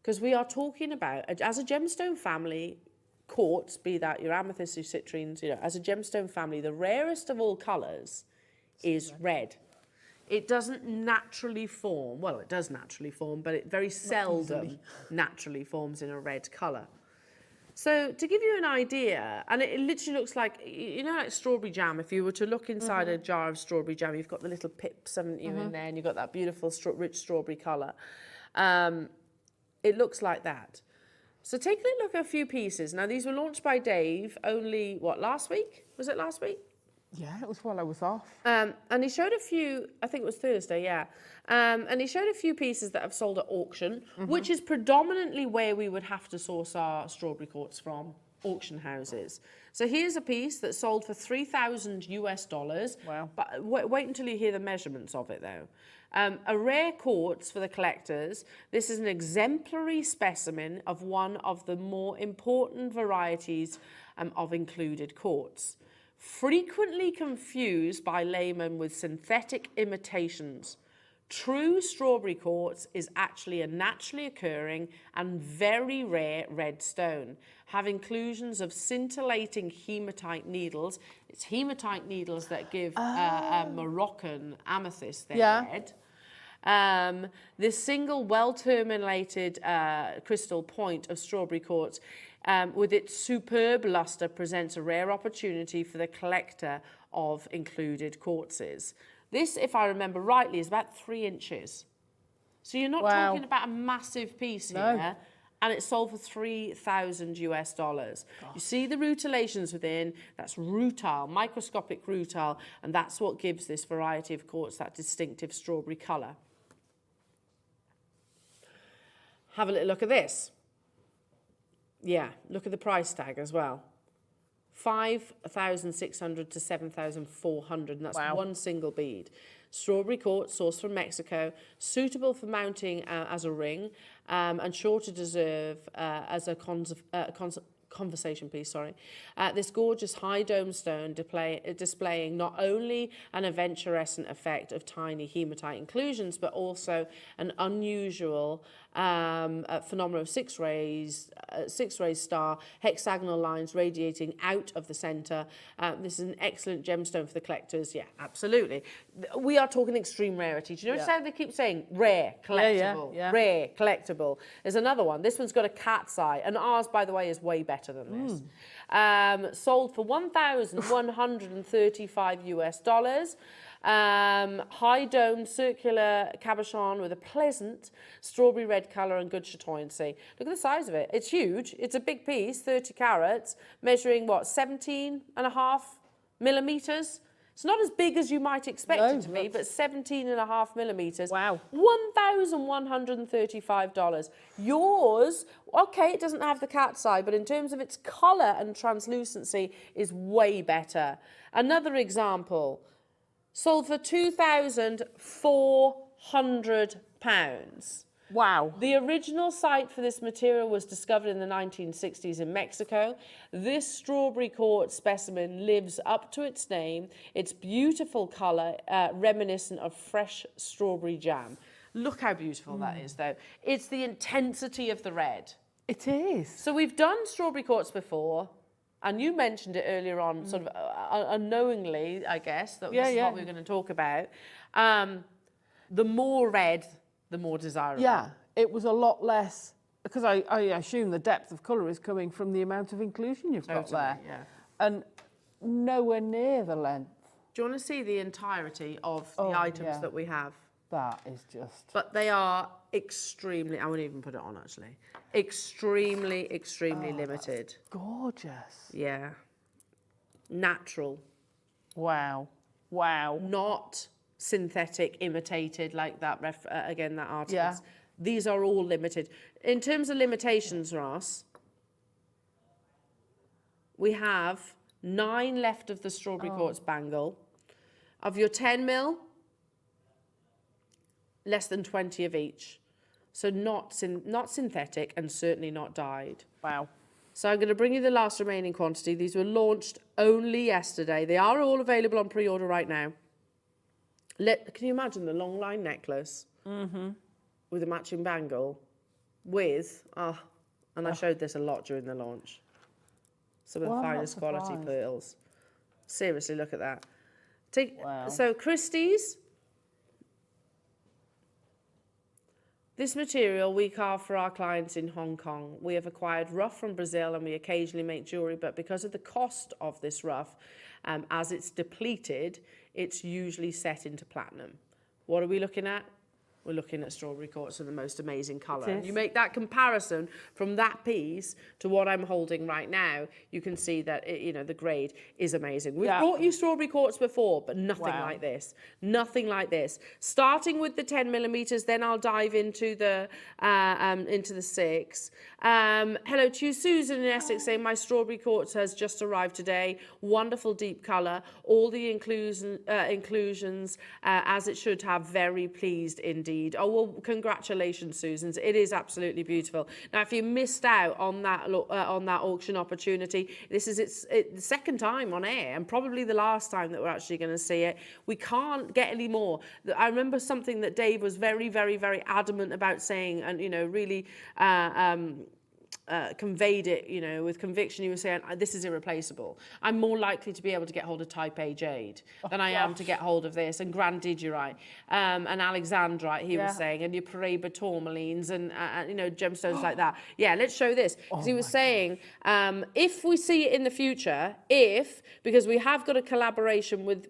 Because we are talking about, as a gemstone family, quartz, be that your amethysts, your citrines, as a gemstone family, the rarest of all colours is red. it doesn't naturally form. Well, it does naturally form, but it very seldom naturally forms in a red colour. So to give you an idea, and it literally looks like, you know, like strawberry jam. If you were to look inside a jar of strawberry jam, you've got the little pips, haven't you, in there, and you've got that beautiful rich strawberry colour. It looks like that. So take a look at a few pieces. Now, these were launched by Dave only, what, last week? Was it last week? Yeah, it was while I was off. And he showed a few, I think it was Thursday, yeah. And he showed a few pieces that have sold at auction, which is predominantly where we would have to source our strawberry quartz from, auction houses. So here's a piece that sold for $3,000 US. Wow. But wait until you hear the measurements of it, though. A rare quartz for the collectors. This is an exemplary specimen of one of the more important varieties of included quartz. Frequently confused by laymen with synthetic imitations, true strawberry quartz is actually a naturally occurring and very rare red stone. Have inclusions of scintillating hematite needles. It's hematite needles that give a Moroccan amethyst their red. This single well-terminated crystal point of strawberry quartz with its superb luster presents a rare opportunity for the collector of included quartzes. This, if I remember rightly, is about 3 inches. So you're not talking about a massive piece here. And it's sold for $3,000 US. You see the rutilations within, that's rutile, microscopic rutile, and that's what gives this variety of quartz that distinctive strawberry colour. Have a little look at this. Yeah, look at the price tag as well. $5,600 to $7,400, and that's one single bead. Strawberry quartz sourced from Mexico, suitable for mounting as a ring, and sure to deserve as a conversation piece, this gorgeous high dome stone displaying not only an adventurescent effect of tiny hematite inclusions, but also an unusual phenomenon of six rays star, hexagonal lines radiating out of the centre. This is an excellent gemstone for the collectors. Yeah, absolutely. We are talking extreme rarity. Do you notice how they keep saying rare, collectible, rare, collectible? There's another one. This one's got a cat's eye, and ours, by the way, is way better than this. Sold for $1,135 US. High dome circular cabochon with a pleasant strawberry red colour and good chatoyancy. Look at the size of it. It's huge. It's a big piece, 30 carats, measuring what, 17.5 millimetres? It's not as big as you might expect it to be, but 17.5 millimetres. Wow. $1,135. Yours, okay, it doesn't have the cat's eye, but in terms of its colour and translucency, is way better. Another example, sold for £2,400. Wow. The original site for this material was discovered in the 1960s in Mexico. This strawberry quartz specimen lives up to its name. Its beautiful colour, reminiscent of fresh strawberry jam. Look how beautiful that is, though. It's the intensity of the red. It is. So we've done strawberry quartz before, and you mentioned it earlier on, sort of unknowingly, I guess, that this is what we're going to talk about. The more red, the more desirable. Yeah, it was a lot less, because I assume the depth of colour is coming from the amount of inclusion you've got there. Yeah. And nowhere near the length. Do you want to see the entirety of the items that we have? That is just... But they are extremely, I won't even put it on actually, extremely limited. Gorgeous. Yeah. Natural. Wow. Wow. Not synthetic, imitated like that, again, that artist. Yeah. These are all limited. In terms of limitations, Ross, we have 9 left of the strawberry quartz bangle. Of your 10 mil, less than 20 of each. So not synthetic and certainly not dyed. Wow. So I'm going to bring you the last remaining quantity. These were launched only yesterday. They are all available on pre-order right now. Can you imagine the long line necklace with a matching bangle with, and I showed this a lot during the launch, some of the finest quality pearls. Seriously, look at that. So Christie's, This material we carve for our clients in Hong Kong. We have acquired rough from Brazil and we occasionally make jewellery, but because of the cost of this rough, as it's depleted, it's usually set into platinum. What are we looking at? We're looking at strawberry quartz of the most amazing colour. You make that comparison from that piece to what I'm holding right now, you can see that the grade is amazing. We've brought you strawberry quartz before, but nothing like this. Nothing like this. Starting with the 10 millimeters, then I'll dive into the 6. Hello to you, Susan in Essex, saying my strawberry quartz has just arrived today. Wonderful deep colour. All the inclusions as it should have. Very pleased indeed. Oh, well, congratulations, Susan. It is absolutely beautiful. Now, if you missed out on that auction opportunity, this is the second time on air and probably the last time that we're actually going to see it. We can't get any more. I remember something that Dave was very, very, very adamant about saying, and, really conveyed it, with conviction. He was saying, this is irreplaceable. I'm more likely to be able to get hold of Type A jade than I am to get hold of this. And grandidierite, and alexandrite, he was saying, and your Peridot tourmalines and, gemstones like that. Yeah, let's show this. Because he was saying, if we see it in the future, because we have got a collaboration with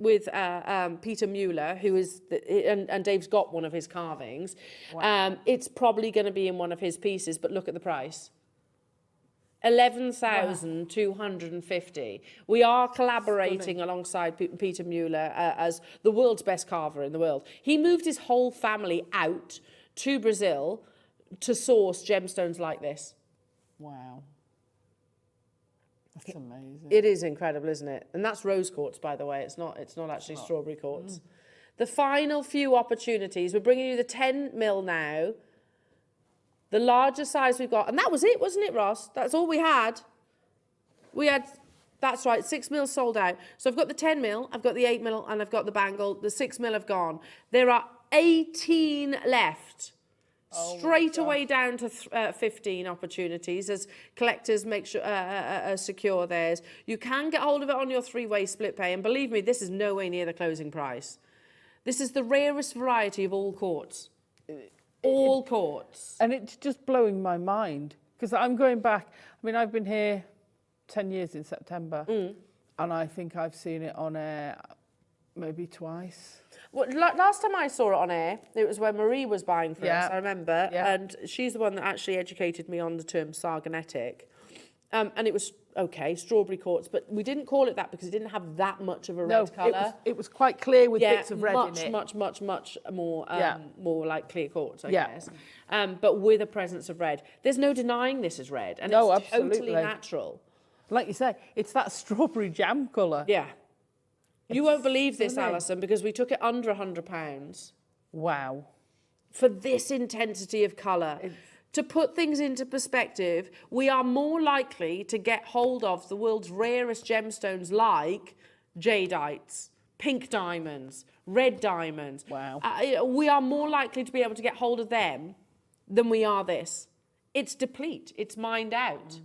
Peter Mueller, who is, and Dave's got one of his carvings, it's probably going to be in one of his pieces, but look at the price. 11,250. We are collaborating alongside Peter Mueller as the world's best carver in the world. He moved his whole family out to Brazil to source gemstones like this. Wow. That's amazing. It is incredible, isn't it? And that's rose quartz, by the way. It's not actually strawberry quartz. The final few opportunities. We're bringing you the 10 mil now. The largest size we've got, and that was it, wasn't it, Ross? That's all we had. That's right, 6 mil sold out. So I've got the 10 mil, I've got the 8 mil, and I've got the bangle. The 6 mil have gone. There are 18 left. Straight away down to 15 opportunities as collectors make sure secure theirs. You can get hold of it on your 3-way split pay, and believe me, this is nowhere near the closing price. This is the rarest variety of all quartz. All quartz. And it's just blowing my mind because I'm going back. I mean, I've been here 10 years in September and I think I've seen it on air maybe twice. Well, last time I saw it on air, it was when Marie was buying for us, I remember. Yeah. And she's the one that actually educated me on the term sargonetic. And it was, strawberry quartz, but we didn't call it that because it didn't have that much of a red colour. It was quite clear with bits of red in it. Much more more like clear quartz, I guess. But with a presence of red. There's no denying this is red, and it's totally natural. Like you say, it's that strawberry jam colour. Yeah. You won't believe this, Alison, because we took it under £100. Wow. For this intensity of colour. To put things into perspective, we are more likely to get hold of the world's rarest gemstones like jadites, pink diamonds, red diamonds. Wow. We are more likely to be able to get hold of them than we are this. It's deplete. It's mined out.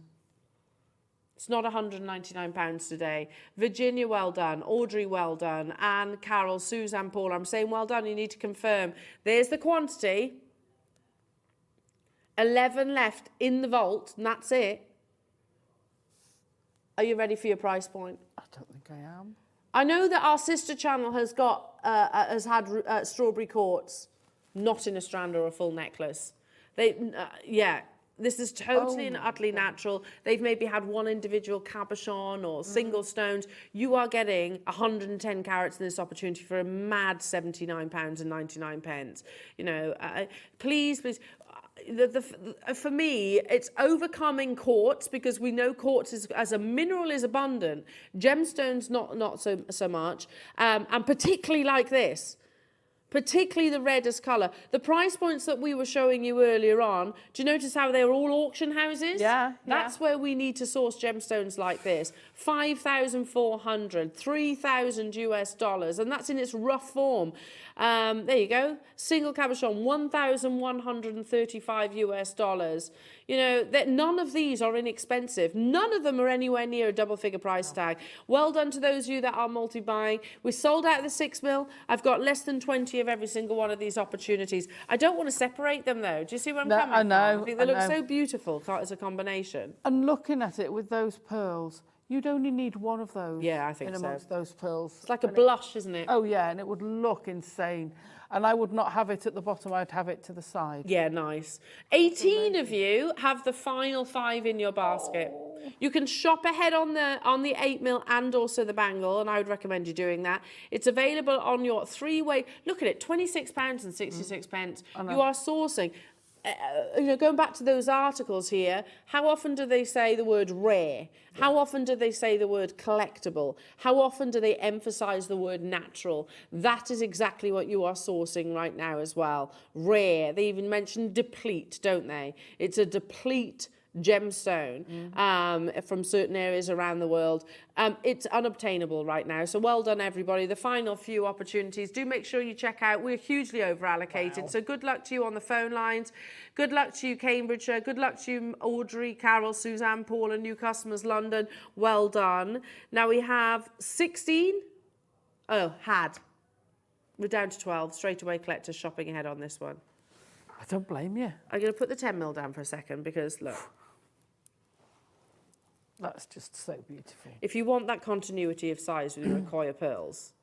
It's not £199 today. Virginia, well done. Audrey, well done. Anne, Carol, Suzanne, Paul, I'm saying well done. You need to confirm. There's the quantity. 11 left in the vault, and that's it. Are you ready for your price point? I don't think I am. I know that our sister channel has had strawberry quartz, not in a strand or a full necklace. This is totally and utterly natural. They've maybe had one individual cabochon or single stones. You are getting 110 carats in this opportunity for a mad £79.99. Please. For me, it's overcoming quartz because we know quartz as a mineral is abundant. Gemstones not so much, and particularly like this. Particularly the reddest colour. The price points that we were showing you earlier on, do you notice how they were all auction houses? Yeah. That's where we need to source gemstones like this. $5,400, $3,000, and that's in its rough form. There you go. Single cabochon, $1,135. That none of these are inexpensive. None of them are anywhere near a double-figure price tag. Well done to those of you that are multi-buying. We sold out the 6 mil. I've got less than 20 beauty of every single one of these opportunities. I don't want to separate them though. Do you see where I'm coming from? I know. I think they look so beautiful as a combination. And looking at it with those pearls, you'd only need one of those. Yeah, I think in amongst those pearls. It's like a blush, isn't it? Oh yeah, and it would look insane. And I would not have it at the bottom, I'd have it to the side. Yeah, nice. 18 of you have the final 5 in your basket. You can shop ahead on the 8mm and also the bangle, and I would recommend you doing that. It's available on your 3-way. Look at it, £26 and 66 pence. You are sourcing. Going back to those articles here, how often do they say the word rare? How often do they say the word collectible? How often do they emphasize the word natural? That is exactly what you are sourcing right now as well. Rare. They even mention deplete, don't they? It's a deplete gemstone from certain areas around the world. It's unobtainable right now, so well done everybody. The final few opportunities, do make sure you check out. We're hugely over allocated, so good luck to you on the phone lines. Good luck to you, Cambridgeshire. Good luck to you, Audrey, Carol, Suzanne, Paul, and new customers, London. Well done. Now we have 16. We're down to 12. Straight away collectors shopping ahead on this one. I don't blame you. I'm going to put the 10mm down for a second because look. That's just so beautiful. If you want that continuity of size with your Acquire pearls,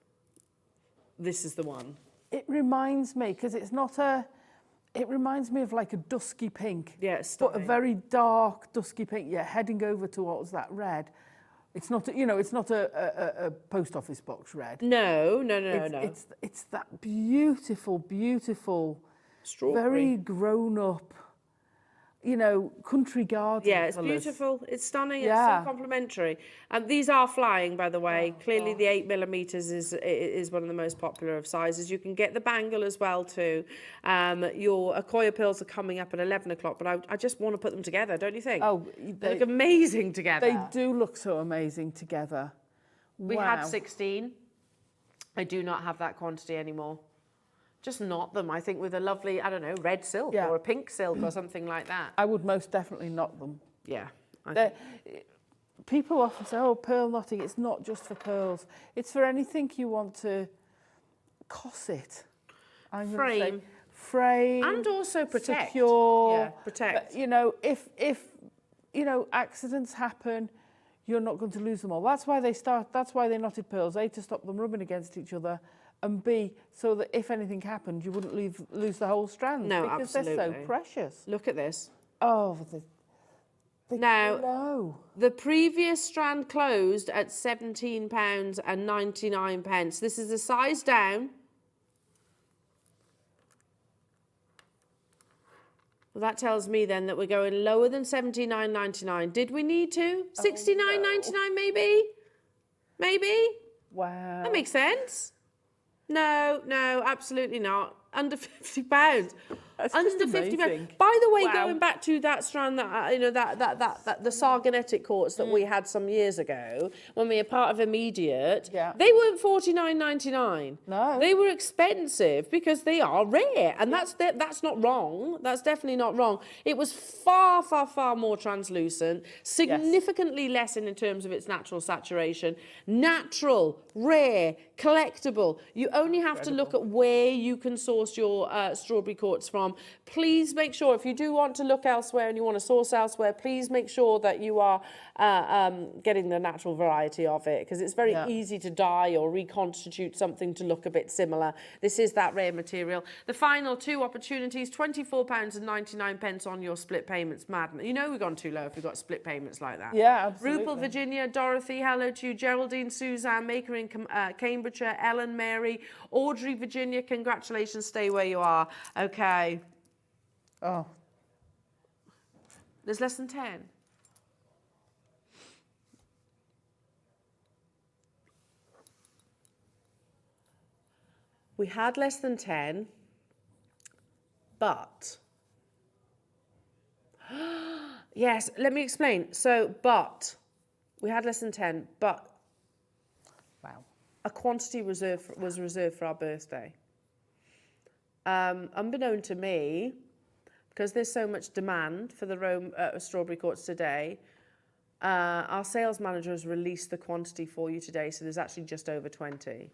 this is the one. It reminds me, because it's not a... It reminds me of like a dusky pink. Yeah, it's but a very dark dusky pink. Yeah, heading over towards that red. It's not, it's not a post office box red. No. It's that beautiful, beautiful, strawberry, very grown up, country garden. Yeah, it's colours. Beautiful. It's stunning. It's so complimentary. And these are flying, by the way. Clearly, the 8mm is one of the most popular of sizes. You can get the bangle as well too. Your Acquire pearls are coming up at 11 o'clock, but I just want to put them together, don't you think? Oh, they look amazing together. They do look so amazing together. We had 16. I do not have that quantity anymore. Just knot them, I think, with a lovely, red silk or a pink silk or something like that. I would most definitely knot them. Yeah. People often say, oh, pearl knotting, it's not just for pearls. It's for anything you want to corset. Frame. And also protect. Secure. Yeah, protect. But, if accidents happen, you're not going to lose them all. That's why they knotted pearls. A, to stop them rubbing against each other, and B, so that if anything happened, you wouldn't lose the whole strand. No, because absolutely. They're so precious. Look at this. Oh, now, the previous strand closed at £17 and 99 pence. This is a size down. Well, that tells me then that we're going lower than £79.99. Did we need to? £69.99 maybe? Maybe? Wow. That makes sense. No, absolutely not. Under £50. That's under just £50. amazing. By the way, going back to that strand that the Sargonetic quartz that we had some years ago when we were part of Immediate, they weren't $49.99. No, they were expensive because they are rare, and that's not wrong. That's definitely not wrong. It was far, far, far more translucent, significantly less in terms of its natural saturation. Natural, rare, collectible. You only have to look at where you can source your strawberry quartz from. Please make sure, if you do want to look elsewhere and you want to source elsewhere, please make sure that you are getting the natural variety of it, because it's very easy to dye or reconstitute something to look a bit similar. This is that rare material. The final two opportunities, £24 and 99 pence on your split payments. Madness. We've gone too low if we've got split payments like that. Yeah, absolutely. Rupal, Virginia, Dorothy, hello to you. Geraldine, Suzanne, Maker in Cambridgeshire, Ellen, Mary, Audrey, Virginia, congratulations, stay where you are. Okay. Oh. There's less than 10. We had less than 10, but... yes, let me explain. So, but, we had less than 10, but... Wow. A quantity was reserved for our birthday. Unbeknown to me, because there's so much demand for the Rome strawberry quartz today, our sales manager has released the quantity for you today, so there's actually just over 20.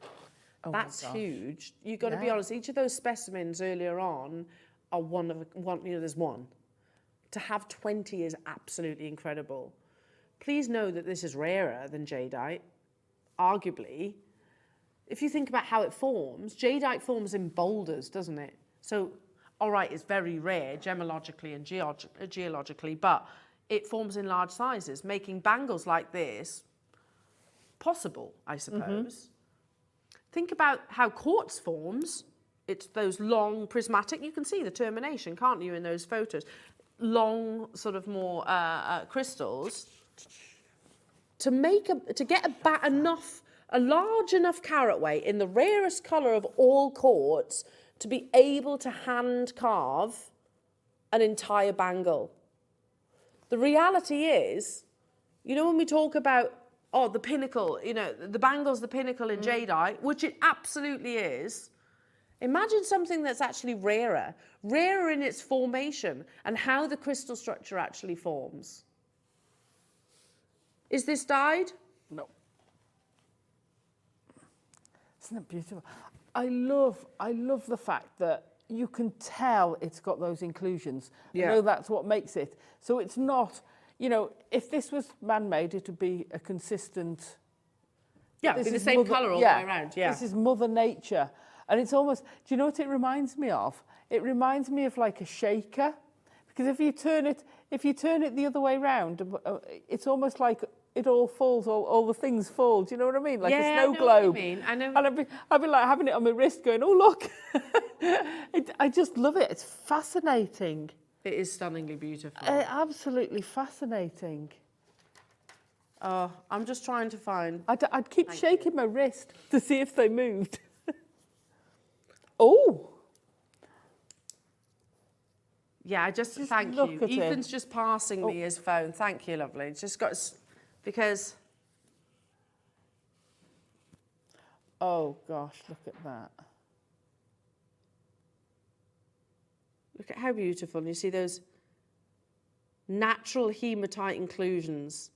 That's huge. You've got to be honest, each of those specimens earlier on are there's one. To have 20 is absolutely incredible. Please know that this is rarer than jadeite, arguably. If you think about how it forms, jadeite forms in boulders, doesn't it? So, all right, it's very rare gemologically and geologically, but it forms in large sizes, making bangles like this possible, I suppose. Think about how quartz forms. It's those long prismatic, you can see the termination, can't you, in those photos? Long, sort of more crystals. To get a large enough carat weight in the rarest colour of all quartz to be able to hand carve an entire bangle. The reality is, you know, when we talk about, the pinnacle, you know, the bangle's the pinnacle in jadeite, which it absolutely is. Imagine something that's actually rarer in its formation and how the crystal structure actually forms. Is this dyed? No. Isn't it beautiful? I love the fact that you can tell it's got those inclusions. Yeah. I know that's what makes it. So it's not, you know, if this was man-made, it would be a consistent... Yeah, it'd be the same colour all the way around, yeah. This is Mother Nature. And it's almost, do you know what it reminds me of? It reminds me of like a shaker. Because if you turn it the other way round, it's almost like it all falls, all the things fall. Do you know what I mean? Like a snow globe. I know what you mean. I know. And I'd be like having it on my wrist going, oh, look. I just love it. It's fascinating. It is stunningly beautiful. Absolutely fascinating. Oh, I'm just trying to find... I'd keep shaking my wrist to see if they moved. Oh. Yeah, I just thank you. Ethan's just passing me his phone. Thank you, lovely. It's just got... Because... Oh, gosh, look at that. Look at how beautiful. You see those natural hematite inclusions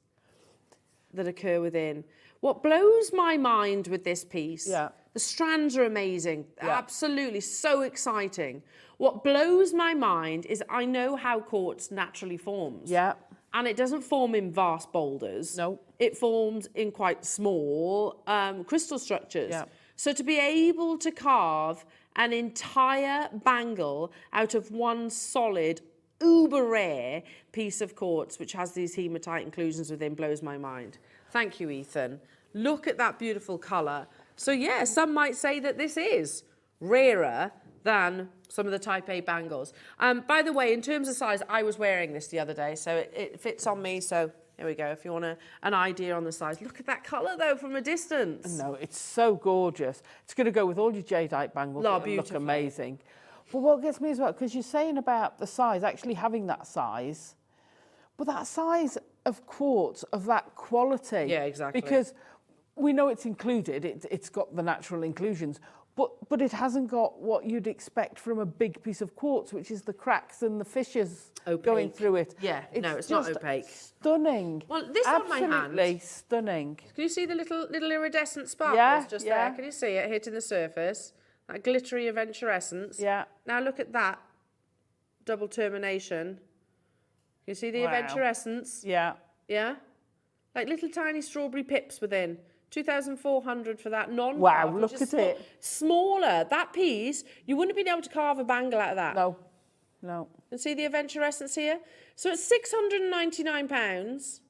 that occur within. What blows my mind with this piece, the strands are amazing, absolutely so exciting. What blows my mind is I know how quartz naturally forms. Yeah. And it doesn't form in vast boulders. No. It forms in quite small crystal structures. Yeah. So to be able to carve an entire bangle out of one solid, uber rare piece of quartz, which has these hematite inclusions within, blows my mind. Thank you, Ethan. Look at that beautiful colour. So yeah, some might say that this is rarer than some of the Type A bangles. By the way, in terms of size, I was wearing this the other day, so it fits on me. So here we go. If you want an idea on the size, look at that colour though from a distance. No, it's so gorgeous. It's going to go with all your jadeite bangles. It'll look amazing. But what gets me as well, because you're saying about the size, actually having that size, but that size of quartz of that quality. Yeah, exactly. Because we know it's included, it's got the natural inclusions, but it hasn't got what you'd expect from a big piece of quartz, which is the cracks and the fissures going through it. Yeah, it's not opaque. Stunning. Well, this on my hand. Absolutely stunning. Can you see the little iridescent sparkles just there? Can you see it hitting the surface? That glittery aventurescence. Yeah. Now look at that double termination. Can you see the aventurescence? Yeah. Yeah? Like little tiny strawberry pips within. 2,400 for that non-carve. Wow, look at it. Smaller. That piece, you wouldn't have been able to carve a bangle out of that. No, no. And see the aventurescence here? So it's £699.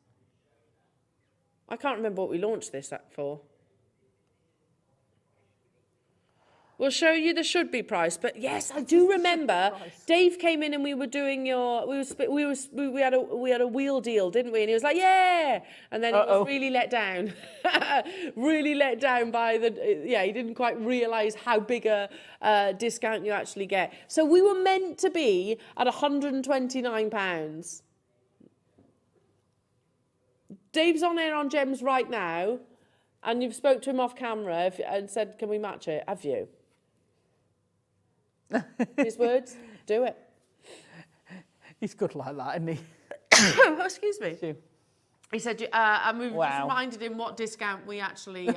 I can't remember what we launched this at for. We'll show you the should-be price, but yes, I do remember Dave came in and we were doing we had a wheel deal, didn't we? And he was like, yeah, and then he was really let down, really let down by he didn't quite realise how big a discount you actually get. So we were meant to be at £129. Dave's on air on Gems right now, and you've spoke to him off camera and said, can we match it? Have you? His words, do it. He's good like that, isn't he? Oh, excuse me. He said, and we just Wow. reminded him what discount we actually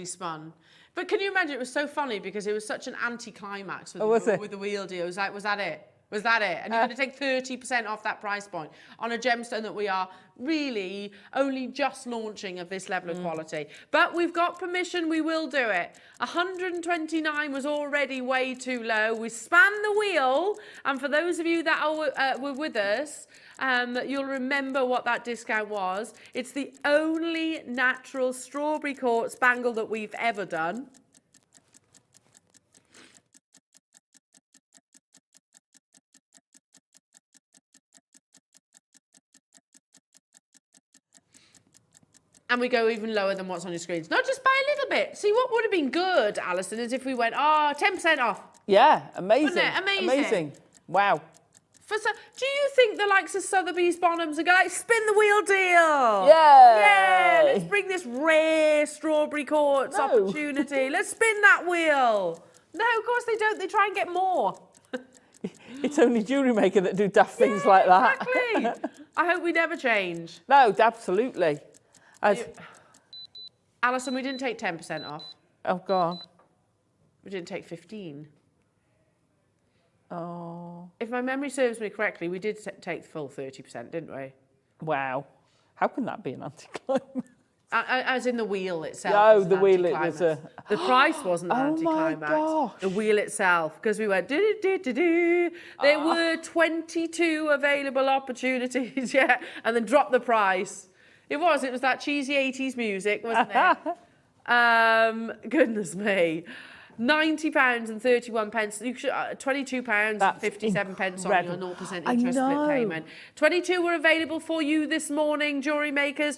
spun. But can you imagine? It was so funny because it was such an anti-climax with the wheel deal. It was like, was that it? Was that it? And you're going to take 30% off that price point on a gemstone that we are really only just launching of this level of quality. But we've got permission, we will do it. 129 was already way too low. We span the wheel, and for those of you that were with us, you'll remember what that discount was. It's the only natural strawberry quartz bangle that we've ever done. And we go even lower than what's on your screens. Not just by a little bit. See, what would have been good, Alison, is if we went, 10% off. Yeah, amazing. Wasn't it? Amazing. Amazing. Wow. Do you think the likes of Sotheby's, Bonhams are going, spin the wheel deal? Yay! Yeah, let's bring this rare strawberry quartz opportunity. Let's spin that wheel. No, of course they don't. They try and get more. It's only Jewellery Maker that do daft things like that. Exactly. I hope we never change. No, absolutely. Alison, we didn't take 10% off. Oh, God. We didn't take 15. Oh. If my memory serves me correctly, we did take the full 30%, didn't we? Wow. How can that be an anticlimax? As in the wheel itself. Oh, the wheel, it was a... The price wasn't an anticlimax. Oh, my gosh. The wheel itself, because we went do-do-do-do-do. There were 22 available opportunities, yeah, and then dropped the price. It was that cheesy 80s music, wasn't it? Goodness me. £90 and 31 pence. You should, £22 and 57 pence on your 0% interest split payment. 22 were available for you this morning, Jewellery Makers.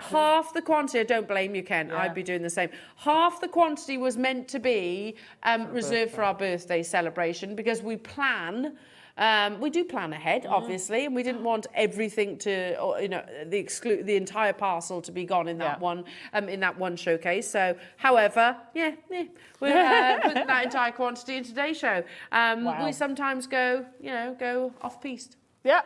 Half the quantity, I don't blame you, Ken, I'd be doing the same. Half the quantity was meant to be reserved for our birthday celebration because we plan... we do plan ahead, obviously, and we didn't want everything to, the entire parcel to be gone in that one showcase. So, however, we're putting that entire quantity in today's show. We sometimes go off-piste. Yeah,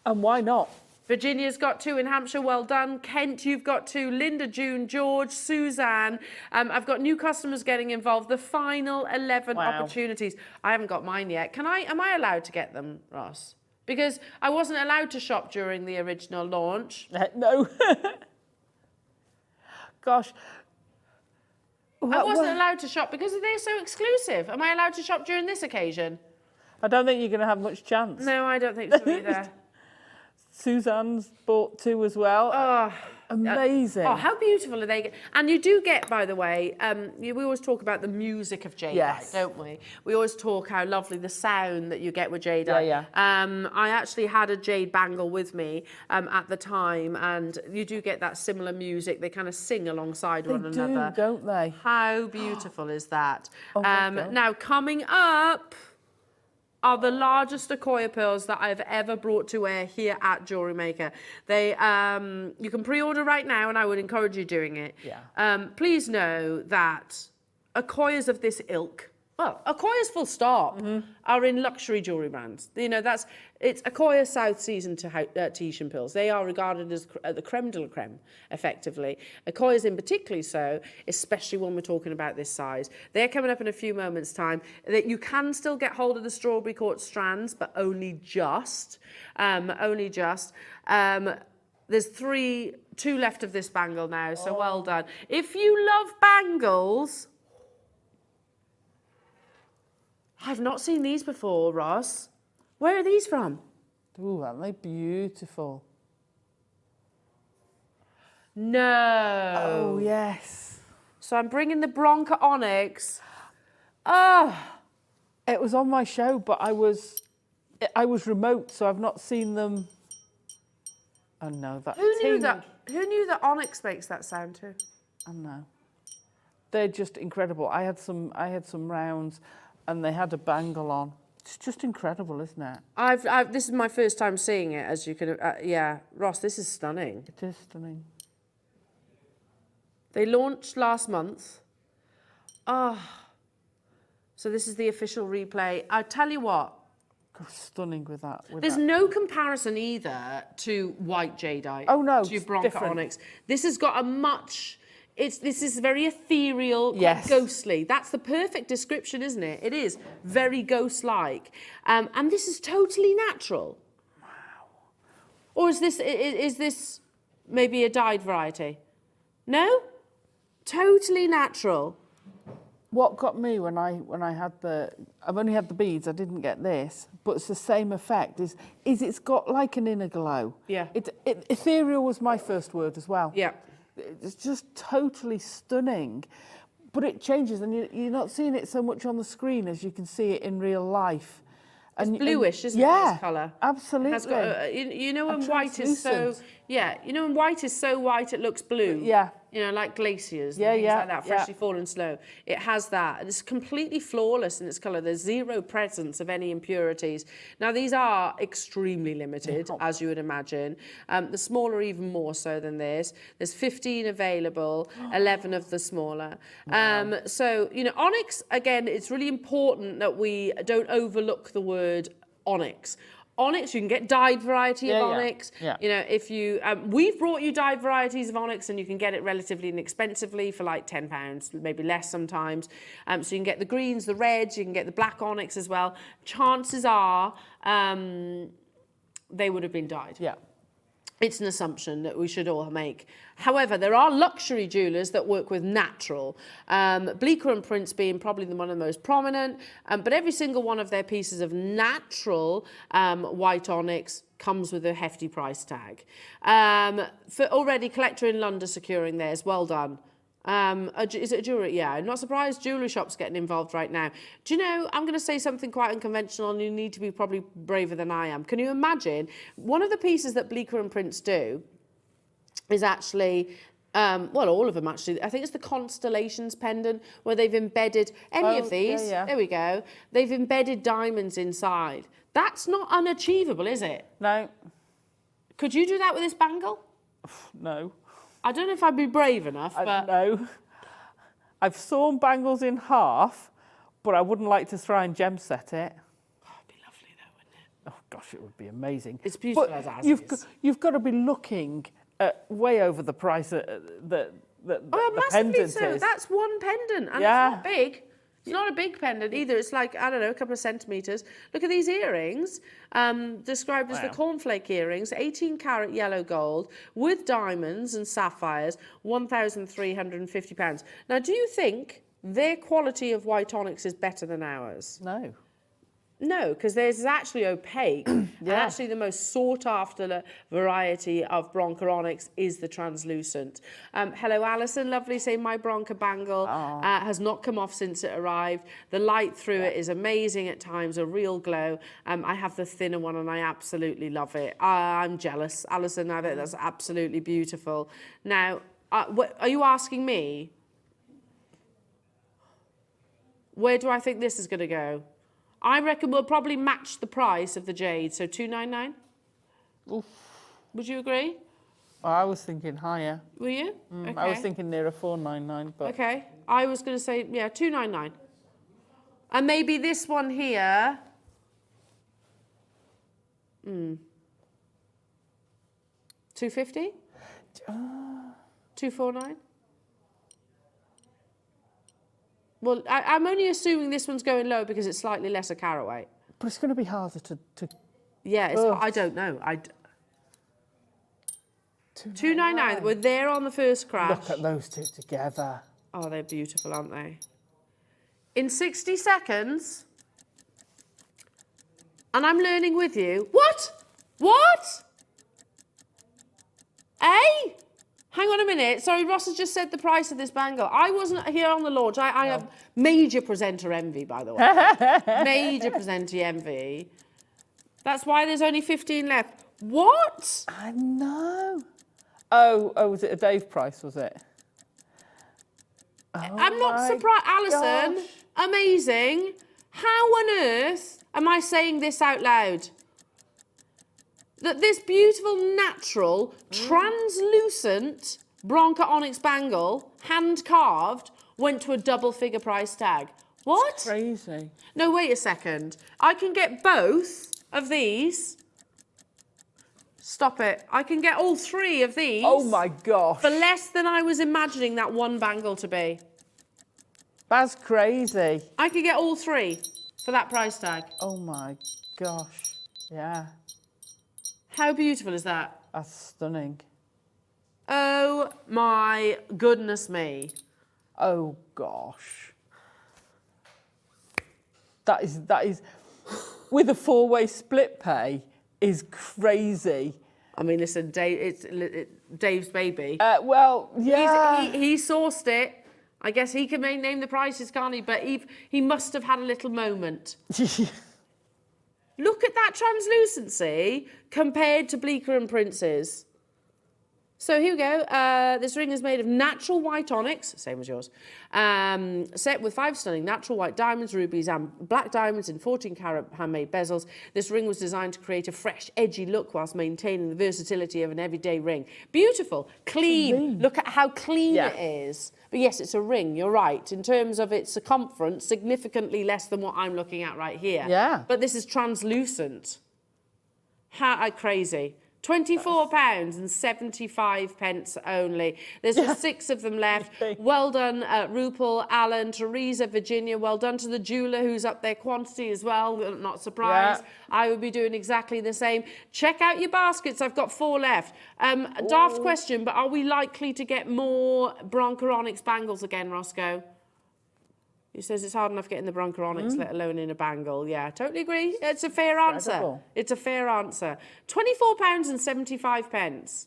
and why not? Virginia's got 2 in Hampshire, well done. Kent, you've got 2. Linda, June, George, Suzanne. I've got new customers getting involved. The final 11 opportunities. I haven't got mine yet. Am I allowed to get them, Ross? Because I wasn't allowed to shop during the original launch. No. Gosh. I wasn't allowed to shop because they're so exclusive. Am I allowed to shop during this occasion? I don't think you're going to have much chance. No, I don't think so either. Suzanne's bought 2 as well. Oh, amazing. How beautiful are they? And you do get, by the way, we always talk about the music of jadeite, don't we? We always talk how lovely the sound that you get with jadeite. Yeah. I actually had a jade bangle with me at the time, and you do get that similar music. They kind of sing alongside one another. Don't they? How beautiful is that? God. Now, coming up are the largest Accoya pearls that I've ever brought to wear here at Jewellery Maker. They, you can pre-order right now, and I would encourage you doing it. Yeah. Please know that Accoyas of this ilk, well, Accoyas full stop, are in luxury jewellery brands. It's Accoya South Seas and Tahitian pearls. They are regarded as the creme de la creme, effectively. Accoyas in particularly so, especially when we're talking about this size. They're coming up in a few moments' time. That you can still get hold of the strawberry quartz strands, but only just. There's 2 left of this bangle now, so well done. If you love bangles... I've not seen these before, Ross. Where are these from? Ooh, aren't they beautiful? No. Oh, yes. So I'm bringing the Bronca Onyx. It was on my show, but I was remote, so I've not seen them. Oh, no, that Who knew that Onyx makes that sound too? I know. They're just incredible. I had some rounds, and they had a bangle on. It's just incredible, isn't it? This is my first time seeing it, as you can... Ross, this is stunning. It is stunning. They launched last month. So this is the official replay. I tell you what, Stunning with that. There's no comparison either to white jadeite. Oh no, to your bronca different. onyx. This has got a much. This is very ethereal, quite Yes. ghostly. That's the perfect description, isn't it? It is very ghost-like, and this is totally natural. Wow. Or is this maybe a dyed variety? No, totally natural. What got me when I had I've only had the beads, I didn't get this, but it's the same effect, is it's got like an inner glow. Yeah. Ethereal was my first word as well. Yeah. It's just totally stunning, but it changes, and you're not seeing it so much on the screen as you can see it in real life. It's bluish, isn't it, this colour? Absolutely. It's got you know when white is so... Yeah, you know when white is so white it looks blue? Yeah. You know, like glaciers and Yeah, things yeah, like that, freshly fallen snow. It has that. And it's completely flawless in its colour. There's zero presence of any impurities. Now, these are extremely limited, as you would imagine. The smaller even more so than this. There's 15 available, 11 of the smaller. Wow. So, you know, onyx, again, it's really important that we don't overlook the word onyx. Onyx, you can get dyed variety of onyx. Yeah. You know, if you, we've brought you dyed varieties of onyx, and you can get it relatively inexpensively for like £10, maybe less sometimes. So you can get the greens, the reds, you can get the black onyx as well. Chances are they would have been dyed. Yeah. It's an assumption that we should all make. However, there are luxury jewellers that work with natural. Bleecker and Prince being probably one of the most prominent, but every single one of their pieces of natural white onyx comes with a hefty price tag. For already collector in London securing theirs, well done. Is it a jewellery? Yeah, I'm not surprised jewellery shops getting involved right now. Do you know, I'm going to say something quite unconventional, and you need to be probably braver than I am. Can you imagine? One of the pieces that Bleecker and Prince do is actually, well, all of them actually, I think it's the Constellations pendant, where they've embedded any of these. Yeah. There we go. They've embedded diamonds inside. That's not unachievable, is it? No. Could you do that with this bangle? No. I don't know if I'd be brave enough, but... No. I've sawn bangles in half, but I wouldn't like to try and gem set it. Oh, it'd be lovely though, wouldn't it? Oh, gosh, it would be amazing. It's beautiful but as you've got to be looking at way over the price that the pendant so. is. That's one pendant, and it's not big. It's not a big pendant either. It's like, I don't know, a couple of centimetres. Look at these earrings, described as the cornflake earrings, 18-carat yellow gold with diamonds and sapphires, £1,350. Now, do you think their quality of white onyx is better than ours? No. No, because theirs is actually opaque. And actually the most sought-after variety of bronca onyx is the translucent. Hello, Alison. Lovely. Saying my bronca bangle has not come off since it arrived. The light through it is amazing at times, a real glow. I have the thinner one and I absolutely love it. I'm jealous. Alison, I think that's absolutely beautiful. Now, are you asking me? Where do I think this is going to go? I reckon we'll probably match the price of the jade, so $299. Oof. Would you agree? I was thinking higher. Were you? Okay. I was thinking nearer $499, but... Okay, I was going to say, yeah, $299. And maybe this one here... $250? $249? Well, I'm only assuming this one's going low because it's slightly less a carat weight. But it's going to be harder to... Yeah, I don't know. $299. We're there on the first crash. Look at those two together. Oh, they're beautiful, aren't they? In 60 seconds, and I'm learning with you. What? What? Eh? Hang on a minute. Sorry, Ross has just said the price of this bangle. I wasn't here on the launch. I have major presenter envy, by the way. Major presenter envy. That's why there's only 15 left. What? I know. Oh, was it a Dave price, was it? Oh, I'm not surprised. Alison, amazing. How on earth am I saying this out loud? That this beautiful, natural, translucent bronca onyx bangle, hand-carved, went to a double-figure price tag. What? Crazy. No, wait a second. I can get both of these. Stop it. I can get all 3 of these. Oh my gosh. For less than I was imagining that one bangle to be. That's crazy. I could get all 3 for that price tag. Oh my gosh. Yeah. How beautiful is that? That's stunning. Oh my goodness me. Oh gosh. That is with a 4-way split pay is crazy. I mean, listen, it's Dave's baby. Well, yeah. He sourced it. I guess he can name the prices, can't he? But he must have had a little moment. Look at that translucency compared to Bleecker and Prince's. So here we go. This ring is made of natural white onyx, same as yours, set with 5 stunning natural white diamonds, rubies and black diamonds in 14-carat handmade bezels. This ring was designed to create a fresh, edgy look whilst maintaining the versatility of an everyday ring. Beautiful, clean. Look at how clean it is. But yes, it's a ring, you're right. In terms of its circumference, significantly less than what I'm looking at right here. Yeah. But this is translucent. How crazy. £24.75 only. There's just 6 of them left. Well done, Rupal, Alan, Teresa, Virginia. Well done to the jeweller who's up their quantity as well. Not surprised. Yeah. I would be doing exactly the same. Check out your baskets. I've got 4 left. Daft question, but are we likely to get more Bronca Onyx bangles again, Roscoe? He says it's hard enough getting the Bronca Onyx, let alone in a bangle. Yeah, totally agree. It's a fair answer. It's a fair answer. £24.75.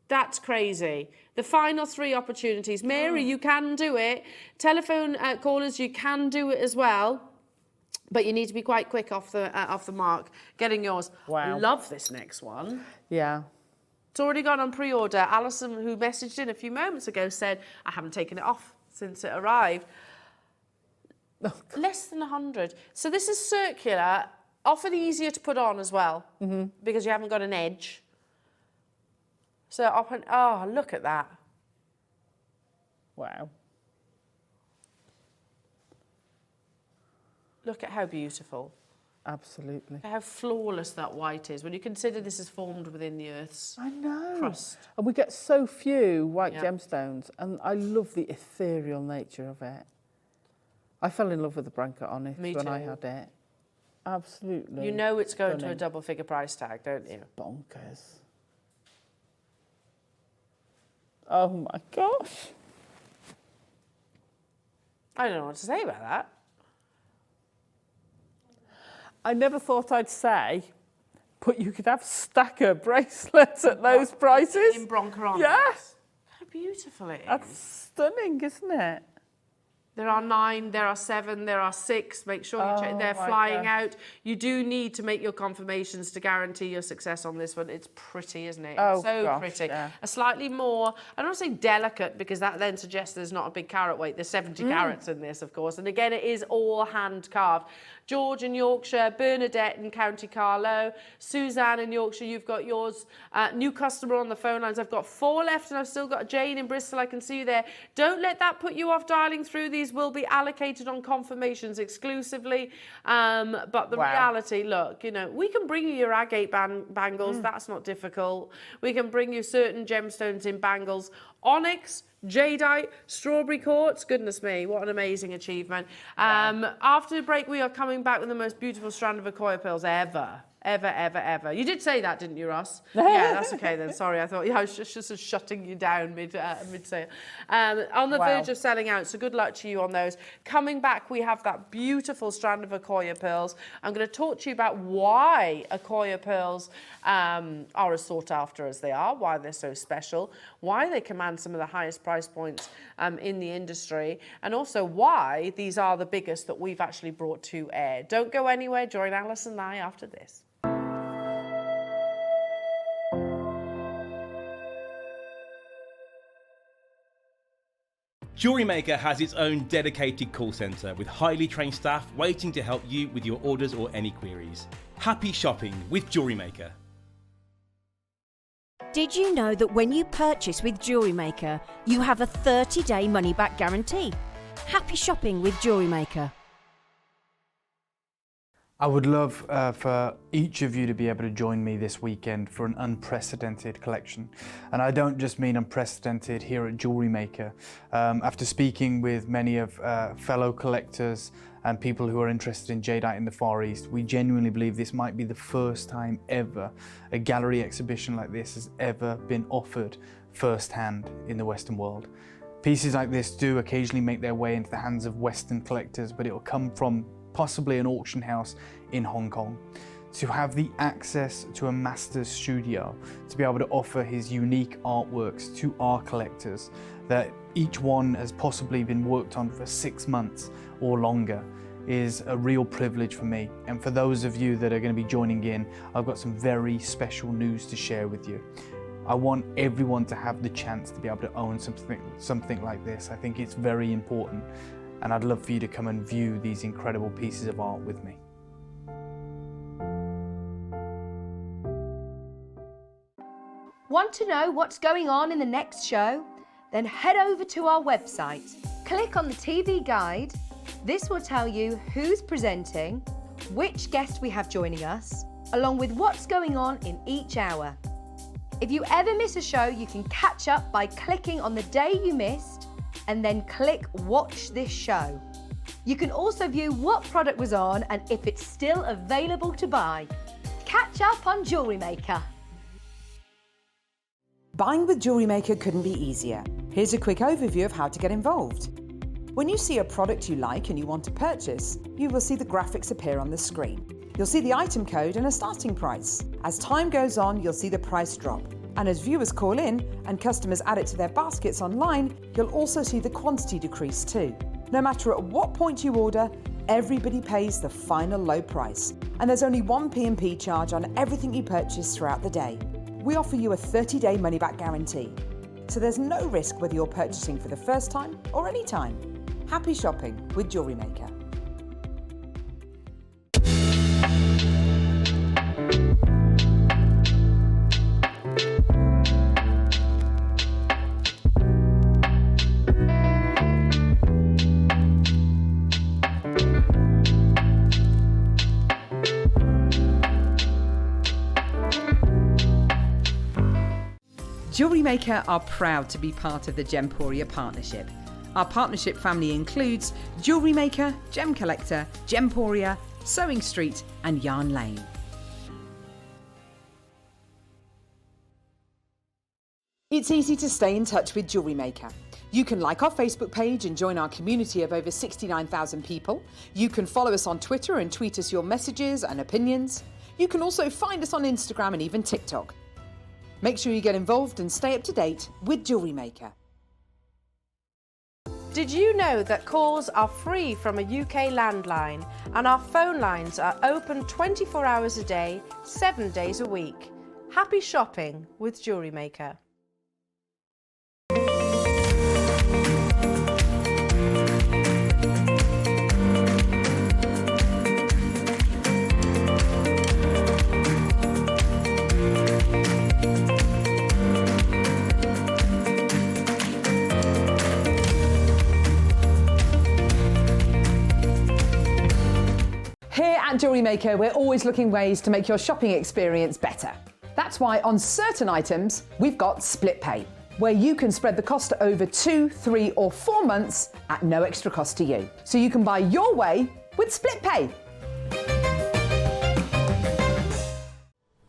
That's crazy. The final 3 opportunities. Mary, you can do it. Telephone callers, you can do it as well. But you need to be quite quick off the mark getting yours. Wow. Love this next one. Yeah. It's already gone on pre-order. Alison, who messaged in a few moments ago, said, I haven't taken it off since it arrived. Less than 100. So this is circular, often easier to put on as well, because you haven't got an edge. So, oh, look at that. Wow. Look at how beautiful. Absolutely. How flawless that white is when you consider this is formed within the Earth's crust. And we get so few white gemstones, and I love the ethereal nature of it. I fell in love with the Bronca Onyx when I had it. Absolutely. You know it's going to a double-figure price tag, don't you? Bonkers. Oh my gosh. I don't know what to say about that. I never thought I'd say, but you could have stacker bracelets at those prices. In Bronca Onyx. Yes. How beautiful it is. That's stunning, isn't it? There are 9, there are 7, there are 6. Make sure you check. They're flying out. You do need to make your confirmations to guarantee your success on this one. It's pretty, isn't it? Oh, it's so gosh, pretty. yeah. A slightly more, I don't want to say delicate, because that then suggests there's not a big carat weight. There's 70 carats in this, of course. And again, it is all hand carved. George in Yorkshire, Bernadette in County Carlow, Suzanne in Yorkshire, you've got yours. New customer on the phone lines. I've got 4 left, and I've still got Jane in Bristol. I can see you there. Don't let that put you off dialing through. These will be allocated on confirmations exclusively. But the reality, look, you know, we can bring you your agate bangles. That's not difficult. We can bring you certain gemstones in bangles. Onyx, jadeite, strawberry quartz. Goodness me, what an amazing achievement. After the break, we are coming back with the most beautiful strand of Accoya pearls ever. Ever. You did say that, didn't you, Ross? Yeah, that's okay then. Sorry, I thought I was just shutting you down mid-sale. On the verge of selling out, so good luck to you on those. Coming back, we have that beautiful strand of Accoya pearls. I'm going to talk to you about why Accoya pearls are as sought after as they are, why they're so special, why they command some of the highest price points in the industry, and also why these are the biggest that we've actually brought to air. Don't go anywhere. Join Alison and I after this. Jewellery Maker has its own dedicated call centre with highly trained staff waiting to help you with your orders or any queries. Happy shopping with Jewellery Maker. Did you know that when you purchase with Jewellery Maker, you have a 30-day money-back guarantee? Happy shopping with Jewellery Maker. I would love for each of you to be able to join me this weekend for an unprecedented collection. And I don't just mean unprecedented here at Jewellery Maker. After speaking with many of fellow collectors and people who are interested in jadeite in the Far East, we genuinely believe this might be the first time ever a gallery exhibition like this has ever been offered firsthand in the Western world. Pieces like this do occasionally make their way into the hands of Western collectors, but it will come from possibly an auction house in Hong Kong. To have the access to a master's studio, to be able to offer his unique artworks to our collectors, that each one has possibly been worked on for 6 months or longer, is a real privilege for me. And for those of you that are going to be joining in, I've got some very special news to share with you. I want everyone to have the chance to be able to own something like this. I think it's very important. And I'd love for you to come and view these incredible pieces of art with me. Want to know what's going on in the next show? Then head over to our website. Click on the TV guide. This will tell you who's presenting, which guest we have joining us, along with what's going on in each hour. If you ever miss a show, you can catch up by clicking on the day you missed and then click Watch This Show. You can also view what product was on and if it's still available to buy. Catch up on Jewellery Maker. Buying with Jewellery Maker couldn't be easier. Here's a quick overview of how to get involved. When you see a product you like and you want to purchase, you will see the graphics appear on the screen. You'll see the item code and a starting price. As time goes on, you'll see the price drop. And as viewers call in and customers add it to their baskets online, you'll also see the quantity decrease too. No matter at what point you order, everybody pays the final low price. And there's only one P&P charge on everything you purchase throughout the day. We offer you a 30-day money-back guarantee. So there's no risk whether you're purchasing for the first time or any time. Happy shopping with Jewellery Maker. Jewellery Maker are proud to be part of the Gemporia partnership. Our partnership family includes Jewellery Maker, Gem Collector, Gemporia, Sewing Street and Yarn Lane. It's easy to stay in touch with Jewellery Maker. You can like our Facebook page and join our community of over 69,000 people. You can follow us on Twitter and tweet us your messages and opinions. You can also find us on Instagram and even TikTok. Make sure you get involved and stay up to date with Jewellery Maker. Did you know that calls are free from a UK landline and our phone lines are open 24 hours a day, 7 days a week? Happy shopping with Jewellery Maker. Here at Jewellery Maker, we're always looking ways to make your shopping experience better. That's why on certain items, we've got split pay, where you can spread the cost over 2, 3 or 4 months at no extra cost to you. So you can buy your way with split pay.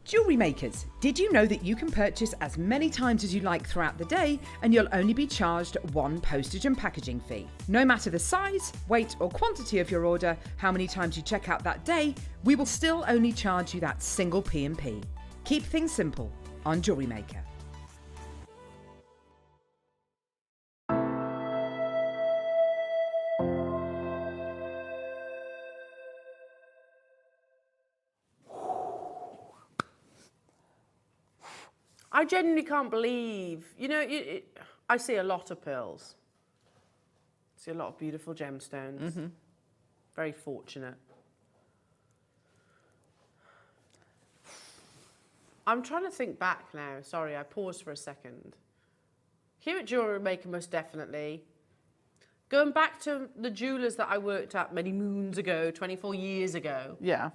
Jewellery Makers, did you know that you can purchase as many times as you like throughout the day and you'll only be charged one postage and packaging fee? No matter the size, weight or quantity of your order, how many times you check out that day, we will still only charge you that single P&P. Keep things simple on Jewellery Maker. I genuinely can't believe, I see a lot of pearls. I see a lot of beautiful gemstones. Mm-hmm. Very fortunate. I'm trying to think back now. Sorry, I paused for a second. Here at Jewellery Maker, most definitely, Going back to the jewellers that I worked at many moons ago, 24 years ago. Yeah.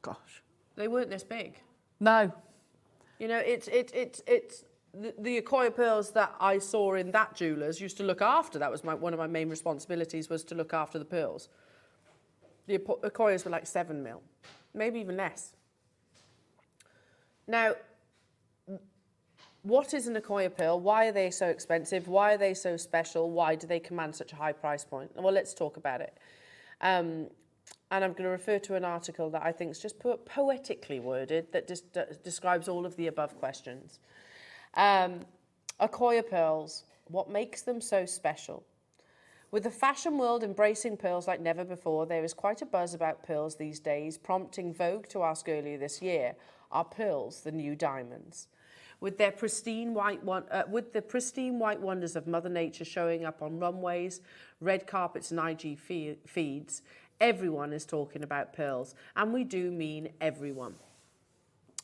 Gosh. They weren't this big. No. You know, it's the Akoya pearls that I saw in that jewellers used to look after. That was one of my main responsibilities, was to look after the pearls. The Akoyas were like 7 mil, maybe even less. Now, what is an Akoya pearl? Why are they so expensive? Why are they so special? Why do they command such a high price point? Well, let's talk about it. And I'm going to refer to an article that I think is just poetically worded that describes all of the above questions. Akoya pearls, what makes them so special? With the fashion world embracing pearls like never before, there is quite a buzz about pearls these days, prompting Vogue to ask earlier this year, are pearls the new diamonds? With the pristine white wonders of Mother Nature showing up on runways, red carpets and IG feeds, everyone is talking about pearls, and we do mean everyone.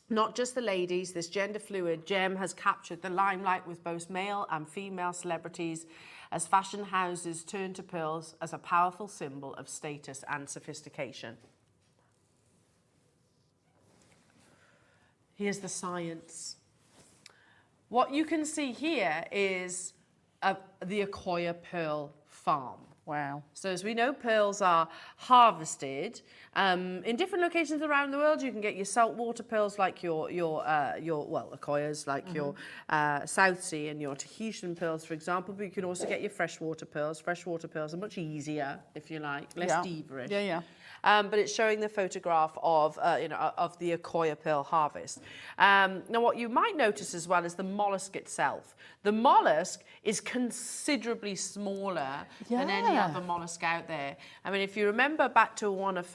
Not just the ladies, this gender-fluid gem has captured the limelight with both male and female celebrities as fashion houses turn to pearls as a powerful symbol of status and sophistication. Here's the science. What you can see here is the Akoya pearl farm. Wow. So as we know, pearls are harvested in different locations around the world. You can get your saltwater pearls like your Akoyas, like your South Sea and your Tahitian pearls, for example. But you can also get your freshwater pearls. Freshwater pearls are much easier, if you like, less diva-ish. Yeah, yeah. But it's showing the photograph of of the Akoya pearl harvest. Now, what you might notice as well is the mollusk itself. The mollusk is considerably smaller than any other mollusk out there. I mean, if you remember back to one of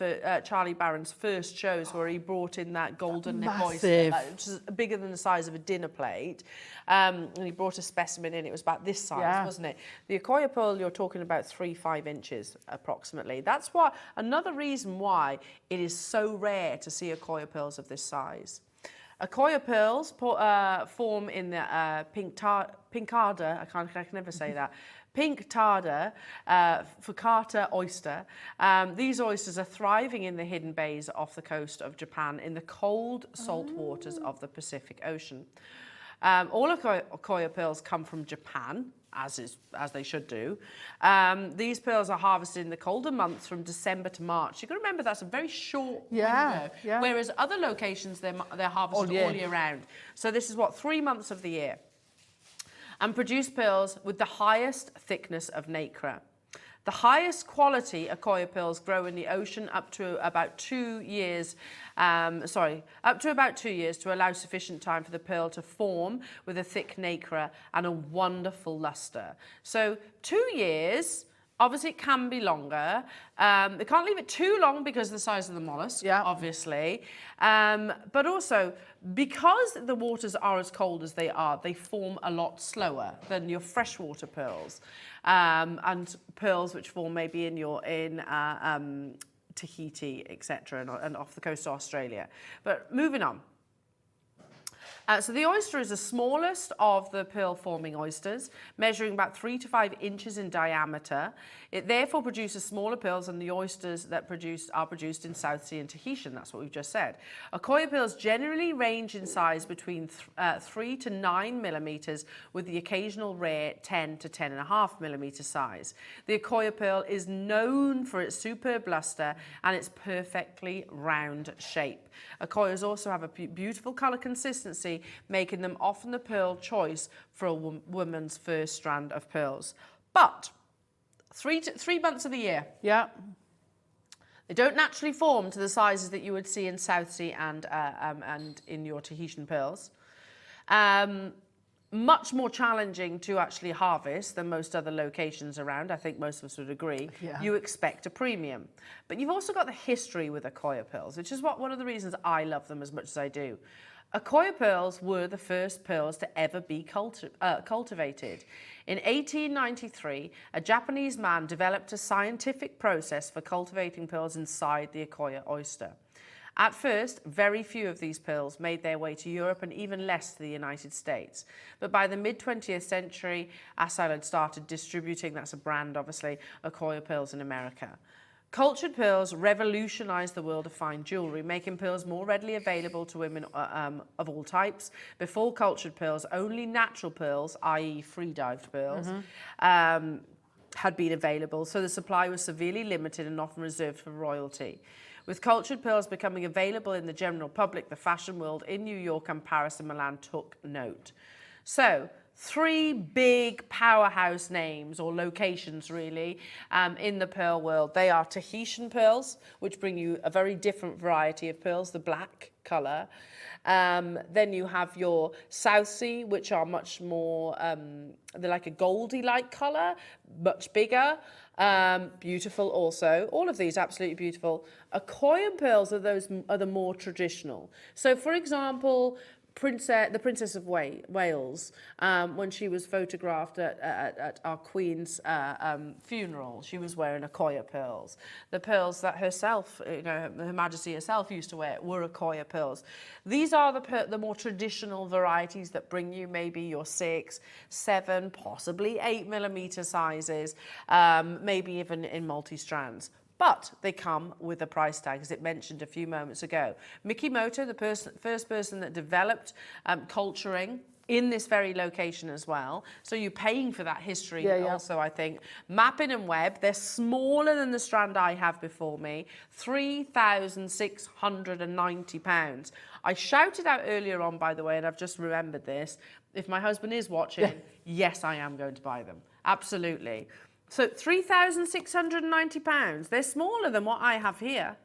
Charlie Barron's first shows where he brought in that golden lip oyster, which is bigger than the size of a dinner plate, and he brought a specimen in. It was about this size, wasn't it? The Akoya pearl, you're talking about 3-5 inches approximately. That's another reason why it is so rare to see Akoya pearls of this size. Akoya pearls form in the pinctada, I can never say that, pinctada focata oyster. These oysters are thriving in the hidden bays off the coast of Japan in the cold, salt waters of the Pacific Ocean. All Akoya pearls come from Japan, as they should do. These pearls are harvested in the colder months from December to March. You've got to remember that's a very short window, whereas other locations, they're harvested all year round. So this is 3 months of the year. And produce pearls with the highest thickness of nacre. The highest quality Akoya pearls grow in the ocean up to about 2 years. Up to about 2 years to allow sufficient time for the pearl to form with a thick nacre and a wonderful luster. So 2 years. Obviously, it can be longer. They can't leave it too long because of the size of the mollusk, obviously. But also, because the waters are as cold as they are, they form a lot slower than your freshwater pearls. And pearls which form maybe in Tahiti, etc., and off the coast of Australia. But moving on. So the oyster is the smallest of the pearl-forming oysters, measuring about 3 to 5 inches in diameter. It therefore produces smaller pearls than the oysters that are produced in South Sea and Tahitian. That's what we've just said. Akoya pearls generally range in size between 3 to 9 millimeters, with the occasional rare 10 to 10.5 millimeter size. The Akoya pearl is known for its superb luster and its perfectly round shape. Akoyas also have a beautiful colour consistency, making them often the pearl choice for a woman's first strand of pearls. But 3 months of the year. Yeah. They don't naturally form to the sizes that you would see in South Sea and in your Tahitian pearls. Much more challenging to actually harvest than most other locations around. I think most of us would agree. Yeah. You expect a premium. But you've also got the history with Akoya pearls, which is one of the reasons I love them as much as I do. Akoya pearls were the first pearls to ever be cultivated. In 1893, a Japanese man developed a scientific process for cultivating pearls inside the Akoya oyster. At first, very few of these pearls made their way to Europe and even less to the United States. But by the mid-20th century, Assal had started distributing, that's a brand obviously, Akoya pearls in America. Cultured pearls revolutionised the world of fine jewellery, making pearls more readily available to women of all types. Before cultured pearls, only natural pearls, i.e. free-dived pearls, had been available, so the supply was severely limited and often reserved for royalty. With cultured pearls becoming available in the general public, the fashion world in New York and Paris and Milan took note. So, 3 big powerhouse names, or locations really, in the pearl world. They are Tahitian pearls, which bring you a very different variety of pearls, the black colour. Then you have your South Sea, which are much more, they're like a goldy-like colour, much bigger. Beautiful also. All of these absolutely beautiful. Akoyan pearls are the more traditional. So, for example, the Princess of Wales, when she was photographed at our Queen's funeral, she was wearing Akoya pearls. The pearls that herself, Her Majesty herself used to wear were Akoya pearls. These are the more traditional varieties that bring you maybe your 6, 7, possibly 8 millimeter sizes, maybe even in multi-strands. But they come with a price tag, as it mentioned a few moments ago. Mikimoto, the first person that developed culturing in this very location as well. So you're paying for that history also, I think. Mappin and Webb, they're smaller than the strand I have before me, £3,690. I shouted out earlier on, by the way, and I've just remembered this. If my husband is watching, yes, I am going to buy them. Absolutely. So £3,690. They're smaller than what I have here.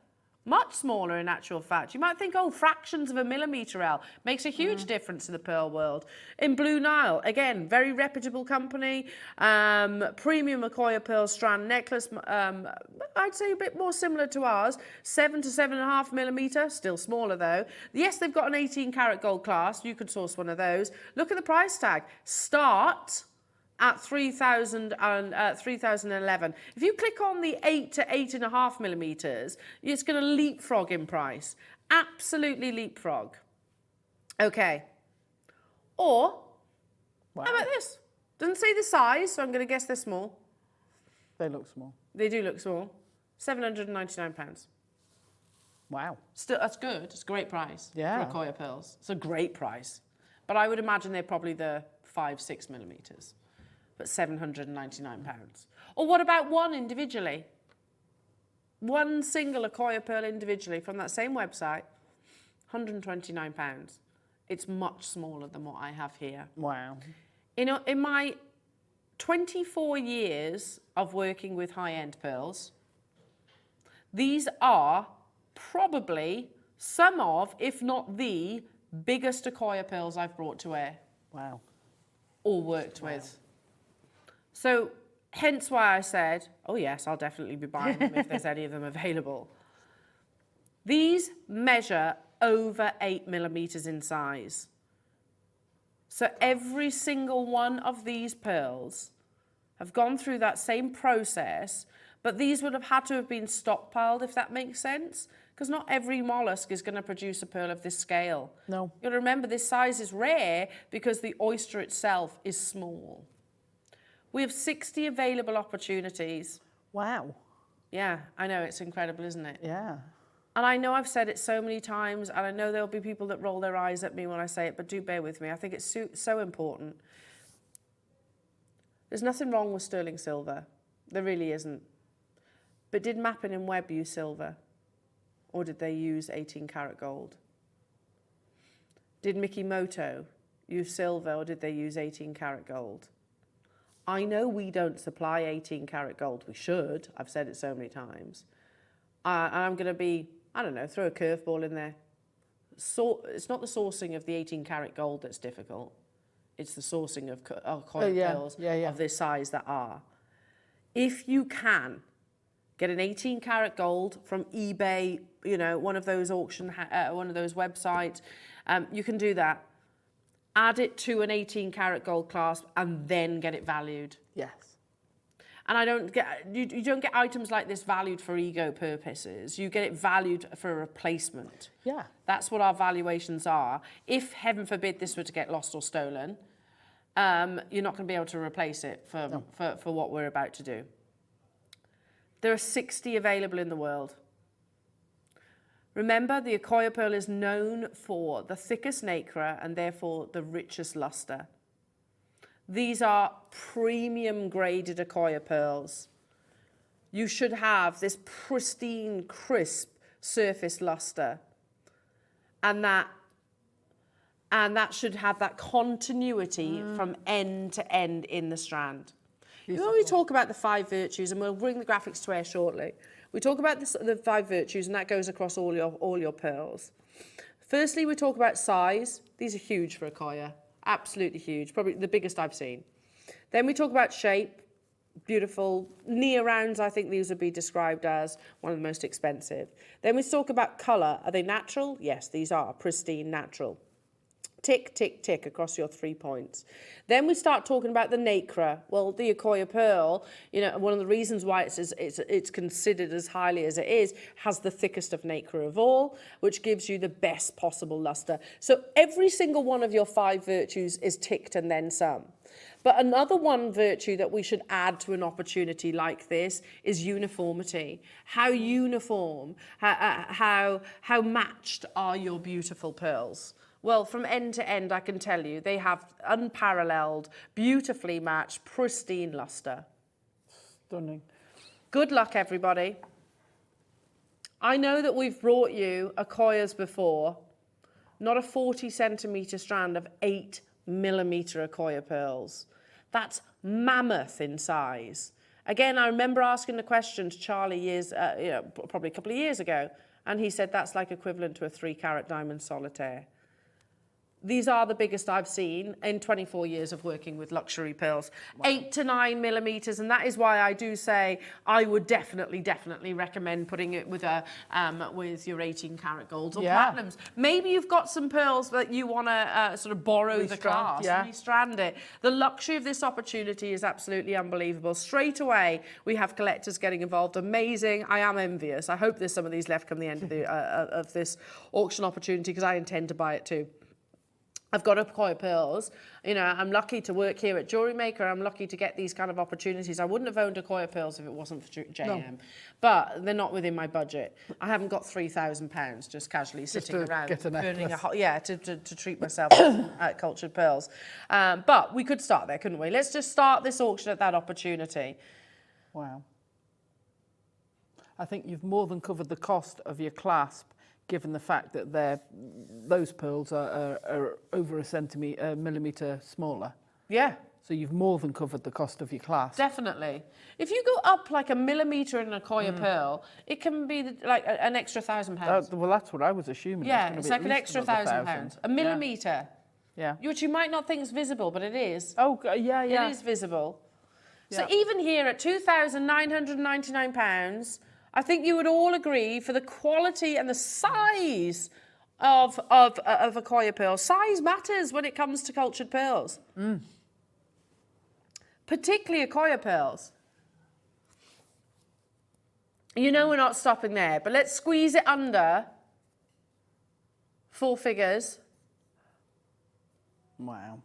Much smaller in actual fact. You might think, oh, fractions of a millimetre, L. Makes a huge difference in the pearl world. In Blue Nile, again, very reputable company. Premium Akoya pearl strand necklace. I'd say a bit more similar to ours. 7 to 7.5 millimetre. Still smaller though. Yes, they've got an 18 karat gold clasp. You could source one of those. Look at the price tag. Start at 3,011. If you click on the 8 to 8.5 millimetres, it's going to leapfrog in price. Absolutely leapfrog. Okay. Or, how about this? Doesn't say the size, so I'm going to guess they're small. They look small. They do look small. £799. Wow. Still, that's good. It's a great price for Akoya pearls. It's a great price. But I would imagine they're probably the 5-6 millimetres. But £799. Or what about one individually? One single Akoya pearl individually from that same website, £129. It's much smaller than what I have here. Wow. In my 24 years of working with high-end pearls, these are probably some of, if not the, biggest Akoya pearls I've brought to air. Wow. Or worked with. So, hence why I said, oh yes, I'll definitely be buying them if there's any of them available. These measure over 8 millimetres in size. So every single one of these pearls have gone through that same process, but these would have had to have been stockpiled, if that makes sense. Because not every mollusk is going to produce a pearl of this scale. No. You've got to remember this size is rare because the oyster itself is small. We have 60 available opportunities. Wow. Yeah, I know, it's incredible, isn't it? Yeah. And I know I've said it so many times, and I know there'll be people that roll their eyes at me when I say it, but do bear with me. I think it's so important. There's nothing wrong with sterling silver. There really isn't. But did Mappin and Webb use silver? Or did they use 18 karat gold? Did Mikimoto use silver, or did they use 18 karat gold? I know we don't supply 18 karat gold. We should. I've said it so many times. And I'm going to be, I don't know, throw a curveball in there. It's not the sourcing of the 18 karat gold that's difficult. It's the sourcing of coin pearls of this size that are. If you can get an 18 karat gold from eBay, one of those one of those websites, you can do that. Add it to an 18 karat gold clasp and then get it valued. Yes. And you don't get items like this valued for ego purposes. You get it valued for a replacement. Yeah. That's what our valuations are. If, heaven forbid, this were to get lost or stolen, you're not going to be able to replace it for what we're about to do. There are 60 available in the world. Remember, the Akoya pearl is known for the thickest nacre and therefore the richest luster. These are premium graded Akoya pearls. You should have this pristine, crisp surface luster. And that should have that continuity from end to end in the strand. Beautiful. When we talk about the 5 virtues, and we'll bring the graphics to air shortly, we talk about the 5 virtues, and that goes across all your pearls. Firstly, we talk about size. These are huge for Akoya, absolutely huge, probably the biggest I've seen. Then we talk about shape, beautiful. Near rounds, I think these would be described as one of the most expensive. Then we talk about colour. Are they natural? Yes, these are pristine, natural. Tick, tick, tick across your 3 points. Then we start talking about the nacre. Well, the Akoya pearl, you know, one of the reasons why it's considered as highly as it is, has the thickest of nacre of all, which gives you the best possible luster. So every single one of your 5 virtues is ticked and then some. But another one virtue that we should add to an opportunity like this is uniformity. How uniform, how matched are your beautiful pearls? Well, from end to end, I can tell you, they have unparalleled, beautifully matched, pristine luster. Stunning. Good luck, everybody. I know that we've brought you Akoyas before, not a 40 centimetre strand of 8 millimetre Akoya pearls. That's mammoth in size. Again, I remember asking the question to Charlie probably a couple of years ago, and he said that's like equivalent to a 3-carat diamond solitaire. These are the biggest I've seen in 24 years of working with luxury pearls. Wow. 8 to 9 millimetres, and that is why I do say I would definitely recommend putting it with your 18-carat golds or platinums. Maybe you've got some pearls that you want to sort of borrow the class and restrand it. The luxury of this opportunity is absolutely unbelievable. Straight away, we have collectors getting involved. Amazing. I am envious. I hope there's some of these left come the end of, of this auction opportunity, because I intend to buy it too. I've got Akoya pearls. You know, I'm lucky to work here at Jewellery Maker. I'm lucky to get these kind of opportunities. I wouldn't have owned Akoya pearls if it wasn't for JM. No. But they're not within my budget. I haven't got £3,000 just casually sitting around burning to treat myself at cultured pearls. But we could start there, couldn't we? Let's just start this auction at that opportunity. Wow. I think you've more than covered the cost of your clasp, given the fact that those pearls are over a millimetre smaller. Yeah. So you've more than covered the cost of your clasp. Definitely. If you go up like a millimetre in an Akoya pearl, it can be like an extra £1,000. Well, that's what I was assuming. Yeah, it's like an extra £1,000. A millimetre. Yeah. Which you might not think is visible, but it is. Oh, yeah. It is visible. Yeah. So even here at £2,999, I think you would all agree, for the quality and the size of Akoya pearls. Size matters when it comes to cultured pearls. Particularly Akoya pearls. You know we're not stopping there, but let's squeeze it under 4 figures. Wow.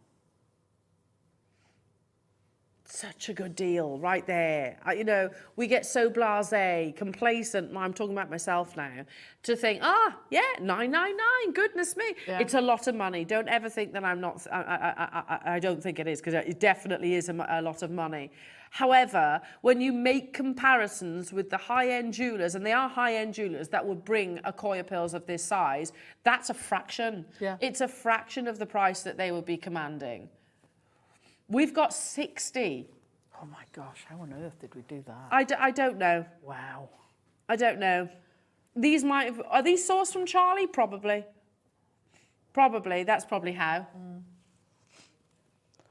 Such a good deal right there. You know, we get so blasé, complacent, I'm talking about myself now, to think, $999, goodness me. Yeah. It's a lot of money. Don't ever think that I'm not, I don't think it is, because it definitely is a lot of money. However, when you make comparisons with the high-end jewellers, and they are high-end jewellers that would bring Akoya pearls of this size, that's a fraction. Yeah. It's a fraction of the price that they would be commanding. We've got 60. Oh my gosh, how on earth did we do that? I don't know. Wow. I don't know. These might have, are these sourced from Charlie? Probably. Probably, that's probably how.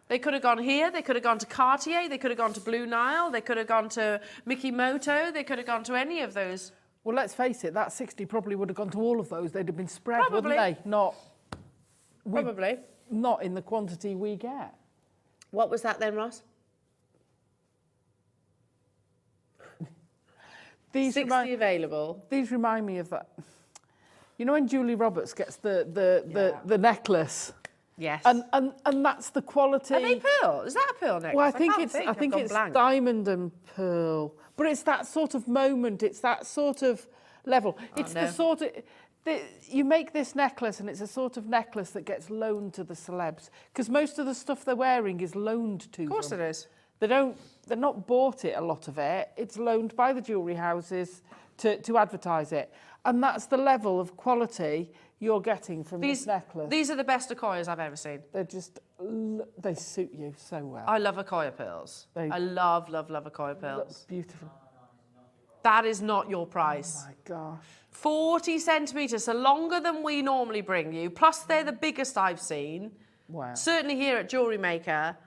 They could have gone here, they could have gone to Cartier, they could have gone to Blue Nile, they could have gone to Mikimoto, they could have gone to any of those. Well, let's face it, that 60 probably would have gone to all of those. They'd have been spread, wouldn't they? Probably. Not in the quantity we get. What was that then, Ross? These 60 available. These remind me of that. You know when Julie Roberts gets the necklace? Yes. And that's the quality. Are they pearl? Is that a pearl necklace? Well, I think it's blank. diamond and pearl. But it's that sort of moment. It's that sort of level. It's the sort of... you make this necklace and it's a sort of necklace that gets loaned to the celebs. Because most of the stuff they're wearing is loaned to them. Of course it is. They're not bought it, a lot of it. It's loaned by the jewellery houses to advertise it. And that's the level of quality you're getting from this necklace. These are the best Akoyas I've ever seen. They're just, they suit you so well. I love Akoya pearls. I love Akoya pearls. Beautiful. That is not your price. Oh my gosh. 40 centimetres, so longer than we normally bring you. Plus they're the biggest I've seen. Wow. Certainly here at Jewellery Maker.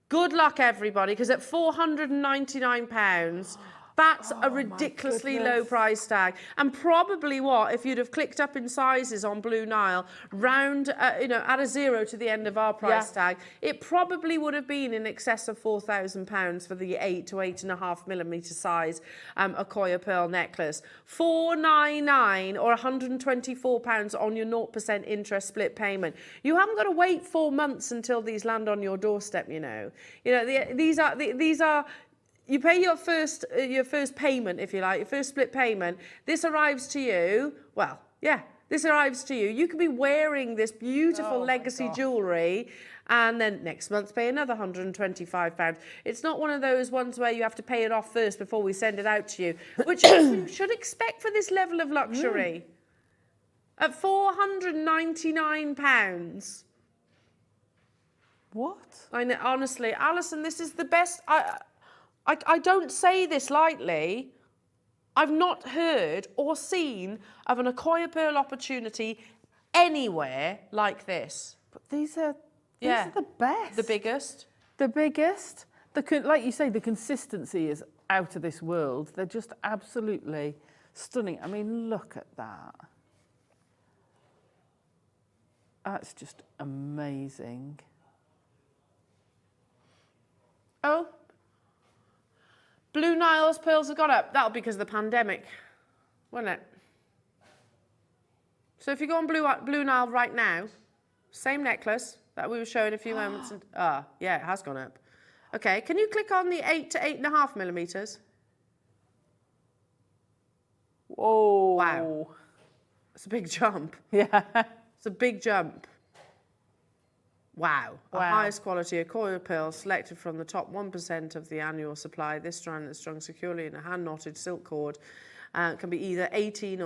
Good luck, everybody, because at £499, that's a ridiculously low price tag. And probably if you'd have clicked up in sizes on Blue Nile, round, add a 0 to the end of our price tag, it probably would have been in excess of £4,000 for the 8 to 8.5 millimetre size Akoya pearl necklace. $499 or £124 on your 0% interest split payment. You haven't got to wait 4 months until these land on your doorstep, you know. These are you pay your first payment, if you like, your first split payment. This arrives to you. Well, yeah, this arrives to you. You could be wearing this beautiful legacy jewellery, and then next month pay another £125. It's not one of those ones where you have to pay it off first before we send it out to you, which you should expect for this level of luxury. At £499. What? I know, honestly, Alison, this is the best. I don't say this lightly. I've not heard or seen of an Akoya pearl opportunity anywhere like this. But these are the best. The biggest. The biggest. Like you say, the consistency is out of this world. They're just absolutely stunning. I mean, look at that. That's just amazing. Oh. Blue Nile's pearls have gone up. That'll be because of the pandemic, won't it? So if you go on Blue Nile right now, same necklace that we were showing a few moments. Yeah, it has gone up. Okay, can you click on the 8 to 8.5 millimetres? Whoa. Wow. It's a big jump. Yeah. It's a big jump. Wow. A highest quality Akoya pearl selected from the top 1% of the annual supply. This strand is strung securely in a hand-knotted silk cord. Can be either 16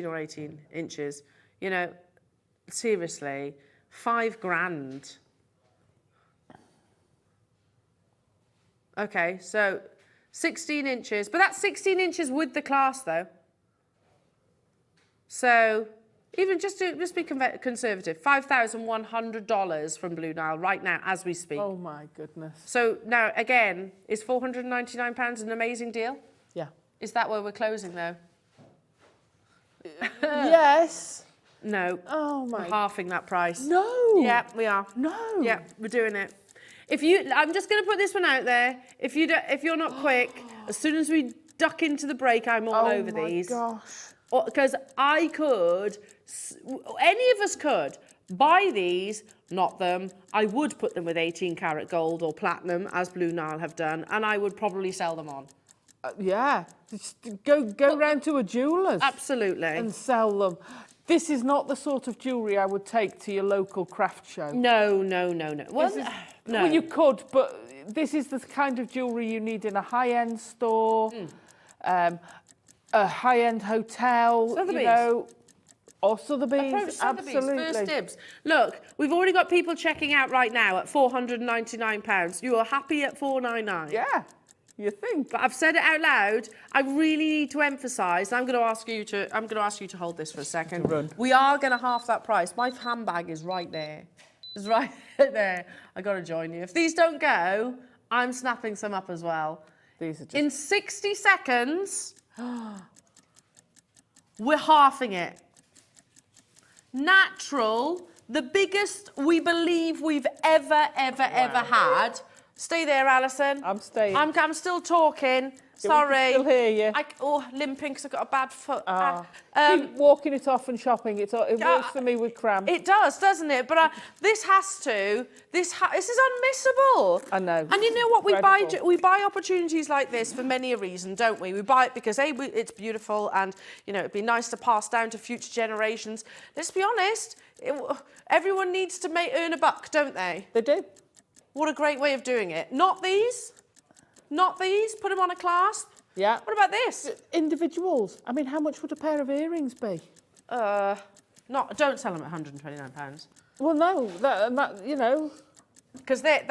or 18 inches. You know, seriously, £5,000. Okay, so 16 inches. But that's 16 inches with the clasp, though. So... even just be conservative, $5,100 from Blue Nile right now as we speak. Oh my goodness. So now, again, is £499 an amazing deal? Yeah. Is that where we're closing though? Yes. No. Oh my. We're halving that price. No. Yeah, we are. No. Yeah, we're doing it. I'm just going to put this one out there. If you're not quick, as soon as we duck into the break, I'm all over these. Oh my gosh. Because any of us could buy these, not them. I would put them with 18 karat gold or platinum, as Blue Nile have done, and I would probably sell them on. Yeah, just go round to a jeweller's. Absolutely. And sell them. This is not the sort of jewellery I would take to your local craft show. No. Well, no. Well, you could, but this is the kind of jewellery you need in a high-end store. A high-end hotel, Sotheby's. Or Sotheby's, absolutely. First dibs. Look, we've already got people checking out right now at £499. You are happy at $499. Yeah, you think. But I've said it out loud. I really need to emphasise. I'm going to ask you to hold this for a second. We are going to half that price. My handbag is right there. It's right there. I got to join you. If these don't go, I'm snapping some up as well. These are just... in 60 seconds. We're halving it. Natural, the biggest we believe we've ever had. Stay there, Alison. I'm staying. I'm still talking. Sorry. Still hear you. Limping because I've got a bad foot. Keep walking it off and shopping. It works for me with cramp. It does, doesn't it? But this is unmissable. I know. And you know what? We buy opportunities like this for many a reason, don't we? We buy it because it's beautiful, and it'd be nice to pass down to future generations. Let's be honest. Everyone needs to earn a buck, don't they? They do. What a great way of doing it. Not these. Not these. Put them on a clasp. Yeah. What about this? Individuals. I mean, how much would a pair of earrings be? Don't sell them at £129. Well, no, that because they're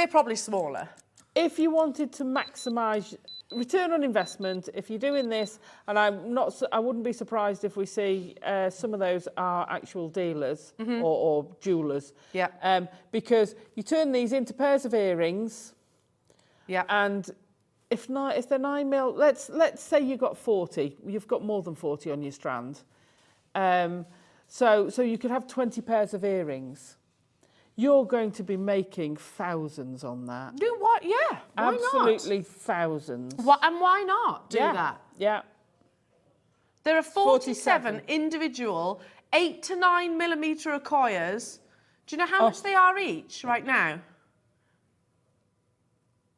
probably smaller. If you wanted to maximise return on investment, if you're doing this, and I wouldn't be surprised if we see some of those are actual dealers or jewellers. Yeah. Because you turn these into pairs of earrings. Yeah. And if they're 9 mil, let's say you've got 40, you've got more than 40 on your strand. So you could have 20 pairs of earrings. You're going to be making thousands on that. Do what? Yeah. Why Absolutely not? Thousands. And why not do that? Yeah. There are 47 individual 8 to 9 millimetre Okoyas. Do you know how much they are each right now?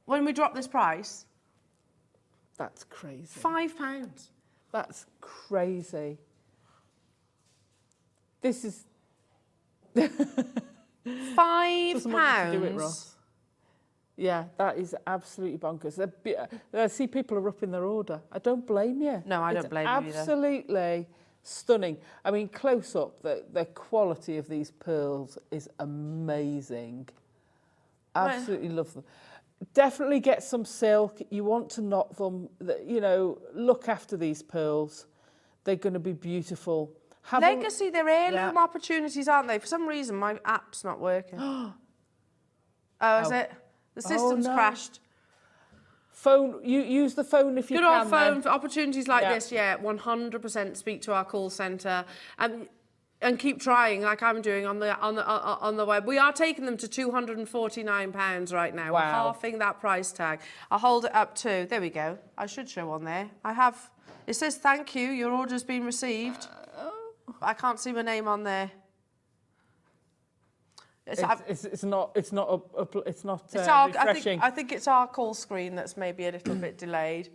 When we drop this price? That's crazy. £5. That's crazy. This is... £5. Do it, Ross. Yeah, that is absolutely bonkers. I see people are upping their order. I don't blame you. No, I don't blame you either. Absolutely stunning. I mean, close up, the quality of these pearls is amazing. Absolutely love them. Definitely get some silk. You want to knot them. Look after these pearls. They're going to be beautiful. Legacy, they're heirloom opportunities, aren't they? For some reason, my app's not working. Is it? The system's crashed. Phone. You use the phone if you can. Good old phone for opportunities like this. Yeah, 100% speak to our call centre and keep trying, like I'm doing on the web. We are taking them to £249 right now. Wow. We're halving that price tag. I'll hold it up too. There we go. I should show on there. I have. It says thank you. Your order's been received. I can't see my name on there. It's not refreshing. I think it's our call screen that's maybe a little bit delayed.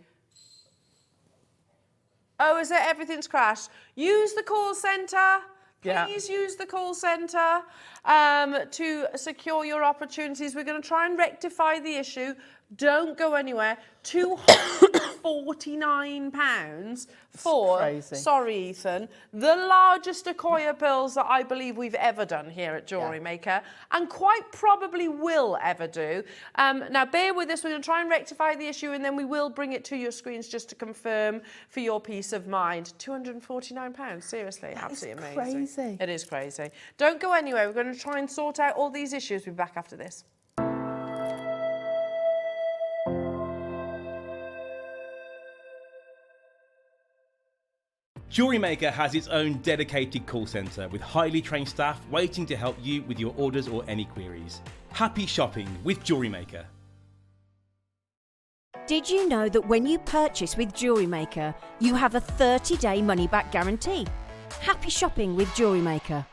Oh, is it? Everything's crashed. Use the call centre. Please use the call centre to secure your opportunities. We're going to try and rectify the issue. Don't go anywhere. £249 for, sorry Ethan, the largest Okoya pearls that I believe we've ever done here at Jewellery Maker, and quite probably will ever do. Now bear with us, we're going to try and rectify the issue, and then we will bring it to your screens just to confirm for your peace of mind. £249, seriously, absolutely amazing. Crazy. It is crazy. Don't go anywhere, we're going to try and sort out all these issues. We'll be back after this. Jewellery Maker has its own dedicated call centre with highly trained staff waiting to help you with your orders or any queries. Happy shopping with Jewellery Maker. Did you know that when you purchase with Jewellery Maker, you have a 30-day money-back guarantee? Happy shopping with Jewellery Maker.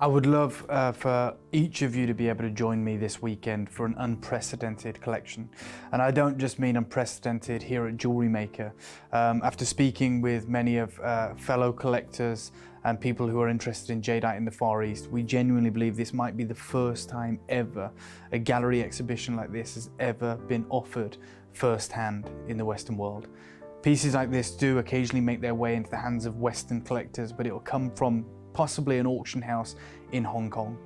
I would love for each of you to be able to join me this weekend for an unprecedented collection. And I don't just mean unprecedented here at Jewellery Maker. After speaking with many of fellow collectors and people who are interested in jadeite in the Far East, we genuinely believe this might be the first time ever a gallery exhibition like this has ever been offered firsthand in the Western world. Pieces like this do occasionally make their way into the hands of Western collectors, but it will come from possibly an auction house in Hong Kong.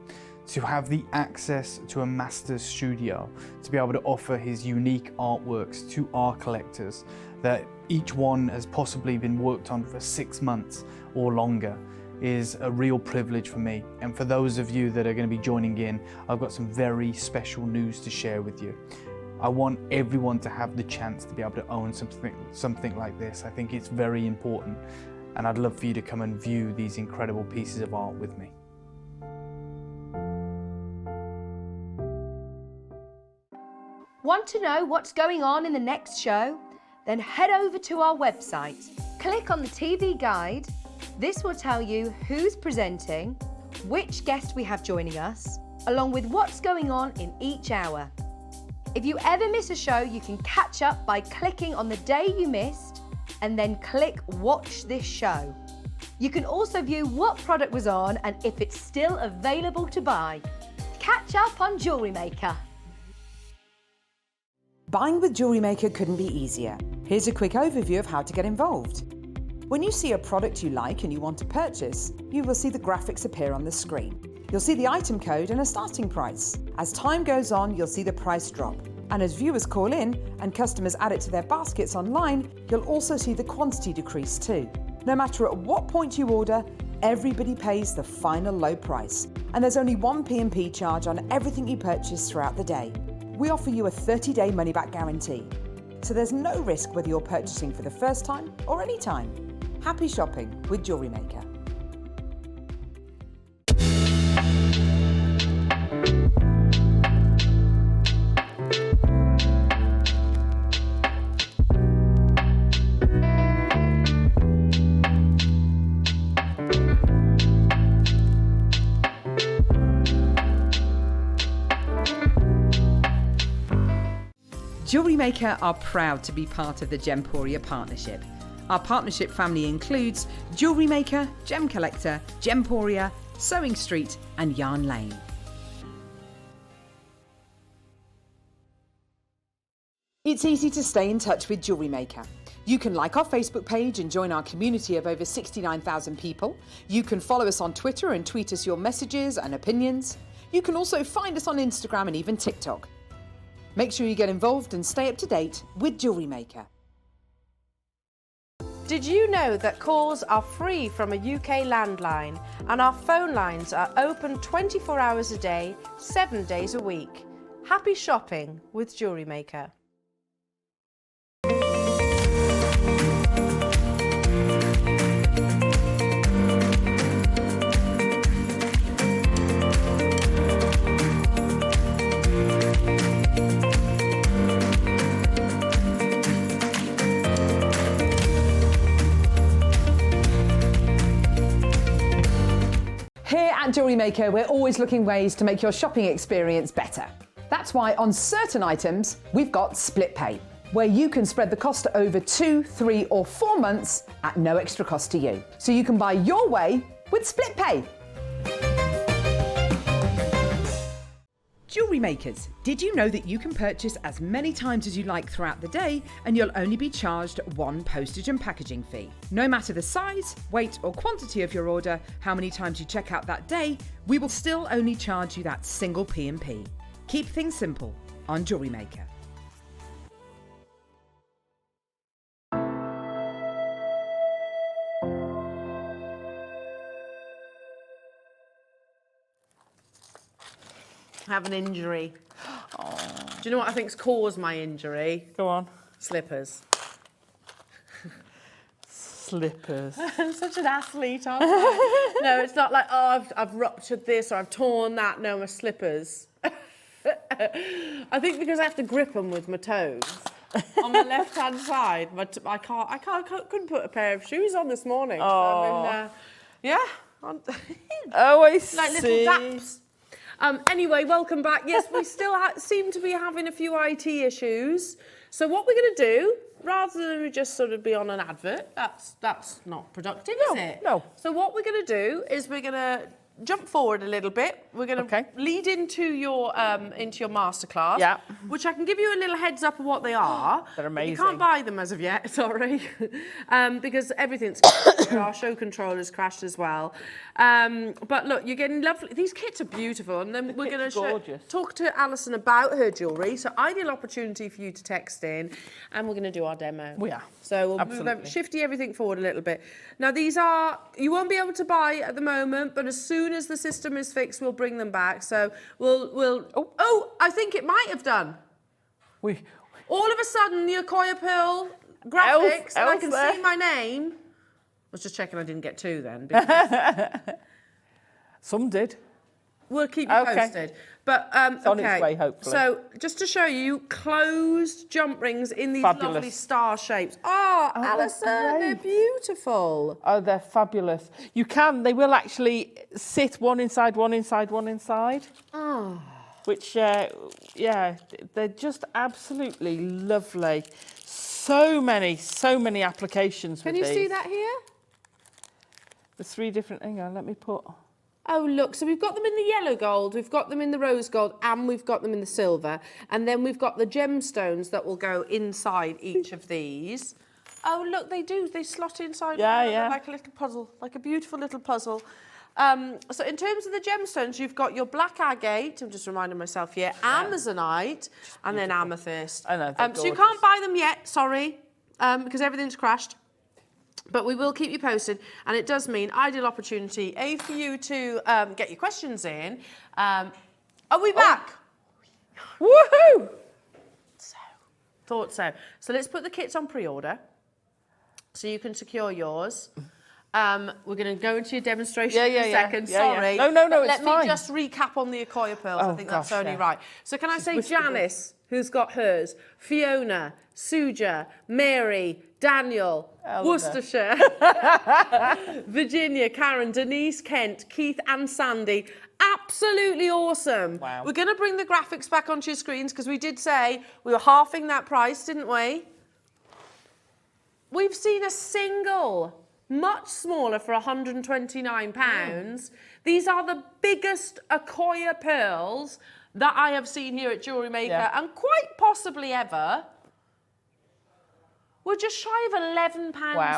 To have the access to a master's studio, to be able to offer his unique artworks to our collectors, that each one has possibly been worked on for 6 months or longer, is a real privilege for me. And for those of you that are going to be joining in, I've got some very special news to share with you. I want everyone to have the chance to be able to own something like this. I think it's very important. And I'd love for you to come and view these incredible pieces of art with me. Want to know what's going on in the next show? Then head over to our website. Click on the TV guide. This will tell you who's presenting, which guest we have joining us, along with what's going on in each hour. If you ever miss a show, you can catch up by clicking on the day you missed and then click Watch This Show. You can also view what product was on and if it's still available to buy. Catch up on Jewellery Maker. Buying with Jewellery Maker couldn't be easier. Here's a quick overview of how to get involved. When you see a product you like and you want to purchase, you will see the graphics appear on the screen. You'll see the item code and a starting price. As time goes on, you'll see the price drop. And as viewers call in and customers add it to their baskets online, you'll also see the quantity decrease too. No matter at what point you order, everybody pays the final low price. And there's only one P&P charge on everything you purchase throughout the day. We offer you a 30-day money-back guarantee. So there's no risk whether you're purchasing for the first time or any time. Happy shopping with Jewellery Maker. Jewellery Maker are proud to be part of the Gemporia partnership. Our partnership family includes Jewellery Maker, Gem Collector, Gemporia, Sewing Street and Yarn Lane. It's easy to stay in touch with Jewellery Maker. You can like our Facebook page and join our community of over 69,000 people. You can follow us on Twitter and tweet us your messages and opinions. You can also find us on Instagram and even TikTok. Make sure you get involved and stay up to date with Jewellery Maker. Did you know that calls are free from a UK landline and our phone lines are open 24 hours a day, 7 days a week? Happy shopping with Jewellery Maker. Here at Jewellery Maker, we're always looking ways to make your shopping experience better. That's why on certain items, we've got split pay, where you can spread the cost over 2, 3 or 4 months at no extra cost to you. So you can buy your way with split pay. Jewellery Makers, did you know that you can purchase as many times as you like throughout the day and you'll only be charged one postage and packaging fee? No matter the size, weight or quantity of your order, how many times you check out that day, we will still only charge you that single P&P. Keep things simple on Jewellery Maker. Have an injury. Oh. Do you know what I think's caused my injury? Go on. Slippers. Slippers. I'm such an athlete, aren't I? No, it's not like, oh, I've ruptured this or I've torn that. No, my slippers. I think because I have to grip them with my toes on the left-hand side. But I couldn't put a pair of shoes on this morning. Oh. So I'm in, yeah. Oh, I see. Like little daps. Anyway, welcome back. Yes, we still seem to be having a few IT issues. So what we're going to do, rather than just sort of be on an advert, that's not productive, is it? No. So what we're going to do is we're going to jump forward a little bit. We're going to lead into your masterclass, yeah, which I can give you a little heads up of what they are. They're amazing. You can't buy them as of yet, sorry, because everything's our show controller's crashed as well. But look, you're getting lovely. These kits are beautiful, and then we're going to talk to Alison about her jewellery. So ideal opportunity for you to text in, and we're going to do our demo. We are. So we'll move shifty everything forward a little bit. Now these are, you won't be able to buy at the moment, but as soon as the system is fixed, we'll bring them back. So we'll. Oh, I think it might have done. All of a sudden, the Acquire Pearl graphics, and I can see my name. I was just checking I didn't get two then. Some did. we'll keep you posted. But it's on its way, hopefully. So just to show you, closed jump rings in these lovely star shapes. Oh, Alison, they're beautiful. Oh, they're fabulous. They will actually sit one inside, one inside, one inside. Oh. Which, yeah, they're just absolutely lovely. So many applications with these. Can you see that here? The 3 different, hang on, let me put. Oh, look, so we've got them in the yellow gold, we've got them in the rose gold, and we've got them in the silver. And then we've got the gemstones that will go inside each of these. Oh, look, they slot inside like a little puzzle, like a beautiful little puzzle. So in terms of the gemstones, you've got your black agate, I'm just reminding myself here, amazonite, and then amethyst. I know, so you can't buy them yet, sorry, because everything's crashed. But we will keep you posted, and it does mean ideal opportunity, for you to get your questions in. Are we back? Woohoo! Thought so. So let's put the kits on pre-order, so you can secure yours. We're going to go into your demonstration in a second. Sorry. No, it's fine. Let me just recap on the Accoya pearls. I think that's only right. So can I say Janice, who's got hers, Fiona, Suja, Mary, Daniel, Worcestershire, Virginia, Karen, Denise, Kent, Keith and Sandy. Absolutely awesome. Wow. We're going to bring the graphics back onto your screens because we did say we were halving that price, didn't we? We've seen a single, much smaller for £129. These are the biggest Accoya pearls that I have seen here at Jewellery Maker and quite possibly ever. We're just shy of £11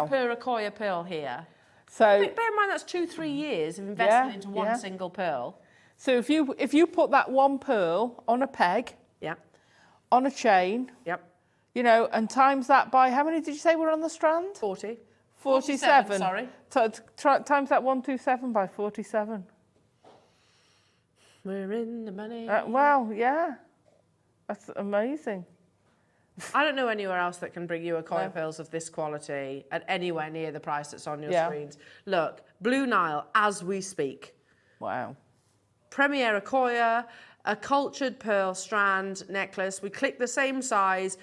per Accoya pearl here. So bear in mind that's 2-3 years of investment into one single pearl. So if you put that one pearl on a peg, on a chain, you know, and times that by, how many did you say were on the strand? 40. 47. Sorry. Times that 127 by 47. We're in the money. Wow, yeah. That's amazing. I don't know anywhere else that can bring you Accoya pearls of this quality at anywhere near the price that's on your screens. Look, Blue Nile, as we speak. Wow. Premier Accoya, a cultured pearl strand necklace. We click the same size,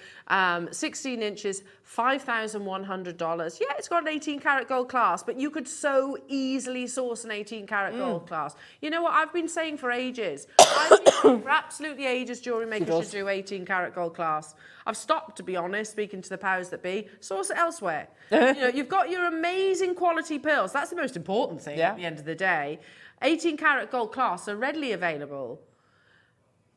16 inches, $5,100. Yeah, it's got an 18 karat gold clasp, but you could so easily source an 18 karat gold clasp. You know what I've been saying for ages? I've been saying for absolutely ages Jewellery Maker should do 18 karat gold clasp. I've stopped, to be honest, speaking to the powers that be. Source it elsewhere. You know, you've got your amazing quality pearls. That's the most important thing at the end of the day. 18 karat gold clasps are readily available.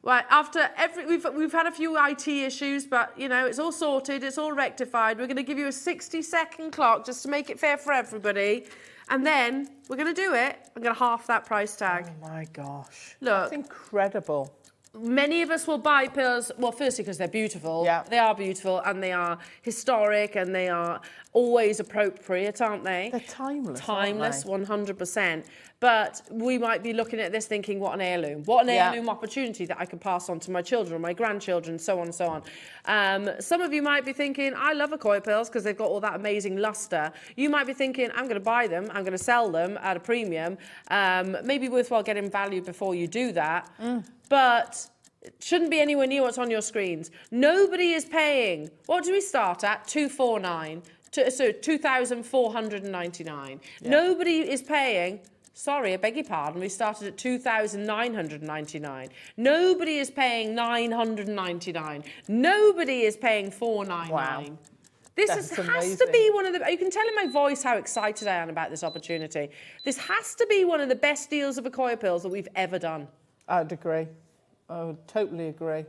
Right, after we've had a few IT issues, but you know, it's all sorted, it's all rectified. We're going to give you a 60-second clock just to make it fair for everybody. And then we're going to do it. I'm going to half that price tag. Oh my gosh. Look. That's incredible. Many of us will buy pearls, well, firstly, because they're beautiful. Yeah. They are beautiful and they are historic and they are always appropriate, aren't they? They're timeless. Timeless, 100%. But we might be looking at this thinking, what an heirloom. What an heirloom opportunity that I can pass on to my children, my grandchildren, so on and so on. Some of you might be thinking, I love Accoya pearls because they've got all that amazing luster. You might be thinking, I'm going to buy them, I'm going to sell them at a premium. Maybe worthwhile getting value before you do that. But it shouldn't be anywhere near what's on your screens. Nobody is paying. What do we start at? $249. So $2,499. Nobody is paying. Sorry, I beg your pardon. We started at $2,999. Nobody is paying $999. Nobody is paying $499. Wow. This has to be one of the... You can tell in my voice how excited I am about this opportunity. This has to be one of the best deals of Accoya pearls that we've ever done. I'd agree. I would totally agree.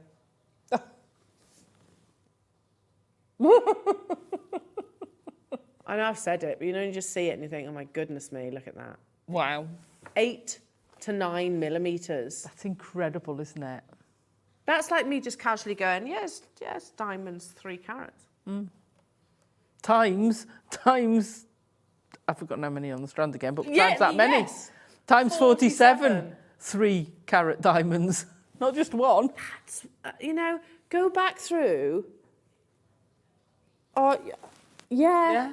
I know I've said it, but you know, you just see it and you think, oh my goodness me, look at that. Wow. 8 to 9 millimetres. That's incredible, isn't it? That's like me just casually going, yes, diamonds, 3 carats. Times, I've forgotten how many on the strand again, but times that many. Yes. Times 47. 3 carat diamonds, not just one. That's, you know, go back through. Oh, yeah.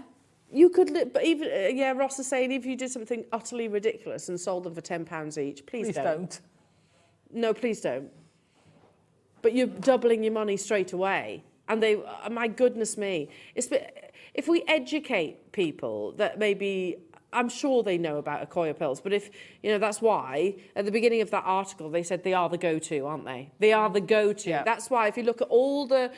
You could, but even, Ross is saying, if you did something utterly ridiculous and sold them for £10 each, please don't. no, please don't. But you're doubling your money straight away. And my goodness me, if we educate people that maybe, I'm sure they know about Accoya pearls, but if, that's why at the beginning of that article, they said they are the go-to, aren't they? They are the go-to. Yeah. That's why if you look at all the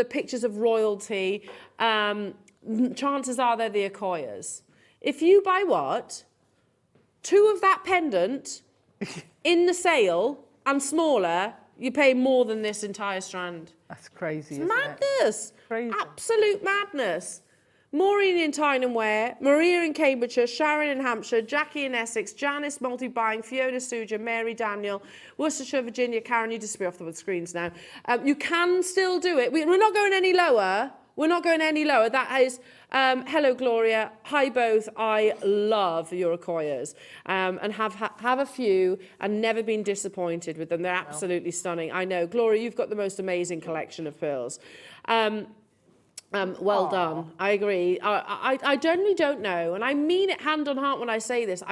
pictures of royalty, chances are they're the Accoyas. If you buy 2 of that pendant in the sale and smaller, you pay more than this entire strand. That's crazy, isn't madness. It? Crazy. Absolute madness. Maureen in Tyne and Wear, Maria in Cambridgeshire, Sharon in Hampshire, Jackie in Essex, Janice multi-buying, Fiona Suja, Mary Daniel, Worcestershire, Virginia, Karen, you disappear off the screens now. You can still do it. We're not going any lower. We're not going any lower. That is, hello Gloria, hi both. I love your Accoyas and have a few and never been disappointed with them. They're absolutely stunning. I know. Gloria, you've got the most amazing collection of pearls. Well done. I agree. I generally don't know, and I mean it hand on heart when I say this.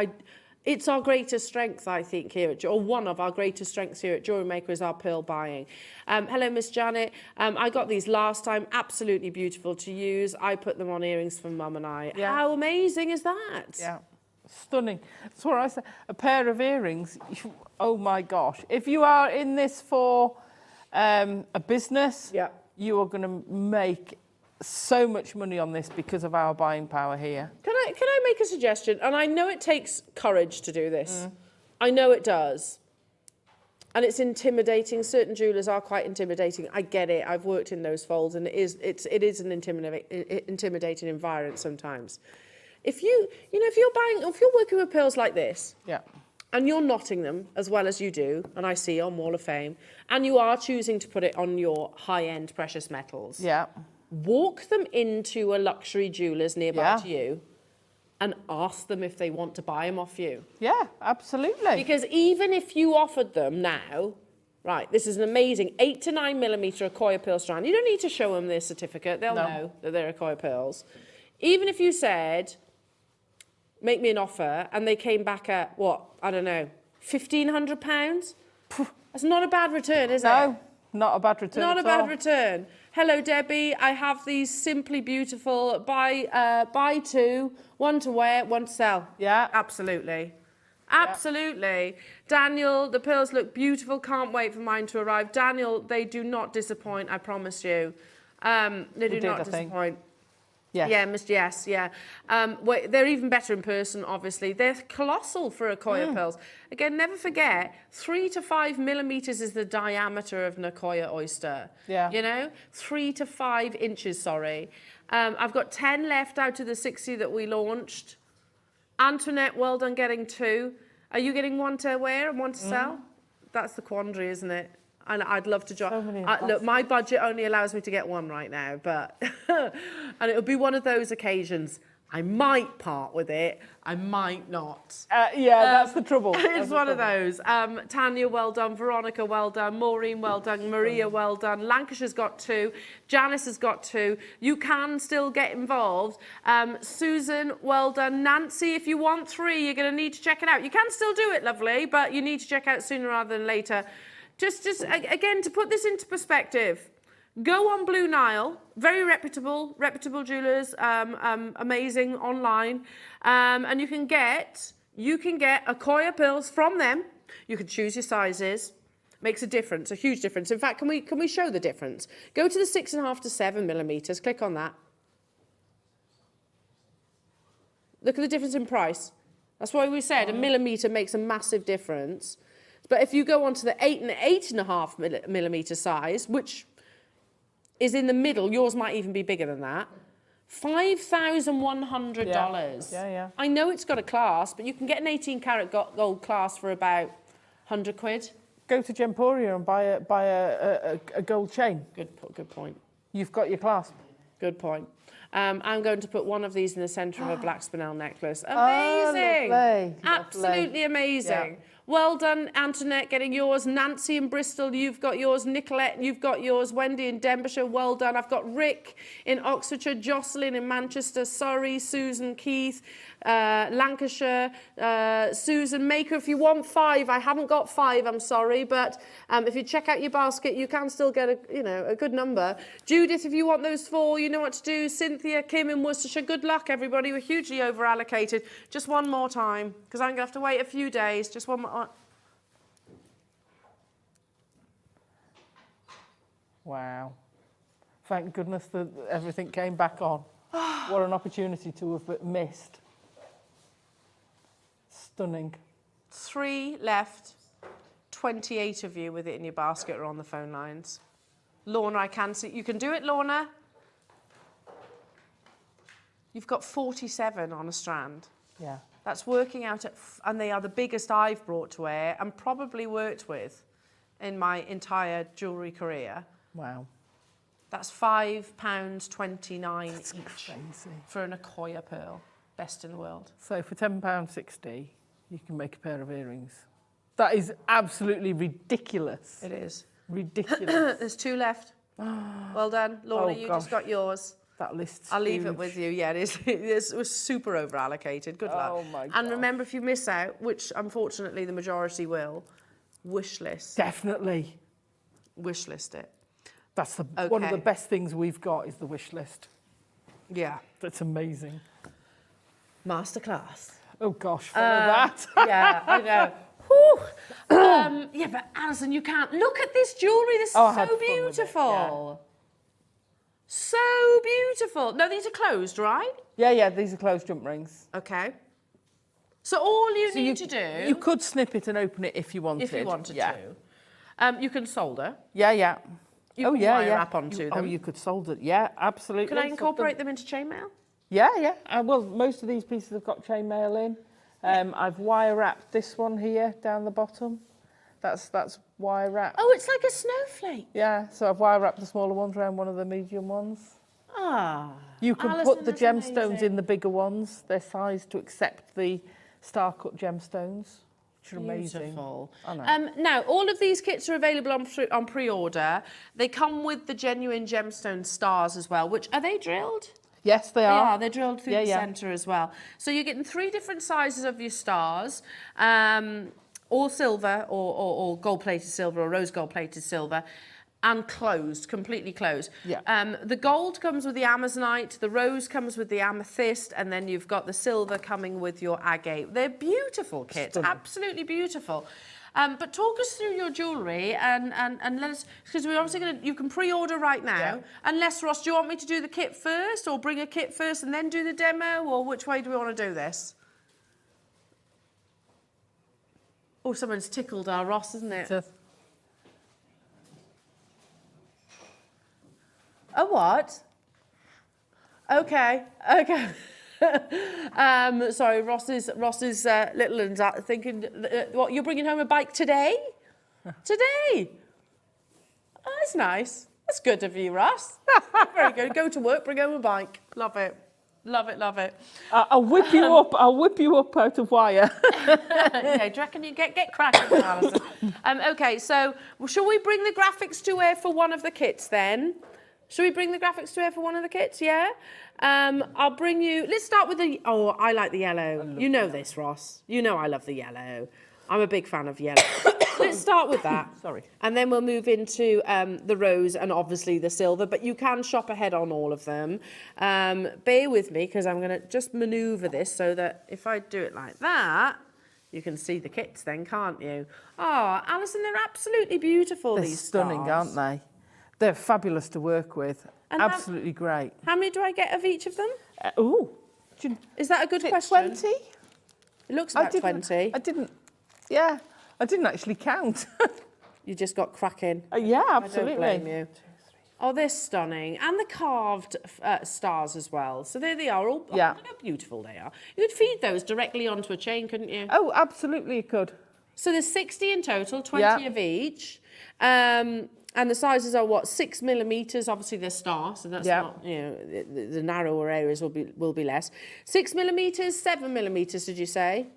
It's our greatest strength, I think, here or one of our greatest strengths here at Jewellery Maker is our pearl buying. Hello, Miss Janet. I got these last time. Absolutely beautiful to use. I put them on earrings for Mum and I. Yeah. How amazing is that? Yeah, stunning. That's what I said. A pair of earrings. Oh my gosh! If you are in this for a business, you are going to make so much money on this because of our buying power here. Can I make a suggestion? And I know it takes courage to do this. I know it does. And it's intimidating. Certain jewellers are quite intimidating. I get it. I've worked in those folds, and it is an intimidating environment sometimes. If you're working with pearls like this, and you're knotting them as well as you do, and I see on Wall of Fame, and you are choosing to put it on your high-end precious metals. Walk them into a luxury jeweller's nearby to you and ask them if they want to buy them off you. Yeah, absolutely. Because even if you offered them now, right, this is an amazing 8 to 9 millimetre Accoya pearl strand. You don't need to show them their certificate. They'll know that they're Accoya pearls. Even if you said, make me an offer, and they came back at, I don't know, £1,500? That's not a bad return, is it? No, not a bad return Not a bad return. Hello, Debbie. I have these simply beautiful. Buy 2, 1 to wear, 1 to sell. Yeah. Absolutely. Absolutely. Yeah. Daniel, the pearls look beautiful. Can't wait for mine to arrive. Daniel, they do not disappoint, I promise you. They do not disappoint. Yes. Yeah, yes, yeah. They're even better in person, obviously. They're colossal for Accoya pearls. Again, never forget, 3 to 5 millimetres is the diameter of an Accoya oyster. Yeah. 3 to 5 inches, sorry. I've got 10 left out of the 60 that we launched. Antoinette, well done getting 2. Are you getting 1 to wear and 1 to sell? That's the quandary, isn't it? And I'd love to join. Look, my budget only allows me to get 1 right now, but and it'll be one of those occasions. I might part with it, I might not. That's the trouble. It's one of those. Tanya, well done. Veronica, well done. Maureen, well done. Maria, well done. Lancashire's got 2. Janice has got 2. You can still get involved. Susan, well done. Nancy, if you want 3, you're going to need to check it out. You can still do it, lovely, but you need to check out sooner rather than later. Just again, to put this into perspective, go on Blue Nile, very reputable jewellers, amazing online, and you can get Accoya pearls from them. You can choose your sizes. Makes a difference, a huge difference. In fact, can we show the difference? Go to the 6.5 to 7 millimetres. Click on that. Look at the difference in price. That's why we said a millimetre makes a massive difference. But if you go on to the 8 and 8.5 millimetre size, which is in the middle, yours might even be bigger than that, $5,100. Yeah. I know it's got a clasp, but you can get an 18-carat gold clasp for about 100 quid. Go to Gemporia and buy a gold chain. Good point. You've got your clasp. Good point. I'm going to put one of these in the centre of a black spinel necklace. Amazing! Oh, lovely. Absolutely amazing. Yeah. Well done, Antoinette, getting yours. Nancy in Bristol, you've got yours. Nicolette, you've got yours. Wendy in Denbighshire, well done. I've got Rick in Oxfordshire, Jocelyn in Manchester, Surrey, Susan, Keith, Lancashire, Susan Maker. If you want 5, I haven't got 5, I'm sorry, but if you check out your basket, you can still get a good number. Judith, if you want those 4, you know what to do. Cynthia, Kim in Worcestershire, good luck, everybody. We're hugely over allocated. Just one more time, because I'm going to have to wait a few days. Just one more. Wow. Thank goodness that everything came back on. What an opportunity to have missed. Stunning. 3 left. 28 of you with it in your basket are on the phone lines. Lorna, I can see. You can do it, Lorna. You've got 47 on a strand. Yeah. That's working out at, and they are the biggest I've brought to air and probably worked with in my entire jewellery career. Wow. That's £5.29 That's each crazy. for an Akoya pearl. Best in the world. So for £10.60, you can make a pair of earrings. That is absolutely ridiculous. It is. Ridiculous. There's 2 left. Well done. Lorna, you just got yours. That list's I'll leave huge. it with you. Yeah, it was super over allocated. Good luck. Oh my God. And remember, if you miss out, which unfortunately the majority will, wish list. Definitely. Wish list it. That's one of the best things we've got is the wish list. Yeah. That's amazing. Masterclass. Oh gosh, follow that. Yeah, I know. Whew. Yeah, but Alison, you can't. Look at this jewellery. This is so beautiful. So beautiful. No, these are closed, right? Yeah, these are closed jump rings. Okay. So all you need to do... You could snip it and open it if you wanted. If you wanted to. You can solder. Yeah. You can wire wrap onto them. Oh, you could solder. Yeah, absolutely. Can I incorporate them into chainmail? Yeah. Well, most of these pieces have got chainmail in. I've wire wrapped this one here down the bottom. That's wire wrapped. Oh, it's like a snowflake. Yeah, so I've wire wrapped the smaller ones around one of the medium ones. Ah. You can Alison, put the gemstones in the bigger ones. They're sized to accept the star-cut gemstones, which are amazing. Beautiful. I know. Now, all of these kits are available on pre-order. They come with the genuine gemstone stars as well, which, are they drilled? Yes, they are. Yeah, they're drilled through the centre as well. So you're getting 3 different sizes of your stars, all silver or gold-plated silver or rose gold-plated silver, and closed, completely closed. Yeah. The gold comes with the amazonite, the rose comes with the amethyst, and then you've got the silver coming with your agate. They're beautiful kits, absolutely beautiful. But talk us through your jewellery and let us, because we're obviously going to, you can pre-order right now. Unless, Ross, do you want me to do the kit first or bring a kit first and then do the demo, or which way do we want to do this? Oh, someone's tickled our Ross, isn't it? A what? Okay. Sorry, Ross's little one's thinking, what, you're bringing home a bike today? Today? Oh, that's nice. That's good of you, Ross. Very good. Go to work, bring home a bike. Love it. Love it. I'll whip you up. I'll whip you up out of wire. Yeah, do you reckon you get cracking, Alison? Okay, so shall we bring the graphics to air for one of the kits then? Shall we bring the graphics to air for one of the kits? Yeah. I'll bring you. Let's start with the. Oh, I like the yellow. You know this, Ross. You know I love the yellow. I'm a big fan of yellow. Let's start with that. Sorry. And then we'll move into the rose and obviously the silver, but you can shop ahead on all of them. Bear with me because I'm going to just manoeuvre this so that if I do it like that, you can see the kits then, can't you? Oh, Alison, they're absolutely beautiful, They're these stunning, stars. aren't they? They're fabulous to work with. And absolutely great. How many do I get of each of them? Is that a good question? 20? It looks about 20. I didn't actually count. You just got cracking. Yeah, absolutely. I don't blame you. Oh, they're stunning. And the carved stars as well. So there they are. All, look how beautiful they are. You could feed those directly onto a chain, couldn't you? Oh, absolutely you could. So there's 60 in total, 20 of each. And the sizes are what, 6 millimetres. Obviously they're star, so that's not, you know, the narrower areas will be less. 6 millimetres, 7 millimetres, did you say?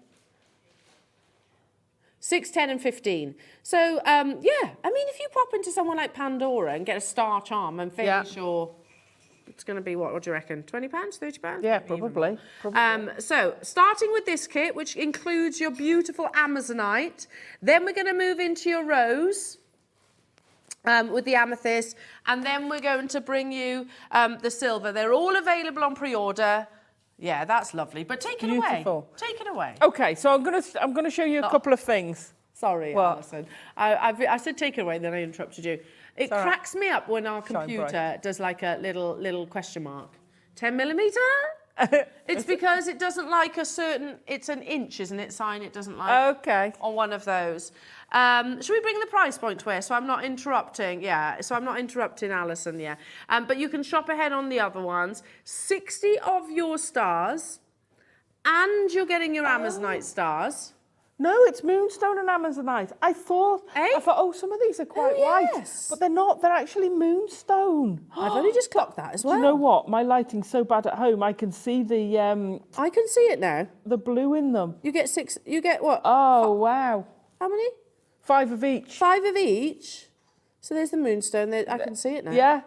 6, 10 and 15. So, yeah, I mean, if you pop into someone like Pandora and get a star charm, I'm fairly sure it's going to be, what do you reckon, £20, £30? Yeah, probably. So, starting with this kit, which includes your beautiful Amazonite, then we're going to move into your rose with the amethyst, and then we're going to bring you the silver. They're all available on pre-order. Yeah, that's lovely. But take it away. Take it away. Okay, so I'm gonna show you a couple of things. Sorry, Alison. I said take it away, then I interrupted you. It cracks me up when our computer does like a little question mark. 10 millimetre? It's because it doesn't like a certain, it's an inch, isn't it, sign it doesn't like on one of those. Should we bring the price point to where, so I'm not interrupting, so I'm not interrupting Alison, but you can shop ahead on the other ones. 60 of your stars, and you're getting your Amazonite stars. No, it's moonstone and Amazonite. I thought, oh, some of these are quite white, but they're not. They're actually moonstone. I've only just clocked that as well. Do you know what? My lighting's so bad at home. I can see the. I can see it now. The blue in them. You get 6. You get what? Oh wow! How many? 5 of each. 5 of each. So there's the moonstone. I can see it now. Yeah.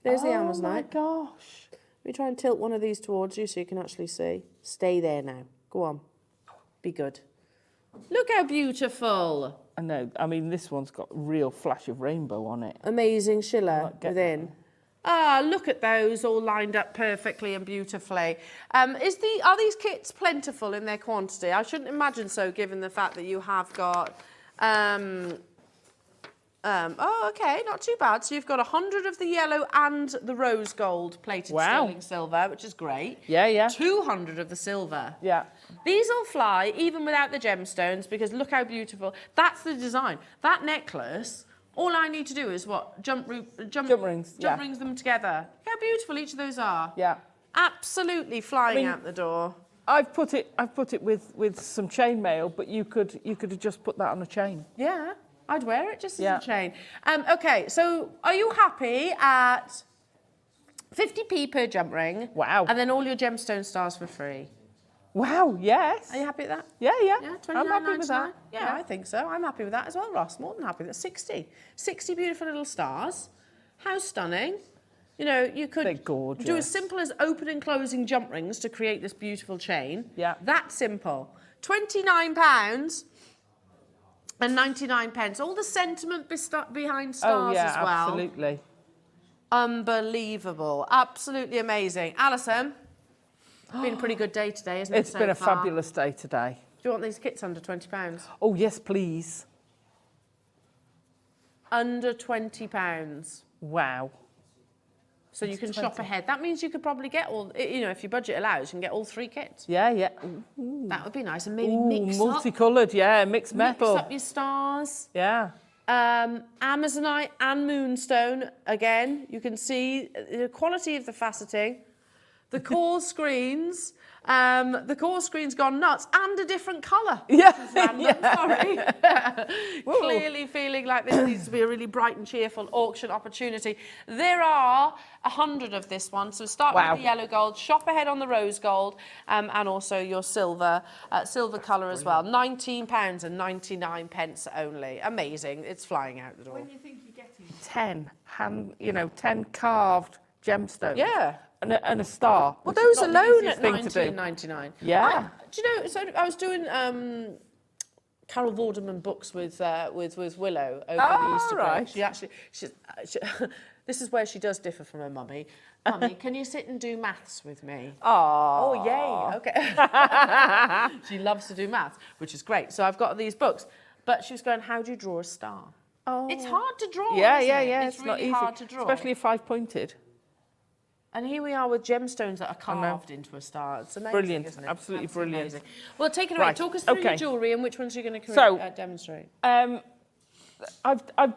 There's the Amazonite. Oh my gosh! Let me try and tilt one of these towards you so you can actually see. Stay there now. Go on. Be good. Look how beautiful. I know. I mean, this one's got a real flash of rainbow on it. Amazing shiller within. Ah, look at those all lined up perfectly and beautifully. Are these kits plentiful in their quantity? I shouldn't imagine so, given the fact that you have got. Oh, okay, not too bad. So you've got 100 of the yellow and the rose gold plated sterling silver, which is great. Yeah. 200 of the silver. Yeah. These will fly even without the gemstones, because look how beautiful. That's the design. That necklace, all I need to do is what? Jump rings them together. Look how beautiful each of those are. Yeah. Absolutely flying out the door. I've put it with some chainmail, but you could have just put that on a chain. Yeah. I'd wear it just as a chain. Okay, so are you happy at 50p per jump ring? Wow. And then all your gemstone stars for free? Wow, yes. Are you happy with that? Yeah. Yeah, I'm happy with that. Yeah, I think so. I'm happy with that as well, Ross. More than happy with that. 60 beautiful little stars. How stunning. You know, you could do as simple as open and closing jump rings to create this beautiful chain. Yeah. That simple. £29. And 99 pence. All the sentiment behind stars as well. Absolutely. Unbelievable. Absolutely amazing. Alison, it's been a pretty good day today, isn't it? It's been a fabulous day today. Do you want these kits under £20? Oh, yes, please. Under £20. Wow. So you can shop ahead. That means you could probably get all, you know, if your budget allows, you can get all 3 kits. Yeah. Ooh. That would be nice. And maybe mix up. Multicoloured, mixed metal. Mix up your stars. Yeah. Amazonite and moonstone. Again, you can see the quality of the faceting. The core screens. The core screen's gone nuts and a different colour. Yeah. Sorry. Clearly feeling like this needs to be a really bright and cheerful auction opportunity. There are 100 of this one. So start with the yellow gold, shop ahead on the rose gold, and also your silver colour as well. £19.99 only. Amazing. It's flying out the door. When you think you're getting 10 carved gemstones. Yeah. And a star. Well, those alone at £19.99. Yeah. Do you know? So I was doing Carol Vorderman books with Willow over the Easter break. She this is where she does differ from her mummy. Mummy, can you sit and do maths with me? Oh, yay! Okay. She loves to do maths, which is great. So I've got these books, but she was going, "How do you draw a star?" Oh. It's hard to draw. Yeah. It's really not easy. hard to draw, especially if 5-pointed. And here we are with gemstones that are carved into a star. It's amazing, brilliant, isn't it? absolutely brilliant. Amazing. Well, take it away. Right. Talk us through your jewellery and which ones you're going to demonstrate. I've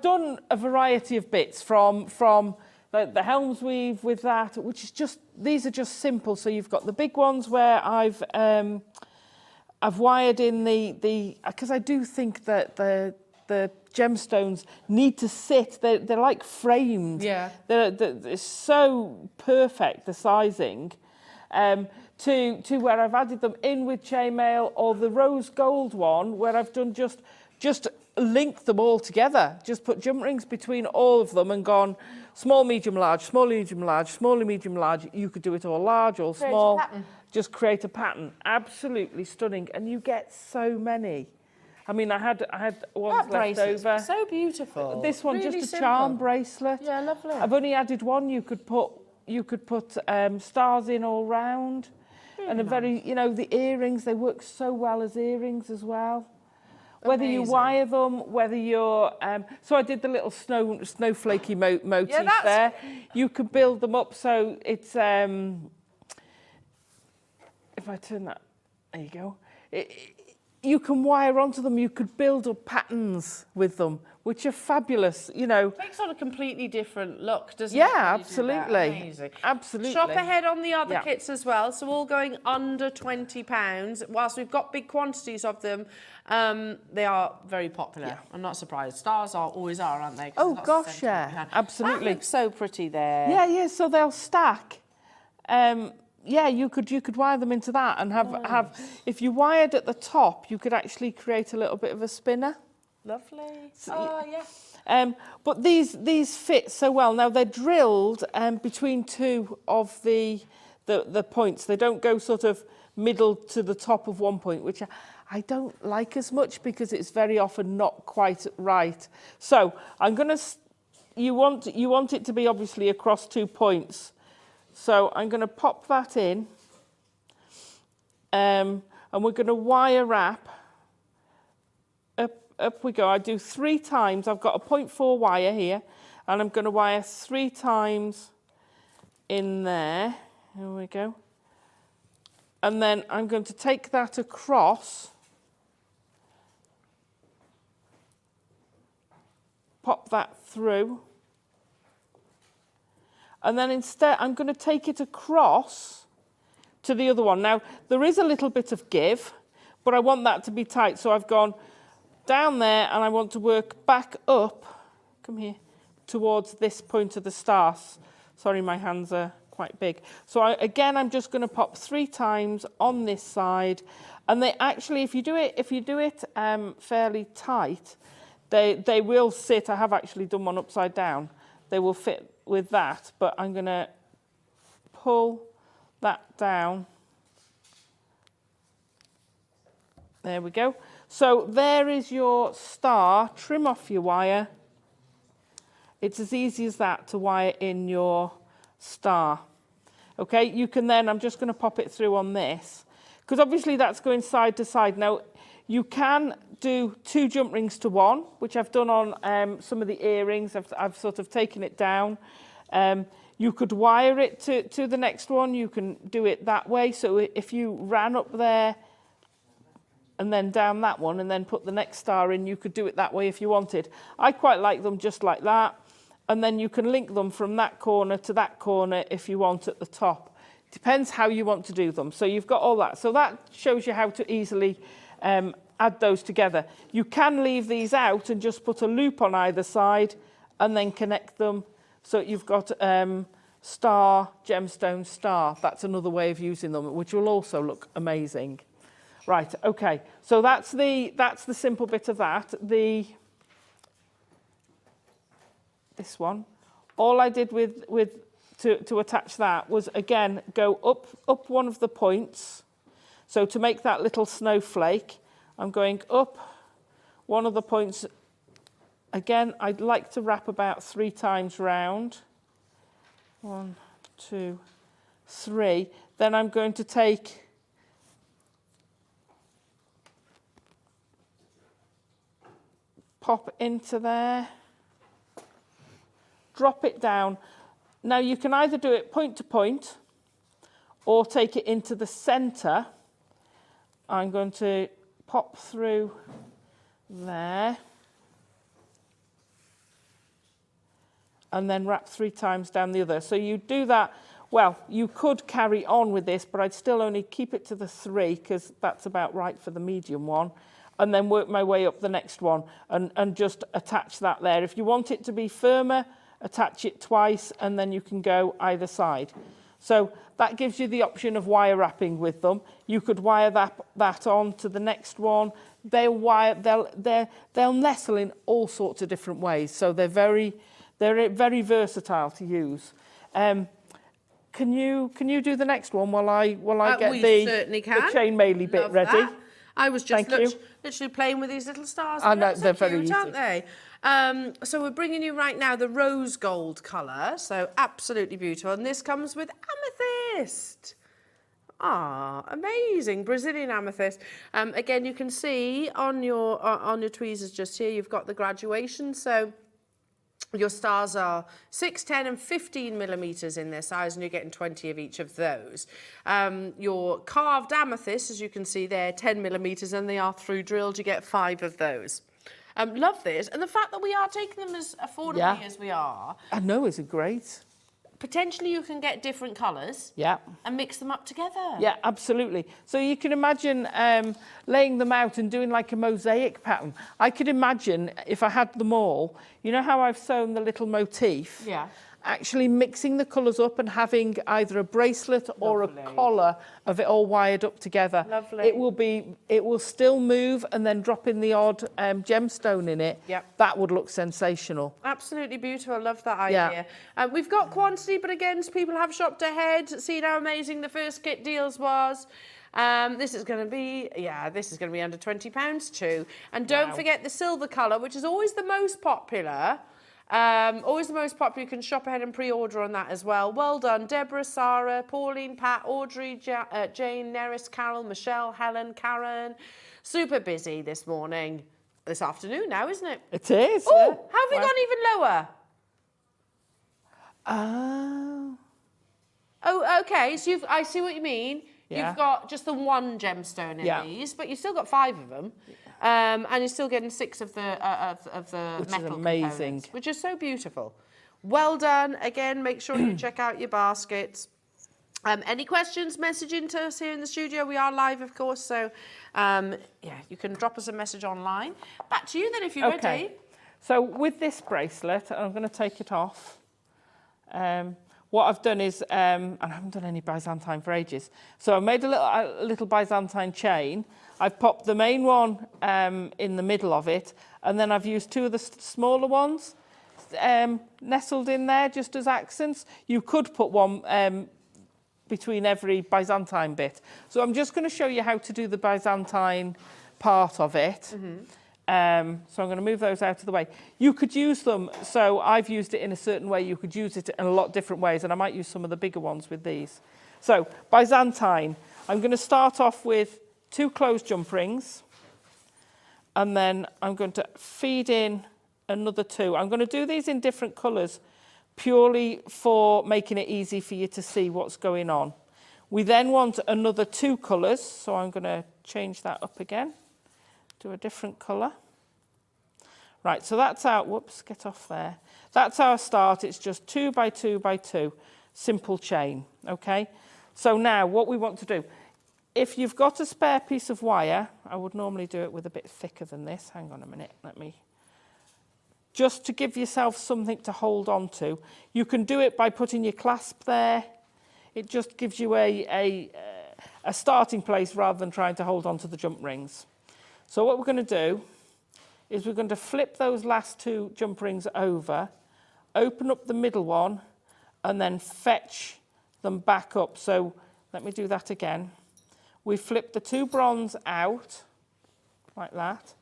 done a variety of bits from the helms weave with that, which is just, these are just simple. So you've got the big ones where I've wired in the because I do think that the gemstones need to sit. They're like framed. Yeah. They're so perfect, the sizing. to where I've added them in with chainmail, or the rose gold one where I've done just link them all together. Just put jump rings between all of them and gone small, medium, large, small, medium, large, small, medium, large. You could do it all large, all small. Just create a pattern. Absolutely stunning. And you get so many. I mean, I had ones left over. So beautiful. This one, really just a simple. charm bracelet. Yeah, lovely. I've only added one. You could put stars in all round. Really and a very, you know, the earrings, they work so well as earrings as well. Whether you wire them, whether you're... so I did the little snowflakey motif there. You could build them up so it's... if I turn that... There you go. You can wire onto them. You could build up patterns with them, which are fabulous, you know. It makes on a completely different look, doesn't it? Yeah, absolutely. Amazing. Absolutely. Shop ahead on the other kits as well. So all going under £20. Whilst we've got big quantities of them, they are very popular. Yeah. I'm not surprised. Stars always are, aren't they? Oh gosh, yeah, absolutely. That looks so pretty there. Yeah. So they'll stack. Yeah, you could wire them into that and have. If you wired at the top, you could actually create a little bit of a spinner. Lovely. So, yeah. But these fit so well. Now they're drilled between two of the points. They don't go sort of middle to the top of one point, which I don't like as much because it's very often not quite right. So I'm gonna. You want it to be obviously across 2 points. So I'm going to pop that in, and we're going to wire wrap. Up we go. I do 3 times. I've got a 0.4 wire here, and I'm going to wire 3 times in there. Here we go. And then I'm going to take that across, pop that through. And then instead, I'm going to take it across to the other one. Now, there is a little bit of give, but I want that to be tight. So I've gone down there, and I want to work back up, come here, towards this point of the star. Sorry, my hands are quite big. So again, I'm just going to pop 3 times on this side. And they actually, if you do it fairly tight, they will sit. I have actually done one upside down. They will fit with that, but I'm going to pull that down. There we go. So there is your star. Trim off your wire. It's as easy as that to wire in your star. Okay, you can then, I'm just going to pop it through on this, because obviously that's going side to side. Now, you can do 2 jump rings to 1, which I've done on some of the earrings. I've sort of taken it down. You could wire it to the next one. You can do it that way. So if you ran up there and then down that one and then put the next star in, you could do it that way if you wanted. I quite like them just like that. And then you can link them from that corner to that corner if you want at the top. Depends how you want to do them. So you've got all that. So that shows you how to easily add those together. You can leave these out and just put a loop on either side and then connect them. So you've got star, gemstone, star. That's another way of using them, which will also look amazing. Right, okay. So that's the simple bit of that. This one. All I did to attach that was, again, go up one of the points. So to make that little snowflake, I'm going up one of the points. Again, I'd like to wrap about 3 times round. 1, 2, 3. Then I'm going to take pop into there, drop it down. Now you can either do it point to point or take it into the center. I'm going to pop through there and then wrap 3 times down the other. So you do that. Well, you could carry on with this, but I'd still only keep it to the 3 because that's about right for the medium one, and then work my way up the next one and just attach that there. If you want it to be firmer, attach it twice and then you can go either side. So that gives you the option of wire wrapping with them. You could wire that on to the next one. They'll nestle in all sorts of different ways. So they're very versatile to use. Can you do the next one while I get the chainmail bit ready? That. I was just literally playing with these little stars. I know, they're very easy, aren't they? So we're bringing you right now the rose gold colour, so absolutely beautiful. And this comes with amethyst. Ah, amazing, Brazilian amethyst. Again, you can see on your tweezers just here, you've got the graduation. So your stars are 6, 10 and 15 millimetres in their size, and you're getting 20 of each of those. Your carved amethyst, as you can see there, 10 millimetres, and they are through drilled. You get 5 of those. Love this. And the fact that we are taking them as affordably as we are. I know, is it great? Potentially you can get different colours and mix them up together. Yeah, absolutely. So you can imagine laying them out and doing like a mosaic pattern. I could imagine if I had them all, you know how I've sewn the little motif? Yeah. Actually mixing the colours up and having either a bracelet or a collar of it all wired up together. Lovely. It will still move and then drop in the odd gemstone in it. Yep. That would look sensational. Absolutely beautiful. I love that idea. We've got quantity, but again, people have shopped ahead, seen how amazing the first kit deals was. This is going to be under £20 too. And don't forget the silver colour, which is always the most popular. You can shop ahead and pre-order on that as well. Well done, Deborah, Sarah, Pauline, Pat, Audrey, Jane, Neris, Carol, Michelle, Helen, Karen. Super busy this afternoon now, isn't it? It is. Oh, how have we gone even lower? Oh, okay. So I see what you mean. Yeah. You've got just the one gemstone in these, but you've still got 5 of them. And you're still getting 6 of the metal components, which is so beautiful. Well done. Again, make sure you check out your baskets. Any questions, message into us here in the studio. We are live, of course, so you can drop us a message online. Back to you then if you're ready. So with this bracelet, I'm going to take it off. What I've done is, and I haven't done any Byzantine for ages, so I've made a little Byzantine chain. I've popped the main one in the middle of it, and then I've used 2 of the smaller ones nestled in there just as accents. You could put one between every Byzantine bit. So I'm just going to show you how to do the Byzantine part of it. So I'm going to move those out of the way. You could use them, so I've used it in a certain way. You could use it in a lot of different ways, and I might use some of the bigger ones with these. So Byzantine, I'm going to start off with 2 closed jump rings, and then I'm going to feed in another 2. I'm going to do these in different colours purely for making it easy for you to see what's going on. We then want another 2 colours, so I'm going to change that up again, do a different colour. Right, so that's our, get off there. That's our start. It's just 2 by 2 by 2, simple chain, okay? So now what we want to do, if you've got a spare piece of wire, I would normally do it with a bit thicker than this. Hang on a minute, just to give yourself something to hold on to. You can do it by putting your clasp there. It just gives you a starting place rather than trying to hold on to the jump rings. So what we're going to do is we're going to flip those last 2 jump rings over, open up the middle one, and then fetch them back up. So let me do that again. We flip the 2 bronze out, like that,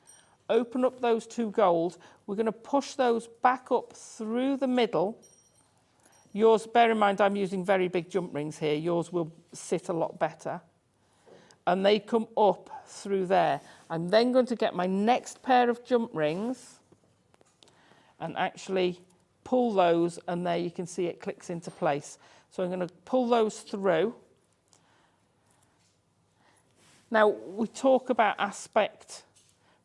open up those 2 gold. We're going to push those back up through the middle. Yours, bear in mind, I'm using very big jump rings here. Yours will sit a lot better. And they come up through there. I'm then going to get my next pair of jump rings and actually pull those, and there you can see it clicks into place. So I'm going to pull those through. Now, we talk about aspect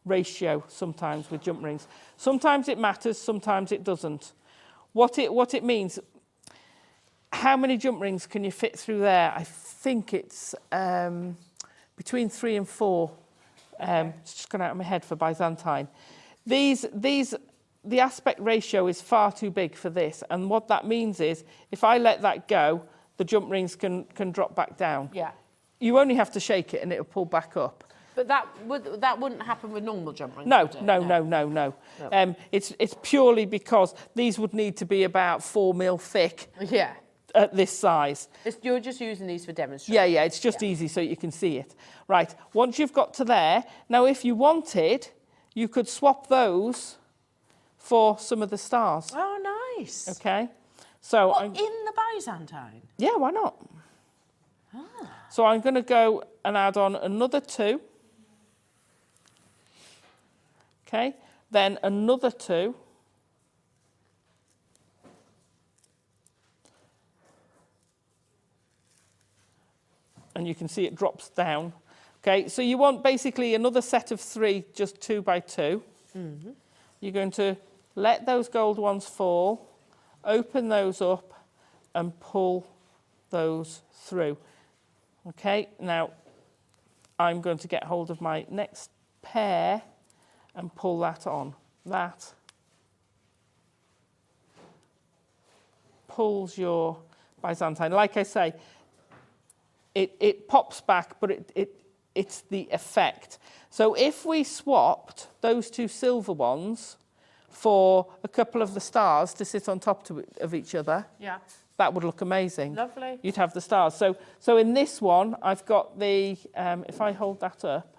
ratio sometimes with jump rings. Sometimes it matters, sometimes it doesn't. What it means, how many jump rings can you fit through there? I think it's between 3 and 4. It's just gone out of my head for Byzantine. The aspect ratio is far too big for this, and what that means is if I let that go, the jump rings can drop back down. Yeah. You only have to shake it and it'll pull back up. But that wouldn't happen with normal jump rings, No, would it? no. It's purely because these would need to be about 4 mil thick. Yeah. At this size. You're just using these for demonstration. Yeah, it's just easy so you can see it. Right, once you've got to there, now if you wanted, you could swap those for some of the stars. Oh, nice. Okay, so What, in the Byzantine? yeah, why not? So I'm going to go and add on another 2. Okay, then another 2. And you can see it drops down. Okay, so you want basically another set of 3, just 2 by 2. Mm-hmm. You're going to let those gold ones fall, open those up, and pull those through. Okay, now I'm going to get hold of my next pair and pull that on. That pulls your Byzantine. Like I say, it pops back, but it's the effect. So if we swapped those 2 silver ones for a couple of the stars to sit on top of each other, yeah, that would look amazing. Lovely. You'd have the stars. So in this one, I've got the, if I hold that up,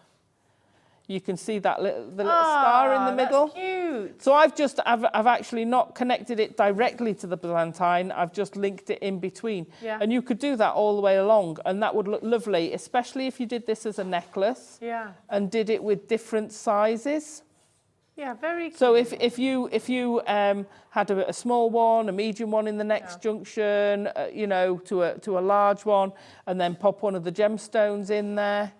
you can see that the little star in the middle. That's cute. So I've actually not connected it directly to the Byzantine. I've just linked it in between. Yeah. And you could do that all the way along, and that would look lovely, especially if you did this as a necklace. Yeah. And did it with different sizes. Yeah, very cute. So if you had a small one, a medium one in the next junction, you know, to a large one, and then pop one of the gemstones in there.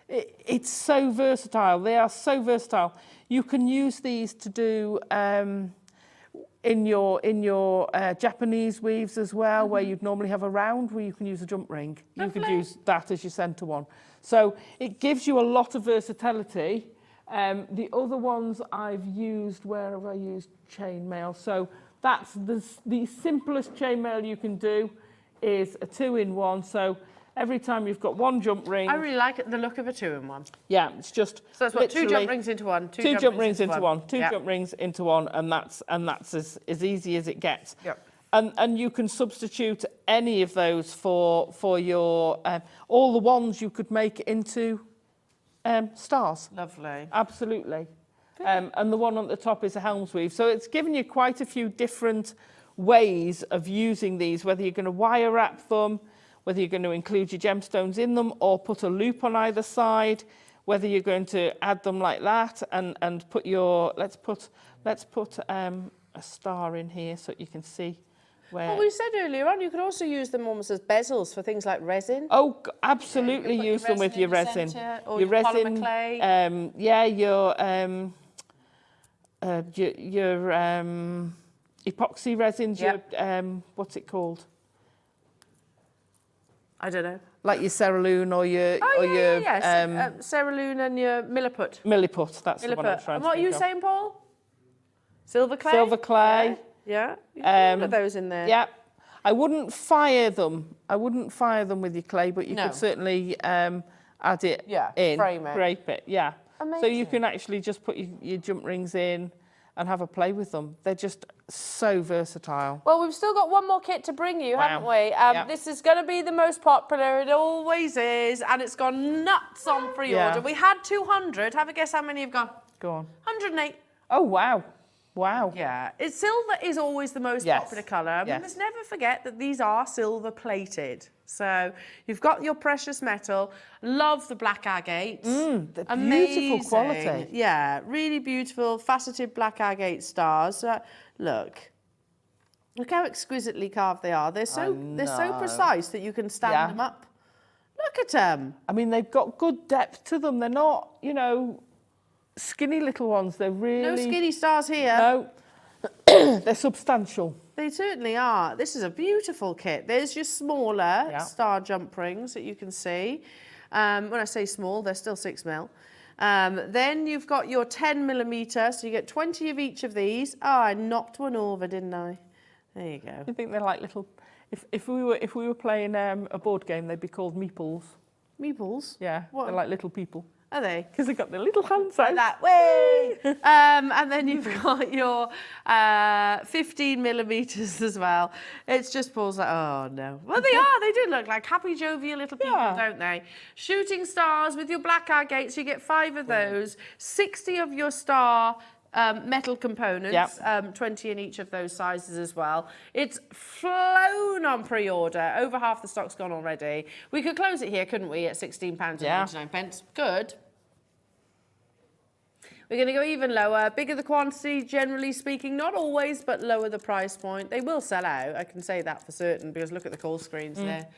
It's so versatile. They are so versatile. You can use these to do in your Japanese weaves as well, where you'd normally have a round where you can use a jump ring. Lovely. You could use that as your centre one. So it gives you a lot of versatility. The other ones I've used, where have I used chainmail? So that's the simplest chainmail you can do is a 2-in-1. So every time you've got 1 jump ring. I really like the look of a 2-in-1. Yeah, it's just. So that's what, 2 jump rings into 1. 2 jump rings into 1. 2 Yep. jump rings into 1, and that's as easy as it gets. Yep. And you can substitute any of those for your all the ones you could make into stars. Lovely. Absolutely. And the one on the top is a helms weave. So it's given you quite a few different ways of using these, whether you're going to wire wrap them, whether you're going to include your gemstones in them or put a loop on either side, whether you're going to add them like that and put your, let's put a star in here so you can see where. Well, we said earlier on, you could also use them almost as bezels for things like resin. Oh, absolutely, Yeah, use them with your resin. Or your your resin, polymer clay. your epoxy resins, Yep. your, what's it called? I don't know. Like your Ceraloon or your... Ceraloon and your Milliput. Milliput, that's the one I was Milliput. trying And to what are you think of. saying, Paul? Silver clay? Silver clay. Yeah. You can put those in there. Yeah. I wouldn't fire them. I wouldn't fire them with your clay, but you No. could certainly add it Yeah, in. frame it. Drape it, yeah. So you Amazing. can actually just put your jump rings in and have a play with them. They're just so versatile. Well, we've still got one more kit to bring you, Wow. haven't we? Yeah. This is going to be the most popular. It always is. And it's gone nuts on pre-order. Yeah. We had 200. Have a guess how many have gone? Go on. 108. Oh, wow. Wow. Yeah. Silver is always the most Yes. popular colour. Yes. We must never forget that these are silver plated. So you've got your precious metal. Love the black agate. The Amazing. beautiful quality. Yeah, really beautiful faceted black agate stars. Look how exquisitely carved they are. They're so precise that you can stand them up. Look at them. I mean, they've got good depth to them. They're not, skinny little ones. They're really... No skinny stars here. No. They're substantial. They certainly are. This is a beautiful kit. There's your smaller star jump rings that you can see. When I say small, they're still 6 mil. Then you've got your 10mm, so you get 20 of each of these. Oh, I knocked one over, didn't I? There you go. I think they're like little... If we were playing a board game, they'd be called meeples. Meeples? Yeah, What? they're like little people. Are they? Because they've got their little hands out. Like that way. And then you've got your 15 millimeters as well. It's just Paul's like, oh no. Well, they are. They do look like happy, jovial little people, don't they? Shooting stars with your black agates. You get 5 of those. 60 of your star metal components, 20 in each of those sizes as well. It's flown on pre-order. Over half the stock's gone already. We could close it here, couldn't we, at £16.99. Good. We're going to go even lower. Bigger the quantity, generally speaking. Not always, but lower the price point. They will sell out. I can say that for certain, because look at the call screens there.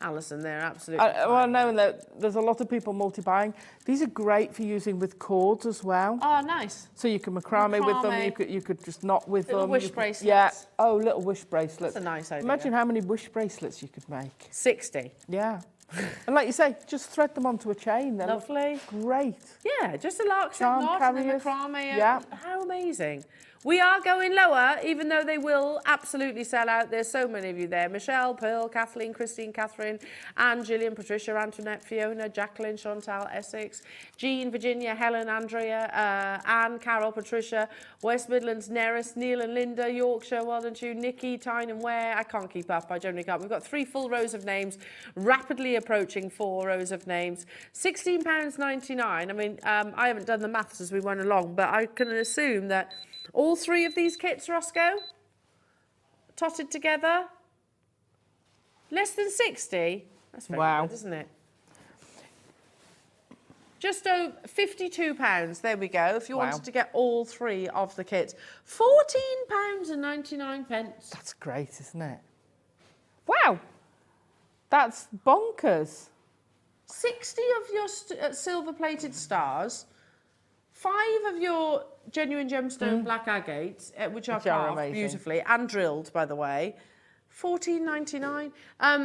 Alison, they're absolutely well, no, there's a lot of people multi-buying. These are great for using with cords as well. Oh, nice. So you can macrame with them. You could just knot with little them. Wish bracelets. Yeah. Oh, little wish bracelets. That's a nice idea. Imagine how many wish bracelets you could make. 60. Yeah. And like you say, just thread them onto a chain. They're Lovely. Great. Yeah, just a lark Charm knot and then carriers. macrame. Yeah. How amazing. We are going lower, even though they will absolutely sell out. There's so many of you there. Michelle, Pearl, Kathleen, Christine, Catherine, Anne, Gillian, Patricia, Antoinette, Fiona, Jacqueline, Chantal, Essex, Jean, Virginia, Helen, Andrea, Anne, Carol, Patricia, West Midlands, Neris, Neil and Linda, Yorkshire, well done to you, Nikki, Tyne and Ware. I can't keep up, I generally can't. We've got 3 full rows of names, rapidly approaching 4 rows of names. £16.99. I mean, I haven't done the maths as we went along, but I can assume that all 3 of these kits, Roscoe, totted together, less than 60. That's very good, isn't it? Just over £52. There we go. If you wanted to get all 3 of the kits, £14.99. That's great, isn't it? Wow, that's bonkers. 60 of your silver-plated stars. 5 of your genuine gemstone black agates, which are carved beautifully and drilled, by the way. £14.99.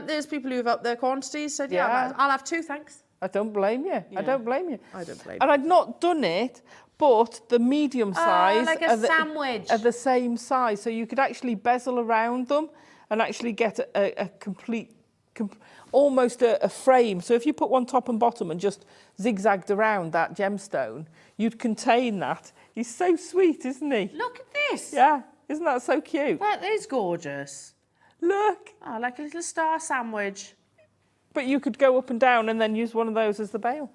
There's people who've upped their quantities. Said, yeah, I'll have 2, thanks. I don't blame you. Yeah. I don't blame you. I don't blame you. And I'd not done it, but the medium size like a sandwich. Are the same size, so you could actually bezel around them and actually get a complete, almost a frame. So if you put one top and bottom and just zigzagged around that gemstone, you'd contain that. He's so sweet, isn't he? Look at this. Yeah, isn't that so cute? That is gorgeous. Look. Oh, like a little star sandwich. But you could go up and down and then use one of those as the bail.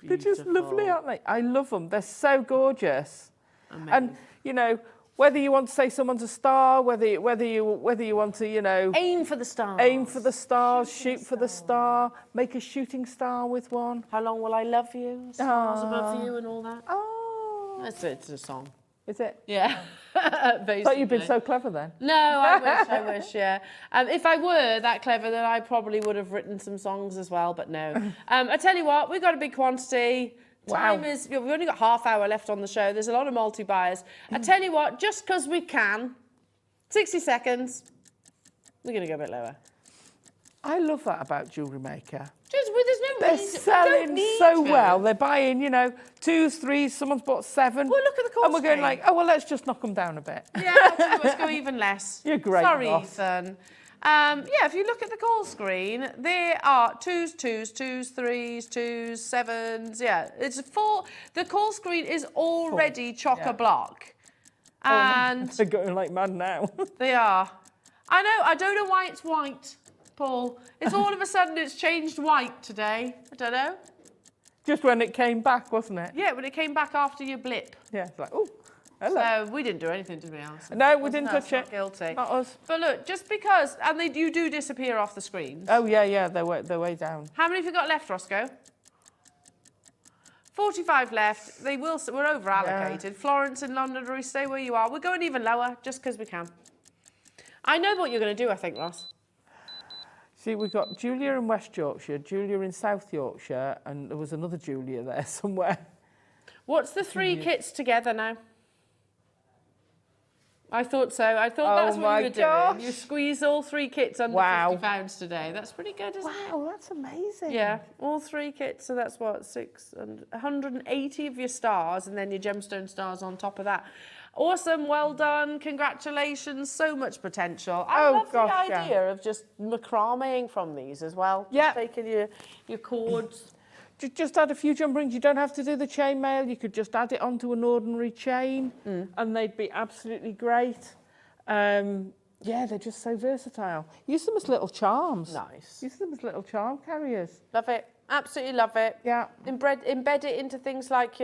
Beautiful. They're just lovely, aren't they? I love them. They're so gorgeous. Amazing. And, you know, whether you want to say someone's a star, whether you want to, you know... Aim for the stars. Aim for the stars, shoot for the star, make a shooting star with one. How long will I love you? Stars above you and all that. Oh. It's a song. Is it? Yeah. I thought you'd been so clever then. No, I wish, yeah. If I were that clever, then I probably would have written some songs as well, but no. I tell you what, we've got a big quantity. Time is, we've only got half hour left on the show. There's a lot of multi-buyers. I tell you what, just because we can, 60 seconds, we're going to go a bit lower. I love that about Jewellery Maker. Just, well, there's no They're selling so well. They're buying, you know, 2s, 3s, someone's bought 7. Well, look at the call And we're going like, oh, well, let's just knock them down a bit. Yeah, let's go even less. You're great, Sorry, boss. Ethan. Yeah, if you look at the call screen, there are 2s, 2s, 2s, 3s, 2s, 7s. Yeah, it's 4. The call screen is already chock-a-block. And they're going like mad now. They are. I know, I don't know why it's white, Paul. It's all of a sudden it's changed white today. I don't know. Just when it came back, wasn't it? Yeah, when it came back after your blip. Yeah, it's like, oh, hello. So we didn't do anything, did we, Alison? No, we didn't touch it. Not guilty. Not us. But look, just because, and you do disappear off the screens. Oh, yeah, they're way down. How many have you got left, Roscoe? 45 left. We're over allocated. Yeah. Florence and Londonderry, stay where you are. We're going even lower, just because we can. I know what you're going to do, I think, Ross. See, we've got Julia in West Yorkshire, Julia in South Yorkshire, and there was another Julia there somewhere. What's the 3 kits together now? I thought so. I thought that's what you were doing. You squeezed all 3 kits under £50 today. That's pretty good, isn't it? Wow, that's amazing. Yeah, all 3 kits. So that's what, 180 of your stars, and then your gemstone stars on top of that. Awesome, well done, congratulations, so much potential. I love the idea of just macrameing from these as well. Yeah. Just taking your cords. Just add a few jump rings. You don't have to do the chainmail. You could just add it onto an ordinary chain and they'd be absolutely great. Yeah, they're just so versatile. Use them as little charms. Nice. Use them as little charm carriers. Love it. Absolutely love it. Yeah. Embed it into things like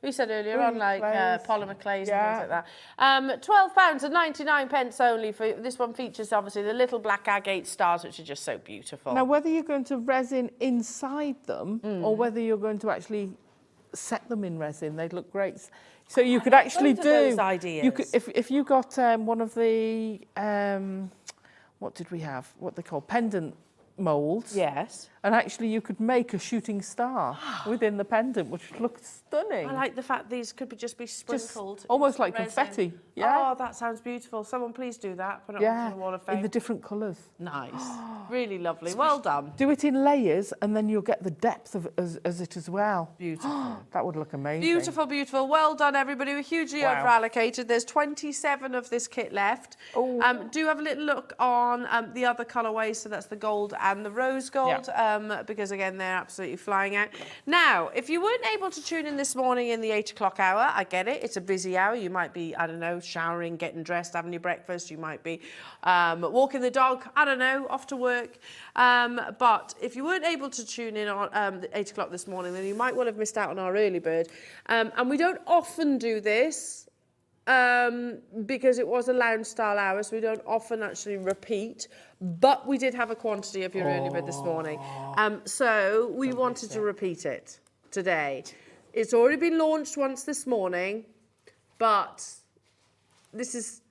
we said earlier on, like polymer clays and things like that. £12.99 only for this one. Features obviously the little black agate stars, which are just so beautiful. Now, whether you're going to resin inside them or whether you're going to actually set them in resin, they'd look great. So you could actually do those ideas. You could, if you got one of the what did we have? What they call pendant moulds. Yes. And actually you could make a shooting star within the pendant, which would look stunning. I like the fact these could just be sprinkled. Just almost like resin. confetti. Yeah. Oh, that sounds beautiful. Someone please do that. Put it onto the wall of fame. In the different colours. Nice. Really lovely. Well done. Do it in layers and then you'll get the depth of as it as well. Beautiful. That would look amazing. Beautiful, beautiful. Well done, everybody. We're hugely over-allocated. There's 27 of this kit left. Oh. Do have a little look on the other colourways. So that's the gold and the rose gold. Because, again, they're absolutely flying out. Now, if you weren't able to tune in this morning in the 8 o'clock hour, I get it. It's a busy hour. You might be, I don't know, showering, getting dressed, having your breakfast. You might be walking the dog, I don't know, off to work. But if you weren't able to tune in on 8 o'clock this morning, then you might well have missed out on our early bird. And we don't often do this because it was a lounge style hour, so we don't often actually repeat. But we did have a quantity of your early bird this morning. So we wanted to repeat it today. It's already been launched once this morning, but this is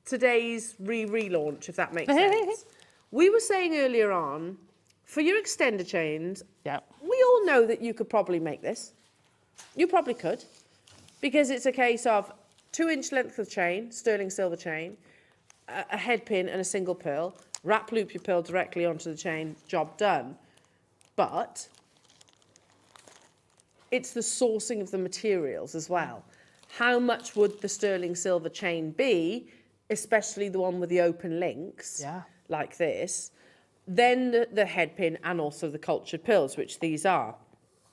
today's relaunch, if that makes sense. We were saying earlier on, for your extender chains, we all know that you could probably make this. You probably could, because it's a case of 2-inch length of chain, sterling silver chain, a head pin and a single pearl, wrap loop your pearl directly onto the chain, job done. But it's the sourcing of the materials as well. How much would the sterling silver chain be, especially the one with the open links, like this, then the head pin and also the cultured pearls, which these are.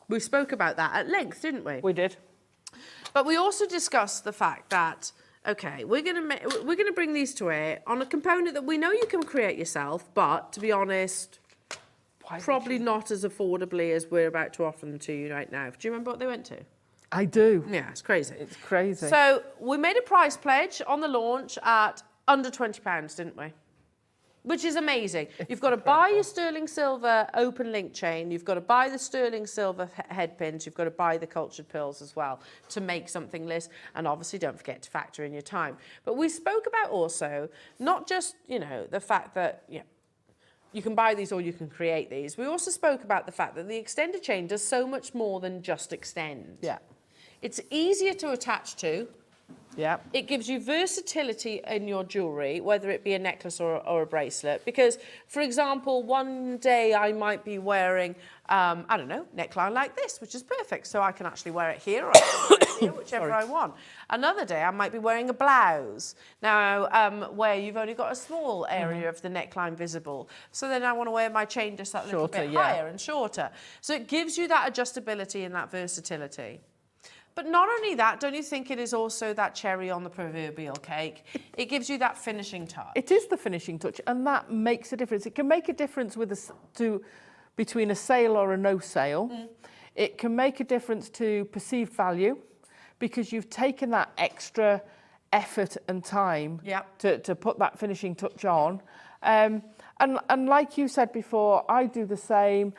We spoke about that at length, didn't we? We did. But we also discussed the fact that, okay, we're going to bring these to air on a component that we know you can create yourself, but to be honest, probably not as affordably as we're about to offer them to you right now. Do you remember what they went to? I do. Yeah, it's crazy. It's crazy. So we made a price pledge on the launch at under £20, didn't we? Which is amazing. You've got to buy your sterling silver open link chain. You've got to buy the sterling silver head pins. You've got to buy the cultured pearls as well to make something this. And obviously, don't forget to factor in your time. But we spoke about also not just, you know, the fact that you can buy these or you can create these. We also spoke about the fact that the extender chain does so much more than just extend. Yeah. It's easier to attach to. Yeah. It gives you versatility in your jewellery, whether it be a necklace or a bracelet. Because, for example, one day I might be wearing, I don't know, neckline like this, which is perfect. So I can actually wear it here or I can wear it here, whichever I want. Another day I might be wearing a blouse. Now, where you've only got a small area of the neckline visible. So then I want to wear my chain just a little bit higher and shorter. So it gives you that adjustability and that versatility. But not only that, don't you think it is also that cherry on the proverbial cake? It gives you that finishing touch. It is the finishing touch, and that makes a difference. It can make a difference between a sale or a no sale. It can make a difference to perceived value because you've taken that extra effort and time to put that finishing touch on. And like you said before, I do the same.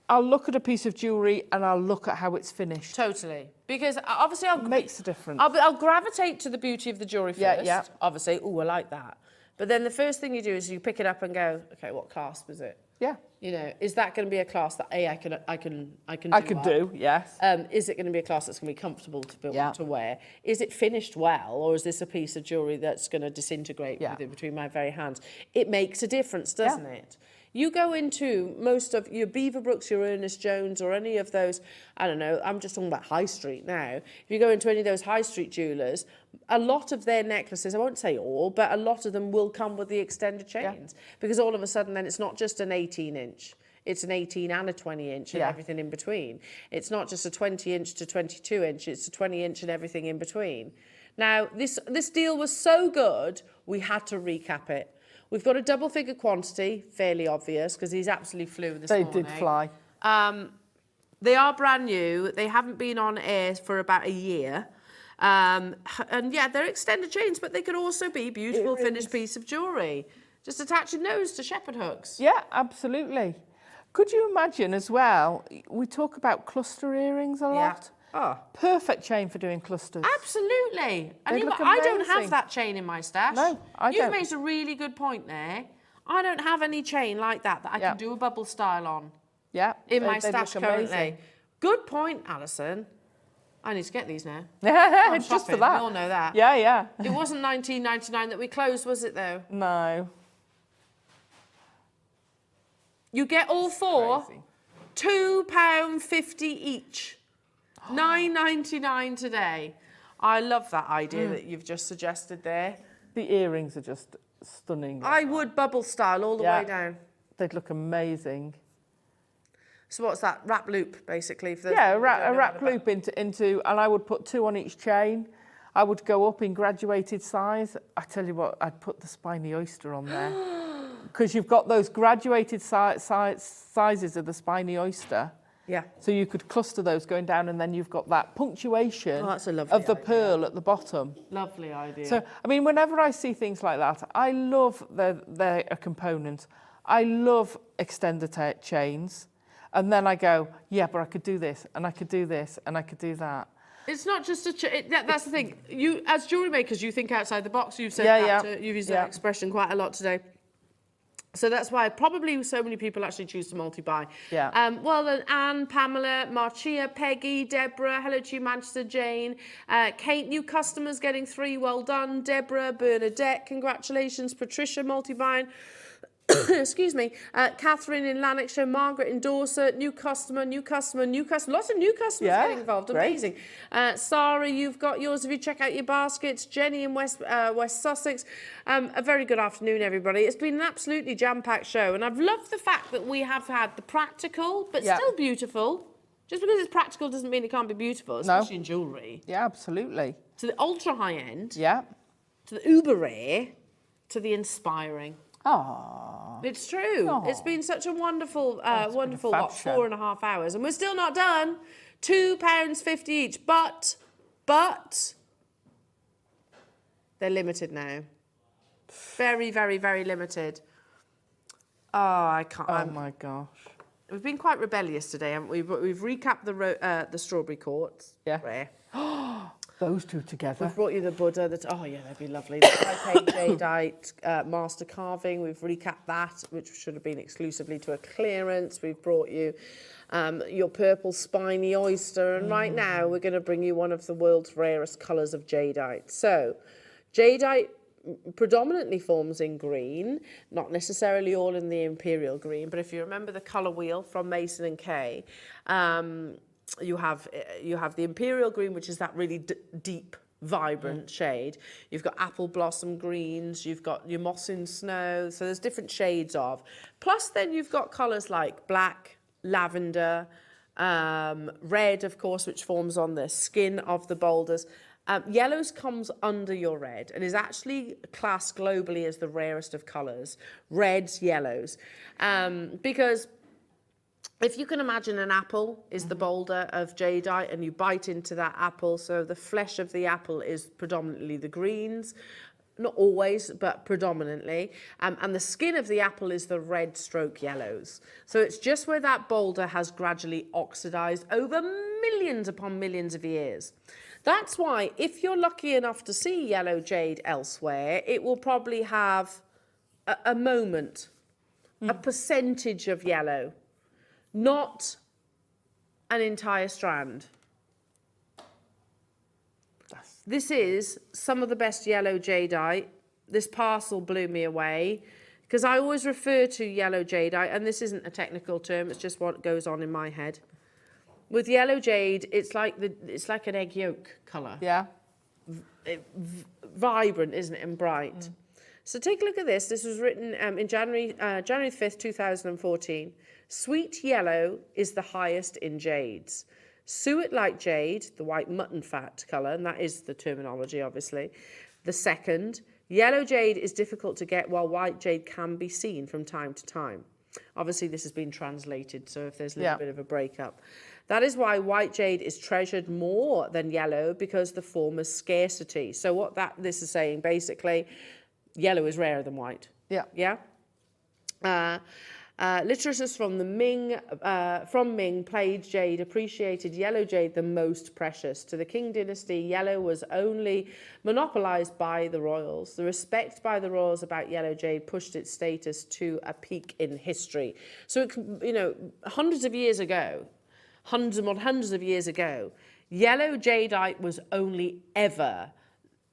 I'll look at a piece of jewellery and I'll look at how it's finished. Totally. Because obviously it makes a difference. I'll gravitate to the beauty of the jewellery first. Obviously, oh, I like that. But then the first thing you do is you pick it up and go, okay, what clasp is it? Yeah. You know, is that going to be a clasp that I can do, yes. Is it going to be a clasp that's going to be comfortable to wear? Is it finished well, or is this a piece of jewellery that's going to disintegrate between my very hands? It makes a difference, doesn't it? You go into most of your Beaverbrooks, your Ernest Jones, or any of those, I don't know, I'm just talking about high street now. If you go into any of those high street jewellers, a lot of their necklaces, I won't say all, but a lot of them will come with the extended chains. Because all of a sudden then it's not just an 18-inch. It's an 18 and a 20-inch and everything in between. It's not just a 20-inch to 22-inch, it's a 20-inch and everything in between. Now, this deal was so good, we had to recap it. We've got a double-figure quantity, fairly obvious, because he's absolutely flew this morning. They did fly. They are brand new. They haven't been on air for about a year. And yeah, they're extended chains, but they could also be beautiful finished piece of jewellery. Just attaching those to shepherd hooks. Yeah, absolutely. Could you imagine as well, we talk about cluster earrings a lot. Oh. Perfect chain for doing clusters. Absolutely. And They'd look I don't have amazing. that chain in my stash. No, I don't. You've made a really good point there. I don't have any chain like that I can do a bubble style on. Yeah. In my stash currently. Amazing. Good point, Alison. I need to get these now. It's just for that. We all know that. Yeah, yeah. It wasn't 19.99 that we closed, was it though? No. You get all four, £2.50 each. $9.99 today. I love that idea that you've just suggested there. The earrings are just stunning. I would bubble style all the way down. They'd look amazing. So what's that? Wrap loop, basically? For those A wrap loop into, and I would put 2 on each chain. I would go up in graduated size. I tell you what, I'd put the Spiney Oyster on there. Because you've got those graduated sizes of the Spiney Oyster. Yeah. So you could cluster those going down, and then you've got that punctuation that's a lovely of the idea. Pearl at the bottom. Lovely idea. So, I mean, whenever I see things like that, I love their component. I love extender chains. And then I go, yeah, but I could do this, and I could do this, and I could do that. It's not just that's the thing. You, as jewellery makers, you think outside the box. You've said you've used that expression quite a lot today. So that's why probably so many people actually choose to multi-buy. Yeah. Well then, Anne, Pamela, Marcia, Peggy, Deborah, hello to you, Manchester, Jane, Kate, new customers getting 3, well done. Deborah, Bernadette, congratulations. Patricia, multi-buying. Excuse me, Catherine in Lanarkshire, Margaret in Dorset, new customer, lots of new customers getting involved, amazing. Sarah, you've got yours if you check out your baskets. Jenny in West Sussex, a very good afternoon everybody. It's been an absolutely jam-packed show, and I've loved the fact that we have had the practical, but still beautiful. Just because it's practical doesn't mean it can't be beautiful, especially in jewellery. Yeah, absolutely. To the ultra high end, Yeah. to the uber rare, to the inspiring. Oh. It's true. Aww. It's been such a wonderful, wonderful, fab what, show. 4.5 hours. And we're still not done. £2.50 each. But they're limited now. Very, very, very limited. Oh, I can't. Oh, my gosh. We've been quite rebellious today, haven't we? But we've recapped the strawberry quartz. Yeah. Rare. Those two together. We've brought you the Buddha. Oh, yeah, that'd be lovely. The Taipei Jadeite master carving. We've recapped that, which should have been exclusively to a clearance. We've brought you your purple spiny oyster. And right now, we're going to bring you one of the world's rarest colours of jadeite. So, jadeite predominantly forms in green, not necessarily all in the imperial green. But if you remember the colour wheel from Mason and Kay, you have the imperial green, which is that really deep, vibrant shade. You've got apple blossom greens. You've got your moss in snow. So there's different shades of. Plus, then you've got colours like black, lavender, red, of course, which forms on the skin of the boulders. Yellows comes under your red and is actually classed globally as the rarest of colours. Reds, yellows, because if you can imagine an apple is the boulder of jadeite and you bite into that apple, so the flesh of the apple is predominantly the greens, not always, but predominantly, and the skin of the apple is the red stroke yellows. So it's just where that boulder has gradually oxidized over millions upon millions of years. That's why if you're lucky enough to see yellow jade elsewhere, it will probably have a moment, a percentage of yellow. Not an entire strand. This is some of the best yellow jadeite. This parcel blew me away. because I always refer to yellow jadeite, and this isn't a technical term, it's just what goes on in my head. With yellow jade, it's like an egg yolk colour. Yeah. Vibrant, isn't it, and bright. So take a look at this. This was written in January 5th, 2014. Sweet yellow is the highest in jades. Suet like jade, the white mutton fat colour, and that is the terminology, obviously. The second, yellow jade is difficult to get, while white jade can be seen from time to time. Obviously, this has been translated, so if there's a little bit of a breakup. That is why white jade is treasured more than yellow, because the former's scarcity. So what this is saying, basically, yellow is rarer than white. Yeah. Yeah? Literatures from Ming played jade appreciated yellow jade the most precious. To the Qing dynasty, yellow was only monopolized by the royals. The respect by the royals about yellow jade pushed its status to a peak in history. So, you know, hundreds of years ago, hundreds of years ago, yellow jadeite was only ever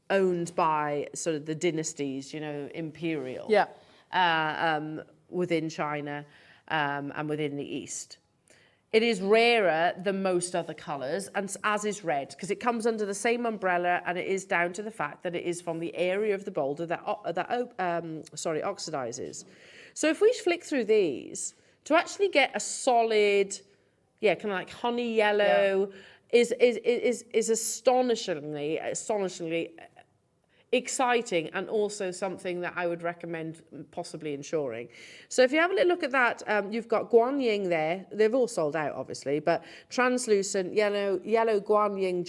owned by sort of the dynasties, you know, imperial. Yeah. Within China and within the East. It is rarer than most other colours, and as is red, because it comes under the same umbrella, and it is down to the fact that it is from the area of the boulder that oxidizes. So if we flick through these, to actually get a solid, kind of like honey yellow, is astonishingly exciting, and also something that I would recommend possibly insuring. So if you have a little look at that, you've got Guanying there. They've all sold out, obviously, but translucent yellow Guanying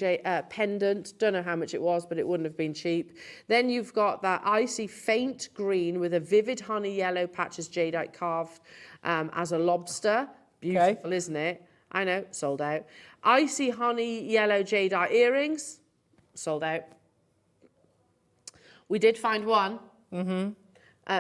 pendant. Don't know how much it was, but it wouldn't have been cheap. Then you've got that icy faint green with a vivid honey yellow patches jadeite carved as a lobster. Beautiful, isn't it? I know, sold out. Icy honey yellow jadeite earrings, sold out. We did find one.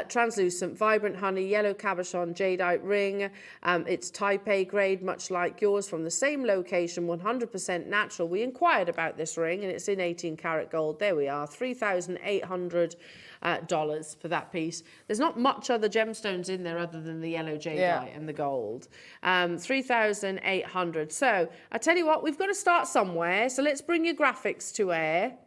Translucent, vibrant honey, yellow cabochon, jadeite ring. It's type A grade, much like yours, from the same location, 100% natural. We inquired about this ring, and it's in 18 karat gold. There we are, $3,800 for that piece. There's not much other gemstones in there other than the yellow jadeite and the gold. 3,800. So I tell you what, we've got to start somewhere. So let's bring your graphics to air.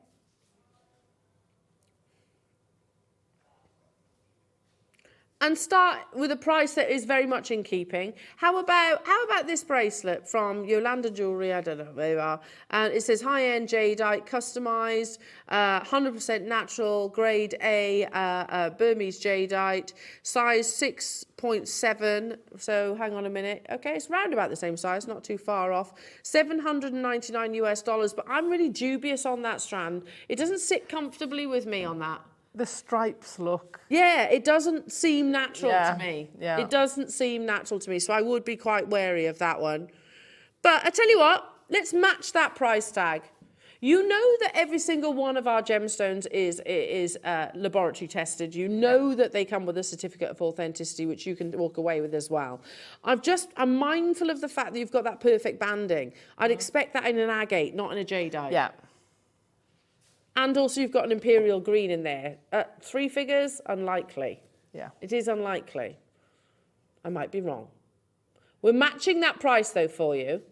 And start with a price that is very much in keeping. How about this bracelet from Yolanda Jewellery? I don't know where you are. And it says high-end jadeite, customized, 100% natural, grade A, Burmese jadeite, size 6.7. So hang on a minute. Okay, it's round about the same size, not too far off. $799 , but I'm really dubious on that strand. It doesn't sit comfortably with me on that. The stripes look. Yeah, it doesn't seem natural to me. Yeah. It doesn't seem natural to me, so I would be quite wary of that one. But I tell you what, let's match that price tag. You know that every single one of our gemstones is laboratory tested. You know that they come with a certificate of authenticity, which you can walk away with as well. I'm mindful of the fact that you've got that perfect banding. I'd expect that in an agate, not in a jadeite. Yeah. And also you've got an imperial green in there. 3 figures, unlikely. Yeah. It is unlikely. I might be wrong. We're matching that price though for you.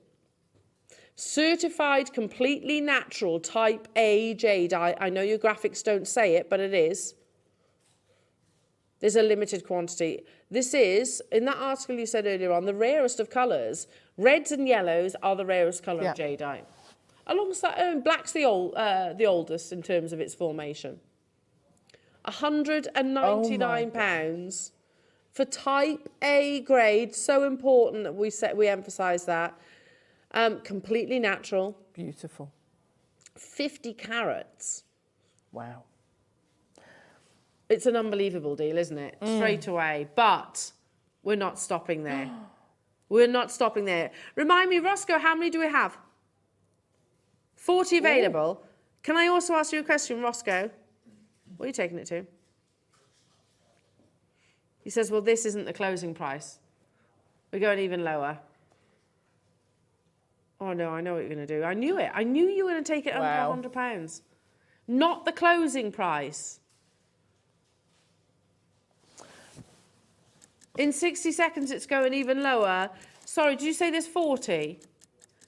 Certified completely natural type A jadeite. I know your graphics don't say it, but it is. There's a limited quantity. This is, in that article you said earlier on, the rarest of colours. Reds and yellows are the rarest colour of jadeite. Alongside, black's the oldest in terms of its formation. £199 for type A grade. So important that we emphasise that. Completely natural. Beautiful. 50 carats. Wow. It's an unbelievable deal, isn't it? Straight away. But we're not stopping there. We're not stopping there. Remind me, Roscoe, how many do we have? 40 available. Ooh. Can I also ask you a question, Roscoe? What are you taking it to? He says, well, this isn't the closing price. We're going even lower. Oh, no, I know what you're going to do. I knew it. I knew you were going to take it under £100. Not the closing price. In 60 seconds, it's going even lower. Sorry, did you say there's 40?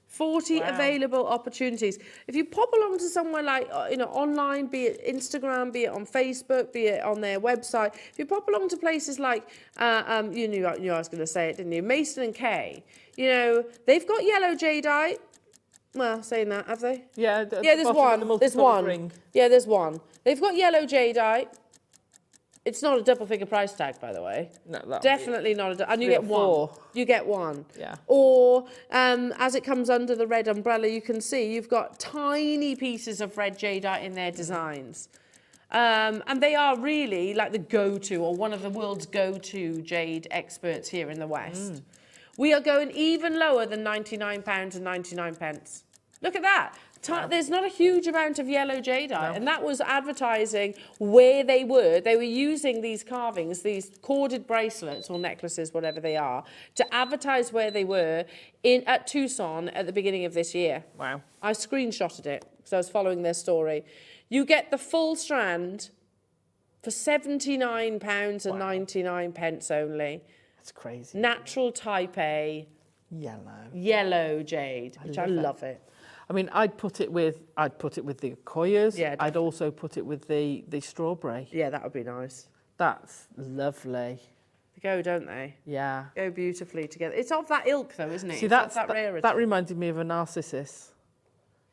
40 available opportunities. If you pop along to somewhere like, online, be it Instagram, be it on Facebook, be it on their website, if you pop along to places like, you knew I was going to say it, didn't you? Mason and Kay, they've got yellow jadeite. Well, saying that, have they? Yeah, there's one. There's one. Ring. Yeah, there's one. They've got yellow jadeite. It's not a double figure price tag, by the way. No, definitely not a. And you get one. You get one. Yeah. Or as it comes under the red umbrella, you can see you've got tiny pieces of red jadeite in their designs, and they are really like the go-to or one of the world's go-to jade experts here in the West. We are going even lower than £99 and 99 pence. Look at that. There's not a huge amount of yellow jadeite, and that was advertising where they were. They were using these carvings, these corded bracelets or necklaces, whatever they are, to advertise where they were at Tucson at the beginning of this year. Wow. I screenshotted it because I was following their story. You get the full strand for £79 and 99 pence only. That's crazy. Natural type A. Yellow jade, which I love it. I mean, I'd put it with the Koyas. Yeah, I'd also put it with the strawberry. Yeah, that would be nice. That's lovely. They go, don't they? Yeah. Go beautifully together. It's of that ilk, though, isn't it? See, that rarity. That reminded me of a narcissus.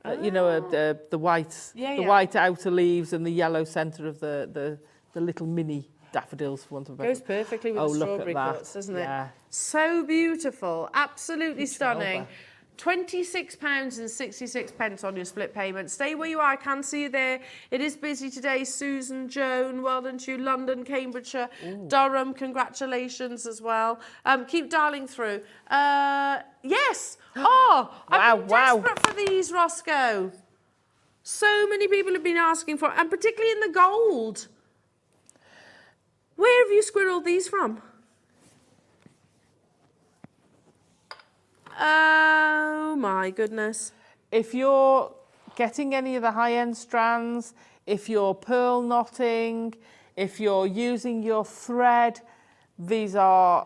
The white, white outer leaves and the yellow centre of the little mini daffodils, for want of a better. Goes perfectly with the strawberry cuts, doesn't it? Yeah. So beautiful, absolutely stunning. £26 and 66 pence on your split payment. Stay where you are. I can see you there. It is busy today. Susan, Joan, well done to you. London, Cambridgeshire, Durham, congratulations as well. Keep dialing through. Yes. Oh, I've been desperate for these, Roscoe. So many people have been asking for it, and particularly in the gold. Where have you squirreled these from? Oh my goodness. If you're getting any of the high-end strands, if you're pearl knotting, if you're using your thread, these are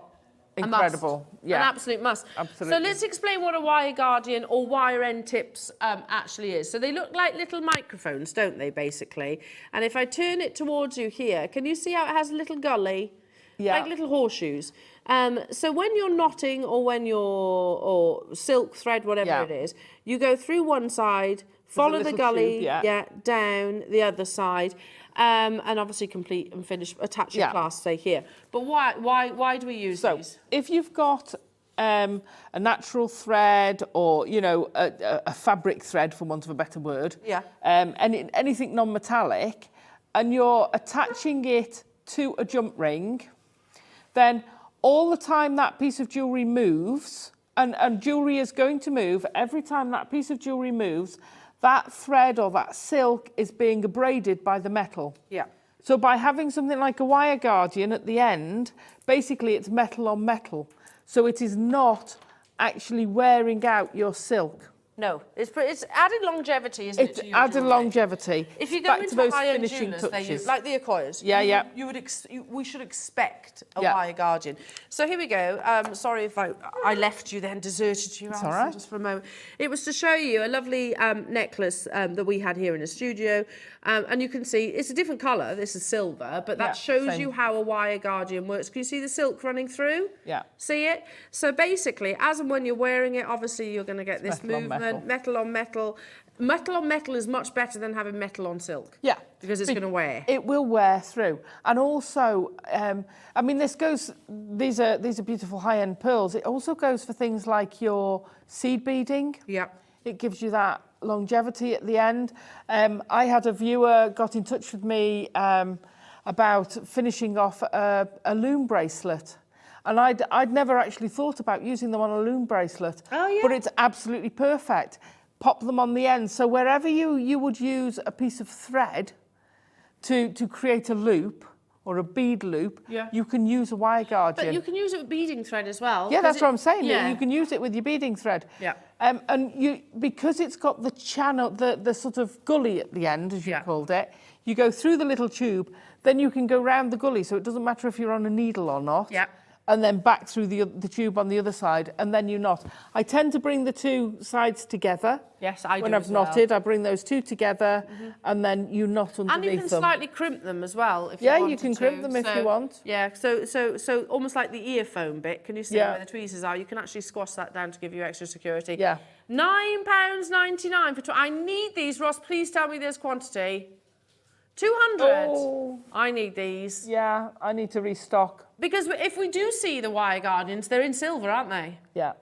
incredible. Yeah. An absolute must. Absolutely. So let's explain what a wire guardian or wire end tips actually is. So they look like little microphones, don't they, basically? And if I turn it towards you here, can you see how it has a little gully? Yeah. Like little horseshoes. So when you're knotting or when you're, or silk thread, whatever it is, you go through one side, follow the gully, down the other side, and obviously complete and finish, attach your clasp, say here. But why do we use these? If you've got a natural thread or, a fabric thread, for want of a better word, anything non-metallic, and you're attaching it to a jump ring, then all the time that piece of jewellery moves, and jewellery is going to move, every time that piece of jewellery moves, that thread or that silk is being abraded by the metal. Yeah. So by having something like a wire guardian at the end, basically it's metal on metal. So it is not actually wearing out your silk. No, it's added longevity, isn't it? It's added longevity. If you go into high-end jewellers, they use, like the Okoyas, we should expect a wire guardian. So here we go. Sorry if I left you then, deserted you, Alison, right. just for a moment. It was to show you a lovely necklace that we had here in the studio. And you can see it's a different colour. This is silver, but that shows you how a wire guardian works. Can you see the silk running through? Yeah. See it? So basically, as and when you're wearing it, obviously you're going to get this movement. Metal on metal. Metal on metal is much better than having metal on silk. Yeah. Because it's going to wear. It will wear through. And also, I mean, these are beautiful high-end pearls. It also goes for things like your seed beading. Yeah. It gives you that longevity at the end. I had a viewer got in touch with me about finishing off a loom bracelet. And I'd never actually thought about using them on a loom bracelet. Oh, yeah. But it's absolutely perfect. Pop them on the end. So wherever you would use a piece of thread to create a loop or a bead loop, you can use a wire guardian. But you can use it with beading thread as well. Yeah, that's what I'm saying. Yeah. You can use it with your beading thread. Yeah. And because it's got the channel, the sort of gully at the end, as you called it, you go through the little tube, then you can go round the gully, so it doesn't matter if you're on a needle or not. Yeah. and then back through the tube on the other side, and then you knot. I tend to bring the two sides together. Yes, I do. When I've knotted, I bring those two together, and then you knot underneath them. And you can slightly crimp them as well if you want to. Yeah, you can crimp them if you want. Yeah, so almost like the earphone bit. Can you see where the tweezers are? You can actually squash that down to give you extra security. Yeah. £9.99 for. I need these, Ross. Please tell me there's quantity. 200. Oh. I need these. Yeah, I need to restock. Because if we do see the wire guardians, they're in silver, aren't they? Yeah.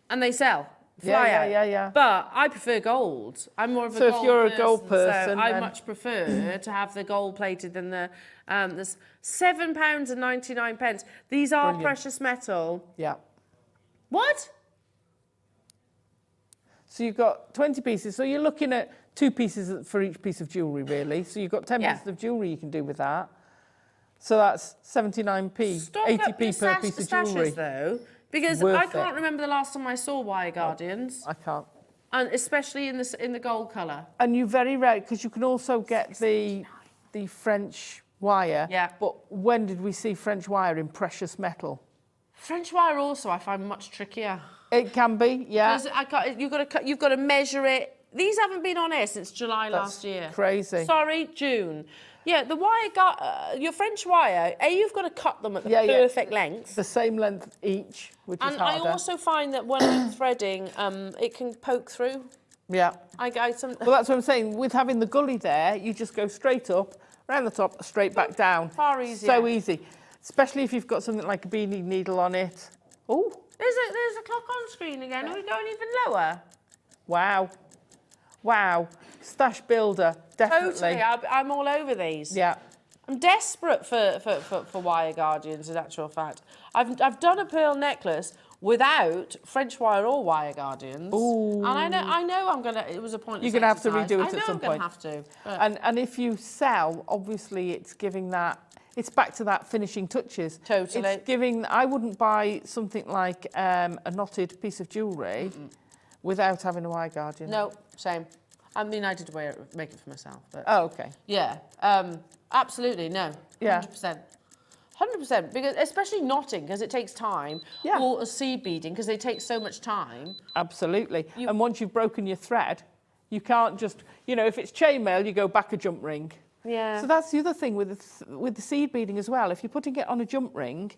And they sell. Fly out. Yeah. But I prefer gold. I'm more of a gold person. So if you're a gold person, so I much prefer to have the gold plated than the. There's £7.99. These are precious metal. Yeah. What? So you've got 20 pieces. So you're looking at 2 pieces for each piece of jewellery, really. So you've got 10 pieces of jewellery you can do with that. So that's 79p, Stock 80p per piece of jewellery. Though, because I can't remember the last time I saw wire guardians. I can't. And especially in the gold colour. And you very rare, because you can also get the French wire. Yeah. But when did we see French wire in precious metal? French wire also I find much trickier. It can be, yeah. You've got to measure it. These haven't been on air since July last year. Crazy. Sorry, June. Yeah, the wire your French wire. You've got to cut them at the perfect length. The same length each, which is harder. And I also find that when I'm threading, it can poke through. Yeah. Well, that's what I'm saying. With having the gully there, you just go straight up, around the top, straight back down. Far easier. So easy. Especially if you've got something like a beanie needle on it. Oh. There's a clock on screen again. Are we going even lower? Wow. Wow. Stash builder, definitely. Totally. I'm all over these. Yeah. I'm desperate for wire guardians, in actual fact. I've done a pearl necklace without French wire or wire guardians. Ooh. And I know I'm going to... It was a pointless You're going to have to redo it at some point. I know I'm going to have to. And if you sell, obviously it's giving that... It's back to that finishing touches. Totally. It's giving... I wouldn't buy something like a knotted piece of jewellery without having a wire guardian. No, same. I mean, I did make it for myself. But oh, okay. Yeah, absolutely, no. Yeah. 100%. 100%, because especially knotting, because it takes time, or seed beading, because they take so much time. Absolutely. And once you've broken your thread, you can't just... You know, if it's chainmail, you go back a jump ring. Yeah. So that's the other thing with the seed beading as well. If you're putting it on a jump ring,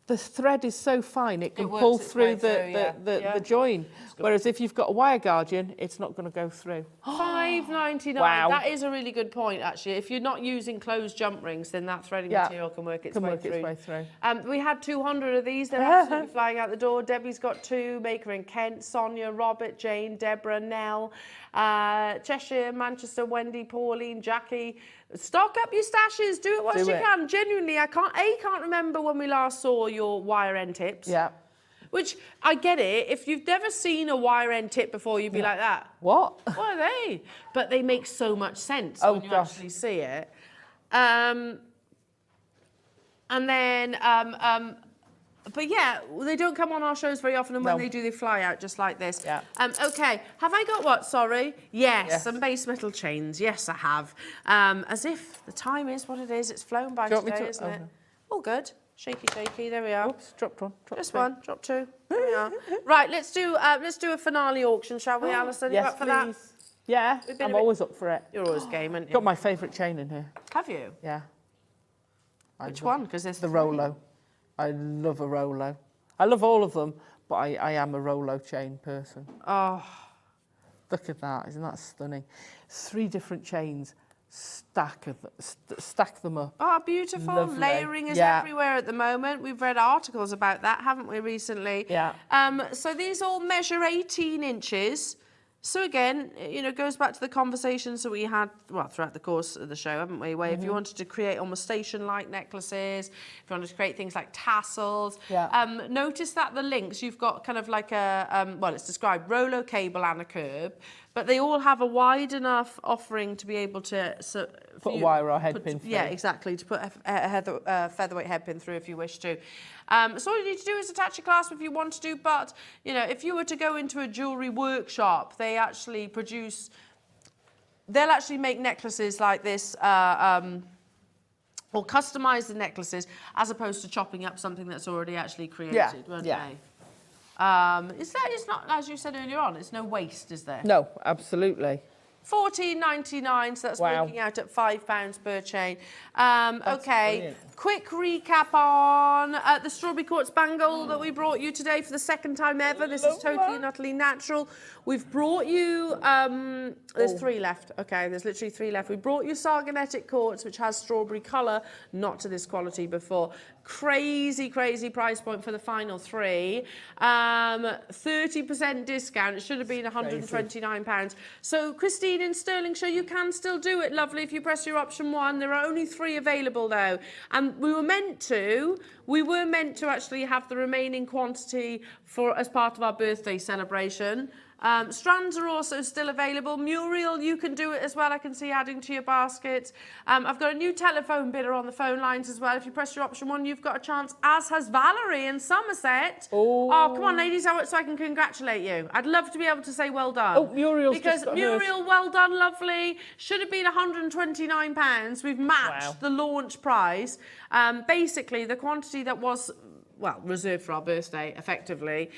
the thread is so fine it can pull through the join. Whereas if you've got a wire guardian, it's not going to go through. $5.99. Wow. That is a really good point, actually. If you're not using closed jump rings, then that threading material can work its way through. We had 200 of these. They're absolutely flying out the door. Debbie's got 2. Maker in Kent, Sonia, Robert, Jane, Deborah, Nell, Cheshire, Manchester, Wendy, Pauline, Jackie. Stock up your stashes. Do it whilst you can. Genuinely, I can't remember when we last saw your wire end tips. Yeah. Which, I get it. If you've never seen a wire end tip before, you'd be like that. What? What are they? But they make so much sense when you actually see it. And then... but yeah, they don't come on our shows very often, and when they do, they fly out just like this. Yeah. Okay, have I got what? Sorry. Yes, some base metal chains. Yes, I have. As if the time is what it is. It's flown by today, isn't it? All good. Shaky, shaky. There we are. Oops, dropped one. Just one. Dropped 2. There we are. Right, let's do a finale auction, shall we, Alison? Yes, you up for please. that? Yeah, I'm always up for it. You're always game, aren't you? Got my favourite chain in here. Have you? Yeah. Which one? Because there's the Rolo. I love a Rolo. I love all of them, but I am a Rolo chain person. Oh. Look at that. Isn't that stunning? 3 different chains. Stack them up. Oh, beautiful. Lovely. Layering is everywhere at the moment. We've read articles about that, haven't we, recently? Yeah. So these all measure 18 inches. So again, you know, it goes back to the conversations that we had, well, throughout the course of the show, haven't we? Where if you wanted to create almost station-like necklaces, if you wanted to create things like tassels, notice that the links, you've got kind of like a, well, it's described Rolo cable and a curb, but they all have a wide enough offering to be able to... Put a wire or a head pin through. Yeah, exactly, to put a featherweight head pin through if you wish to. So all you need to do is attach a clasp if you want to, but, you know, if you were to go into a jewellery workshop, they actually produce... They'll actually make necklaces like this or customise the necklaces as opposed to chopping up something that's already actually created, won't they? It's not, as you said earlier on, it's no waste, is there? No, absolutely. $14.99, so that's working out at £5 per chain. Okay, brilliant. quick recap on the strawberry quartz bangle that we brought you today for the second time ever. This is totally and utterly natural. We've brought you, there's 3 left. Okay, there's literally 3 left. We brought you sargonetic quartz, which has strawberry colour, not to this quality before. Crazy, crazy price point for the final 3. 30% discount. It should have been £129. So, Christine in Stirlingshire, you can still do it, lovely, if you press your option 1. There are only 3 available though. And we were meant to actually have the remaining quantity as part of our birthday celebration. Strands are also still available. Muriel, you can do it as well. I can see adding to your basket. I've got a new telephone bidder on the phone lines as well. If you press your option 1, you've got a chance, as has Valerie in Somerset. Oh, come on, ladies, so I can congratulate you. I'd love to be able to say well done. Oh, Muriel's because just got Muriel, hers. well done, lovely. Should have been £129. We've matched the launch price. Basically, the quantity that was reserved for our birthday, effectively,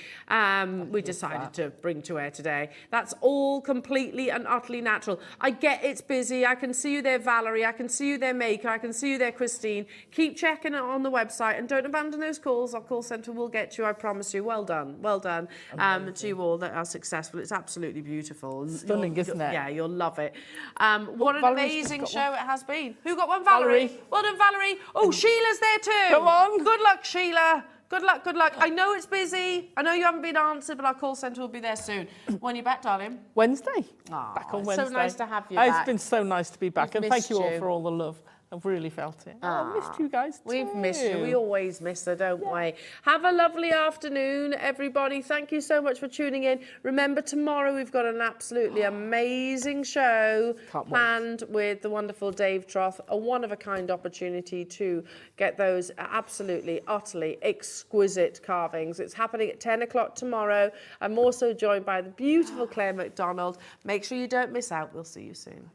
we decided to bring to air today. That's all completely and utterly natural. I get it's busy. I can see you there, Valerie. I can see you there, Maker. I can see you there, Christine. Keep checking it on the website and don't abandon those calls. Our call centre will get you, I promise you. Well done. Well done to you all that are successful. It's absolutely beautiful. Stunning, isn't it? Yeah, you'll love it. What an Valerie's amazing show it has been. Who got one? Valerie. Well done, Valerie. Oh, Sheila's there too. Come on. Good luck, Sheila. Good luck, good luck. I know it's busy. I know you haven't been answered, but our call centre will be there soon. When are you back, darling? Wednesday. Aww, Back on it's Wednesday. so nice to have you back. It's been so nice to be back. We've And thank you all missed for all the love. I've really felt it. I've missed you guys too. We've missed you. We always miss her, don't we? Have a lovely afternoon, everybody. Thank you so much for tuning in. Remember, tomorrow we've got an absolutely amazing show planned with the wonderful Dave Troth. A one-of-a-kind opportunity to get those absolutely, utterly exquisite carvings. It's happening at 10 o'clock tomorrow. I'm also joined by the beautiful Claire McDonald. Make sure you don't miss out. We'll see you soon.